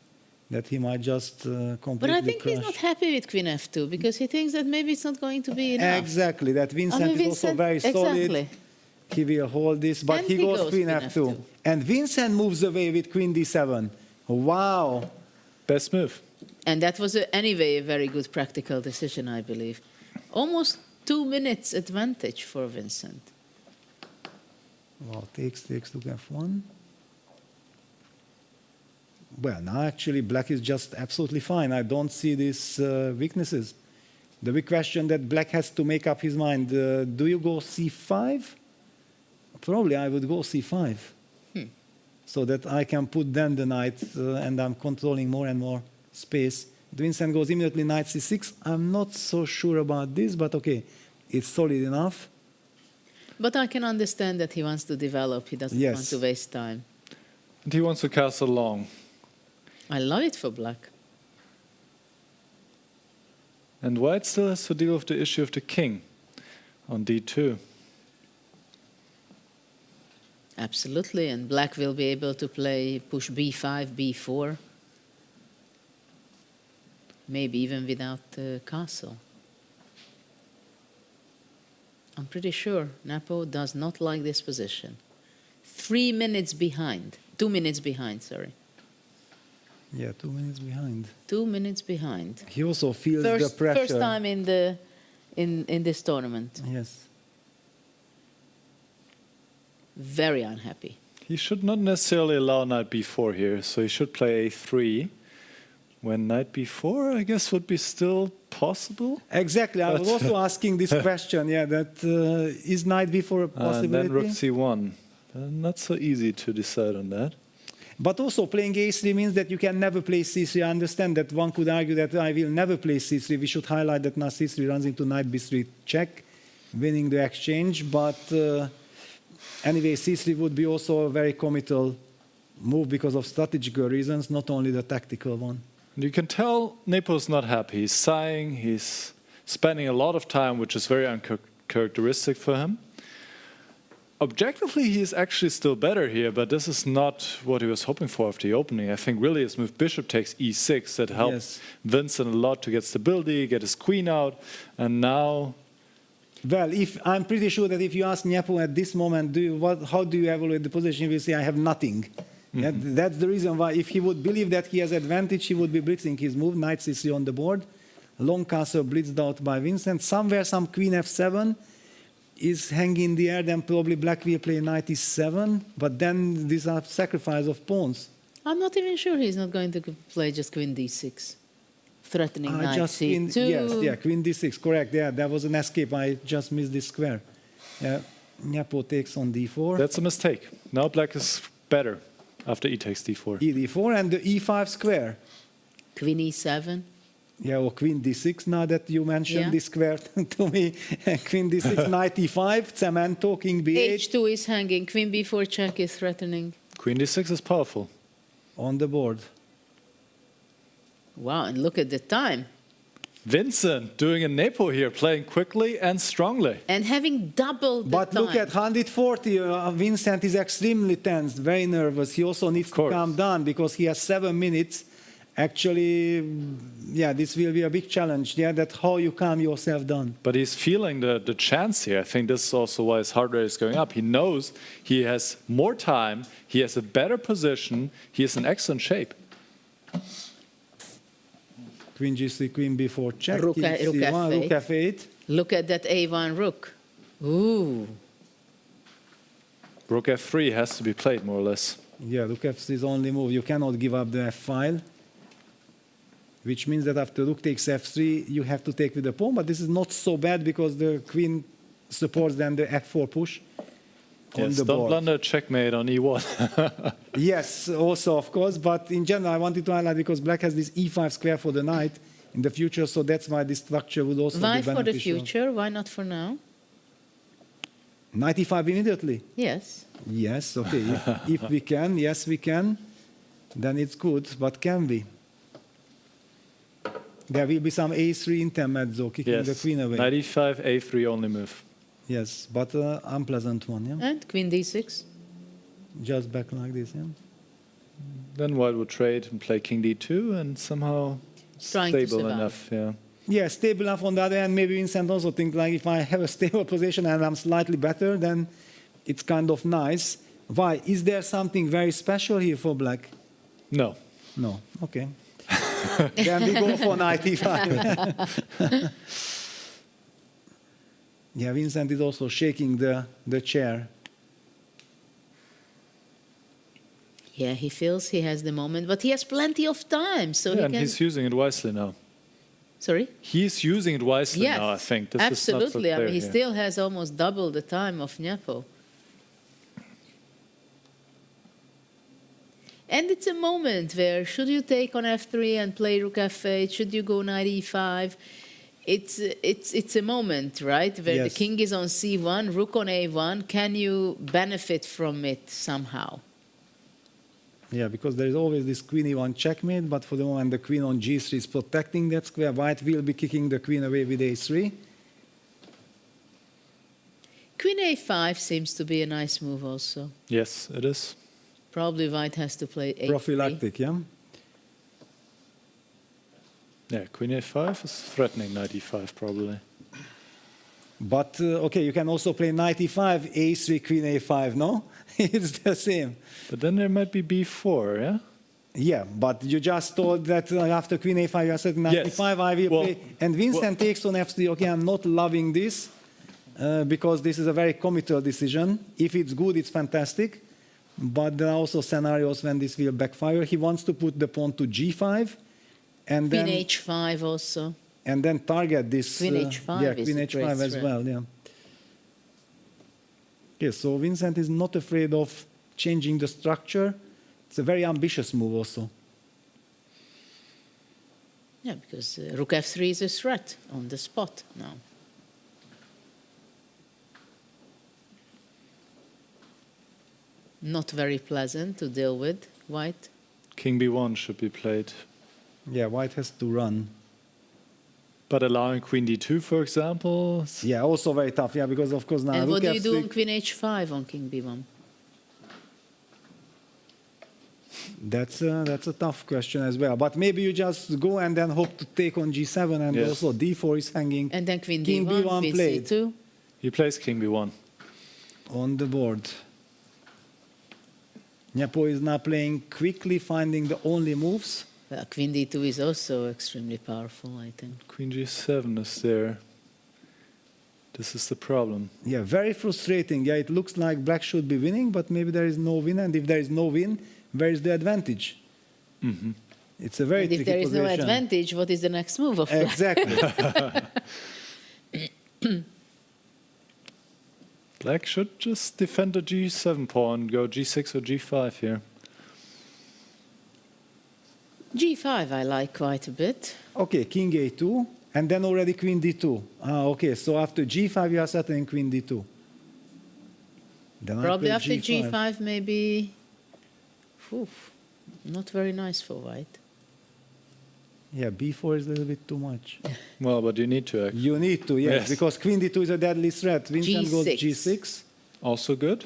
that he might just completely But I think crush. he's not happy with queen f2 because he thinks that maybe it's not going to be enough. Exactly, that Vincent is also very solid. Exactly. He will hold this, but And he he goes goes queen queen f2. And Vincent moves away with queen d7. Wow. Best move. And that was anyway a very good practical decision, I believe. Almost 2 minutes advantage for Vincent. Well, takes to f1. Well, now actually black is just absolutely fine. I don't see these weaknesses. The big question that black has to make up his mind, do you go c5? Probably I would go c5. So that I can put then the knight and I'm controlling more and more space. Vincent goes immediately knight c6. I'm not so sure about this, but okay, it's solid enough. But I can understand that he wants to develop. He doesn't want to waste time. And he wants to castle long. I love it for black. And white still has to deal with the issue of the king on d2. Absolutely, and black will be able to push b5, b4. Maybe even without the castle. I'm pretty sure Nepo does not like this position. 3 minutes behind. 2 minutes behind, sorry. Yeah, 2 minutes behind. 2 minutes behind. He also feels the pressure. First time in this tournament. Yes. Very unhappy. He should not necessarily allow knight b4 here, so he should play a3. When knight b4, I guess, would be still possible. Exactly. I was also asking this question. Yeah, that is knight b4 a possibility? And then rook c1. Not so easy to decide on that. But also playing a3 means that you can never play c3. I understand that one could argue that I will never play c3. We should highlight that now c3 runs into knight b3 check, winning the exchange. But anyway, c3 would be also a very committal move because of strategical reasons, not only the tactical one. You can tell Nepo's not happy. He's sighing. He's spending a lot of time, which is very uncharacteristic for him. Objectively, he is actually still better here, but this is not what he was hoping for after the opening. I think really his move bishop takes e6 that helped Vincent a lot to get stability, get his queen out, and now... Well, I'm pretty sure that if you ask Nepo at this moment, how do you evaluate the position, he will say, I have nothing. Yeah, that's the reason why if he would believe that he has advantage, he would be blitzing his move, knight c3 on the board. Long castle blitzed out by Vincent. Somewhere some queen f7 is hanging in the air, then probably black will play knight e7, but then these are sacrifice of pawns. I'm not even sure he's not going to play just queen d6, threatening knight just c2. yes, yeah, queen d6, correct. Yeah, that was an escape. I just missed this square. Yeah, Nepo takes on d4. That's a mistake. Now black is better after e takes d4. E d4 and the e5 square. Queen e7. Yeah, or queen d6 now that you mentioned Yeah. this square to me. Queen d6, knight e5, cemento, king b8. h2 is hanging, queen b4 check is threatening. Queen d6 is powerful. On the board. Wow, and look at the time. Vincent doing a Nepo here, playing quickly and strongly. And having doubled the But time. look at 140, Vincent is extremely tense, very nervous. He also needs to calm down because he has 7 minutes. Actually, yeah, this will be a big challenge. Yeah, that's how you calm yourself down. But he's feeling the chance here. I think this is also why his heart rate is going up. He knows he has more time, he has a better position, he is in excellent shape. Queen g3, queen b4 check, Rook king rook c1, f8. rook f8. Look at that a1 rook. Ooh. Rook f3 has to be played more or less. Yeah, rook f3 is only move. You cannot give up the f file. Which means that after rook takes f3, you have to take with the pawn. But this is not so bad because the queen supports then the f4 push on Yes, the don't board. blunder checkmate on e1. Yes, also, of course. But in general, I wanted to highlight because black has this e5 square for the knight in the future. So that's why this structure would also Why be beneficial. for the future? Why not for now? Knight e5 immediately? Yes. Yes, okay. If we can, yes, we can. Then it's good. But can we? There will be some a3 intermezzo kicking the Yes, queen away. knight e5, a3 only move. Yes, but unpleasant one, yeah? And queen d6. Just back like this, yeah? Then white would trade and play king d2 and somehow Trying to stable survive. enough, yeah. Yeah, stable enough. On the other hand, maybe Vincent also thinks like if I have a stable position and I'm slightly better, then it's kind of nice. Why? Is there something very special here for black? No. No, okay. Then we go for knight e5. Yeah, Vincent is also shaking the chair. Yeah, he feels he has the moment, but he has plenty of time, so Yeah, he and can. he's using it wisely now. Sorry? He's using it wisely Yes, now, I think. This absolutely. Is not so I mean, clear he here. still has almost double the time of Nepo. And it's a moment where should you take on f3 and play rook f8? Should you go knight e5? It's a moment, right, where Yes. the king is on c1, rook on a1. Can you benefit from it somehow? Yeah, because there is always this queen e1 checkmate, but for the moment the queen on g3 is protecting that square. White will be kicking the queen away with a3. Queen a5 seems to be a nice move also. Yes, it is. Probably white has to play a3. Prophylactic, yeah? Yeah, queen a5 is threatening knight e5 probably. But, okay, you can also play knight e5, a3, queen a5, no? It's the same. But then there might be b4, yeah? Yeah, but you just told that after queen a5 you are setting knight Yes. e5, I will Well, play. And Vincent takes on f3. Okay, I'm not loving this because this is a very committal decision. If it's good, it's fantastic. But there are also scenarios when this will backfire. He wants to put the pawn to g5 and Queen then h5 also. and then target this. Queen h5 yeah, is queen a great h5 as threat. well. Yeah. Okay, so Vincent is not afraid of changing the structure. It's a very ambitious move also. Yeah, because rook f3 is a threat on the spot now. Not very pleasant to deal with, white. King b1 should be played. Yeah, white has to run. But allowing queen d2, for example? Yeah, also very tough. Yeah, because of course now And what rook do you do on f3. queen h5 on king b1? That's a tough question as well. But maybe you just go and then hope to take on g7 and Yes. also d4 is hanging. And then queen King d1, b1 queen played. c2. He plays king b1. On the board. Nepo is now playing quickly, finding the only moves. Queen d2 is also extremely powerful, I think. Queen g7 is there. This is the problem. Yeah, very frustrating. Yeah, it looks like black should be winning, but maybe there is no win. And if there is no win, where is the advantage? Mm-hmm. It's a very And if tricky there is position. no advantage, what is the next move of black? Exactly. Black should just defend the g7 pawn, go g6 or g5 here. g5 I like quite a bit. Okay, king a2, and then already queen d2. Okay, so after g5 you are settling queen d2. Then Probably I after play g5. g5 maybe... Oof, not very nice for white. Yeah, b4 is a little bit too much. Well, but you need to. You need to, yes, because queen d2 is a deadly threat. Vincent goes g6. Also good.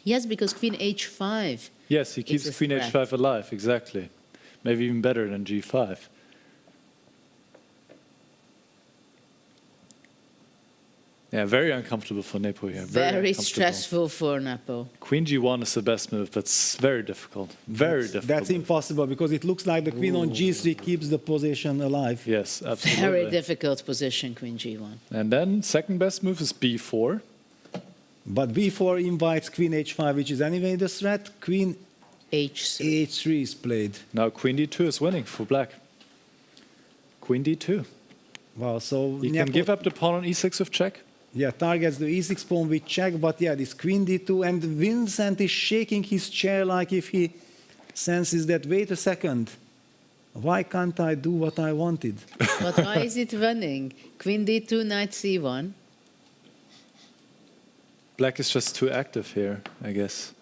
Yes, because queen h5. Yes, he keeps a queen threat. h5 alive, exactly. Maybe even better than g5. Yeah, very uncomfortable for Nepo here. Very uncomfortable. stressful for Nepo. Queen g1 is the best move, but it's very difficult. Very difficult. That's impossible because it looks like the queen on g3 keeps the position alive. Yes, absolutely. Very difficult position, queen g1. And then second best move is b4. But b4 invites queen h5, which is anyway the threat. Queen h3 is played. Now queen d2 is winning for black. Queen d2. Wow, so You can give up the pawn on e6 with check. Yeah, targets the e6 pawn with check, but yeah, this queen d2, and Vincent is shaking his chair like if he senses that, wait a second, why can't I do what I wanted? But why is it running? Queen d2, knight c1. Black is just too active here, I guess.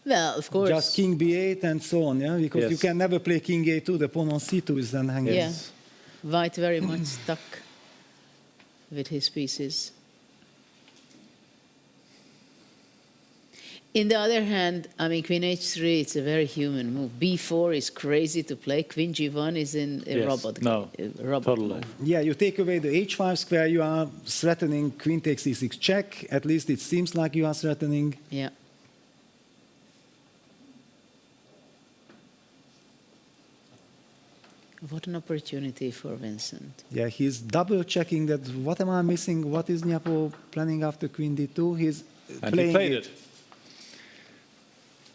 Well, of course. Just king b8 and so on, yeah, because Yes. you can never play king a2, the pawn on c2 is then hanging. Yeah. White very much stuck with his pieces. In the other hand, I mean, queen h3, it's a very human move. b4 is crazy to play. Queen g1 is in a robot. Totally. Yeah, you take away the h5 square, you are threatening queen takes e6 check. At least it seems like you are threatening. Yeah. What an opportunity for Vincent. Yeah, he's double checking that what am I missing? What is Nepo planning after queen d2? He's And playing he played it.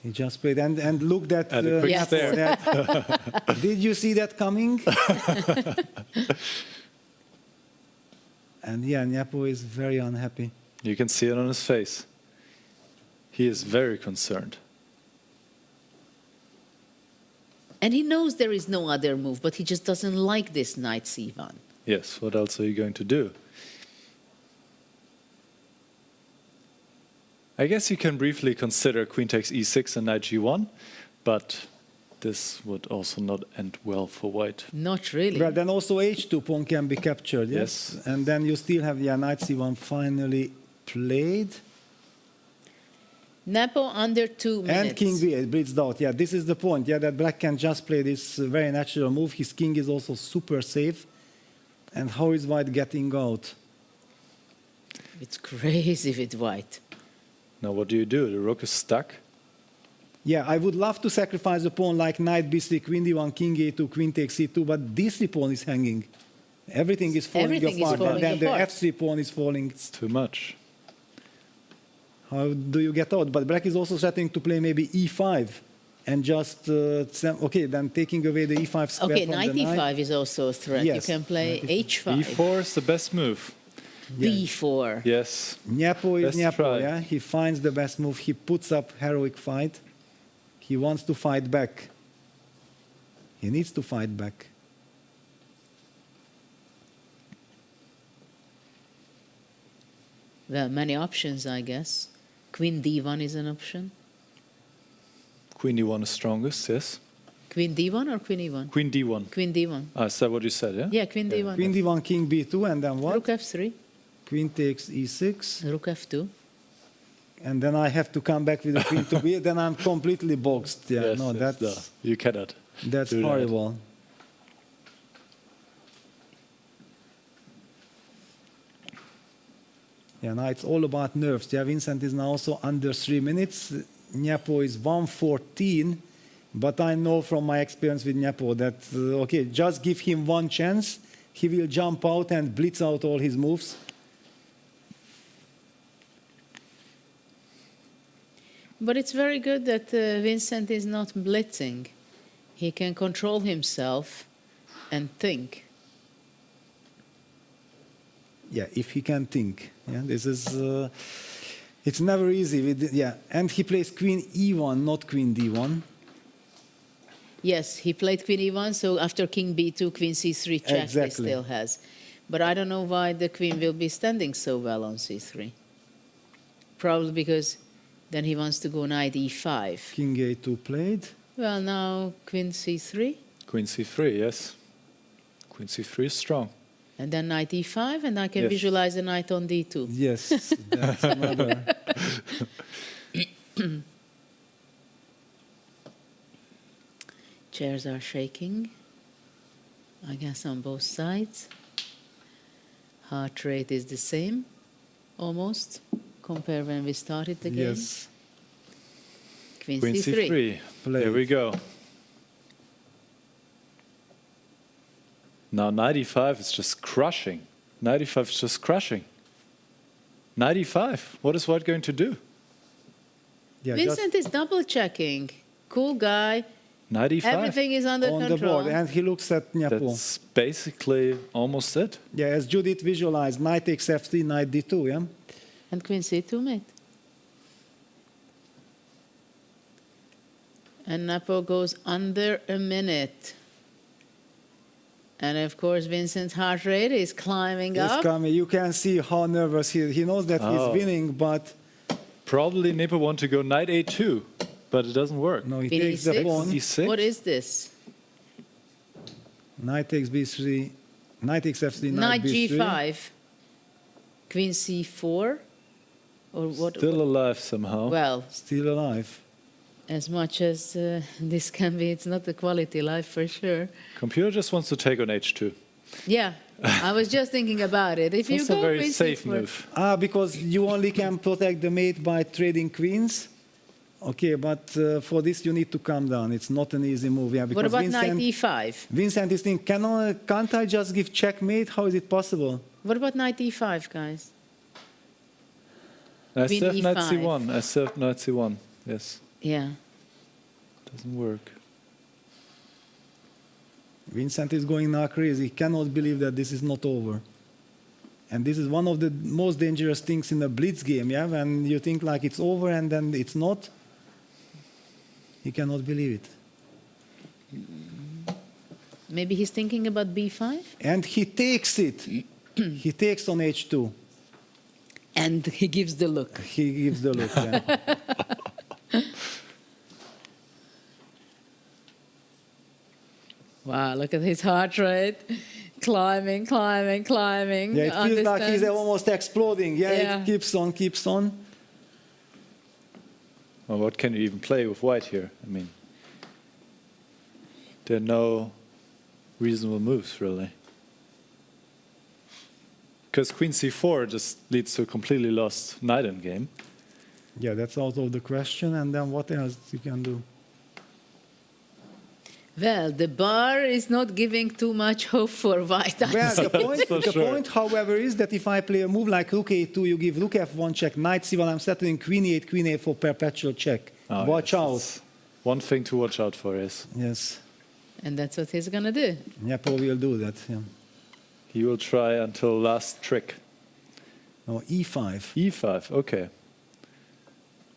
He just played and looked at a quick Nepo, stare. that- Did you see that coming? And yeah, Nepo is very unhappy. You can see it on his face. He is very concerned. And he knows there is no other move, but he just doesn't like this knight c1. Yes, what else are you going to do? I guess you can briefly consider queen takes e6 and knight g1, but this would also not end well for white. Not really. But then also h2 pawn can be captured, yes? And then you still have knight c1 finally played. Nepo under 2 minutes. And king b8 blitzed out. Yeah, this is the point. Yeah, that black can just play this very natural move. His king is also super safe. And how is white getting out? It's crazy with white. Now what do? The rook is stuck. Yeah, I would love to sacrifice a pawn like knight b3, queen d1, king a2, queen takes c2, but d3 pawn is hanging. Everything is falling Everything is apart, falling and then apart. the f3 pawn is falling. It's too much. How do you get out? But black is also starting to play maybe e5 and just okay, then taking away the e5 square Okay, from knight the knight. e5 is also a threat. Yes, You can play h5. e4 is the best move. b4. Yes. Nepo is Best Nepo, try. yeah. He finds the best move. He puts up heroic fight. He wants to fight back. He needs to fight back. Well, many options, I guess. Queen d1 is an option. Queen d1 is strongest, yes. Queen d1 or queen e1? Queen d1. Queen d1. Is that what you said, yeah? Yeah, queen d1. Queen d1, king b2, and then what? Rook f3. Queen takes e6. Rook f2. And then I have to come back with the queen to b. Then I'm completely boxed. Yeah, Yes, no, yes, that's you cannot. that's do that. horrible. Yeah, now it's all about nerves. Yeah, Vincent is now also under 3 minutes. Nyapo is 1:14, but I know from my experience with Nyapo that, okay, just give him one chance. He will jump out and blitz out all his moves. But it's very good that Vincent is not blitzing. He can control himself and think. Yeah, if he can think. Yeah, this is. It's never easy. Yeah, and he plays Queen E1, not Queen D1. Yes, he played Queen E1, so after King B2, Queen C3 check Exactly. he still has. But I don't know why the Queen will be standing so well on C3. Probably because then he wants to go Knight E5. King A2 played. Well, now Queen C3. Queen C3, yes. Queen C3 is strong. And then Knight E5, and I can Yes. visualize a Knight on D2. Yes, that's another. Chairs are shaking, I guess, on both sides. Heart rate is the same, almost, compared when we started the game. Yes. Queen Queen C3. C3. There we go. Now 95 is just crushing. 95 is just crushing. 95. What is White going to do? Yeah, Vincent is double checking. Cool guy. 95. Everything is under on control. the board, and he looks at Nyapo. That's basically almost it. Yeah, as Judith visualized, Knight takes F3, Knight D2, yeah? And Queen C2 mate. And Napo goes under a minute. And of course, Vincent's heart rate is climbing He's up. coming. You can see how nervous he is. He knows that Oh. he's winning, but... Probably Nepo want to go Knight A2, but it doesn't work. No, he Queen takes the E6? pawn. E6? What is this? Knight takes B3, Knight takes F3, Knight B3. G5. Queen C4? Or what? Still alive somehow. Well, Still alive. as much as this can be, it's not a quality life for sure. Computer just wants to take on H2. Yeah, I was just thinking about it. If you That's a go very Queen safe C4, move. Because you only can protect the mate by trading queens. Okay, but for this you need to calm down. It's not an easy move. Yeah, what because about Vincent, Knight E5? Vincent is thinking, can't I just give checkmate? How is it possible? What about Knight E5, guys? I Queen serve Knight E5. C1. I serve Knight C1. Yes. Yeah. Doesn't work. Vincent is going now crazy. He cannot believe that this is not over. And this is one of the most dangerous things in a blitz game, yeah? When you think like it's over and then it's not. He cannot believe it. Maybe he's thinking about B5? And he takes it. He takes on H2. And he gives the look. He gives the look, yeah. Wow, look at his heart rate. Climbing, climbing, climbing. Yeah, it feels like he's Understands. almost exploding. Yeah, Yeah. it keeps on, keeps on. Well, what can you even play with White here? I mean, there are no reasonable moves, really. Because Queen C4 just leads to a completely lost knight in game. Yeah, that's out of the question. And then what else you can do? Well, the bar is not giving too much hope for white. Well, the For sure. point, however, is that if I play a move like Rook A2, you give Rook F1 check, Knight C1, I'm settling Queen E8, Queen A for perpetual check. Oh, Watch yes, out. that's one thing to watch out for is Yes, And that's what he's going to do. Nyapo will do that. Yeah. he will try until last trick. No, E5. E5, okay.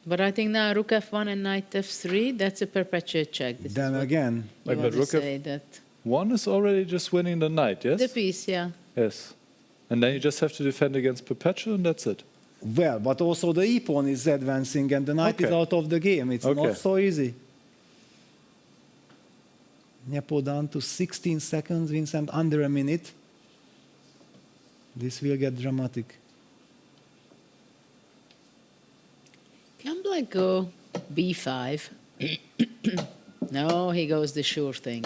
But I think now Rook F1 and Knight F3, that's a perpetual check. This Then is what again. you Like, want but to Rook say that F1 is already just winning the knight, yes? the piece, yeah. Yes. And then you just have to defend against perpetual and that's it. Well, but also the E-pawn is advancing and the knight is Okay. out of the game. It's Okay. not so easy. Nyapo down to 16 seconds, Vincent under a minute. This will get dramatic. Can Black go B5? No, he goes the sure thing.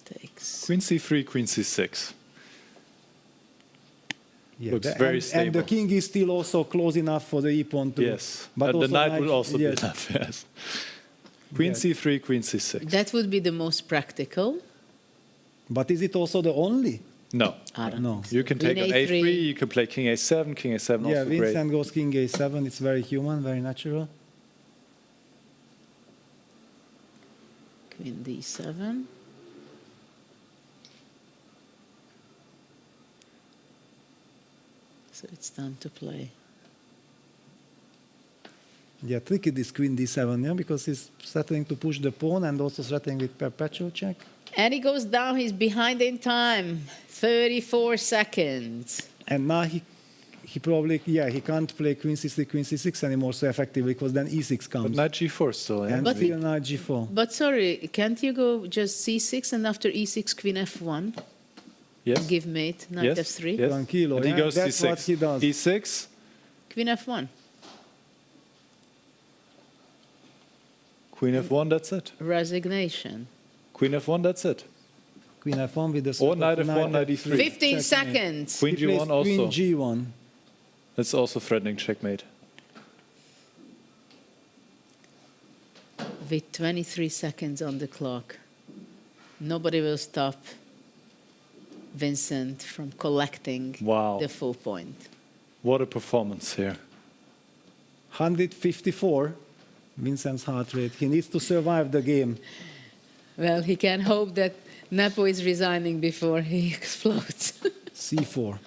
Takes. Queen c3, queen c6. Yeah, Looks very stable. And the king is still also close enough for the e-pawn to... Yes, but and the also knight would also yes. be enough, yes. Queen c3, queen c6. That would be the most practical. But is it also the only? No. I don't know. You can take Queen on A3. a3, you can play king a7, king a7 Yeah, also great. Vincent goes king a7. It's very human, very natural. Queen d7. So it's time to play. Yeah, tricky this queen d7, yeah, because he's threatening to push the pawn and also threatening with perpetual check. And he goes down. He's behind in time. 34 seconds. And now he probably, yeah, he can't play queen c3, queen c6 anymore so effectively because then e6 comes. But knight g4 still, yeah. And But still knight g4. But sorry, can't you go just c6 and after e6, queen f1? Yes. Give mate, knight f3. Yes. Tranquilo, And he yeah, goes that's c6. what he does. e6, Queen f1. queen f1, that's it. Resignation. Queen f1, that's it. Queen f1 with the... Or knight f1, knight e3. 15 seconds. Queen He plays g1 also. Queen g1. That's also threatening checkmate. With 23 seconds on the clock, nobody will stop Vincent from collecting Wow. the full point. What a performance here. 154, Vincent's heart rate. He needs to survive the game. Well, he can hope that Nepo is resigning before he explodes. c4.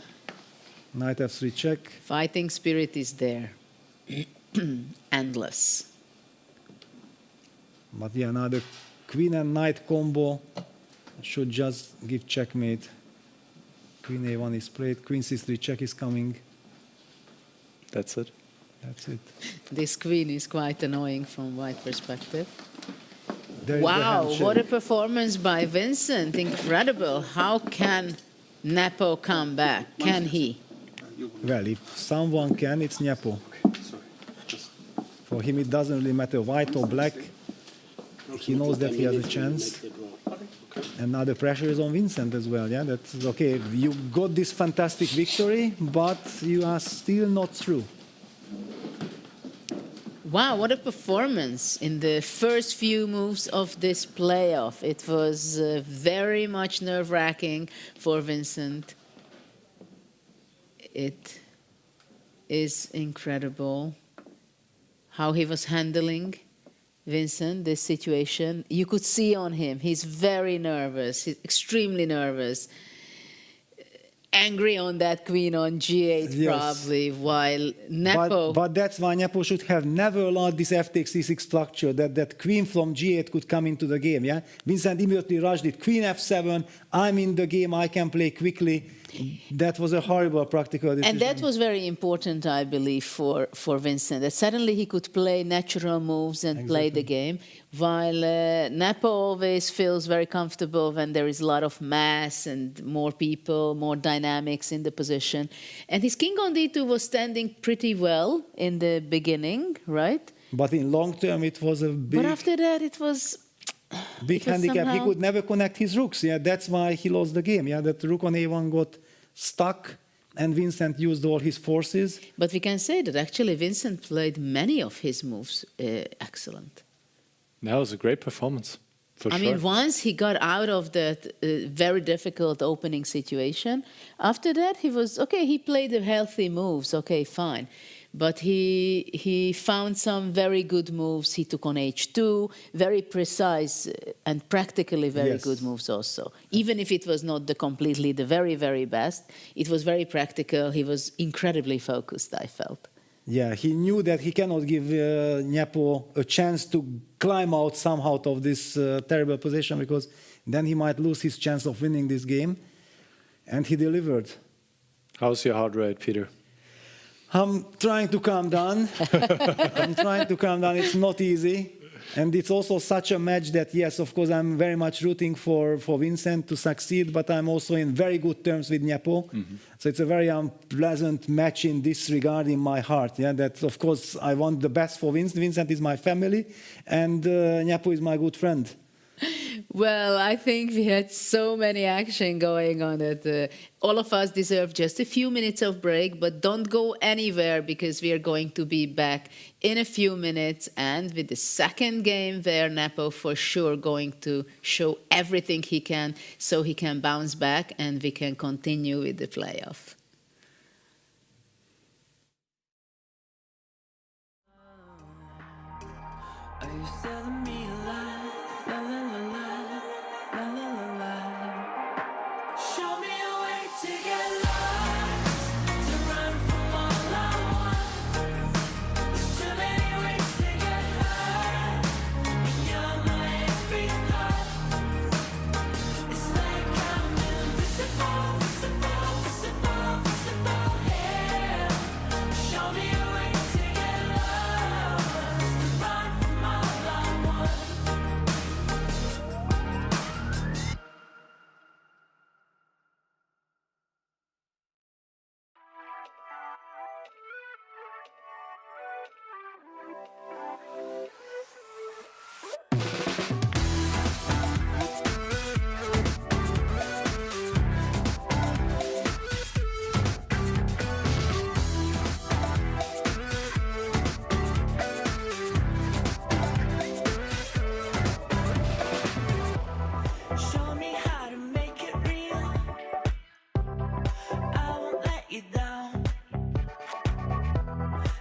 Knight f3 check. Fighting spirit is there. Endless. But yeah, now the queen and knight combo should just give checkmate. Queen a1 is played. Queen c3 check is coming. That's it. That's it. This queen is quite annoying from white perspective. There is the Wow, handshake. what a performance by Vincent. Incredible. How can Nepo come back? Can he? Well, if someone can, it's Nepo. For him, it doesn't really matter white or black. He knows that he has a chance. And now the pressure is on Vincent as well. Yeah, that's okay. You got this fantastic victory, but you are still not through. Wow, what a performance in the first few moves of this playoff. It was very much nerve-wracking for Vincent. It is incredible how he was handling, Vincent, this situation. You could see on him, he's very nervous, he's extremely nervous. Angry on that queen on g8 Yes. probably, while Nepo... But that's why Nepo should have never allowed this f takes c6 structure, that queen from g8 could come into the game, yeah? Vincent immediately rushed it. Queen f7, I'm in the game, I can play quickly. That was a horrible practical decision. And that was very important, I believe, for Vincent, that suddenly he could play natural moves and play the game, while Nepo always feels very comfortable when there is a lot of mass and more people, more dynamics in the position. And his king on d2 was standing pretty well in the beginning, right? But in long term, it was a big... But after that, it was... Big handicap. He could never connect his rooks. Yeah, that's why he lost the game. Yeah, that rook on a1 got stuck, and Vincent used all his forces. But we can say that actually Vincent played many of his moves excellent. That was a great performance, for I sure. mean, once he got out of that very difficult opening situation, after that he was okay. He played the healthy moves. Okay, fine. But he found some very good moves. He took on h2, very precise and practically very good moves also. Even if it was not completely the very, very best, it was very practical. He was incredibly focused, I felt. Yeah, he knew that he cannot give Nepo a chance to climb out somehow of this terrible position, because then he might lose his chance of winning this game. And he delivered. How's your heart rate, Peter? I'm trying to calm down. I'm trying to calm down. It's not easy. And it's also such a match that, yes, of course, I'm very much rooting for Vincent to succeed, but I'm also in very good terms with Nepo. So it's a very unpleasant match in this regard in my heart. Yeah, that, of course, I want the best for Vincent. Vincent is my family, and Nepo is my good friend. Well, I think we had so many action going on that all of us deserve just a few minutes of break, but don't go anywhere because we are going to be back in a few minutes and with the second game where Nepo for sure going to show everything he can so he can bounce back and we can continue with the playoff. Are you selling me a lie? La la la la, la la la la. Show me a way to get lost, to run from all I want. There's too many ways to get high, and you're my every thought. It's like I'm invisible, visible, visible, visible here. Show me a way to get lost, to run from all I want. Show me how to make it real. I won't let you down.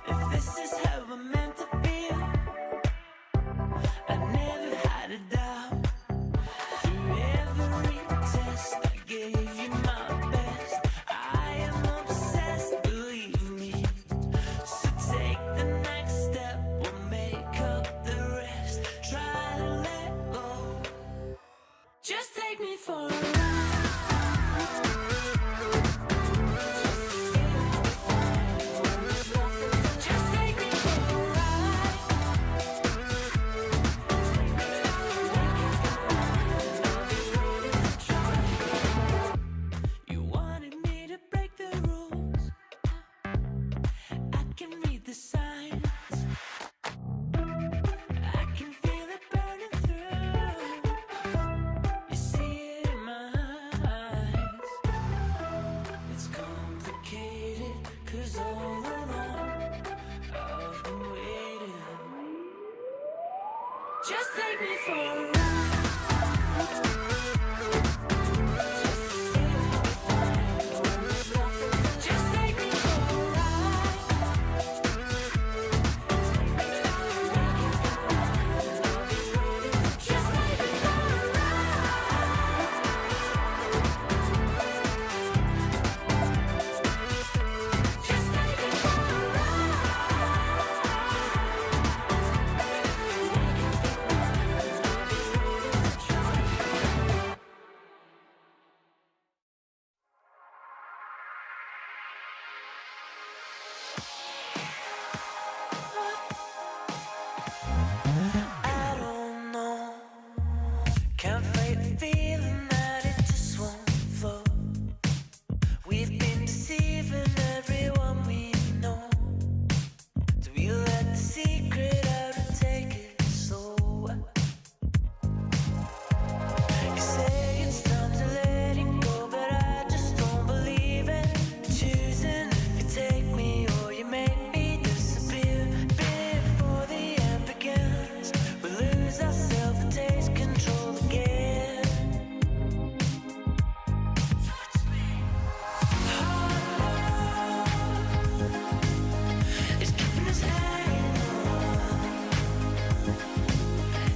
If this is how we're meant to feel, I never had a doubt. Through every test, I gave you my best. I am obsessed, believe me. So take the next step, we'll make up the rest. Try to let go. Just take me for a ride. Just take me for a ride. You wanted me to break the rules. I can read the signs. I can feel it burning through. You see it in my eyes. It's complicated, 'cause all along I've been waiting. Just take me for a ride. Just take me for a ride. Just take me for a Just take me for a I don't know. Can't fight the feeling that it just won't flow. We've been deceiving everyone we know. Do we let the secret out and take it slow? You say it's time to let it go, but I just don't believe it. Choosing if you take me or you make me disappear. Before the end begins, we lose ourselves and take control again. It's keeping us hanging on,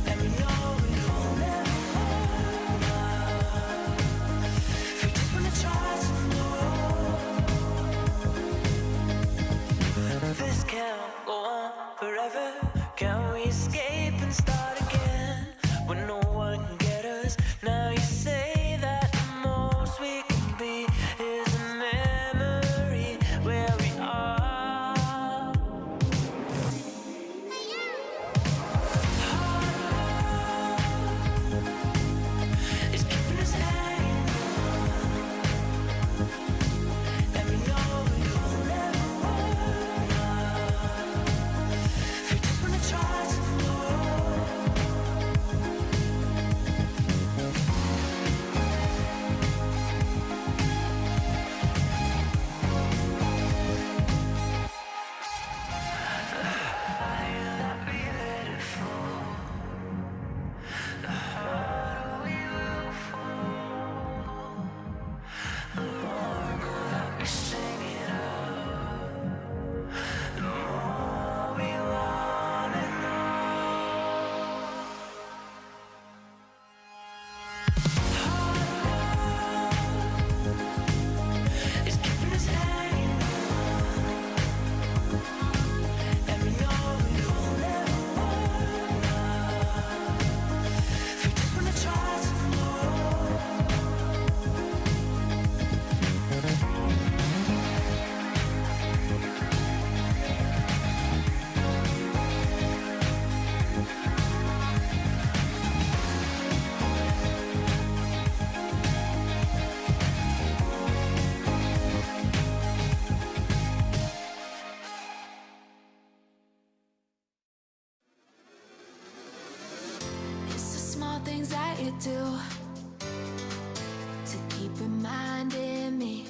and we know it will never hold out. We just wanna try some more. This can't go on forever. Can we escape and start again when no one can get us? Now you say that the most we can be is a memory where we are. It's keeping us hanging on, and we know it will never work out. We just wanna try some more. things that you do to keep reminding me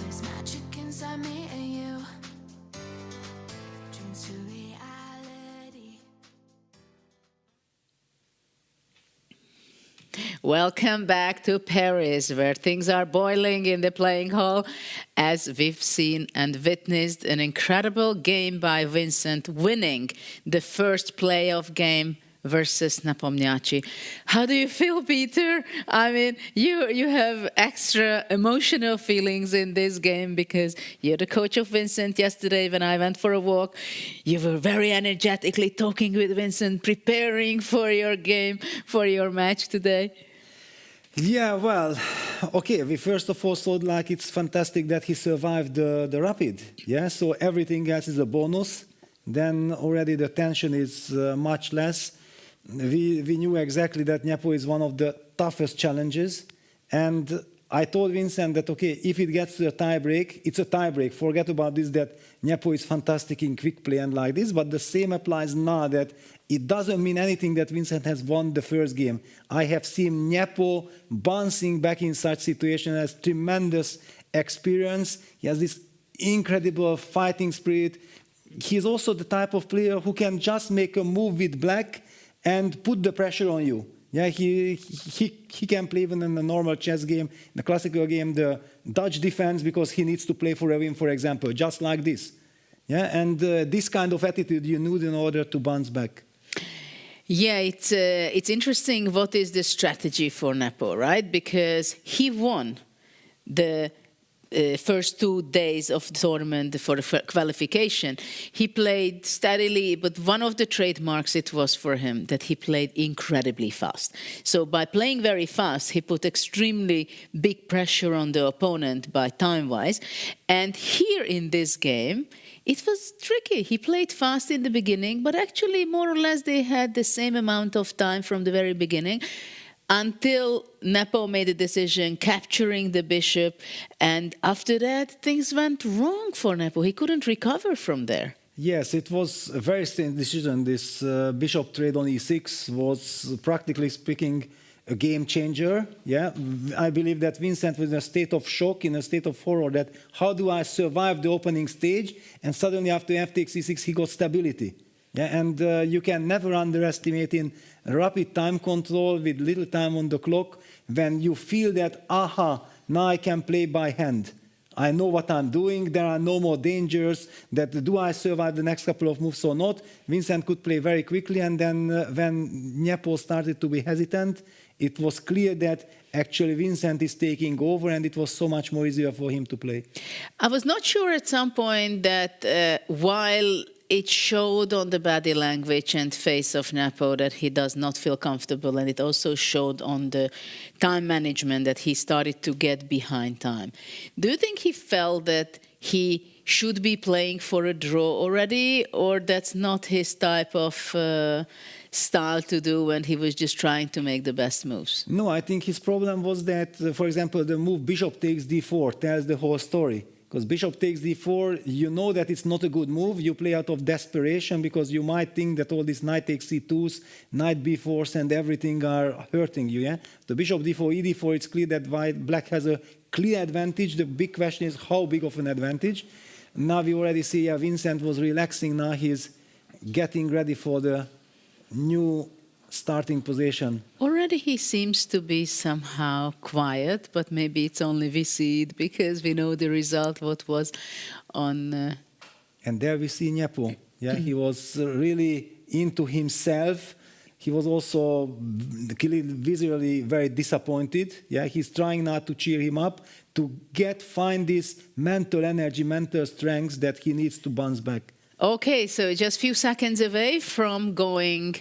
there's magic inside me and you. Dreams to reality. Welcome back to Paris, where things are boiling in the playing hall, as we've seen and witnessed an incredible game by Vincent, winning the first playoff game versus Nepomniachtchi. How do you feel, Peter? I mean, you have extra emotional feelings in this game because you're the coach of Vincent. Yesterday, when I went for a walk, you were very energetically talking with Vincent, preparing for your game, for your match today. Yeah, well, okay, we first of all thought like it's fantastic that he survived the rapid. Yeah, so everything else is a bonus. Then already the tension is much less. We knew exactly that Nepo is one of the toughest challenges. And I told Vincent that, okay, if it gets to a tie break, it's a tie break. Forget about this, that Nepo is fantastic in quick play and like this. But the same applies now, that it doesn't mean anything that Vincent has won the first game. I have seen Nepo bouncing back in such situations, has tremendous experience. He has this incredible fighting spirit. He's also the type of player who can just make a move with black and put the pressure on you. Yeah, he can play even in a normal chess game, in the classical game, the Dutch defense, because he needs to play for a win, for example, just like this. Yeah, and this kind of attitude you need in order to bounce back. Yeah, it's interesting what is the strategy for Nepo, right? Because he won the first 2 days of the tournament for the qualification. He played steadily, but one of the trademarks it was for him that he played incredibly fast. So by playing very fast, he put extremely big pressure on the opponent by time-wise. And here in this game, it was tricky. He played fast in the beginning, but actually more or less they had the same amount of time from the very beginning, until Nepo made a decision capturing the bishop, and after that things went wrong for Nepo. He couldn't recover from there. Yes, it was a very strange decision. This bishop trade on e6 was, practically speaking, a game changer. Yeah, I believe that Vincent was in a state of shock, in a state of horror, that how do I survive the opening stage? And suddenly after f takes e6 he got stability. Yeah, and you can never underestimate in rapid time control with little time on the clock, when you feel that, aha, now I can play by hand. I know what I'm doing, there are no more dangers, that do I survive the next couple of moves or not? Vincent could play very quickly, and then when Nepo started to be hesitant, it was clear that actually Vincent is taking over, and it was so much more easier for him to play. I was not sure at some point that while it showed on the body language and face of Nepo that he does not feel comfortable, and it also showed on the time management that he started to get behind time. Do you think he felt that he should be playing for a draw already, or that's not his type of style to do when he was just trying to make the best moves? No, I think his problem was that, for example, the move bishop takes d4 tells the whole story. Because bishop takes d4, you know that it's not a good move. You play out of desperation because you might think that all these knight takes c2s, knight b4s, and everything are hurting you. Yeah, the bishop d4, e4. It's clear that black has a clear advantage. The big question is how big of an advantage. Now we already see Vincent was relaxing. Now he's getting ready for the new starting position. Already he seems to be somehow quiet, but maybe it's only we see it because we know the result, what was on... And there we see Nepo. Yeah, he was really into himself. He was also visually very disappointed. Yeah, he's trying now to cheer him up, to find this mental energy, mental strength that he needs to bounce back. Okay, so just a few seconds away from going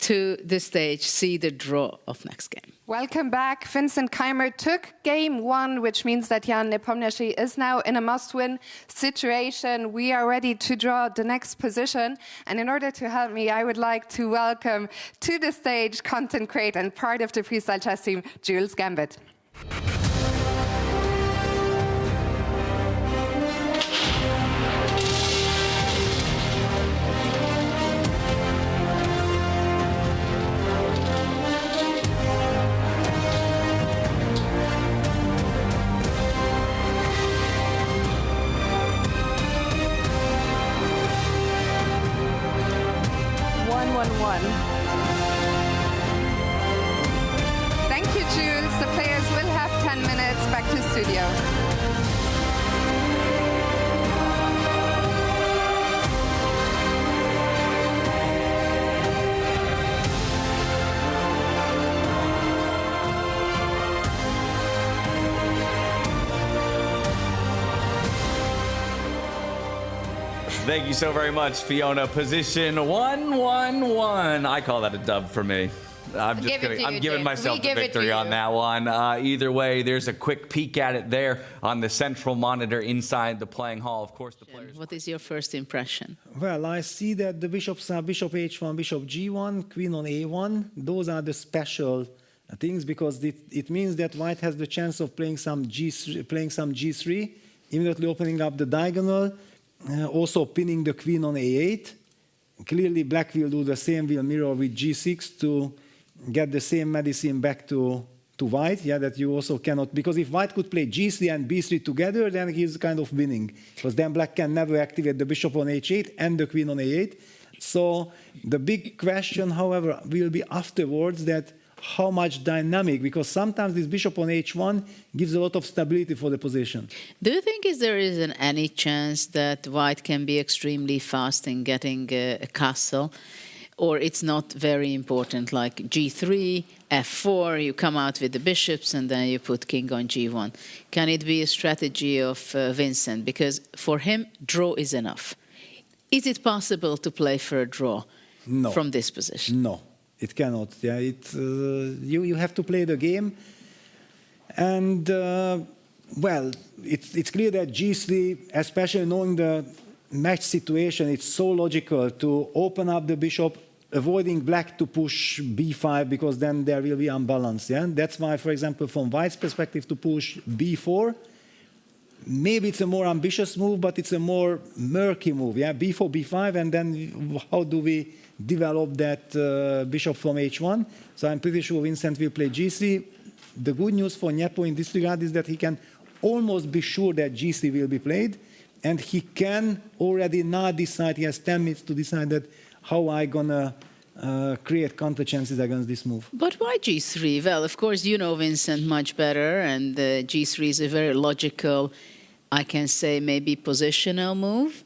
to the stage, see the draw of next game. Welcome back. Vincent Keimer took game 1, which means that Jan Nepomniachtchi is now in a must-win situation. We are ready to draw the next position. And in order to help me, I would like to welcome to the stage content creator and part of the Freestyle Chess team, Jules Gambit. 1-1-1. Thank you, Jules. The players will have 10 minutes. Back to studio. Thank you so very much, Fiona. Position 1-1-1. I call that a dub for me. I'm giving myself the victory on that one. Either way, there's a quick peek at it there on the central monitor inside the playing hall. Of course, the players. What is your first impression? Well, I see that the bishops are bishop h1, bishop g1, queen on a1. Those are the special things because it means that white has the chance of playing some g3, immediately opening up the diagonal. Also pinning the queen on a8. Clearly black will do the same, will mirror with g6 to get the same medicine back to white. Yeah, that you also cannot, because if white could play g3 and b3 together, then he's kind of winning. Because then black can never activate the bishop on h8 and the queen on a8. So the big question, however, will be afterwards that how much dynamic, because sometimes this bishop on h1 gives a lot of stability for the position. Do you think there isn't any chance that white can be extremely fast in getting a castle? Or it's not very important, like g3, f4, you come out with the bishops and then you put king on g1. Can it be a strategy of Vincent? Because for him, draw is enough. Is it possible to play for a draw from this position? No. It cannot. Yeah, you have to play the game, and well, it's clear that g3, especially knowing the match situation, it's so logical to open up the bishop, avoiding black to push b5 because then there will be unbalance. Yeah, that's why, for example, from white's perspective, to push b4. Maybe it's a more ambitious move, but it's a more murky move. Yeah, b4, b5, and then how do we develop that bishop from h1? So I'm pretty sure Vincent will play g3. The good news for Nepo in this regard is that he can almost be sure that g3 will be played, and he can already now decide, he has 10 minutes to decide that how I gonna create counter chances against this move. But why g3? Well, of course, you know Vincent much better, and g3 is a very logical, I can say maybe positional move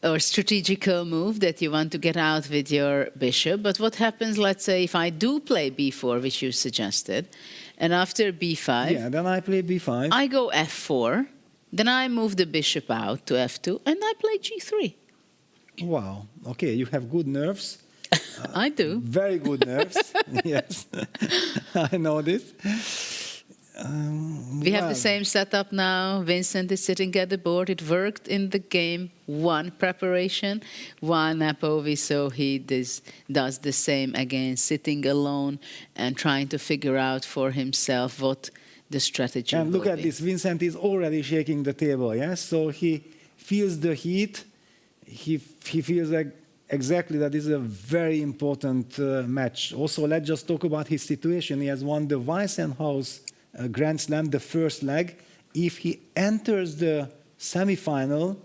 or strategical move that you want to get out with your bishop. But what happens, let's say, if I do play b4, which you suggested, and after b5... Yeah, then I play b5. I go f4, then I move the bishop out to f2, and I play g3. Wow. Okay, you have good nerves. I do. Very good nerves. Yes, I know this. We have the same setup now. Vincent is sitting at the board. It worked in the game one preparation. While Nepo, we saw he does the same again, sitting alone and trying to figure out for himself what the strategy and look will at be. this. Vincent is already shaking the table. Yes, so he feels the heat. He feels like exactly that is a very important match. Also, let's just talk about his situation. He has won the Weissenhaus Grand Slam, the first leg. If he enters the semifinal,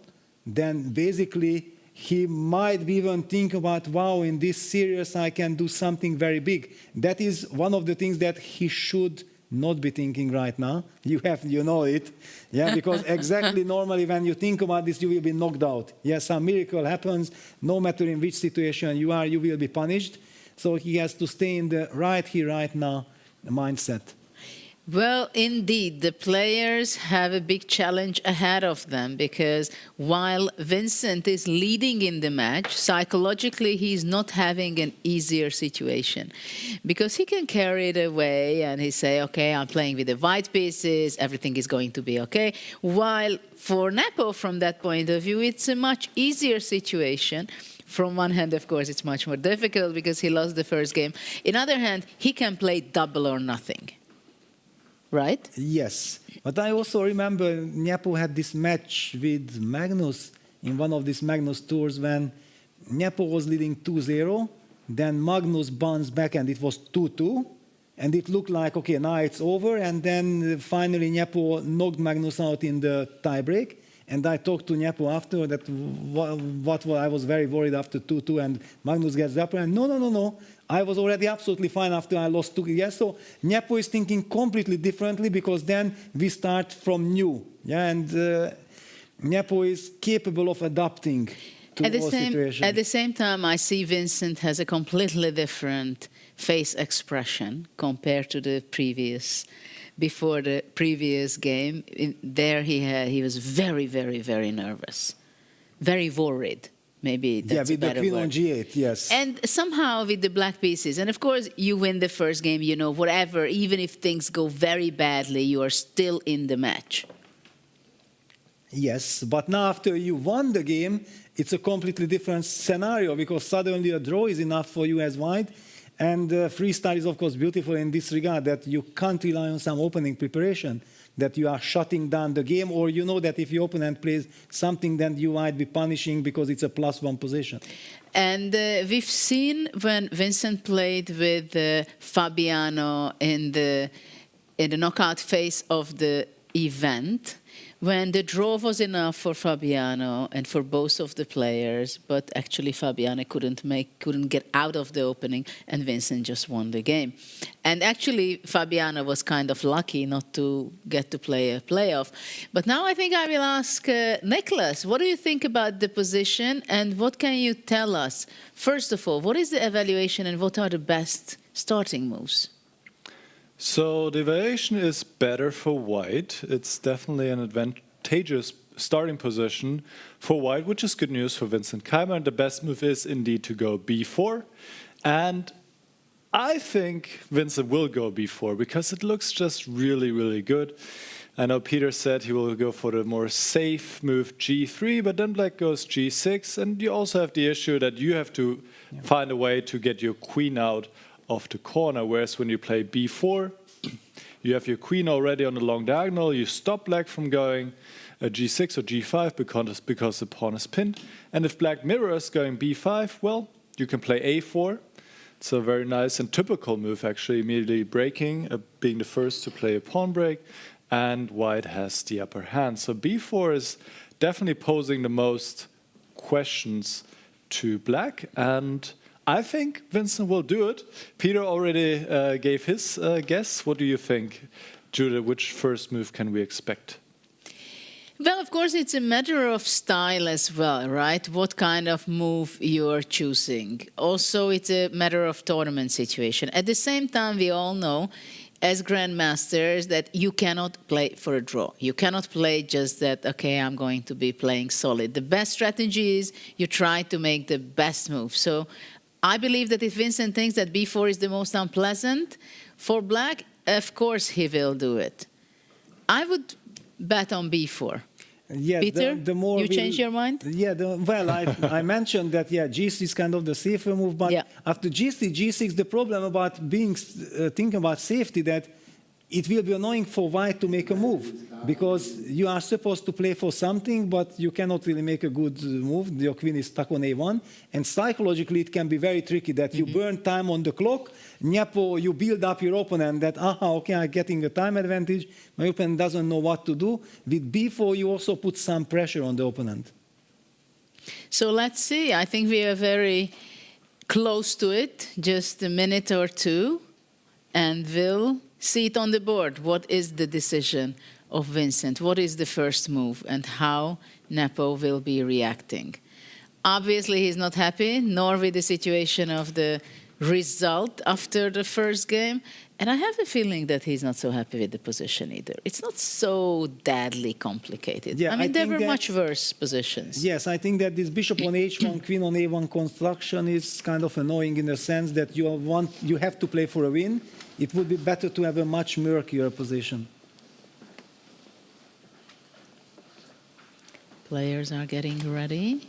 then basically he might even think about, wow, in this series I can do something very big. That is one of the things that he should not be thinking right now. You know it. Yeah, because exactly normally when you think about this, you will be knocked out. Yes, some miracle happens. No matter in which situation you are, you will be punished. So he has to stay in the right here, right now mindset. Well, indeed, the players have a big challenge ahead of them because while Vincent is leading in the match, psychologically he's not having an easier situation because he can carry it away and he say, okay, I'm playing with the white pieces, everything is going to be okay. While for Nepo, from that point of view, it's a much easier situation. From one hand, of course, it's much more difficult because he lost the first game. On the other hand, he can play double or nothing. Right? Yes. But I also remember Nepo had this match with Magnus in one of these Magnus tours when Nepo was leading 2-0, then Magnus bounced back and it was 2-2, and it looked like, okay, now it's over, and then finally Nepo knocked Magnus out in the tiebreak, And I talked to Nepo after that what I was very worried after 2-2 and Magnus gets the upper hand. No. I was already absolutely fine after I lost 2 games. So Nepo is thinking completely differently because then we start from new. Yeah, and Nepo is capable of adapting to all situations. At the same time, I see Vincent has a completely different face expression compared to the previous. Before the previous game, there he was very, very, very nervous, very worried. Maybe that's with a better the queen word. on g8, yes. And somehow with the black pieces, and of course you win the first game, you know, whatever, even if things go very badly, you are still in the match. Yes, but now after you won the game, it's a completely different scenario because suddenly a draw is enough for you as white. And freestyle is, of course, beautiful in this regard that you can't rely on some opening preparation, that you are shutting down the game, or you know that if your opponent plays something, then you might be punishing because it's a +1 position. And we've seen when Vincent played with Fabiano in the knockout phase of the event, when the draw was enough for Fabiano and for both of the players, but actually Fabiano couldn't get out of the opening, and Vincent just won the game. And actually Fabiano was kind of lucky not to get to play a playoff. But now I think I will ask Nicholas, what do you think about the position, and what can you tell us? First of all, what is the evaluation and what are the best starting moves? So the evaluation is better for white. It's definitely an advantageous starting position for white, which is good news for Vincent Keimer. And the best move is indeed to go b4. And I think Vincent will go b4 because it looks just really, really good. I know Peter said he will go for the more safe move g3, but then black goes g6. And you also have the issue that you have to find a way to get your queen out of the corner, whereas when you play b4, you have your queen already on the long diagonal, you stop black from going g6 or g5 because the pawn is pinned. And if black mirrors going b5, well, you can play a4. It's a very nice and typical move, actually, immediately breaking, being the first to play a pawn break, and white has the upper hand. So b4 is definitely posing the most questions to black, and I think Vincent will do it. Peter already gave his guess. What do you think, Judith? Which first move can we expect? Well, of course, it's a matter of style as well, right? What kind of move you're choosing. Also, it's a matter of tournament situation. At the same time, we all know, as grandmasters, that you cannot play for a draw. You cannot play just that, okay, I'm going to be playing solid. The best strategy is you try to make the best move. So I believe that if Vincent thinks that b4 is the most unpleasant for black, of course he will do it. I would bet on b4. Yeah, Peter, the more you change your mind? Yeah, I mentioned that, g3 is kind of the safer move, but after g3, g6, the problem about thinking about safety, that it will be annoying for white to make a move, because you are supposed to play for something, but you cannot really make a good move. Your queen is stuck on a1, and psychologically it can be very tricky that you burn time on the clock. Nepo, you build up your opponent that, okay, I'm getting a time advantage. My opponent doesn't know what to do. With b4, you also put some pressure on the opponent. So let's see. I think we are very close to it, just a minute or two, and we'll see it on the board. What is the decision of Vincent? What is the first move, and how Nepo will be reacting? Obviously, he's not happy, nor with the situation of the result after the first game. And I have a feeling that he's not so happy with the position either. It's not so deadly complicated. Yeah, I mean, there were much worse positions. Yes, I think that this bishop on h1, queen on a1 construction is kind of annoying in the sense that you have to play for a win. It would be better to have a much murkier position. Players are getting ready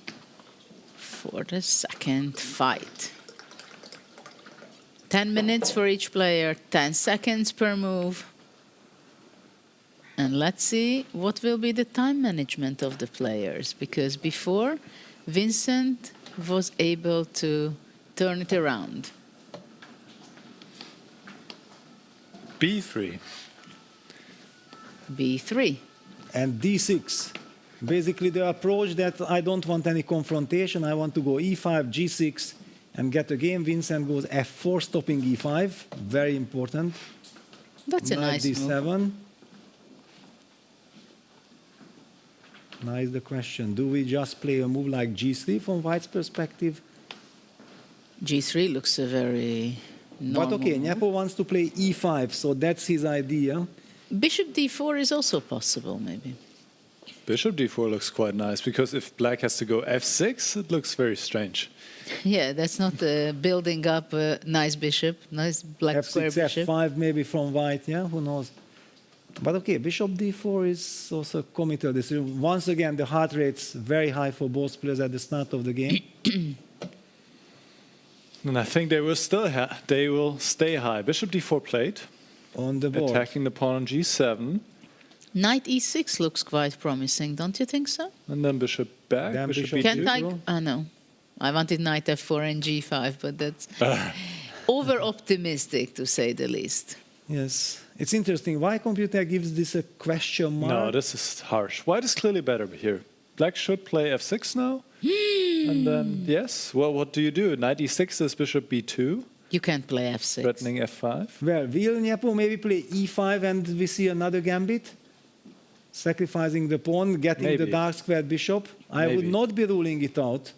for the second fight. 10 minutes for each player, 10 seconds per move. And let's see what will be the time management of the players, because before, Vincent was able to turn it around. b3. b3. And d6. Basically, the approach that I don't want any confrontation. I want to go e5, g6, and get a game. Vincent goes f4, stopping e5. Very important. That's a Knight nice d7. move. Now is the question, do we just play a move like g3 from White's perspective? G3 looks a very normal But okay, move. Nepo wants to play e5, so that's his idea. Bishop d4 is also possible, maybe. Bishop d4 looks quite nice, because if black has to go f6, it looks very strange. Yeah, that's not building up a nice bishop, nice black square f6, bishop. f5 maybe from White, yeah, who knows. But okay, bishop d4 is also a committal decision. Once again, the heart rate's very high for both players at the start of the game. And I think they will stay high. Bishop d4 played. On the board. Attacking the pawn on g7. Knight e6 looks quite promising, don't you think so? And then bishop back. Then bishop Can't e2. I? No. I wanted knight f4 and g5, but that's over-optimistic, to say the least. Yes. It's interesting. Why computer gives this a question mark? No, this is harsh. White is clearly better here. Black should play f6 now. And then, yes. Well, what do you do? Knight e6 is bishop b2. You can't play f6. Threatening f5. Well, will Nepo maybe play e5 and we see another gambit? Sacrificing the pawn, getting Maybe. the dark squared bishop? I would Maybe. not be ruling it out.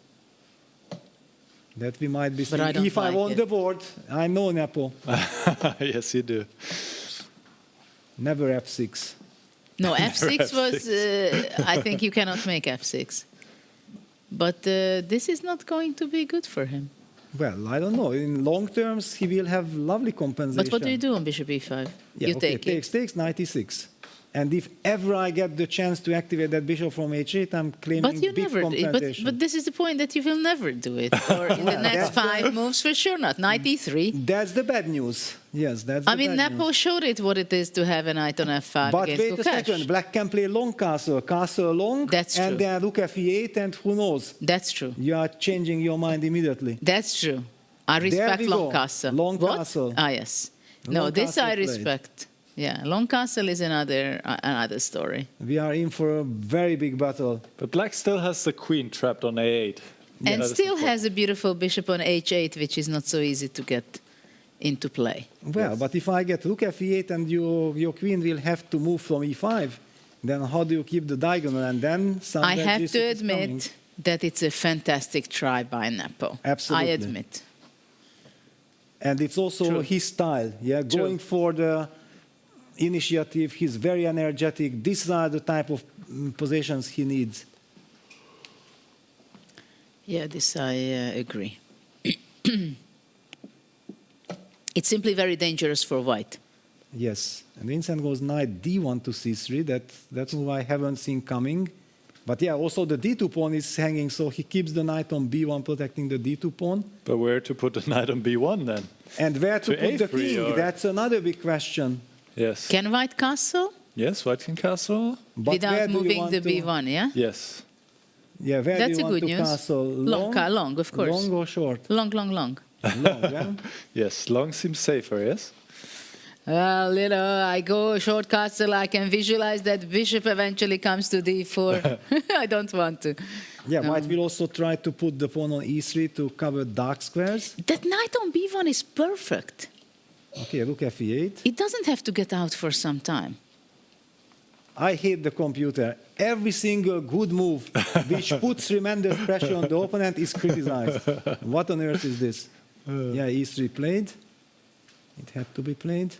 That we might be But I seeing don't e5 like on it. the board. I know Nepo. Yes, you do. Never f6. No, Never f6 was, I think you cannot make f6. But this is not going to be good for him. Well, I don't know. In long terms, he will have lovely compensation. But what do you do on bishop e5? Yeah, You okay, take it. takes, knight e6. And if ever I get the chance to activate that bishop from h8, I'm claiming But you big never do. compensation. But this is the point that you will never do it. Or in the next that's 5 moves, for sure not. Knight e3. That's the bad news. Yes, that's I the mean, bad Nepo news. showed it what it is to have a knight on f5 But against wait a Lukash. second, black can play long castle, castle long, That's and true. then rook f8, and who knows? That's true. You are changing your mind immediately. That's true. I There respect we long go. castle. Long What? castle. Ah, yes. No, Long this castle I played. respect. Yeah, long castle is another story. We are in for a very big battle. But black still has the queen trapped on a8. And That is still important. has a beautiful bishop on h8, which is not so easy to get into play. Well, but if I get rook f8 and your queen will have to move from e5, then how do you keep the diagonal? And then I have G6 to is coming. admit that it's a fantastic try by Nepo. Absolutely. I admit. And it's also True. his style. Yeah, going for the initiative. He's very energetic. These are the type of positions he needs. Yeah, this I agree. It's simply very dangerous for white. Yes. And Vincent goes knight d1 to c3. That's what I haven't seen coming. But yeah, also the d2 pawn is hanging, so he keeps the knight on b1, protecting the d2 pawn. But where to put the knight on b1 then? And where to put the A3 king? or- That's another big question. Yes. Can white castle Yes, white king castle. But where without do you moving want the to- b1, yeah? Yes. Yeah, where That's do you a want good to news. castle? Long, of course. Long or short? Long, long, long. Long, yeah? Yes, long seems safer, yes? Well, I go short castle, I can visualize that bishop eventually comes to d4. I don't want to. Yeah, No. white will also try to put the pawn on e3 to cover dark squares. That knight on b1 is perfect. Okay, rook f8. It doesn't have to get out for some time. I hate the computer. Every single good move which puts tremendous pressure on the opponent is criticized. What on earth is this? Yeah, e3 played. It had to be played.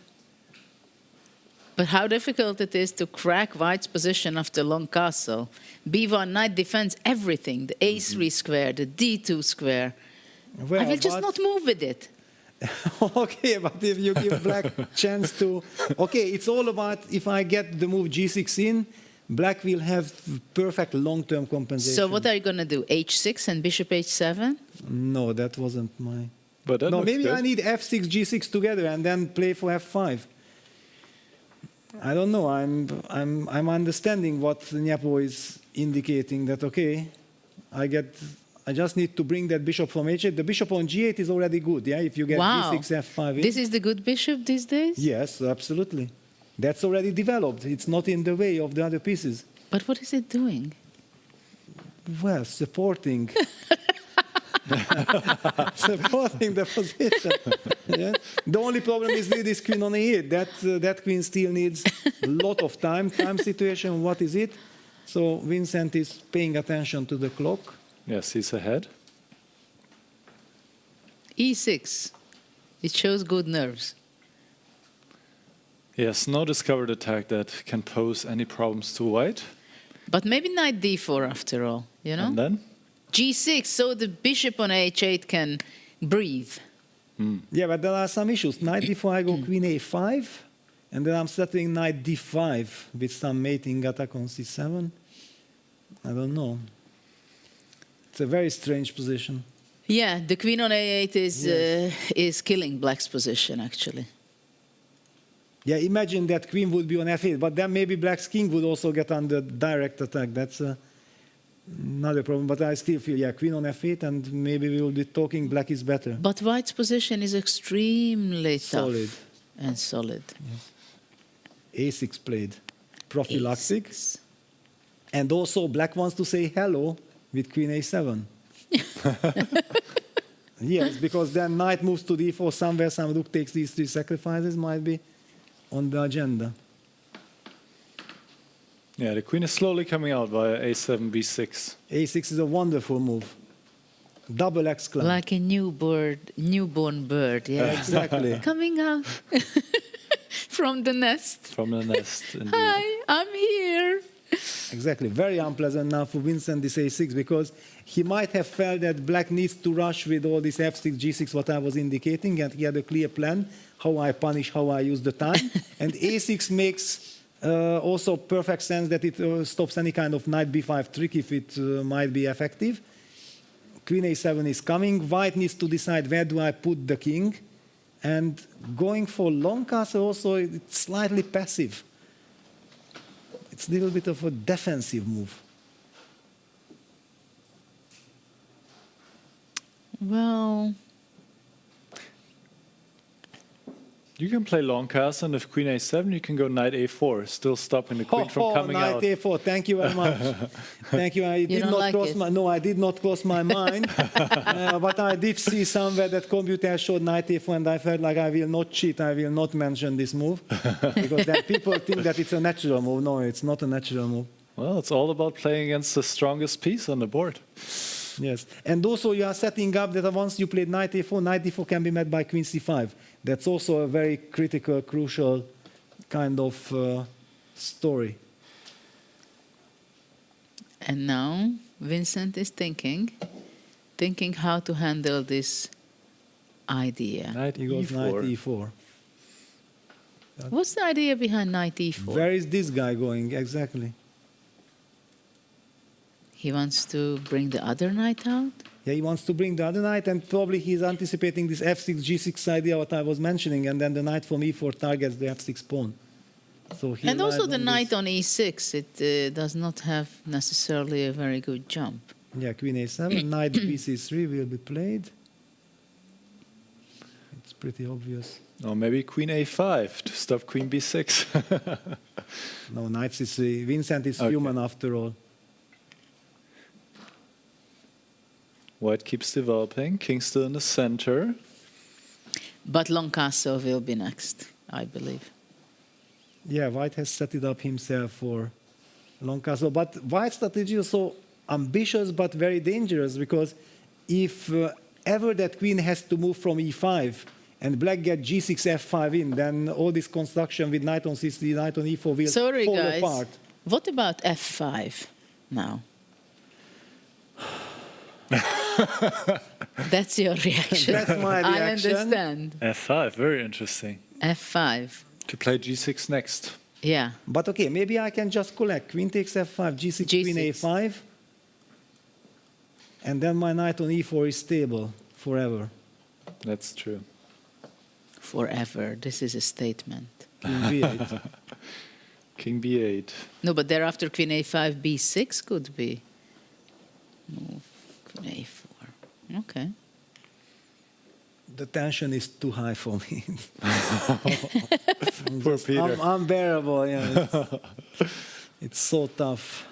But how difficult it is to crack white's position after long castle. b1 knight defends everything, the a3 square, the d2 square. Well, I will just but- not move with it. Okay, but if you give black chance to... Okay, it's all about if I get the move g6 in, black will have perfect long-term compensation. So what are you going to do, h6 and bishop h7? No, that wasn't my... But that No, looks maybe good. I need f6, g6 together and then play for f5. I don't know. I'm understanding what Nepo is indicating. That okay, I just need to bring that bishop from h8. The bishop on g8 is already good. Yeah, if you get Wow. g6, f5. in. This is the good bishop these days? Yes, absolutely. That's already developed. It's not in the way of the other pieces. But what is it doing? Well, supporting. Supporting the position. Yeah? The only problem is with this queen on e8. That queen still needs a lot of time. Time situation, what is it? So Vincent is paying attention to the clock. Yes, he's ahead. E6. It shows good nerves. Yes, no discovered attack that can pose any problems to white. But maybe knight d4 after all, you know? And then? G6, so the bishop on h8 can breathe. Yeah, but there are some issues. Knight d4, I go queen a5, and then I'm settling knight d5 with some mating attack on c7. I don't know. It's a very strange position. Yeah, the queen on a8 is killing black's position, actually. Yeah, imagine that queen would be on f8, but then maybe black's king would also get under direct attack. That's another problem. But I still feel, yeah, queen on f8, and maybe we will be talking black is better. But white's position is extremely Solid. tough and solid. Yes. a6 played. Prophylactic. A6. And also black wants to say hello with queen a7. Yes, because then knight moves to d4 somewhere, some rook takes these three sacrifices, might be on the agenda. Yeah, the queen is slowly coming out via a7, b6. a6 is a wonderful move. Double exclam. Like a newborn bird, yeah. Exactly. Coming out from the nest. From the nest, indeed. Hi, I'm here. Exactly. Very unpleasant now for Vincent, this a6, because he might have felt that black needs to rush with all this f6, g6, what I was indicating, and he had a clear plan, how I punish, how I use the time. And a6 makes also perfect sense that it stops any kind of knight b5 trick if it might be effective. Queen a7 is coming. White needs to decide where do I put the king. And going for long castle also, it's slightly passive. It's a little bit of a defensive move. Well, You can play long castle, and if queen a7, you can go knight a4, still stopping the queen from coming knight out. Knight a4, thank you very much. Thank you. I did don't not like cross it? no, I did not cross my mind. But I did see somewhere that computer showed knight a4, and I felt like I will not cheat, I will not mention this move. Because then people think that it's a natural move. No, it's not a natural move. Well, it's all about playing against the strongest piece on the board. Yes, and also you are setting up that once you played knight d4 can be met by queen c5. That's also a very critical, crucial kind of story. and now Vincent is thinking how to handle this idea. Knight He goes knight e4. What's the idea behind knight e4? Where is this guy going exactly? He wants to bring the other knight out? Yeah, he wants to bring the other knight, and probably he's anticipating this f6, g6 idea, what I was mentioning, and then the knight from e4 targets the f6 pawn. So he And also relies the on knight this. on e6, it does not have necessarily a very good jump. Yeah, queen a7, knight bc3 will be played. It's pretty obvious. Or maybe queen a5 to stop queen b6. No, knight c3. Vincent is Okay. human after all. White keeps developing. King still in the center. But Loncasso will be next, I believe. Yeah, White has set it up himself for long castle. But White's strategy is so ambitious but very dangerous, because if ever that queen has to move from e5 and black get g6, f5 in, then all this construction with knight on c3, knight on e4 will Sorry, fall guys. apart. What about f5 now? That's your reaction. That's my I reaction. understand. f5, very interesting. f5. To play g6 next. Yeah. But okay, maybe I can just collect. Queen takes f5, g6, queen a5. And then my knight on e4 is stable forever. That's true. Forever. This is a statement. King b8. King b8. No, but thereafter queen a5, b6 could be. Move. Queen a4. Okay. The tension is too high for me. Poor Peter. Unbearable, yeah. It's so tough.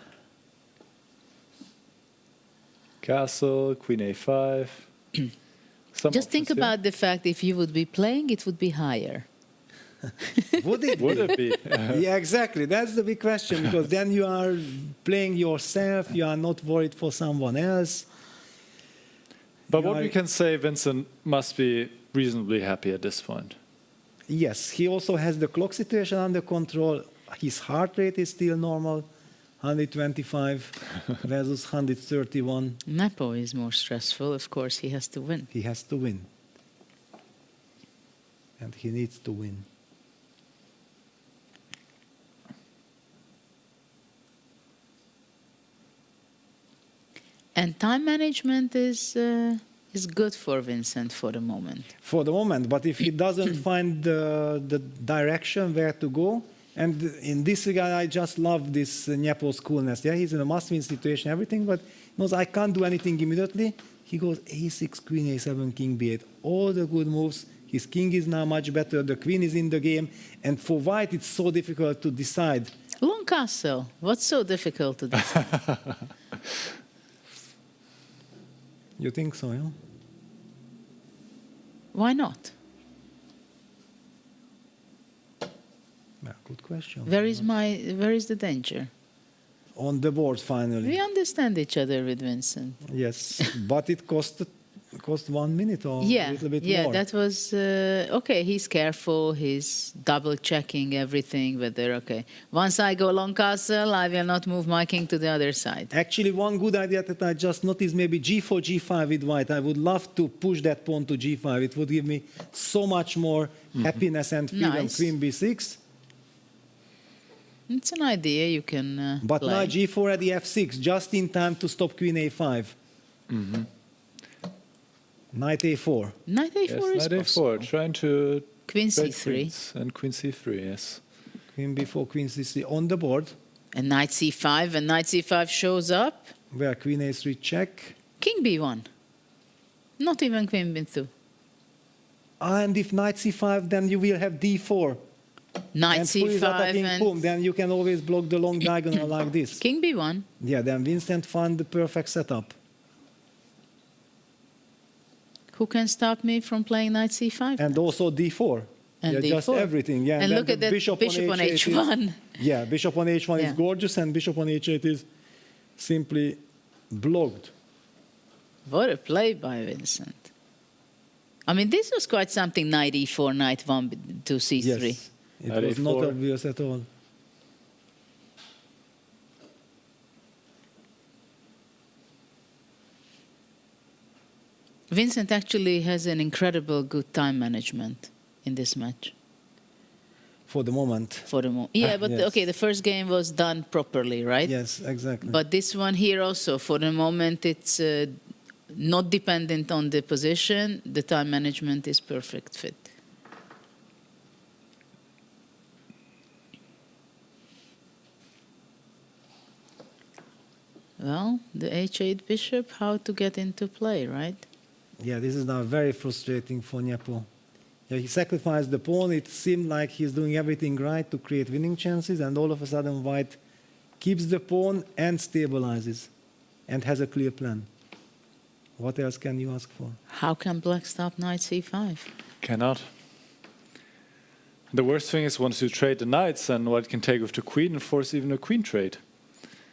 Castle, Queen A5. Just think about the fact if you would be playing, it would be higher. Would it be? Would it be? Yeah, exactly. That's the big question, because then you are playing yourself, you are not worried for someone else. But what we can say, Vincent must be reasonably happy at this point. Yes, he also has the clock situation under control. His heart rate is still normal, 125 versus 131. Nepo is more stressful. Of course, he has to win. He has to win. And he needs to win. And time management is good for Vincent for the moment. For the moment, but if he doesn't find the direction where to go, and in this regard, I just love this Nepo's coolness. Yeah, he's in a must-win situation, everything, but he knows I can't do anything immediately. He goes A6, Queen A7, King B8, all the good moves. His king is now much better. The queen is in the game, and for white, it's so difficult to decide. Long castle. What's so difficult to decide? You think so, yeah? Why not? Yeah, good question. Where is the danger? On the board, finally. We understand each other with Vincent. Yes, but it cost 1 minute or a little bit more. Yeah, that was okay. He's careful. He's double checking everything. Whether once I go long castle, I will not move my king to the other side. Actually, one good idea that I just noticed, maybe G4, G5 with white. I would love to push that pawn to G5. It would give me so much more happiness and freedom. Nice. Queen B6. It's an idea you can But play. now G4 at the F6, just in time to stop Queen A5. Knight A4. Knight A4 Yes, is Knight possible. A4, trying to Queen trade C3. queens, and Queen C3, yes. Queen B4, Queen C3 on the board. And Knight C5, and Knight C5 shows up. Where Queen A3 check. King B1. Not even Queen B2. And if Knight C5, then you will have D4. Knight and who is C5 attacking and whom? Then you can always block the long diagonal like this. King B1. Yeah, then Vincent found the perfect setup. Who can stop me from playing Knight C5? And also D4. And yeah, D4. just everything. Yeah, And then look at the that bishop on H1. Yeah, bishop on H1 Yeah. is gorgeous, and bishop on H8 is simply blocked. What a play by Vincent. I mean, this was quite something, Knight E4, Knight 1 to C3. Yes, it was not obvious at all. Vincent actually has an incredible good time management in this match. For the moment. For the moment. Yeah, but Yes. okay, the first game was done properly, right? Yes, exactly. But this one here also, for the moment, it's not dependent on the position. The time management is perfect fit. Well, the H8 bishop, how to get into play, right? Yeah, this is now very frustrating for Nepo. Yeah, he sacrificed the pawn. It seemed like he's doing everything right to create winning chances, and all of a sudden white keeps the pawn and stabilizes and has a clear plan. What else can you ask for? How can black stop knight c5? Cannot. The worst thing is once you trade the knights, and white can take with the queen and force even a queen trade.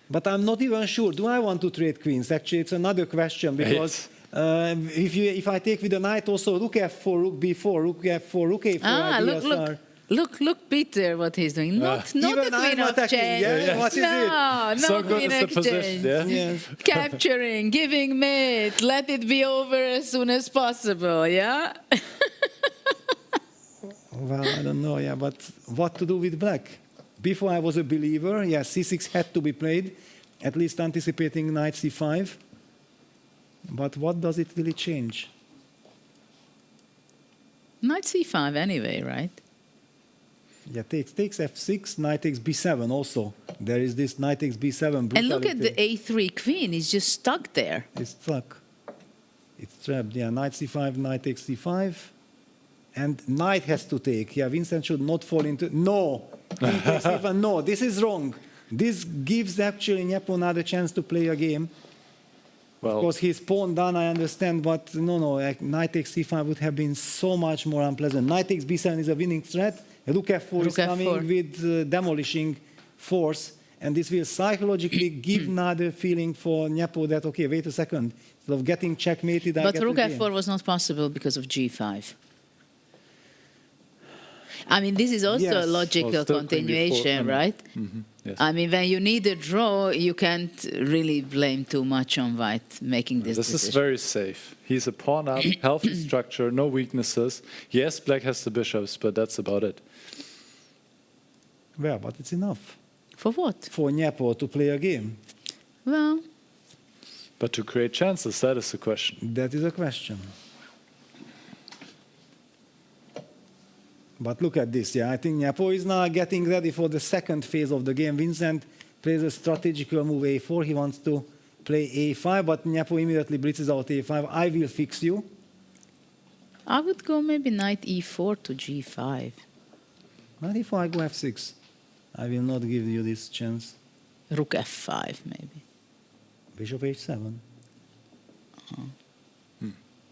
But I'm not even sure. Do I want to trade queens? Actually, it's another question, because if I take with the knight also rook f4, rook b4, rook f4, rook a4, Look, Peter, what he's doing. Not Even the queen I'm of attacking, exchange. yeah? What is it? No, So good queen is the exchange. position, yeah? Yes. Capturing, giving mate, let it be over as soon as possible, yeah? Well, I don't know, yeah, but what to do with black? Before I was a believer, yeah, c6 had to be played, at least anticipating knight c5. But what does it really change? Knight c5 anyway, right? Yeah, takes f6, knight takes b7 also. There is this knight takes b7 brutality. And look at the a3 queen, it's just stuck there. It's stuck. It's trapped, yeah, knight c5, knight takes c5. And knight has to take. Yeah, Vincent should not fall into... No! King takes c5. No, this is wrong. This gives actually Nepo another chance to play a game. Well, of course, his pawn done, I understand, but no, like knight takes c5 would have been so much more unpleasant. Knight takes b7 is a winning threat. Rook f4 is coming with demolishing force, and this will psychologically give another feeling for Nepo that, okay, wait a second, instead of getting checkmated, I But get rook the game. f4 was not possible because of g5. I mean, this is also a logical continuation, right? Yes. I mean, when you need a draw, you can't really blame too much on white making this This decision. is very safe. He's a pawn up, healthy structure, no weaknesses. Yes, black has the bishops, but that's about it. Well, but it's enough. For what? For Nepo to play a game. Well, but to create chances, that is the question. That is a question. But look at this, yeah. I think Nepo is now getting ready for the second phase of the game. Vincent plays a strategical move a4. He wants to play a5, but Nepo immediately blitzes out a5. I will fix you. I would go maybe knight e4 to g5. Not if I go f6. I will not give you this chance. Rook f5 maybe. Bishop h7.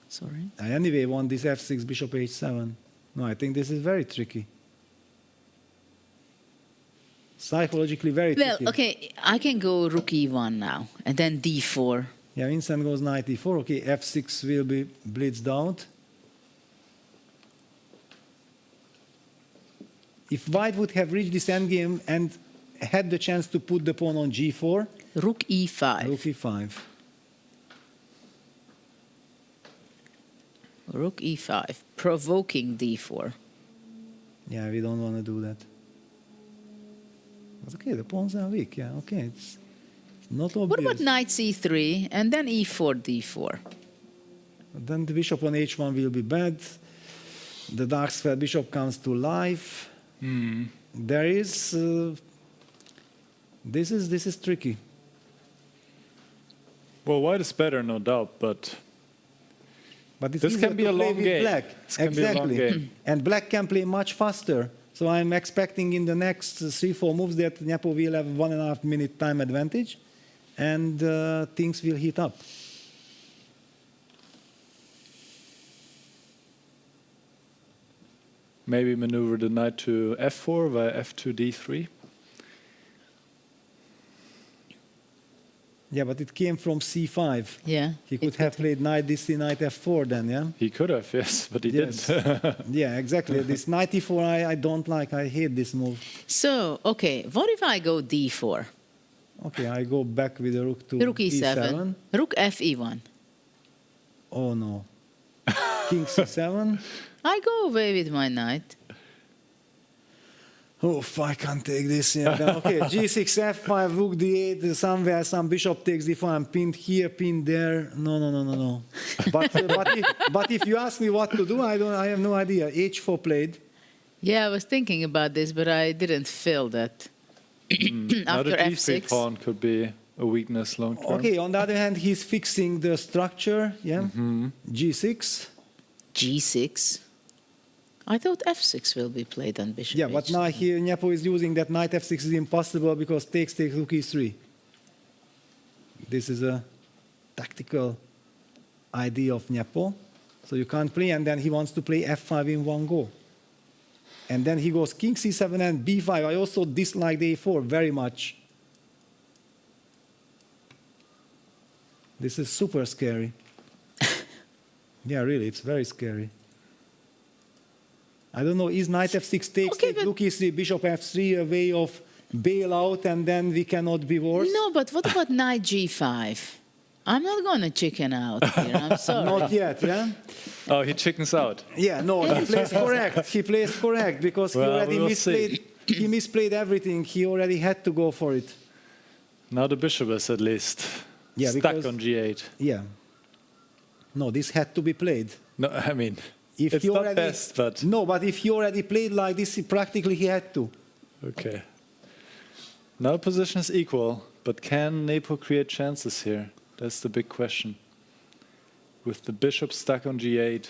Sorry. I anyway want this f6, bishop h7. No, I think this is very tricky. Psychologically very tricky. Well, okay, I can go rook e1 now, and then d4. Yeah, Vincent goes knight e4. Okay, f6 will be blitzed out. If white would have reached this endgame and had the chance to put the pawn on g4... Rook e5. Rook e5. Rook e5, provoking d4. Yeah, we don't want to do that. But okay, the pawns are weak. Yeah, okay, it's not obvious. What about knight c3 and then e4, d4? Then the bishop on h1 will be bad. The dark square bishop comes to life. There is... this is tricky. Well, white is better, no doubt, but it's this can be a long game. Black. This can be a long game. And black can play much faster. So I'm expecting in the next 3-4 moves that Nepo will have 1.5 minute time advantage, and things will heat up. Maybe maneuver the knight to f4 via f2 d3. Yeah, but it came from c5. Yeah. He could have played knight d3, knight f4 then, yeah? He could have, yes, but he didn't. Yeah, exactly. This knight e4 I don't like. I hate this move. So, okay, what if I go d4? Okay, I go back with the rook to Rook e7. Rook f e1. Oh, no. King c7. I go away with my knight. Oh, I can't take this. Yeah. Then, okay, g6, f5, rook d8. Somewhere some bishop takes d4. I'm pinned here, pinned there. No. But if you ask me what to do, I have no idea. h4 played. Yeah, I was thinking about this, but I didn't feel that. After f6 pawn could be a weakness long term. Okay, on the other hand, he's fixing the structure. Yeah. g6. g6. I thought f6 will be played on bishop. Yeah, but now here Nepo is using that knight f6 is impossible because takes rook e3. This is a tactical idea of Nepo. So you can't play, and then he wants to play f5 in one go. And then he goes king c7 and b5. I also dislike the a4 very much. This is super scary. Yeah, really, it's very scary. I don't know, is knight f6 takes, rook e3, bishop f3 a way of bailout and then we cannot be worse? No, but what about knight g5? I'm not going to chicken out here, I'm sorry. Not yet, yeah? Oh, he chickens out. Yeah, no, he plays correct. He plays correct because he already misplayed everything. He already had to go for it. Now the bishop is at least stuck on g8. Yeah. No, this had to be played. No, I mean... If it's not best, but... No, but if he already played like this, practically he had to. Okay. Now position is equal, but can Nepo create chances here? That's the big question. With the bishop stuck on g8.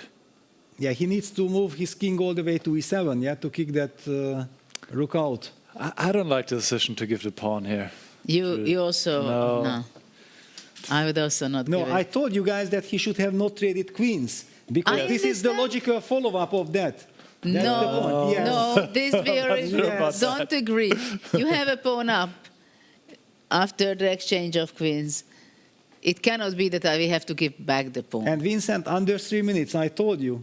Yeah, he needs to move his king all the way to e7, yeah, to kick that rook out. I don't like the decision to give the pawn here. You also... No. I would also not No, give it. I told you guys that he should have not traded queens because I this is the logical follow-up of that. That's the No, point. Yes. no, this very Yes. don't agree. You have a pawn up after the exchange of queens. It cannot be that I will have to give back the pawn. And Vincent, under 3 minutes, I told you,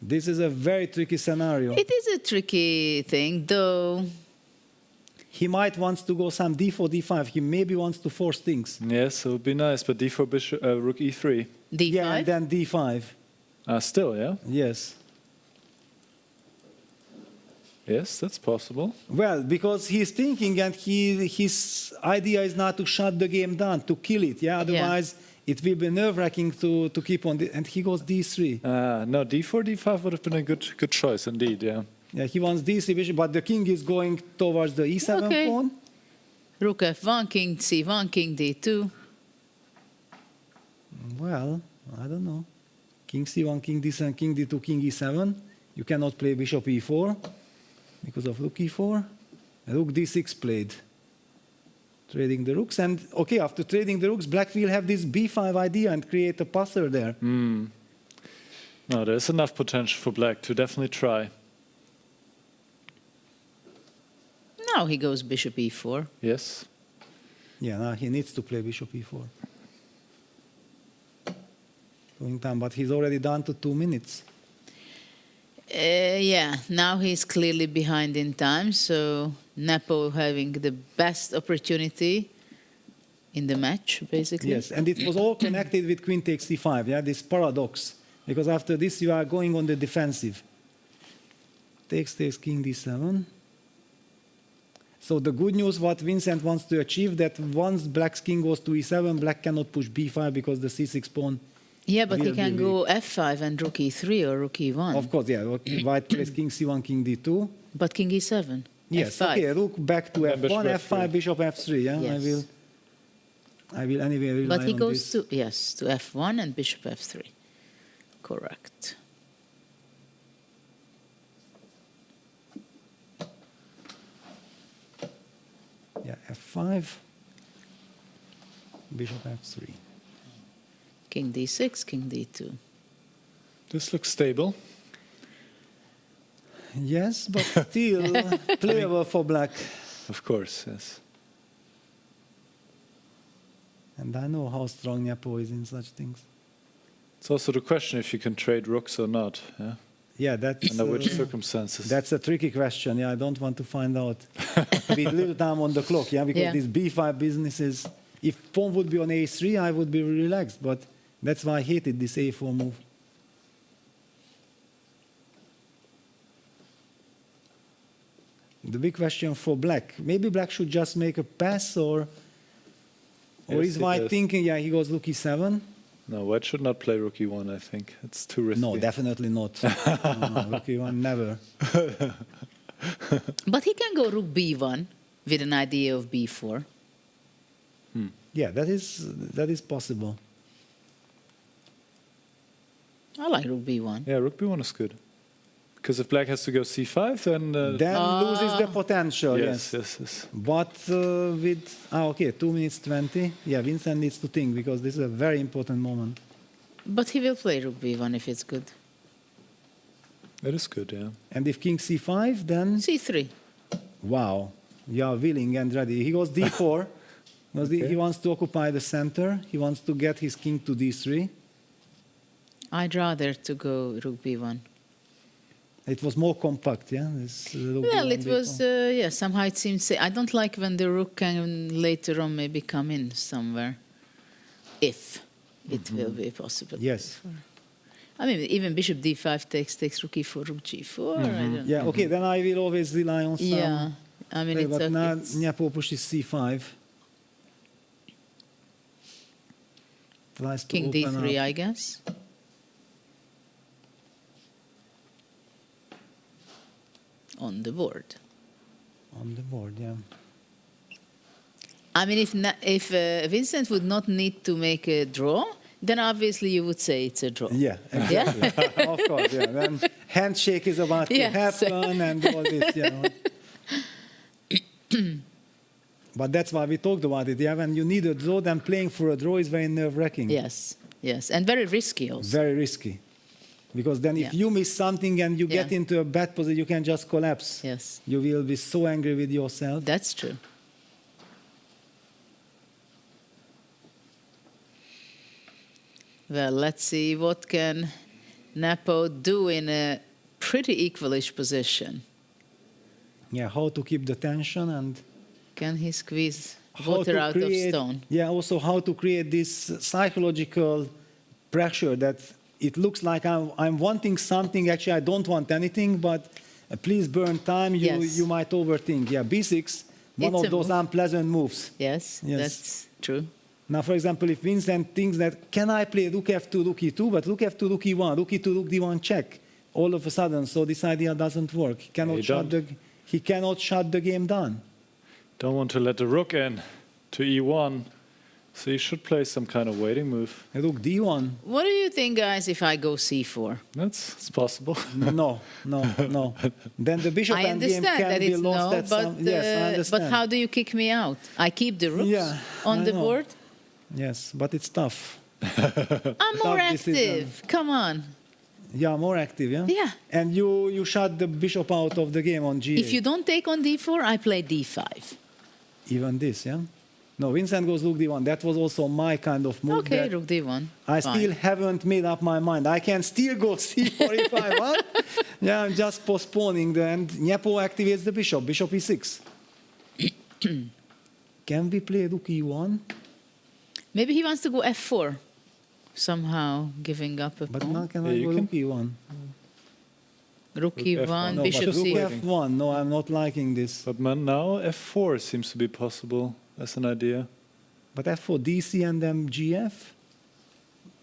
this is a very tricky scenario. It is a tricky thing, though. He might want to go some d4, d5. He maybe wants to force things. Yes, it would be nice, but d4 bishop, rook e3. D5? Yeah, and then d5. Still, yeah? Yes. Yes, that's possible. Well, because he's thinking and his idea is not to shut the game down, to kill it. Yeah, otherwise it will be nerve-wracking to keep on. And he goes d3. No, d4, d5 would have been a good choice indeed, yeah. Yeah, he wants d3 bishop, but the king is going towards the e7 Okay. pawn. Rook f1, king c1, king d2. Well, I don't know. King c1, king d7, king d2, king e7. You cannot play bishop e4 because of rook e4. Rook d6 played. Trading the rooks. And, okay, after trading the rooks, black will have this b5 idea and create a passer there. No, there's enough potential for black to definitely try. Now he goes bishop e4. Yes. Yeah, now he needs to play bishop e4. Going down, but he's already down to 2 minutes. Yeah, now he's clearly behind in time, so Nepo having the best opportunity in the match, basically. Yes, and it was all connected with queen takes c5, yeah, this paradox. Because after this you are going on the defensive. Takes king d7. So the good news what Vincent wants to achieve that once black's king goes to e7, black cannot push b5 because the c6 pawn. Yeah, but he will can be go f5 and rook e3 or rook e1. Of course, yeah. White plays king c1, king d2. But king e7. Yes, f5. okay, rook back to f1, f5, bishop f3, yeah? Yes. I will anyway rely But he on goes this. to f1 and bishop f3. Correct. Yeah, f5, bishop f3. King d6, king d2. This looks stable. Yes, but still playable for black. Of course, yes. And I know how strong Nepo is in such things. It's also the question if you can trade rooks or not. Yeah. Yeah, that's Under which circumstances? That's a tricky question. Yeah, I don't want to find out with little time on the clock. Yeah, because this b5 business is. If pawn would be on a3, I would be relaxed. But that's why I hated this a4 move. The big question for black. Maybe black should just make a pass, or is white thinking? Yeah, he goes rook e7. No, white should not play rook e1, I think. It's too risky. No, definitely not. No, rook e1, never. But he can go rook b1 with an idea of b4. Yeah, that is possible. I like rook b1. Yeah, rook b1 is good. Because if black has to go c5, then... loses the potential, yes. Yes. But with... okay, 2 minutes 20. Yeah, Vincent needs to think, because this is a very important moment. But he will play rook b1 if it's good. It is good, yeah. And if king c5, then... c3. Wow. You are willing and ready. He goes d4. He wants to occupy the center. He wants to get his king to d3. I'd rather to go rook b1. It was more compact, yeah? Well, it was, somehow it seems... I don't like when the rook can later on maybe come in somewhere, if it will be possible. Yes. I mean, even bishop d5 takes rook e4, rook g4. I don't Yeah, okay, then I will always rely on some... Yeah, I mean, it's... But now Nepo pushes c5. Tries to King open d3, up. I guess. On the board. On the board, yeah. I mean, if Vincent would not need to make a draw, then obviously you would say it's a draw. Yeah, exactly. Yeah? Of course, yeah. Then handshake is about to happen and all this, you know. But that's why we talked about it. Yeah, when you need a draw, then playing for a draw is very nerve-wracking. Yes, yes, and very risky also. Very risky. Because then if you miss something and you get into a bad position, you can just collapse. Yes. You will be so angry with yourself. That's true. Well, let's see what can Nepo do in a pretty equalish position. Yeah, how to keep the tension and can he squeeze how water to out create, of stone? Yeah, also how to create this psychological pressure that it looks like I'm wanting something, actually I don't want anything, but please burn time, you might overthink. Yeah, B6, one of those unpleasant moves. Yes, that's true. Now, for example, if Vincent thinks that, can I play rook f2, rook e2, but rook f2, rook e1, rook e2, rook d1 check, all of a sudden, so this idea doesn't work. He cannot shut the game down. Don't want to let the rook in to e1, so you should play some kind of waiting move. Rook d1. What do you think, guys, if I go c4? It's possible. No. Then the bishop endgame can be lost at some... Yes, I understand. But how do you kick me out? I keep the rooks on the board? Yes, but it's tough. I'm more active. Come on. Yeah, more active, yeah? Yeah. And you shut the bishop out of the game on g8. If you don't take on d4, I play d5. Even this, yeah? No, Vincent goes rook d1. That was also my kind of move. Okay, rook d1. I still haven't made up my mind. I can still go c4 if I want. Yeah, I'm just postponing. And Nepo activates the bishop, bishop e6. Can we play rook e1? Maybe he wants to go f4, somehow giving up a But pawn. now can I go rook e1? Rook e1, bishop c4. f1. No, I'm not liking this. But now f4 seems to be possible as an idea. But f4, dc and then gf?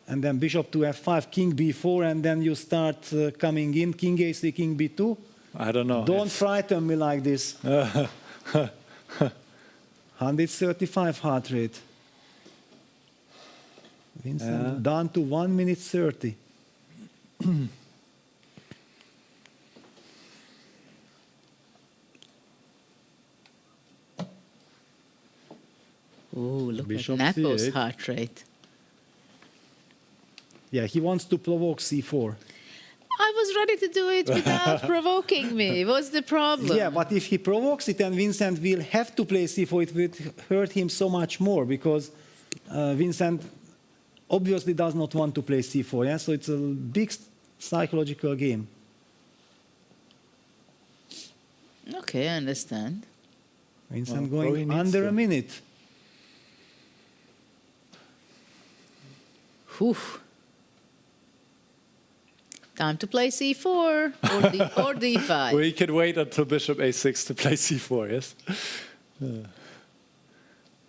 And then bishop to f5, king b4, and then you start coming in, king a3, king b2? I don't know. Don't frighten me like this. 135 heart rate. Vincent, down to 1 minute 30. Ooh, look Bishop at Nepo's c8. heart rate. Yeah, he wants to provoke c4. I was ready to do it without provoking me. What's the problem? Yeah, but if he provokes it, and Vincent will have to play c4, it will hurt him so much more because Vincent obviously does not want to play c4. Yeah, so it's a big psychological game. Okay, I understand. Vincent going under a minute. Whew. Time to play c4 or d5. We could wait until bishop a6 to play c4, yes?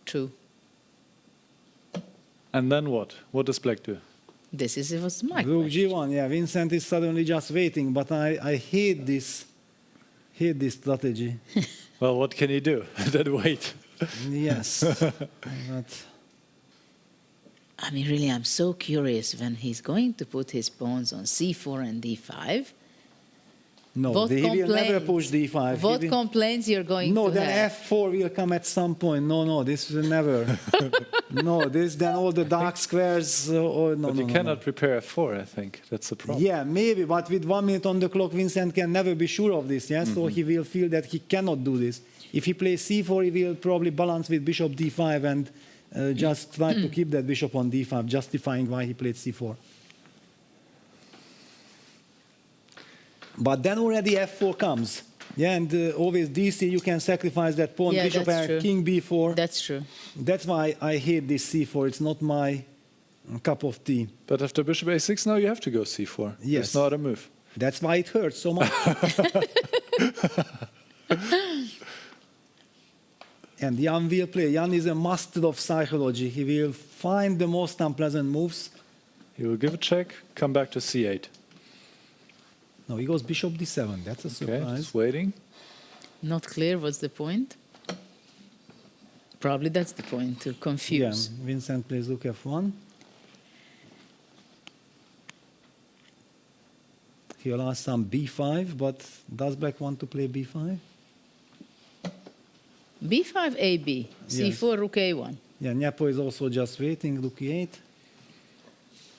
True. And then what? What does black do? This was my Rook question. g1, yeah, Vincent is suddenly just waiting, but I hate this strategy. Well, what can he do? Then wait. Yes. But I mean, really, I'm so curious when he's going to put his pawns on c4 and d5. no, he will never push d5. What complaints you're going No, to then have? f4 will come at some point. No, this will never. No, this then all the dark squares. But you cannot prepare f4, I think. That's the problem. Yeah, maybe, but with 1 minute on the clock, Vincent can never be sure of this. Yeah, so he will feel that he cannot do this. If he plays c4, he will probably balance with bishop d5 and just try to keep that bishop on d5, justifying why he played c4. But then already f4 comes. Yeah, and always dc, you can sacrifice that pawn, Yeah, bishop that's and true. king b4. That's true. That's why I hate this c4. It's not my cup of tea. But after bishop a6 now you have to go c4. Yes. There's no other move. That's why it hurts so much. And Jan will play. Jan is a master of psychology. He will find the most unpleasant moves. He will give a check, come back to c8. No, he goes bishop d7. That's a surprise. Okay, just waiting. Not clear what's the point? Probably that's the point, to confuse. Yeah, Vincent plays rook f1. He allows some b5, but does black want to play b5? B5 AB, C4 Rook A1. Yeah, Nyapo is also just waiting, Rook E8.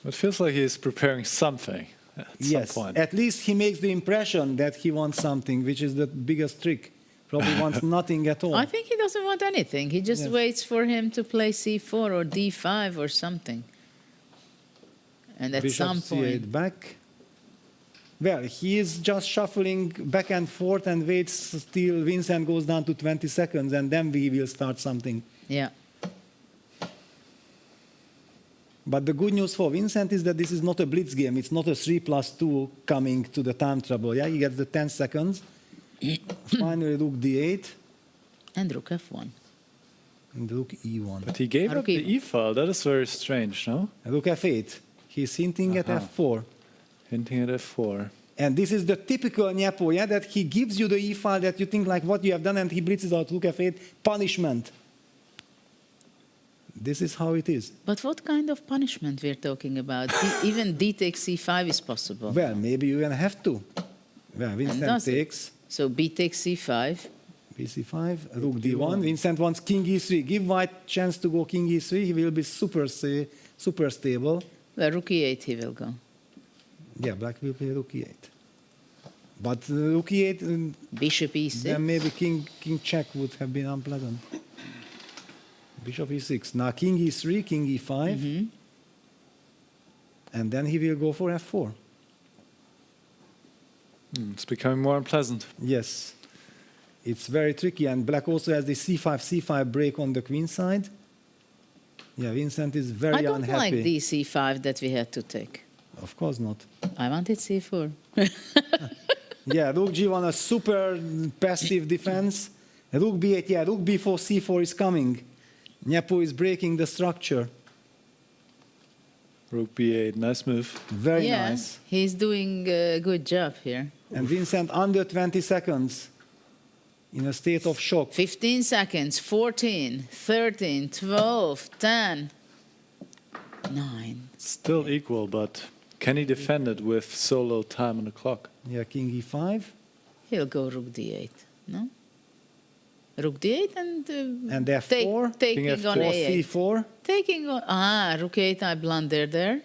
It feels like he's preparing something at Yes, some point. at least he makes the impression that he wants something, which is the biggest trick. Probably wants nothing at all. I think he doesn't want anything. He just Yes. waits for him to play C4 or D5 or something. And at Bishop some C8 point, back. Well, he is just shuffling back and forth and waits till Vincent goes down to 20 seconds, and then we will start something. yeah. But the good news for Vincent is that this is not a blitz game. It's not a 3+2 coming to the time trouble. Yeah, he gets the 10 seconds. Finally, Rook D8. And Rook F1. And Rook E1. But he gave Rook up the E1. E-file. That is very strange, no? Rook F8. He's hinting at F4. Hinting at F4. And this is the typical Nyapo, yeah, that he gives you the E-file that you think like what you have done, and he blitzes out Rook F8, punishment. This is how it is. But what kind of punishment we're talking about? Even D takes C5 is possible. Well, maybe you even have to. Well, Vincent does it? takes. So B takes C5. BC5, Rook D1. Vincent wants King E3. Give White chance to go King E3. He will be super stable. Well, Rook E8 he will go. Yeah, Black will play Rook E8. But Rook E8, Bishop E6. then maybe King check would have been unpleasant. Bishop E6. Now King E3, King E5. And then he will go for F4. It's becoming more unpleasant. Yes. It's very tricky, and Black also has the C5 break on the queen side. Yeah, Vincent is very I don't unhappy. like the C5 that we had to take. Of course not. I wanted C4. Yeah, Rook G1, a super passive defense. Rook B8, yeah, Rook B4, C4 is coming. Nyapo is breaking the structure. Rook B8, nice move. Very yeah, nice. He's doing a good job here. And Vincent under 20 seconds in a state of shock. 15 seconds, 14, 13, 12, 10, 9. Still equal, but can he defend it with so little time on the clock? Yeah, King E5. He'll go Rook D8, no? Rook D8 And F4. taking King on F4, A8. C4. Taking on, Rook 8, I blundered there.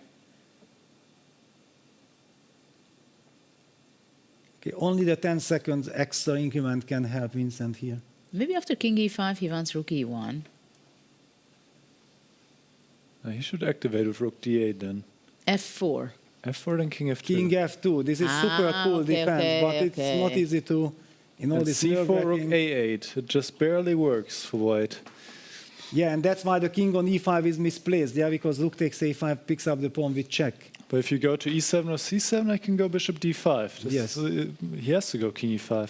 Okay, only the 10 seconds extra increment can help Vincent here. Maybe after King E5, he wants Rook E1. He should activate with Rook D8 then. F4. F4 then King F2. King F2. This is super cool defense, but it's not easy to, in all And this C4 Rook nerve-wracking- A8. It just barely works for White. Yeah, and that's why the king on E5 is misplaced. Yeah, because Rook takes A5, picks up the pawn with check. But if you go to E7 or C7, I can go Bishop D5. Yes. He has to go King E5.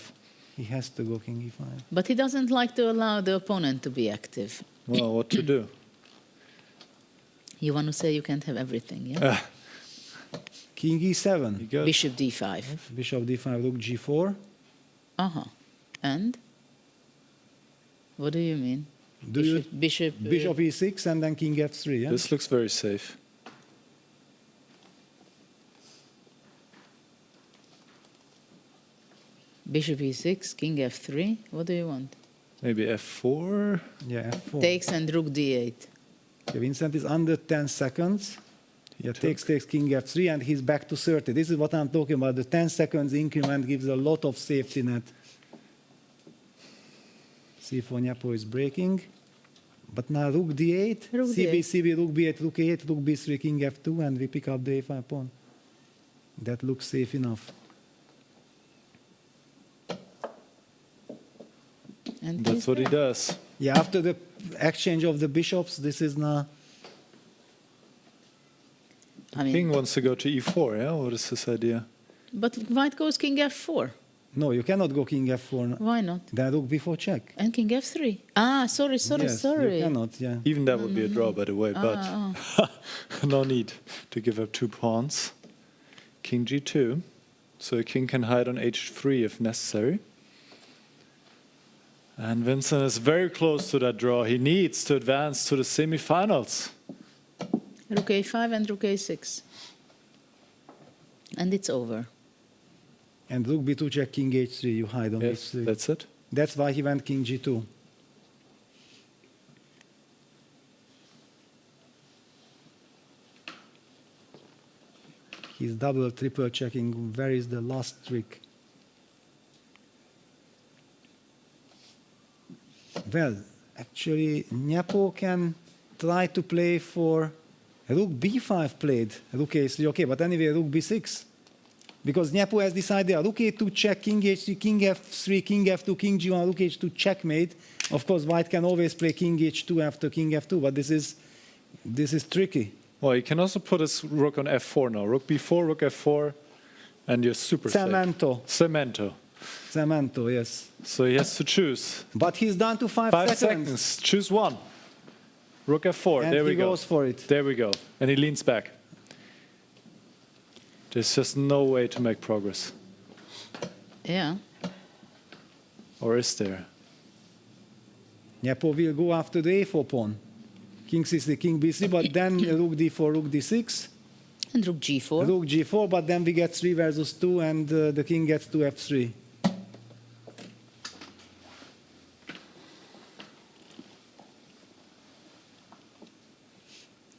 He has to go King E5. But he doesn't like to allow the opponent to be active. Well, what to do? You want to say you can't have everything, yeah? King E7. Bishop D5. Bishop D5, Rook G4. Uh-huh. And? What do you mean? Bishop E6 and then King F3, yeah? This looks very safe. Bishop E6, King F3. What do you want? Maybe F4? Yeah, F4. Takes and Rook D8. Okay, Vincent is under 10 seconds. Yeah, takes King F3, and he's back to 30. This is what I'm talking about. The 10 seconds increment gives a lot of safety net. C4 Nyapo is breaking. But now Rook D8, Rook CB, D8. CB, Rook B8, Rook A8, Rook B3, King F2, and we pick up the A5 pawn. That looks safe enough. And That's what he does. Yeah, after the exchange of the bishops, this is now... I mean, King wants to go to E4, yeah? What is his idea? but White goes King F4. No, you cannot go King F4. Why not? Then Rook B4 check. And King F3. Ah, sorry. Yes, you cannot, yeah. Even that would be a draw, by the way, but Ah, no need to give up 2 pawns. King G2. So a king can hide on H3 if necessary. And Vincent is very close to that draw. He needs to advance to the semifinals. Rook A5 and Rook A6. And it's over. And Rook B2 check, King H3, you hide on Yes, H3. that's it. That's why he went King G2. He's double, triple checking. Where is the last trick? Well, actually, Nyapo can try to play for Rook B5 played. Rook A3, okay, but anyway, Rook B6. Because Nyapo has this idea, Rook A2 check, King H3, King F3, King F2, King G1, Rook H2 checkmate. Of course, White can always play King H2 after King F2, but this is tricky. Well, you can also put his rook on F4 now. Rook B4, Rook F4, and you're super Cemento. safe. Cemento. Cemento, yes. So he has to choose. But he's down to 5 5 seconds. seconds. Choose one. Rook F4. And there we he go. goes for it. There we go. And he leans back. There's just no way to make progress. Yeah. Or is there? Nyapo will go after the A4 pawn. King C3, King B3, but then Rook D4, Rook D6. And Rook G4. Rook G4, but then we get 3 versus 2, and the king gets to F3.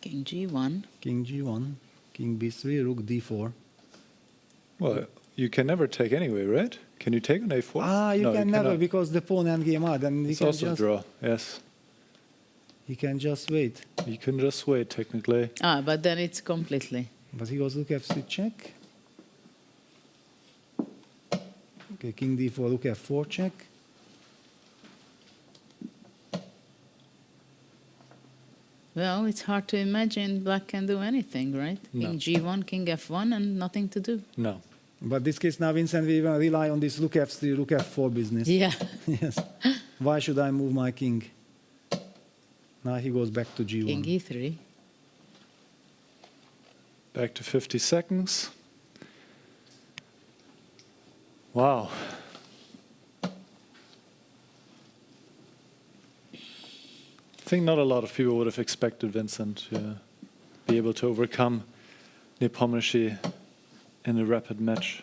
King G1. King G1, King B3, Rook D4. Well, you can never take anyway, right? Can you take on A4? Ah, you No, can never, cannot. because the pawn endgame out, and he It's can also just draw, yes. he can just wait. You can just wait, technically. Ah, but then it's completely. But he goes Rook F3 check. Okay, King D4, Rook F4 check. Well, it's hard to imagine black can do anything, right? No. King G1, King F1, and nothing to do. No. But this case now Vincent will even rely on this Rook F3, Rook F4 business. Yeah. Yes. Why should I move my king? Now he goes back to G1. King E3. Back to 50 seconds. Wow. I think not a lot of people would have expected Vincent to be able to overcome Nepomniachtchi in a rapid match.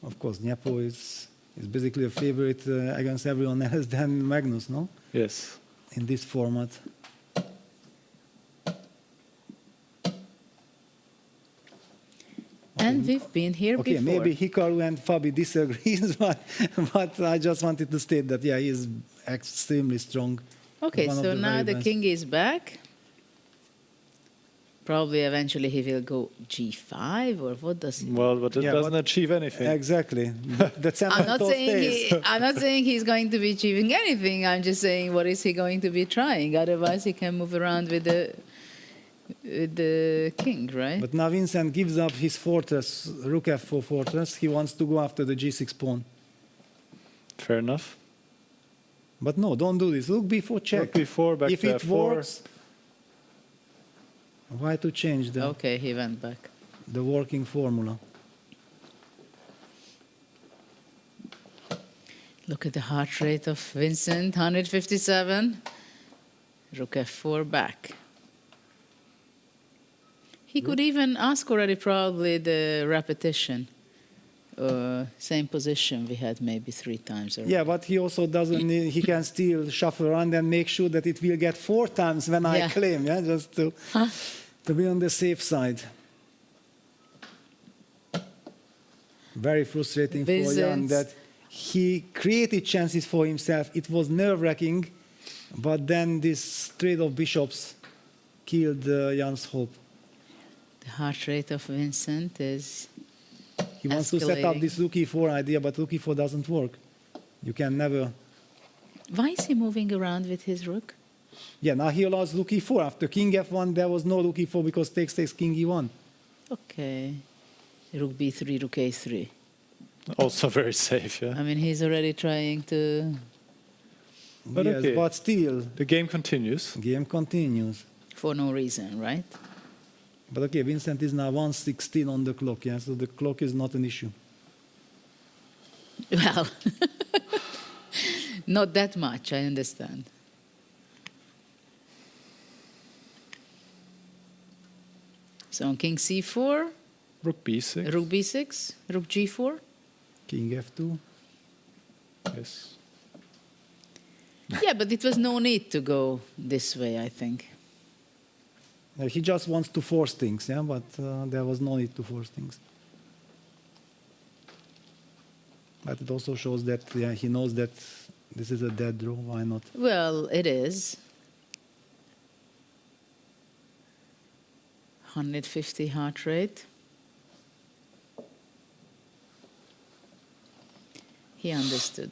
Of course, Nyapo is basically a favorite against everyone else than Magnus, no? Yes. In this format. And we've been here Okay, before. maybe Hikaru and Fabi disagrees, but I just wanted to state that, yeah, he is extremely strong. Okay, One of so the now very the best. king is back. Probably eventually he will go G5, or what does he? Well, but it Yeah, doesn't but- achieve anything. Exactly. That's I'm not saying I'm not saying he's going to be achieving anything. I'm just saying what is he going to be trying? Otherwise, he can move around with the king, right? But now Vincent gives up his fortress, Rook F4 fortress. He wants to go after the G6 pawn. Fair enough. But no, don't do this. Rook B4 check. Rook B4, back if to it F4. works, why to change Okay, he went back. the working formula? Look at the heart rate of Vincent, 157. Rook F4 back. He could even ask already probably the repetition. Same position we had maybe 3 times. Already. Yeah, but he also doesn't need, he can still shuffle around and make sure that it will get 4 times when I Yeah. claim, yeah, just to be on the safe side. Very frustrating for Jan Vincent. that he created chances for himself. It was nerve-wracking, but then this trade of bishops killed Jan's hope. The heart rate of Vincent is He wants to set up escalating. this Rook E4 idea, but Rook E4 doesn't work. You can never... Why is he moving around with his rook? Yeah, now he allows Rook E4. After King F1, there was no Rook E4 because takes King E1. Okay. Rook B3, Rook A3. Also very safe, yeah. I mean, he's already trying to... But yes, okay. but still... The game continues. Game continues. For no reason, right? But okay, Vincent is now 1:16 on the clock, yeah, so the clock is not an issue. Well, not that much, I understand. So on King C4, Rook B6. Rook B6, Rook G4. King F2. Yes. Yeah, but it was no need to go this way, I think. He just wants to force things, yeah, but there was no need to force things. But it also shows that he knows that this is a dead draw. Why not? Well, it is. 150 heart rate. He understood.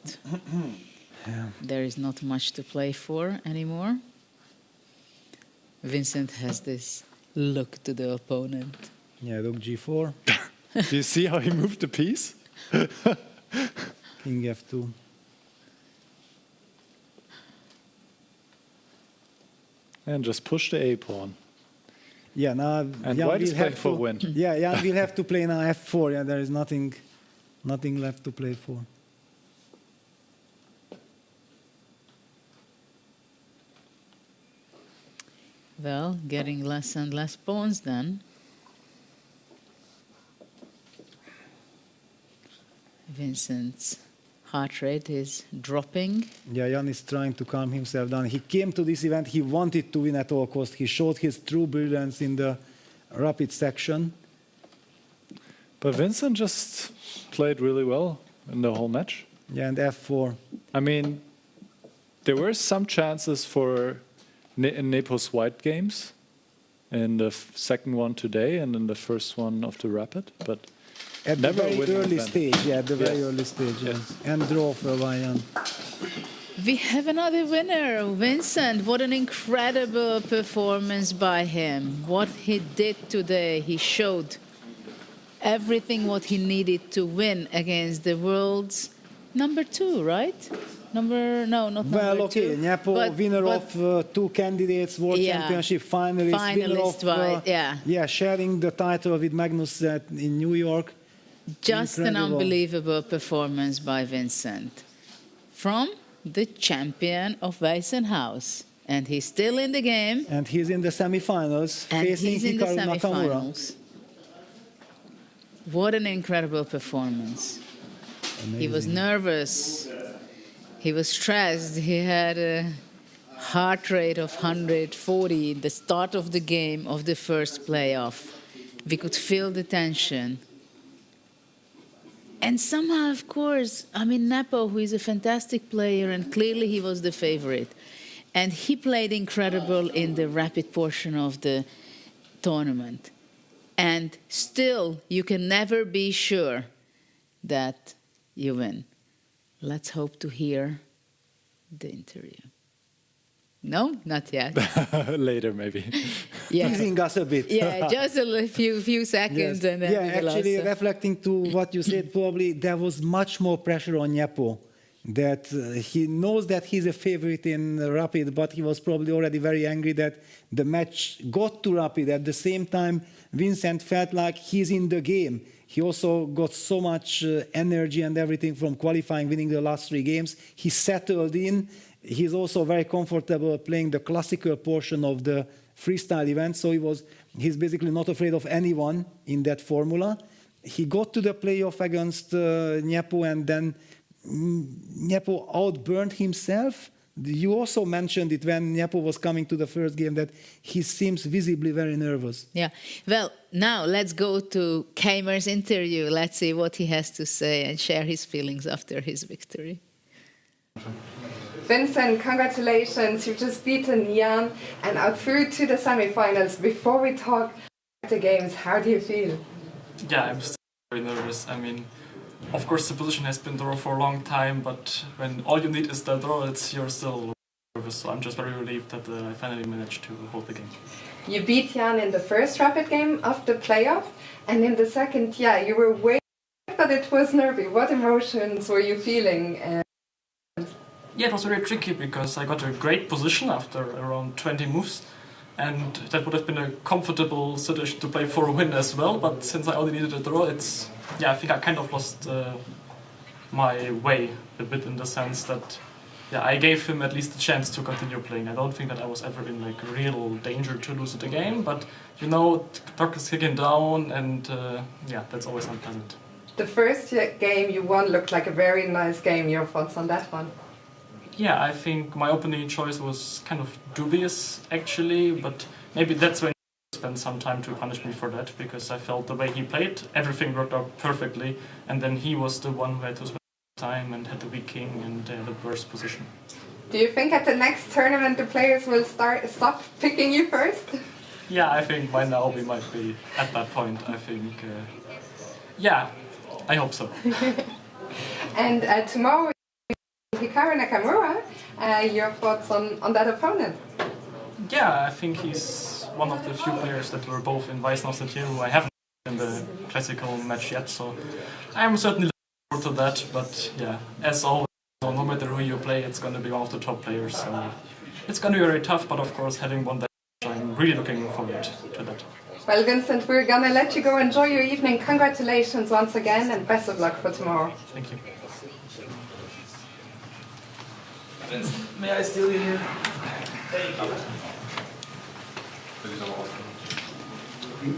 Yeah. There is not much to play for anymore. Vincent has this look to the opponent. Yeah, look G4. Do you see how he moved the piece? King F2. And just push the A pawn. Yeah, now And Jan white is will playing have for to, win. Yeah, Jan will have to play now F4. Yeah, there is nothing left to play for. Well, getting less and less pawns then. Vincent's heart rate is dropping. Yeah, Jan is trying to calm himself down. He came to this event, he wanted to win at all costs. He showed his true brilliance in the rapid section. But Vincent just played really well in the whole match. Yeah, and F4. I mean, there were some chances for Nepo's white games in the second one today and in the first one of the rapid, but at the never very winning early event. stage, yeah, at the very Yes. early stage, yeah. Yes. And draw for Jan. We have another winner, Vincent. What an incredible performance by him. What he did today, he showed everything what he needed to win against the world's number 2, right? No, not number Well, okay, 2. Nepo, but- winner but- of 2 candidates, World Yeah. Championship finalist, winner Finalist, of, right, yeah. sharing the title with Magnus in New York. Just an Incredible. unbelievable performance by Vincent from the champion of Weissenhaus. And he's still in the game. And he's in the semifinals, And facing he's in the Hikaru Nakamura. semifinals. What an incredible performance. He was nervous. He was stressed. He had a heart rate of 140 at the start of the game of the first playoff. We could feel the tension. And somehow, of course, I mean, Nepo, who is a fantastic player, and clearly he was the favorite. And he played incredible in the rapid portion of the tournament. And still, you can never be sure that you win. Let's hope to hear the interview. No, not yet. Later, maybe. Yeah. Teasing us a bit. Yeah, just a few seconds, Yes. and then Yeah, we will actually, also- reflecting to what you said, probably there was much more pressure on Nepo. That he knows that he's a favorite in Rapid, but he was probably already very angry that the match got to Rapid. At the same time, Vincent felt like he's in the game. He also got so much energy and everything from qualifying, winning the last 3 games. He settled in. He's also very comfortable playing the classical portion of the freestyle event, so he's basically not afraid of anyone in that formula. He got to the playoff against Nepo, and then Nepo outburned himself. You also mentioned it when Nepo was coming to the first game that he seems visibly very nervous. Yeah. Well, now let's go to Keimer's interview. Let's see what he has to say and share his feelings after his victory. Vincent, congratulations. You've just beaten Jan and are through to the semifinals. Before we talk about the games, how do you feel? Yeah, I'm still very nervous. I mean, of course the position has been drawn for a long time, but when all you need is the draw, you're still nervous. So I'm just very relieved that I finally managed to hold the game. You beat Jan in the first rapid game of the playoff, and in the second, you were way, but it was nervy. What emotions were you feeling? Yeah, it was very tricky because I got a great position after around 20 moves, and that would have been a comfortable situation to play for a win as well, but since I only needed a draw, I think I kind of lost my way a bit in the sense that I gave him at least a chance to continue playing. I don't think that I was ever in like real danger to lose the game, but you know, the clock is ticking down, and that's always unpleasant. The first game you won looked like a very nice game. Your thoughts on that one? Yeah, I think my opening choice was kind of dubious actually, but maybe that's when spent some time to punish me for that, because I felt the way he played, everything worked out perfectly, and then he was the one who had to spend time and had the weak king and the worst position. Do you think at the next tournament the players will stop picking you first? Yeah, I think by now we might be at that point. I think, yeah, I hope so. And tomorrow, Hikaru Nakamura, your thoughts on that opponent? Yeah, I think he's one of the few players that were both in Vice Noster tier who I haven't in the classical match yet, so I'm certainly looking forward to that. But yeah, as always, no matter who you play, it's going to be one of the top players. So it's going to be very tough, but of course, having won that, I'm really looking forward to that. Well, Vincent, we're going to let you go enjoy your evening. Congratulations once again, and best of luck for tomorrow. Thank you. May I steal you here? Thank you.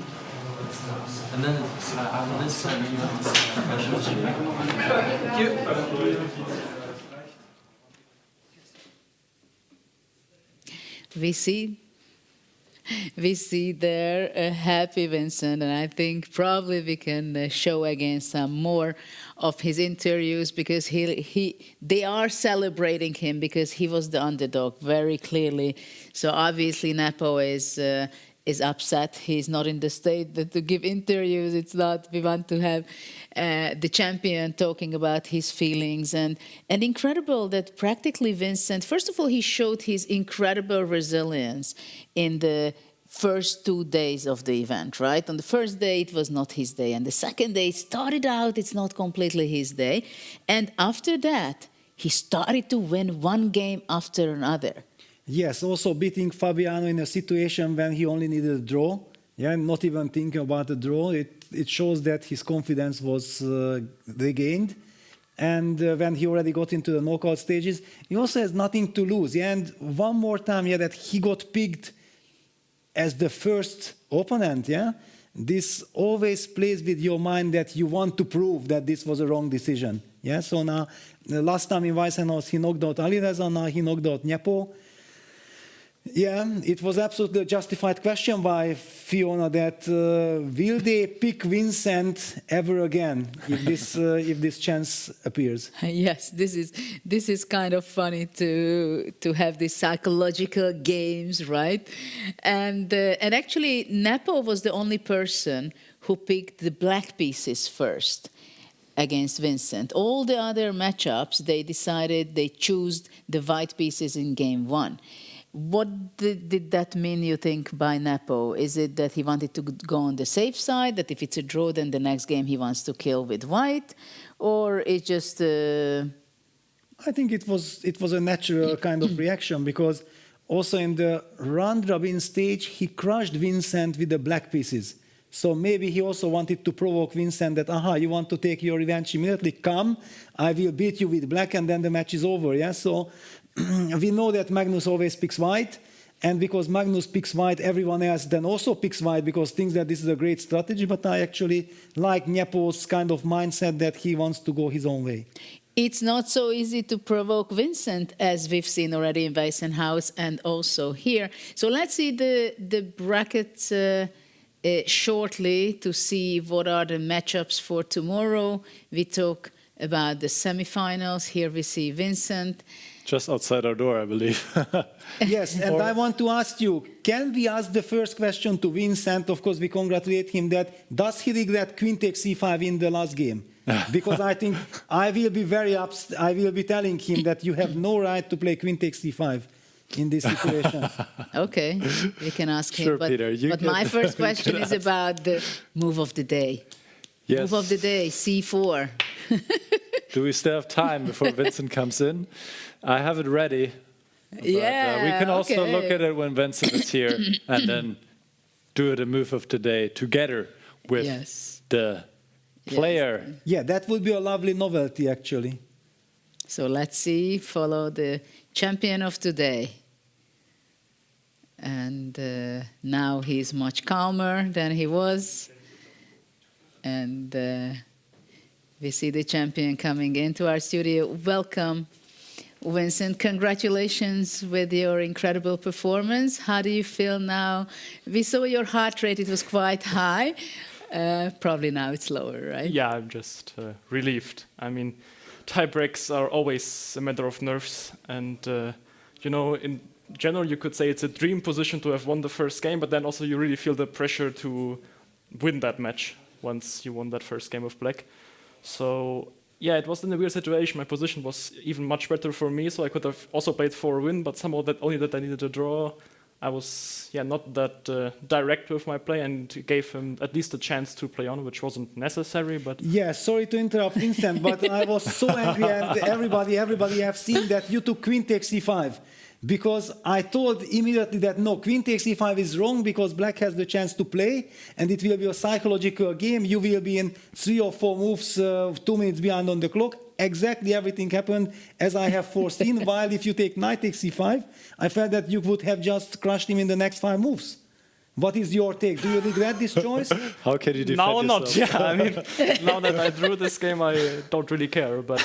And then on this side, you have to Thank you. We see there a happy Vincent, and I think probably we can show again some more of his interviews, because they are celebrating him because he was the underdog very clearly. So obviously Nepo is upset. He's not in the state that to give interviews. It's not. We want to have the champion talking about his feelings, and incredible that practically Vincent. First of all, he showed his incredible resilience in the first 2 days of the event, right? On the first day, it was not his day, and the second day, it started out, it's not completely his day, and after that, he started to win one game after another. Yes, also beating Fabiano in a situation when he only needed a draw, yeah, not even thinking about the draw. It shows that his confidence was regained. And when he already got into the knockout stages, he also has nothing to lose. Yeah? And one more time, yeah, that he got picked as the first opponent, yeah? This always plays with your mind that you want to prove that this was a wrong decision. Yeah? So now, the last time in Weissenhaus, he knocked out Alireza, now he knocked out Nepo. Yeah, it was absolutely a justified question by Fiona that will they pick Vincent ever again if this chance appears? Yes, this is kind of funny to have these psychological games, right? And actually, Nepo was the only person who picked the black pieces first against Vincent. All the other matchups, they decided they chose the white pieces in game one. What did that mean, you think, by Nepo? Is it that he wanted to go on the safe side, that if it's a draw, then the next game he wants to kill with white? Or it's just... I think it was a natural kind of reaction, because also in the round-robin stage, he crushed Vincent with the black pieces. So maybe he also wanted to provoke Vincent that, you want to take your revenge immediately? Come, I will beat you with black, and then the match is over. Yeah, so... we know that Magnus always picks white, and because Magnus picks white, everyone else then also picks white because thinks that this is a great strategy, but I actually like Nepo's kind of mindset that he wants to go his own way. It's not so easy to provoke Vincent, as we've seen already in Weissenhaus and also here. So let's see the brackets shortly to see what are the matchups for tomorrow. We talk about the semifinals. Here we see Vincent. Just outside our door, I believe. Yes, and I want to ask you, can we ask the first question to Vincent? Of course, we congratulate him that, does he regret queen takes c5 in the last game? Because I think I will be very upset. I will be telling him that you have no right to play queen takes c5 in this situation. Okay, we can ask him. Sure, but Peter, but my first question is about the move of the day. Yes. Move of the day, c4. Do we still have time before Vincent comes in? I have it ready. But, yeah, we can also okay. look at it when Vincent is here and then do the move of the day together with the player. Yes. Yeah, that would be a lovely novelty, actually. So let's see, follow the champion of today. And now he's much calmer than he was. And we see the champion coming into our studio. Welcome. Vincent, congratulations with your incredible performance. How do you feel now? We saw your heart rate, it was quite high. Probably now it's lower, right? Yeah, I'm just relieved. I mean, tie breaks are always a matter of nerves. And, in general, you could say it's a dream position to have won the first game, but then also you really feel the pressure to win that match once you won that first game of black. So, yeah, it was in a weird situation. My position was even much better for me, so I could have also played for a win, but somehow that I needed a draw. I was not that direct with my play and gave him at least a chance to play on, which wasn't necessary. But yeah, sorry to interrupt, Vincent, but I was so angry, and everybody have seen that you took queen takes c5. Because I told immediately that no, queen takes e5 is wrong because black has the chance to play and it will be a psychological game. You will be in 3 or 4 moves, 2 minutes behind on the clock. Exactly everything happened as I have foreseen. While if you take knight takes e5, I felt that you would have just crushed him in the next 5 moves. What is your take? Do you regret this choice? How can you defend now yourself? Not, yeah. I mean, now that I drew this game, I don't really care. But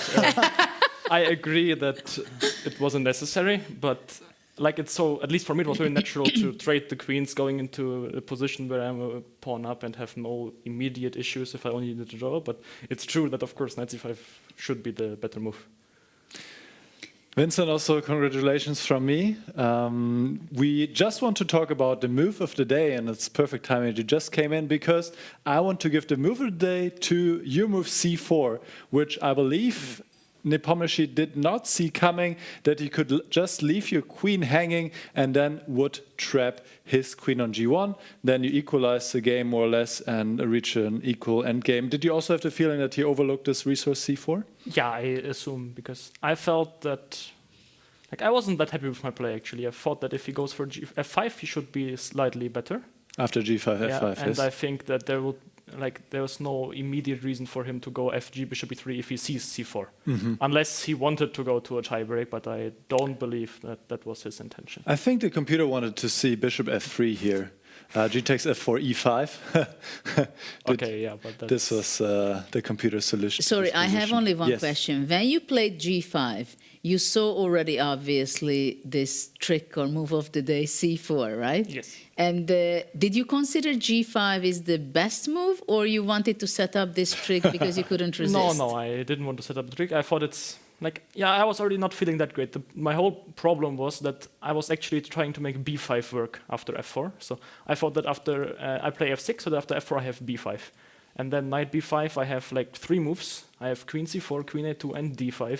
I agree that it wasn't necessary, but it's so, at least for me, it was very natural to trade the queens going into a position where I'm a pawn up and have no immediate issues if I only needed to draw. But it's true that, of course, knight c5 should be the better move. Vincent, also congratulations from me. We just want to talk about the move of the day, and it's perfect timing you just came in because I want to give the move of the day to your move c4, which I believe Nepomniachtchi did not see coming, that you could just leave your queen hanging and then would trap his queen on g1. Then you equalize the game more or less and reach an equal endgame. Did you also have the feeling that he overlooked this resource c4? Yeah, I assume, because I felt that I wasn't that happy with my play actually. I thought that if he goes for f5, he should be slightly better. After g5, f5, and I think that there was no immediate reason for him to go fg bishop e3 if he sees c4, unless he wanted to go to a tiebreak, but I don't believe that that was his intention. I think the computer wanted to see bishop f3 here. G takes f4, e5. Okay, yeah, but this was the computer solution. Sorry, I have only one question. When you played g5, you saw already, obviously, this trick or move of the day, c4, right? Yes. And did you consider g5 is the best move, or you wanted to set up this trick because you couldn't resist? No, I didn't want to set up the trick. I thought it's I was already not feeling that great. My whole problem was that I was actually trying to make b5 work after f4. So I thought that after I play f6, so that after f4 I have b5. And then knight b5, I have 3 moves. I have queen c4, queen a2, and d5,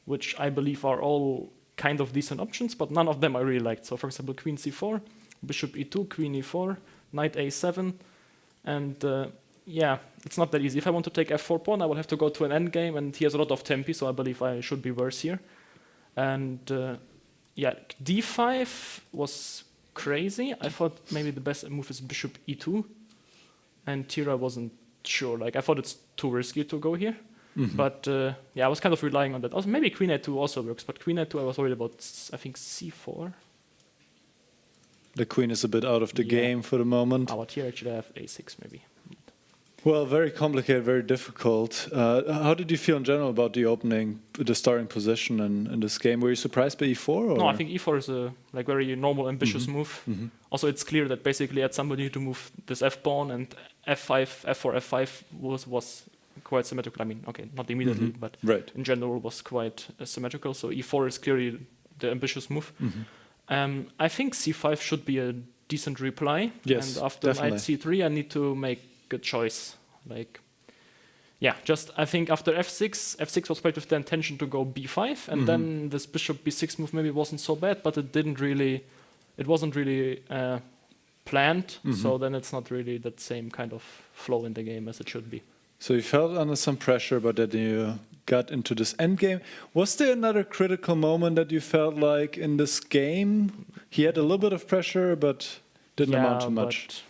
which I believe are all kind of decent options, but none of them I really liked. So for example, queen c4, bishop e2, queen e4, knight a7, and it's not that easy. If I want to take f4 pawn, I will have to go to an endgame, and he has a lot of tempi, so I believe I should be worse here. And d5 was crazy. I thought maybe the best move is bishop e2, and Tira wasn't sure. I thought it's too risky to go here. But I was kind of relying on that. Also, maybe queen a2 also works, but queen a2 I was worried about, I think, c4. The queen is a bit out of the game for the moment. But here actually I have a6 maybe. Well, very complicated, very difficult. How did you feel in general about the opening, the starting position in this game? Were you surprised by e4? Or? No, I think e4 is a very normal, ambitious move. Also, it's clear that basically at somebody to move this f-pawn, and f5, f4, f5 was quite symmetrical. I mean, okay, not immediately, but in general was quite symmetrical. So e4 is clearly the ambitious move. I think c5 should be a decent reply. Yes, and after knight c3, I need to make a choice. I think after f6 was played with the intention to go b5, and then this bishop b6 move maybe wasn't so bad, but it wasn't really planned. So then it's not really that same kind of flow in the game as it should be. So you felt under some pressure, but then you got into this endgame. Was there another critical moment that you felt like in this game? He had a little bit of pressure, but didn't amount to much.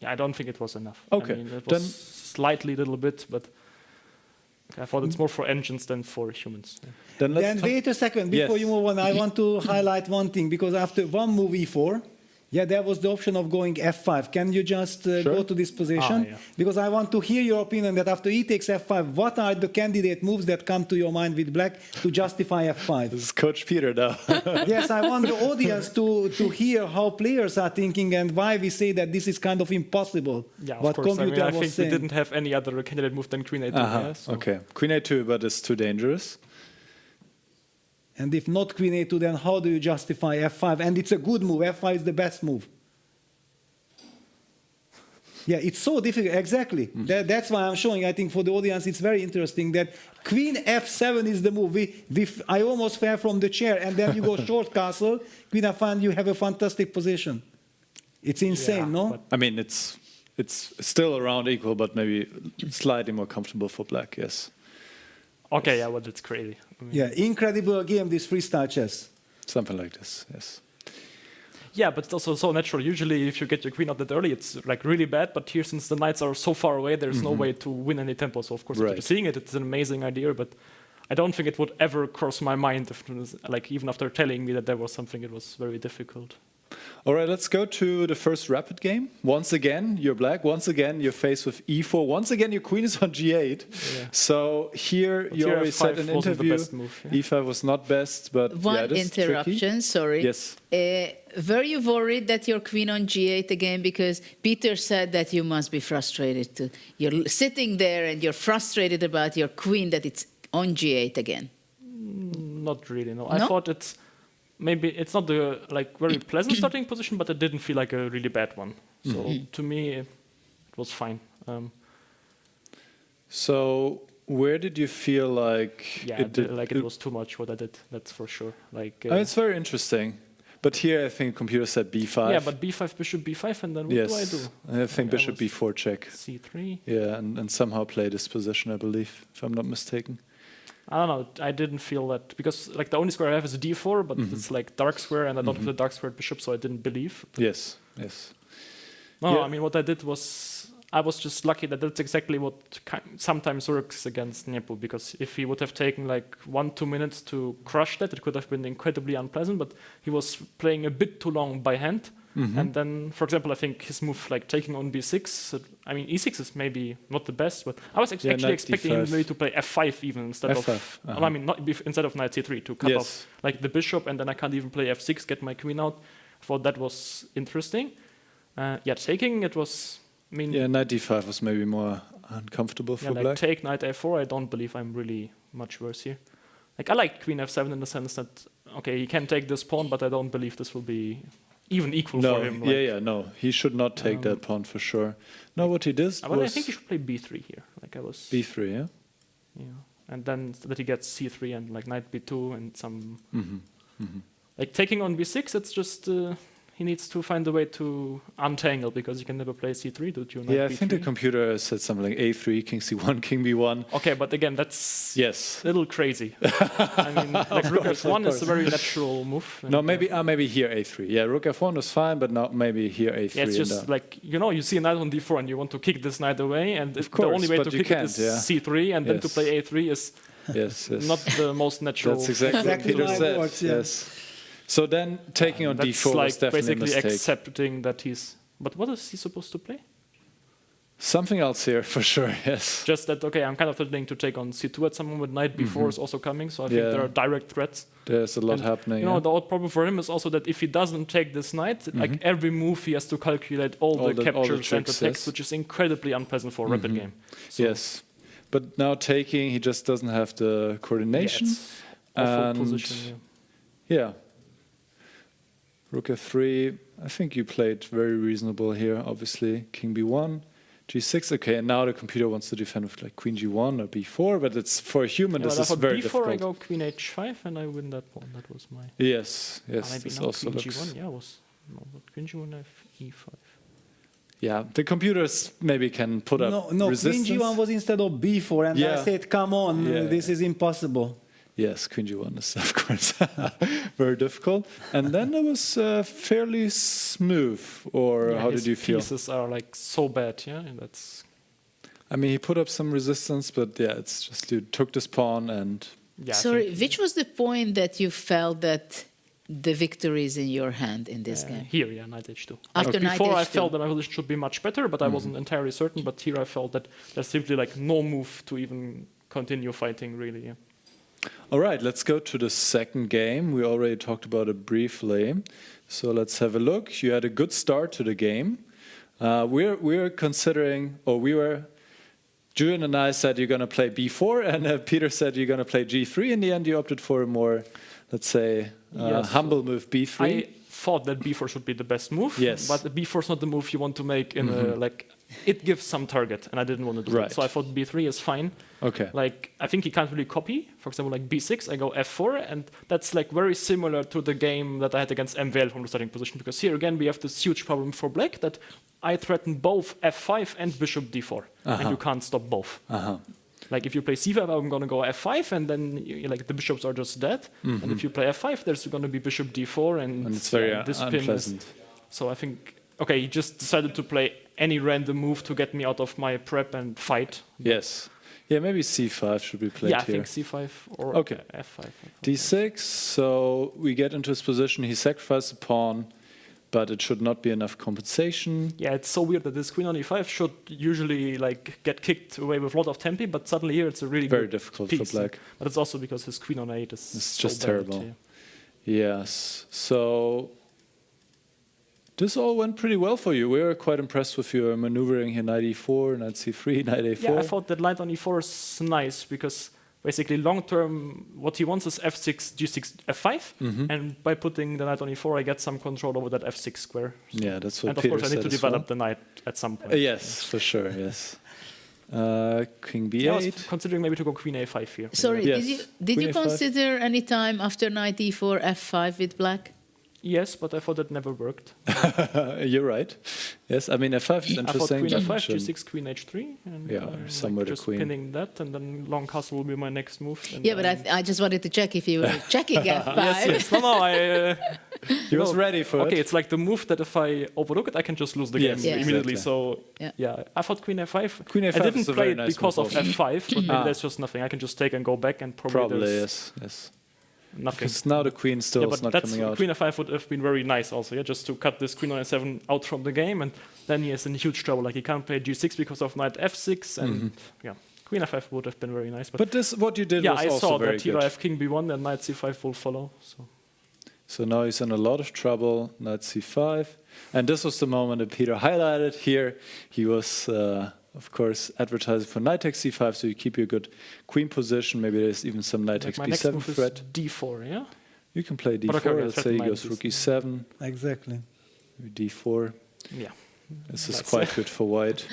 I don't think it was enough. Okay. I mean, it was slightly, little bit, but I thought it's more for engines than for humans. Yeah. Then wait a second before you move on. I want to highlight one thing, because after one move e4, Yeah, there was the option of going f5. Can you just go to this position? yeah. Because I want to hear your opinion that after e takes f5, what are the candidate moves that come to your mind with black to justify f5? This is Coach Peter now. Yes, I want the audience to hear how players are thinking and why we say that this is kind of impossible. Yeah, what of course. I mean, computer I was think saying. we didn't have any other candidate move than queen a2. Yeah, so. Okay, queen a2, but it's too dangerous. And if not queen a2, then how do you justify f5? And it's a good move. f5 is the best move. Yeah, it's so difficult. Exactly. That's why I'm showing. I think for the audience, it's very interesting that queen f7 is the move. I almost fell from the chair, and then you go short castle, queen f5, you have a fantastic position. It's insane, no? I mean, it's still around equal, but maybe slightly more comfortable for black. Yes. Okay, yeah, well, that's crazy. I mean, Yeah, incredible game, this freestyle chess. Something like this. Yes. yeah, but it's also so natural. Usually, if you get your queen out that early, it's like really bad. But here, since the knights are so far away, there's no way to win any tempo. So of course, if you're seeing it, it's an amazing idea. But I don't think it would ever cross my mind, like even after telling me that there was something, it was very difficult. All right, let's go to the first rapid game. Once again, you're black. Once again, you're faced with e4. Once again, your queen is on g8. Yeah. So here, you already said in interview, e5 was not best, but One interruption, tricky. sorry. Yes. Were you worried that your queen on g8 again? Because Peter said that you must be frustrated too. You're sitting there and you're frustrated about your queen that it's on g8 again. Not really, no. I thought maybe it's not the like very pleasant starting position, but it didn't feel like a really bad one. So to me, it was fine. So where did you feel like it was too much what I did? That's for sure. Like it's very interesting. But here I think computer said b5. Yeah, but b5, bishop b5, and then what do I do? I think bishop b4 check. c3. Yeah, and somehow play this position, I believe, if I'm not mistaken. I don't know. I didn't feel that because like the only square I have is a d4, but it's like dark square, and I don't have the dark squared bishop, so I didn't believe. Yes. No, I mean what I did was I was just lucky that that's exactly what sometimes works against Nepo, because if he would have taken like 1-2 minutes to crush that, it could have been incredibly unpleasant. But he was playing a bit too long by hand. And then, for example, I think his move, like taking on b6, I mean, e6 is maybe not the best, but I was actually expecting him maybe to play f5 even instead of, I mean, instead of knight c3 to cut off like the bishop, and then I can't even play f6, get my queen out. I thought that was interesting. Taking it was, I mean... Yeah, knight d5 was maybe more uncomfortable for black. Take knight a4, I don't believe I'm really much worse here. Like, I like queen f7 in the sense that, okay, he can take this pawn, but I don't believe this will be... even equal for him. Like, no, he should not take that pawn for sure. No, what he did was... I think he should play b3 here. Like I was... b3, yeah? Yeah, and then that he gets c3 and like knight b2 and some... Like taking on b6, it's just... he needs to find a way to untangle, because you can never play c3 due to knight b3. I think the computer said something like a3, king c1, king b1. Okay, but again, that's a little crazy. I mean, like rook f1 is a very natural move. No, maybe here a3. Yeah, rook f1 was fine, but not maybe here a3. Yeah, it's just like, you see a knight on d4 and you want to kick this knight away, and the only way to kick it is c3, and then to play a3 is not the most natural. That's exactly what Peter said. Yes. So then taking on d4 like was definitely basically a mistake. Accepting that he's... But what is he supposed to play? Something else here, for sure, yes. Just that, okay, I'm kind of threatening to take on c2 at some moment. Knight b4 is also coming, so I think there are direct threats. There's a lot happening. The odd problem for him is also that if he doesn't take this knight, like every move he has to calculate all the captures and attacks, which is incredibly unpleasant for a rapid game. So yes. But now taking, he just doesn't have the coordination. Awful position, yeah. Rook f3, I think you played very reasonable here, obviously. King b1, g6, okay, and now the computer wants to defend with like queen g1 or b4, but it's for a human, this is very difficult. I go queen h5 and I win that pawn, that was my... Yes, this also queen looks... G1, but queen g1, e5. Yeah, the computers maybe can put up resistance. Queen g1 was instead of b4, and I said, come on, this is impossible. Yes, queen g1 is, of course, very difficult. And then it was fairly smooth, or how did you feel? His pieces are like so bad, and that's... I mean, he put up some resistance, but it's just you took this pawn and... Sorry, which was the point that you felt that the victory is in your hand in this game? Here, yeah, knight h2. After knight before, I h2. felt that my position should be much better, but I wasn't entirely certain. But here, I felt that there's simply like no move to even continue fighting, really. Yeah. All right, let's go to the second game. We already talked about it briefly. So let's have a look. You had a good start to the game. We're considering, or we were, Julian and I said you're going to play b4, and Peter said you're going to play g3. In the end, you opted for a more, let's say, humble move b3. I thought that b4 should be the best move. Yes. But b4 is not the move you want to make in a, like, it gives some target, and I didn't want to do Right. it. So I thought b3 is fine. Okay. Like, I think you can't really copy. For example, like b6, I go f4, and that's like very similar to the game that I had against MVL from the starting position, because here again we have this huge problem for black that I threaten both f5 and bishop d4, and you can't stop both. Like if you play c5, I'm gonna go f5, and then like the bishops are just dead. And if you play f5, there's gonna be bishop d4, and it's very this unpleasant. pin is. So I think okay, he just decided to play any random move to get me out of my prep and fight. Yes. Yeah, maybe c5 should be played Yeah, I here. think c5 or Okay. f5. d6, so we get into his position. He sacrificed a pawn, but it should not be enough compensation. Yeah, it's so weird that this queen on e5 should usually like get kicked away with a lot of tempi, but suddenly here it's a really Very good difficult piece. for black. But it's also because his queen on a8 is It's so just bad, terrible. yeah. Yes. So this all went pretty well for you. We were quite impressed with your maneuvering here. Knight e4, knight c3, knight a4. Yeah, I thought that knight on e4 is nice because basically long term what he wants is f6, g6, f5, and by putting the knight on e4 I get some control over that f6 square. Yeah, that's what And of Peter course I need said to as develop well. the knight at some point. Yes, for sure, yes. King b8. Yeah, I was considering maybe to go queen a5 here. Sorry, Yes. did you Queen a5. consider any time after knight e4, f5 with black? Yes, but I thought that never worked. You're right. Yes, I mean f5 is I thought interesting. queen but f5, shouldn't- g6, queen h3, and Yeah, somewhere the just queen. pinning that, and then long castle will be my next move. And Yeah, but I just wanted to check if you were checking f5. yes. No, I. He was ready for Okay, it. it's like the move that if I overlook it, I can just lose the game Yes, immediately. exactly. So Yeah. I thought queen f5. Queen f5 I didn't is a play very it nice because move of also. f5, but maybe there's just nothing. I can just take and go back, and probably there's yes. nothing. Because now the queen still Yeah, is but not that's coming out. queen f5 would have been very nice also, yeah, just to cut this queen on a7 out from the game, and then he is in huge trouble. Like he can't play g6 because of knight f6, and yeah, queen f5 would have been very nice. But this, what you did yeah, was I also saw very that here good. I have king b1 and knight c5 will follow. So now he's in a lot of trouble. Knight c5. And this was the moment that Peter highlighted here. He was, of course, advertising for knight takes c5, so you keep your good queen position. Maybe there's even some knight takes Like my next b7 move is threat. d4, yeah? You can play d4. But okay, Let's say he threaten goes knight rook e7. Exactly. d4. Yeah. This is Nice. quite good for white.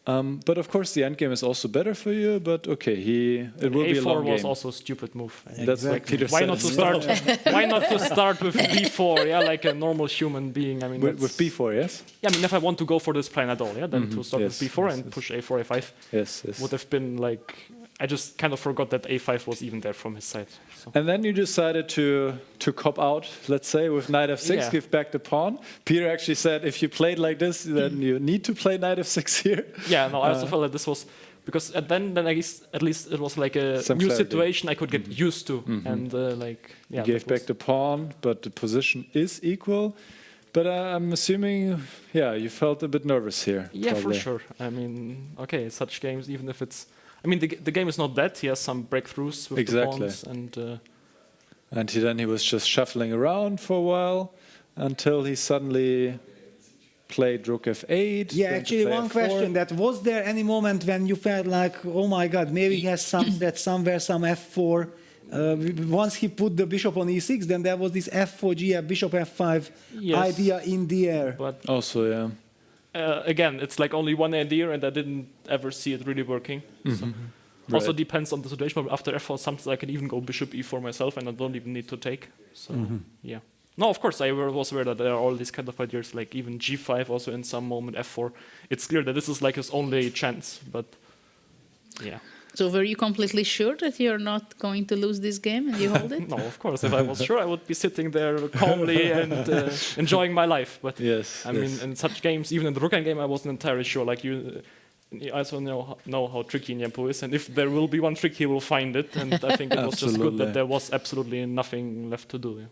But of course, the endgame is also better for you. But okay, it will be a a4 long was game. also a stupid move. That's what Peter Why said. not to start? Why not to start with b4? Yeah, like a normal human being. I mean, With that's- b4, yes? Yeah, I mean, if I want to go for this plan at all, yeah, then to start Yes, with b4 yes, and yes. push a4, a5 Yes, yes. would have been like. I just kind of forgot that a5 was even there from his side. So. And then you decided to cop out, let's say, with knight f6, Yeah. give back the pawn. Peter actually said if you played like this, then you need to play knight f6 here. Yeah, no, I also felt that this was because then I guess at least it was like a Some new clarity. situation I could get used to, and like yeah, You gave that back was- the pawn, but the position is equal. But I'm assuming, yeah, you felt a bit nervous here. Yeah, probably. for sure. I mean, okay, such games, even if it's, I mean, the game is not dead. He has some breakthroughs with Exactly. the pawns, and And then he was just shuffling around for a while until he suddenly played rook f8. Yeah, then to actually, play one f4. question: that was there any moment when you felt like, oh my God, maybe he has some that somewhere some f4. Once he put the bishop on e6, then there was this f4 g bishop f5 Yes. idea in the air. but Also, yeah. again, it's like only one idea, and I didn't ever see it really working. So. Also Right. depends on the situation. But after f4, sometimes I can even go bishop e4 myself, and I don't even need to take. So yeah. No, of course I was aware that there are all these kind of ideas, like even g5, also in some moment f4. It's clear that this is like his only chance, but yeah. So were you completely sure that you're not going to lose this game and you hold it? No, of course. If I was sure, I would be sitting there calmly and enjoying my life. But Yes, I mean, yes. in such games, even in the Rooken game, I wasn't entirely sure. Like you also know how tricky Nyempo is, and if there will be one trick, he will find it. And I think it was just good Absolutely. that there was absolutely nothing left to do. Yeah.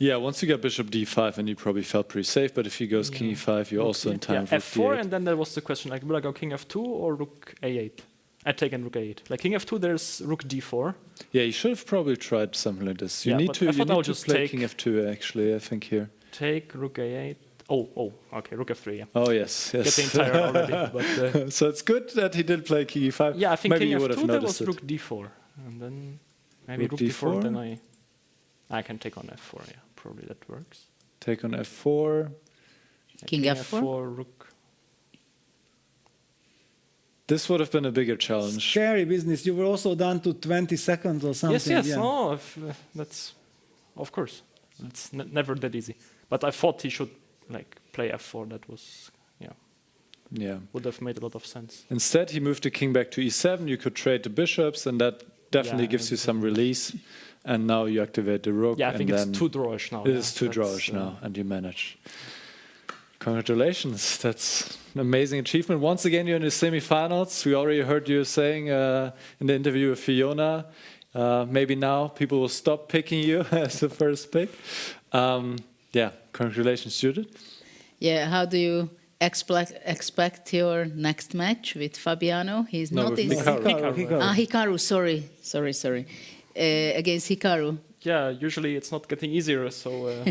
Yeah, once you get bishop d5, and you probably felt pretty safe. But if he goes king e5, you're also in time for f4, d8. and then there was the question, like, will I go king f2 or rook a8? I take in rook a8. Like king f2, there's rook d4. Yeah, you should have probably tried something like this. You Yeah, need but to, I thought I would just just play take- king f2, actually, I think, here. Take rook a8. Oh, okay, rook f3, yeah. Oh, yes. Getting tired already. But, so it's good that he did play king e5. yeah, I think Maybe king you would have f2, there noticed was it. rook d4. And then maybe Rook rook d4, d4? then I can take on f4, yeah. Probably that works. Take on f4. King f4, rook. This would have been a bigger challenge. Scary business. You were also down to 20 seconds or something. Yes, Yeah. no, that's, of course. It's never that easy. But I thought he should like play f4. That was, Yeah. would have made a lot of sense. Instead, he moved the king back to e7. You could trade the bishops, and that definitely gives you some release. And now you activate the rook. Yeah, I think and it's then too drawish now. It is too drawish now, and you manage. Congratulations. That's an amazing achievement. Once again, you're in the semifinals. We already heard you saying in the interview with Fiona, maybe now people will stop picking you as the first pick. Yeah, congratulations, Judith. Yeah, how do you expect your next match with Fabiano? He's No, not with in Hikaru. Hikaru, sorry. Against Hikaru. Yeah, usually it's not getting easier, so...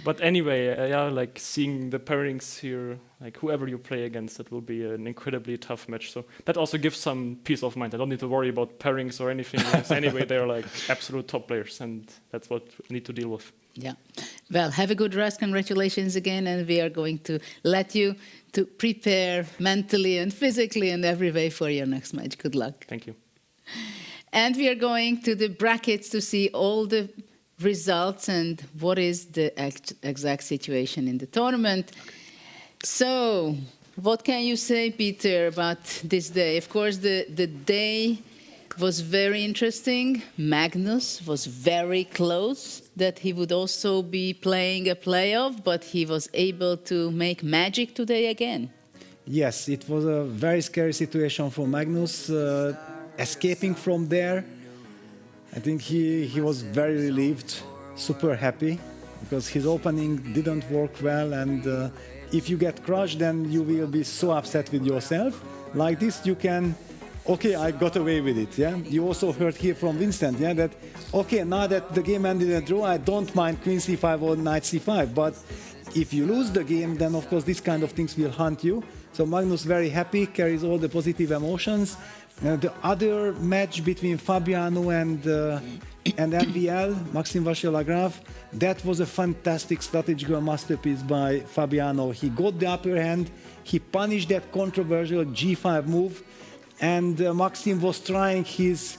but anyway, yeah, like seeing the pairings here, like whoever you play against, it will be an incredibly tough match. So that also gives some peace of mind. I don't need to worry about pairings or anything else. Anyway, they're like absolute top players, and that's what we need to deal with. Yeah. Well, have a good rest. Congratulations again, and we are going to let you to prepare mentally and physically and every way for your next match. Good luck. Thank you. And we are going to the brackets to see all the results and what is the exact situation in the tournament. So, what can you say, Peter, about this day? Of course, the day was very interesting. Magnus was very close that he would also be playing a playoff, but he was able to make magic today again. Yes, it was a very scary situation for Magnus. Escaping from there, I think he was very relieved, super happy, because his opening didn't work well, and if you get crushed, then you will be so upset with yourself. Like this, you can, okay, I got away with it, yeah? You also heard here from Vincent, yeah, that, okay, now that the game ended in a draw, I don't mind queen c5 or knight c5, but if you lose the game, then of course these kind of things will haunt you. So Magnus very happy, carries all the positive emotions. The other match between Fabiano and MVL, Maxime Vachier-Lagrave, that was a fantastic strategical masterpiece by Fabiano. He got the upper hand, he punished that controversial g5 move, and Maxime was trying his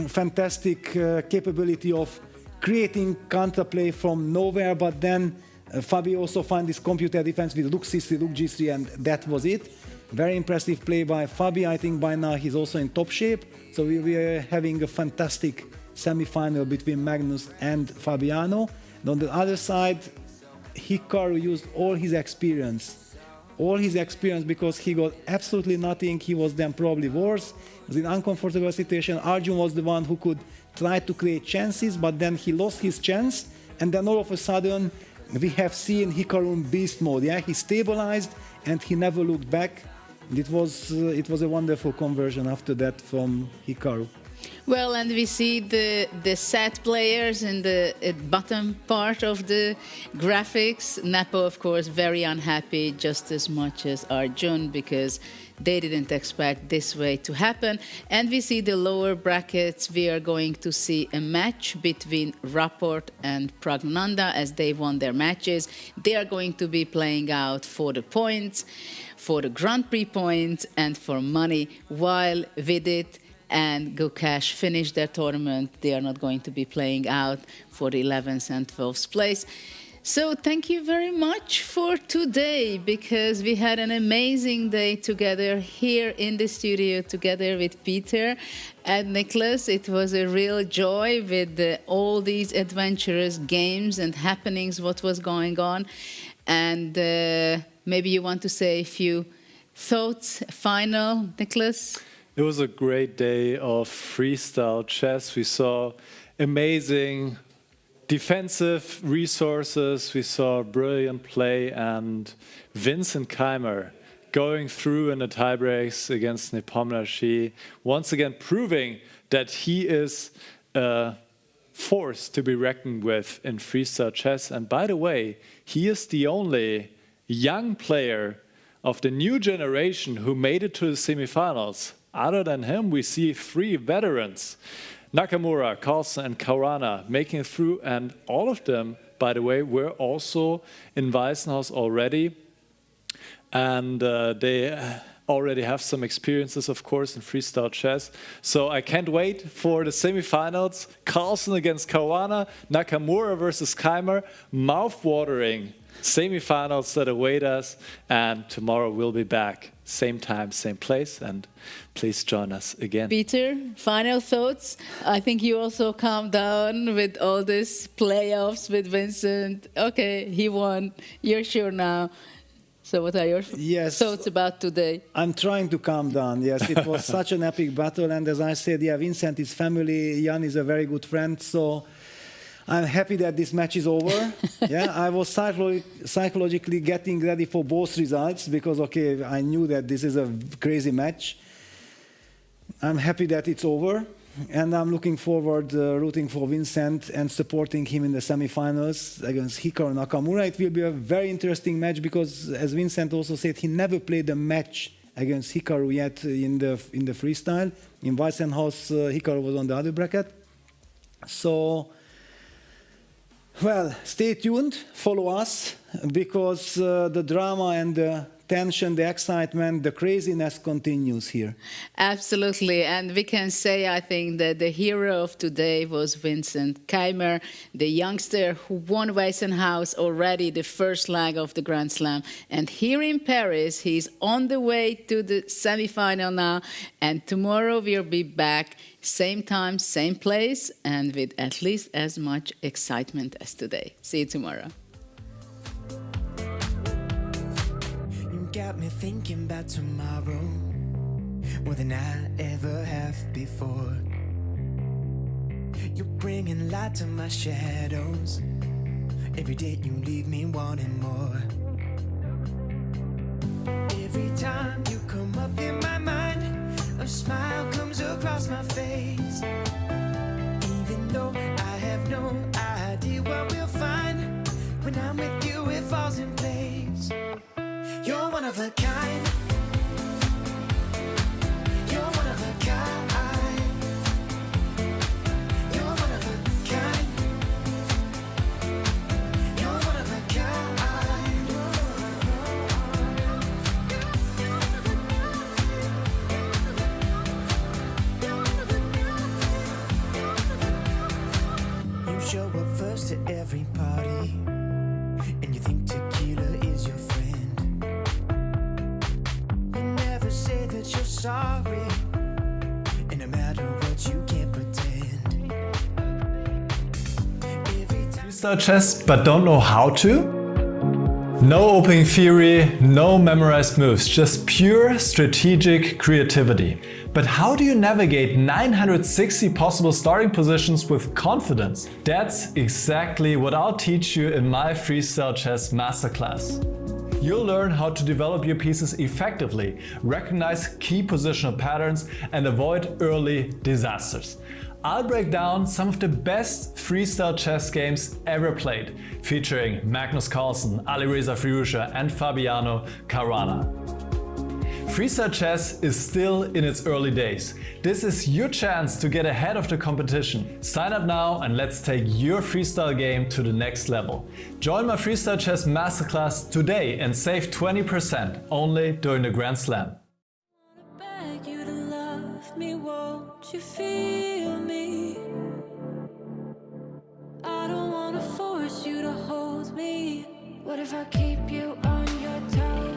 fantastic capability of creating counterplay from nowhere, but then Fabi also found this computer defense with rook c3, rook g3, and that was it. Very impressive play by Fabi. I think by now he's also in top shape. So we are having a fantastic semi-final between Magnus and Fabiano. And on the other side, Hikaru used all his experience because he got absolutely nothing. He was then probably worse. It was an uncomfortable situation. Arjun was the one who could try to create chances, but then he lost his chance. And then all of a sudden, we have seen Hikaru in beast mode. Yeah, he stabilized and he never looked back. It was a wonderful conversion after that from Hikaru. Well, and we see the sad players in the bottom part of the graphics. Nepo, of course, very unhappy, just as much as Arjun, because they didn't expect this way to happen. And we see the lower brackets. We are going to see a match between Rapport and Pragnananda as they won their matches. They are going to be playing out for the points, for the Grand Prix points, and for money, while Vidit and Gukesh finished their tournament. They are not going to be playing out for the 11th and 12th place. So thank you very much for today, because we had an amazing day together here in the studio together with Peter and Nicholas. It was a real joy with all these adventurous games and happenings, what was going on. And maybe you want to say a few thoughts, final, Nicholas? It was a great day of freestyle chess. We saw amazing defensive resources, we saw brilliant play, and Vincent Keimer going through in the tiebreaks against Nepomniachtchi, once again proving that he is a force to be reckoned with in freestyle chess. And by the way, he is the only young player of the new generation who made it to the semifinals. Other than him, we see 3 veterans, Nakamura, Carlsen, and Caruana, making it through, and all of them, by the way, were also in Weissenhaus already, and they already have some experiences, of course, in freestyle chess. So I can't wait for the semifinals. Carlsen against Caruana, Nakamura versus Keimer, mouth-watering semifinals that await us, and tomorrow we'll be back, same time, same place, and please join us again. Peter, final thoughts? I think you also calmed down with all these playoffs with Vincent. Okay, he won. You're sure now. So what are your thoughts about today? I'm trying to calm down. Yes, it was such an epic battle, and as I said, yeah, Vincent is family. Jan is a very good friend, so I'm happy that this match is over. Yeah, I was psychologically getting ready for both results because, okay, I knew that this is a crazy match. I'm happy that it's over, and I'm looking forward rooting for Vincent and supporting him in the semifinals against Hikaru Nakamura. It will be a very interesting match because, as Vincent also said, he never played a match against Hikaru yet in the freestyle. In Weissenhaus, Hikaru was on the other bracket. So, well, stay tuned, follow us, because the drama and the tension, the excitement, the craziness continues here. Absolutely, and we can say, I think, that the hero of today was Vincent Keimer, the youngster who won Weissenhaus already the first leg of the Grand Slam. And here in Paris, he's on the way to the semifinal now, and tomorrow we'll be back, same time, same place, and with at least as much excitement as today. See you tomorrow. Got me thinking about tomorrow more than I ever have before. You're bringing light to my shadows. Every day you leave me wanting more. Every time you come up in my mind, a smile comes across my face. Even though I have no idea what we'll find, when I'm with you it falls in place. You're one of a kind. You're one of a kind. You're one of a kind. You're one of a kind. You show up first to every party, and you think tequila is your friend. Say that you're sorry, and no matter what you can't pretend. Freestyle chess, but don't know how to? No opening theory, no memorized moves, just pure strategic creativity. But how do you navigate 960 possible starting positions with confidence? That's exactly what I'll teach you in my Freestyle Chess Masterclass. You'll learn how to develop your pieces effectively, recognize key positional patterns, and avoid early disasters. I'll break down some of the best freestyle chess games ever played, featuring Magnus Carlsen, Alireza Firouzja, and Fabiano Caruana. Freestyle chess is still in its early days. This is your chance to get ahead of the competition. Sign up now and let's take your freestyle game to the next level. Join my Freestyle Chess Masterclass today and save 20% only during the Grand Slam. Beg you to love me, won't you feel me? I don't wanna force you to hold me. What if I keep you on your toes?